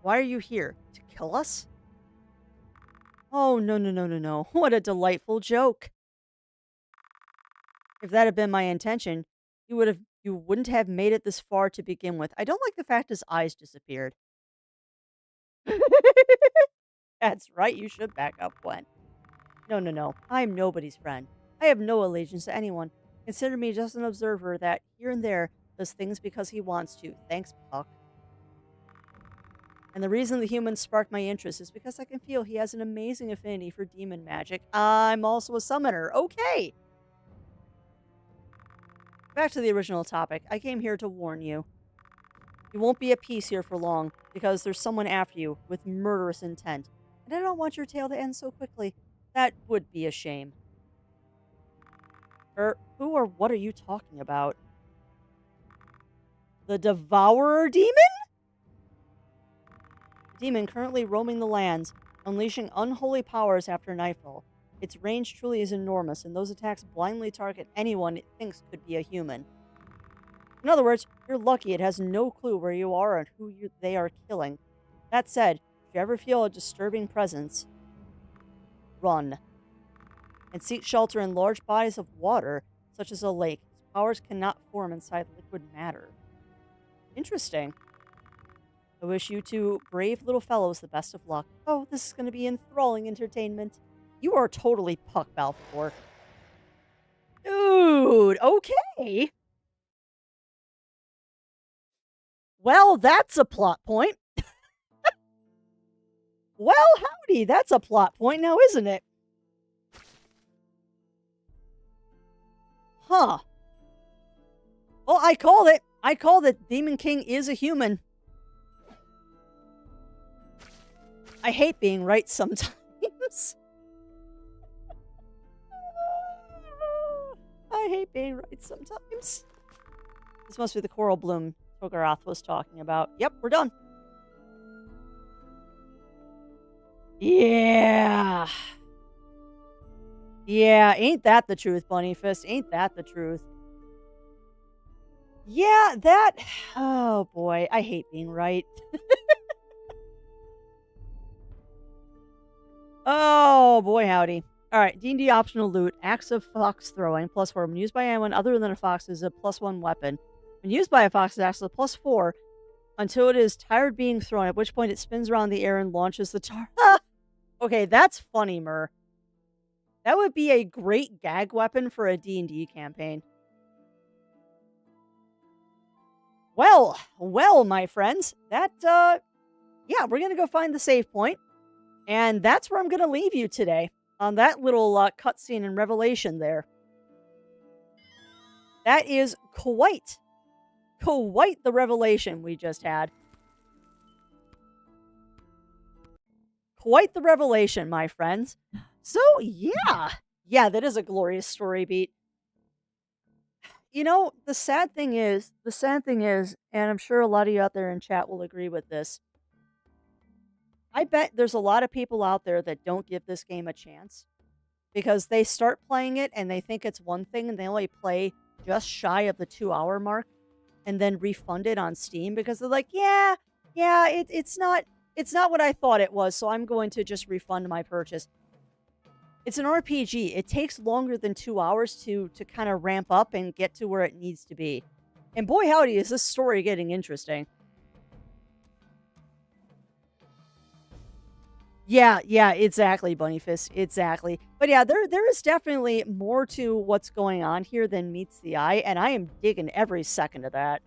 Why are you here? To kill us? Oh, no, no, no, no, no. What a delightful joke. If that had been my intention, you wouldn't have made it this far to begin with. I don't like the fact his eyes disappeared. That's right, you should back up, Gwen. No, no, no. I'm nobody's friend. I have no allegiance to anyone. Consider me just an observer that, here and there, does things because he wants to. Thanks, Puck. And the reason the humans sparked my interest is because I can feel he has an amazing affinity for demon magic. I'm also a summoner. Okay! Back to the original topic. I came here to warn you. You won't be at peace here for long, because there's someone after you with murderous intent. And I don't want your tale to end so quickly. That would be a shame. Who or what are you talking about? The Devourer Demon? The demon currently roaming the lands, unleashing unholy powers after nightfall. Its range truly is enormous, and those attacks blindly target anyone it thinks could be a human. In other words, you're lucky it has no clue where you are and they are killing. That said, if you ever feel a disturbing presence, run. And seek shelter in large bodies of water, such as a lake. Its powers cannot form inside liquid matter. Interesting. I wish you two brave little fellows the best of luck. Oh, this is going to be enthralling entertainment. You are totally Puck Balfour. Dude, okay. Well, that's a plot point. Well, howdy, that's a plot point now, isn't it? Huh. Well, I called it. I called it. Demon King is a human. I hate being right sometimes. I hate being right sometimes. This must be the coral bloom Togarath was talking about. Yep, we're done. Yeah. Yeah, ain't that the truth, Bunny Fist? Ain't that the truth? Yeah, that... Oh, boy. I hate being right. Oh, boy, howdy. All right, D&D optional loot. Axe of fox throwing, +4. When used by anyone other than a fox is a +1 weapon. When used by a fox, it acts as a +4 until it is tired being thrown, at which point it spins around the air and launches the tar. Okay, that's funny, Mur. That would be a great gag weapon for a D&D campaign. Well, my friends, that, yeah, we're going to go find the save point, and that's where I'm going to leave you today, on that little cutscene and revelation there. That is quite the revelation we just had. Quite the revelation, my friends. So, yeah. Yeah, that is a glorious story beat. You know, the sad thing is, and I'm sure a lot of you out there in chat will agree with this, I bet there's a lot of people out there that don't give this game a chance. Because they start playing it and they think it's one thing and they only play just shy of the 2-hour mark and then refund it on Steam because they're like, yeah, it's not what I thought it was, so I'm going to just refund my purchase. It's an RPG. It takes longer than 2 hours to kind of ramp up and get to where it needs to be. And boy howdy, is this story getting interesting. Yeah, exactly, Bunnyfist. Exactly. But yeah, there is definitely more to what's going on here than meets the eye, and I am digging every second of that.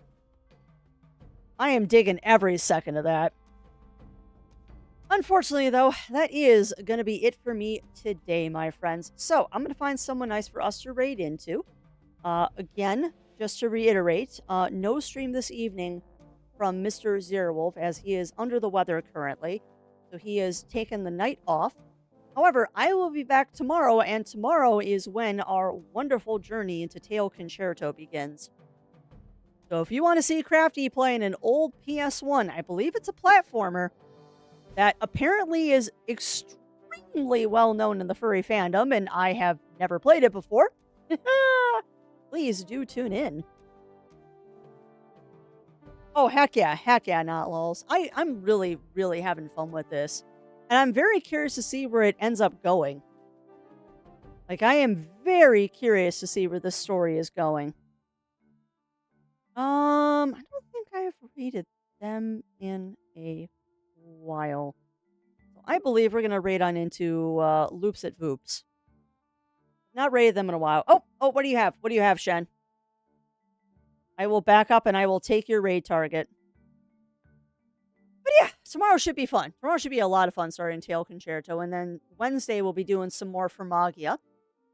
Unfortunately, though, that is going to be it for me today, my friends. So, I'm going to find someone nice for us to raid into. Again, just to reiterate, no stream this evening from Mr. Zerewolf as he is under the weather currently. So he has taken the night off. However, I will be back tomorrow, and tomorrow is when our wonderful journey into Tail Concerto begins. So if you want to see Crafty playing an old PS1, I believe it's a platformer that apparently is extremely well known in the furry fandom, and I have never played it before, please do tune in. Oh, heck yeah, not lols. I'm really, really having fun with this. And I'm very curious to see where it ends up going. Like, I am very curious to see where this story is going. I don't think I have rated them in a while. So I believe we're going to raid on into Loops at Voops. Not rated them in a while. Oh, what do you have? What do you have, Shen? I will back up and I will take your raid target. But yeah, tomorrow should be fun. Tomorrow should be a lot of fun starting Tail Concerto. And then Wednesday we'll be doing some more for Magia.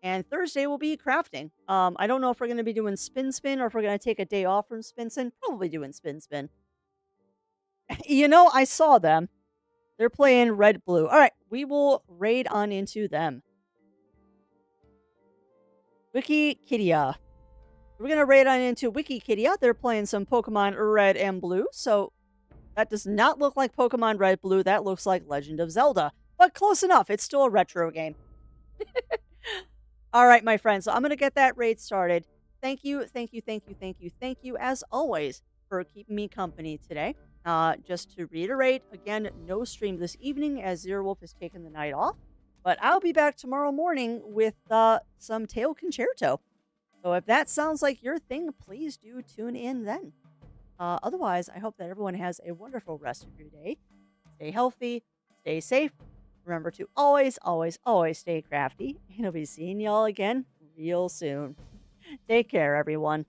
And Thursday we'll be crafting. I don't know if we're going to be doing Spin or if we're going to take a day off from Spin. Probably doing Spin. You know, I saw them. They're playing Red Blue. All right, we will raid on into them. Wikikidia. We're going to raid on into Wikikidia. They're playing some Pokemon Red and Blue. So that does not look like Pokemon Red Blue. That looks like Legend of Zelda. But close enough. It's still a retro game. All right, my friends. So I'm going to get that raid started. Thank you, as always, for keeping me company today. Just to reiterate, again, no stream this evening as Zerewolf has taken the night off. But I'll be back tomorrow morning with some Tail Concerto. So if that sounds like your thing, please do tune in then. Otherwise, I hope that everyone has a wonderful rest of your day. Stay healthy, stay safe. Remember to always stay crafty. And I'll be seeing y'all again real soon. Take care, everyone.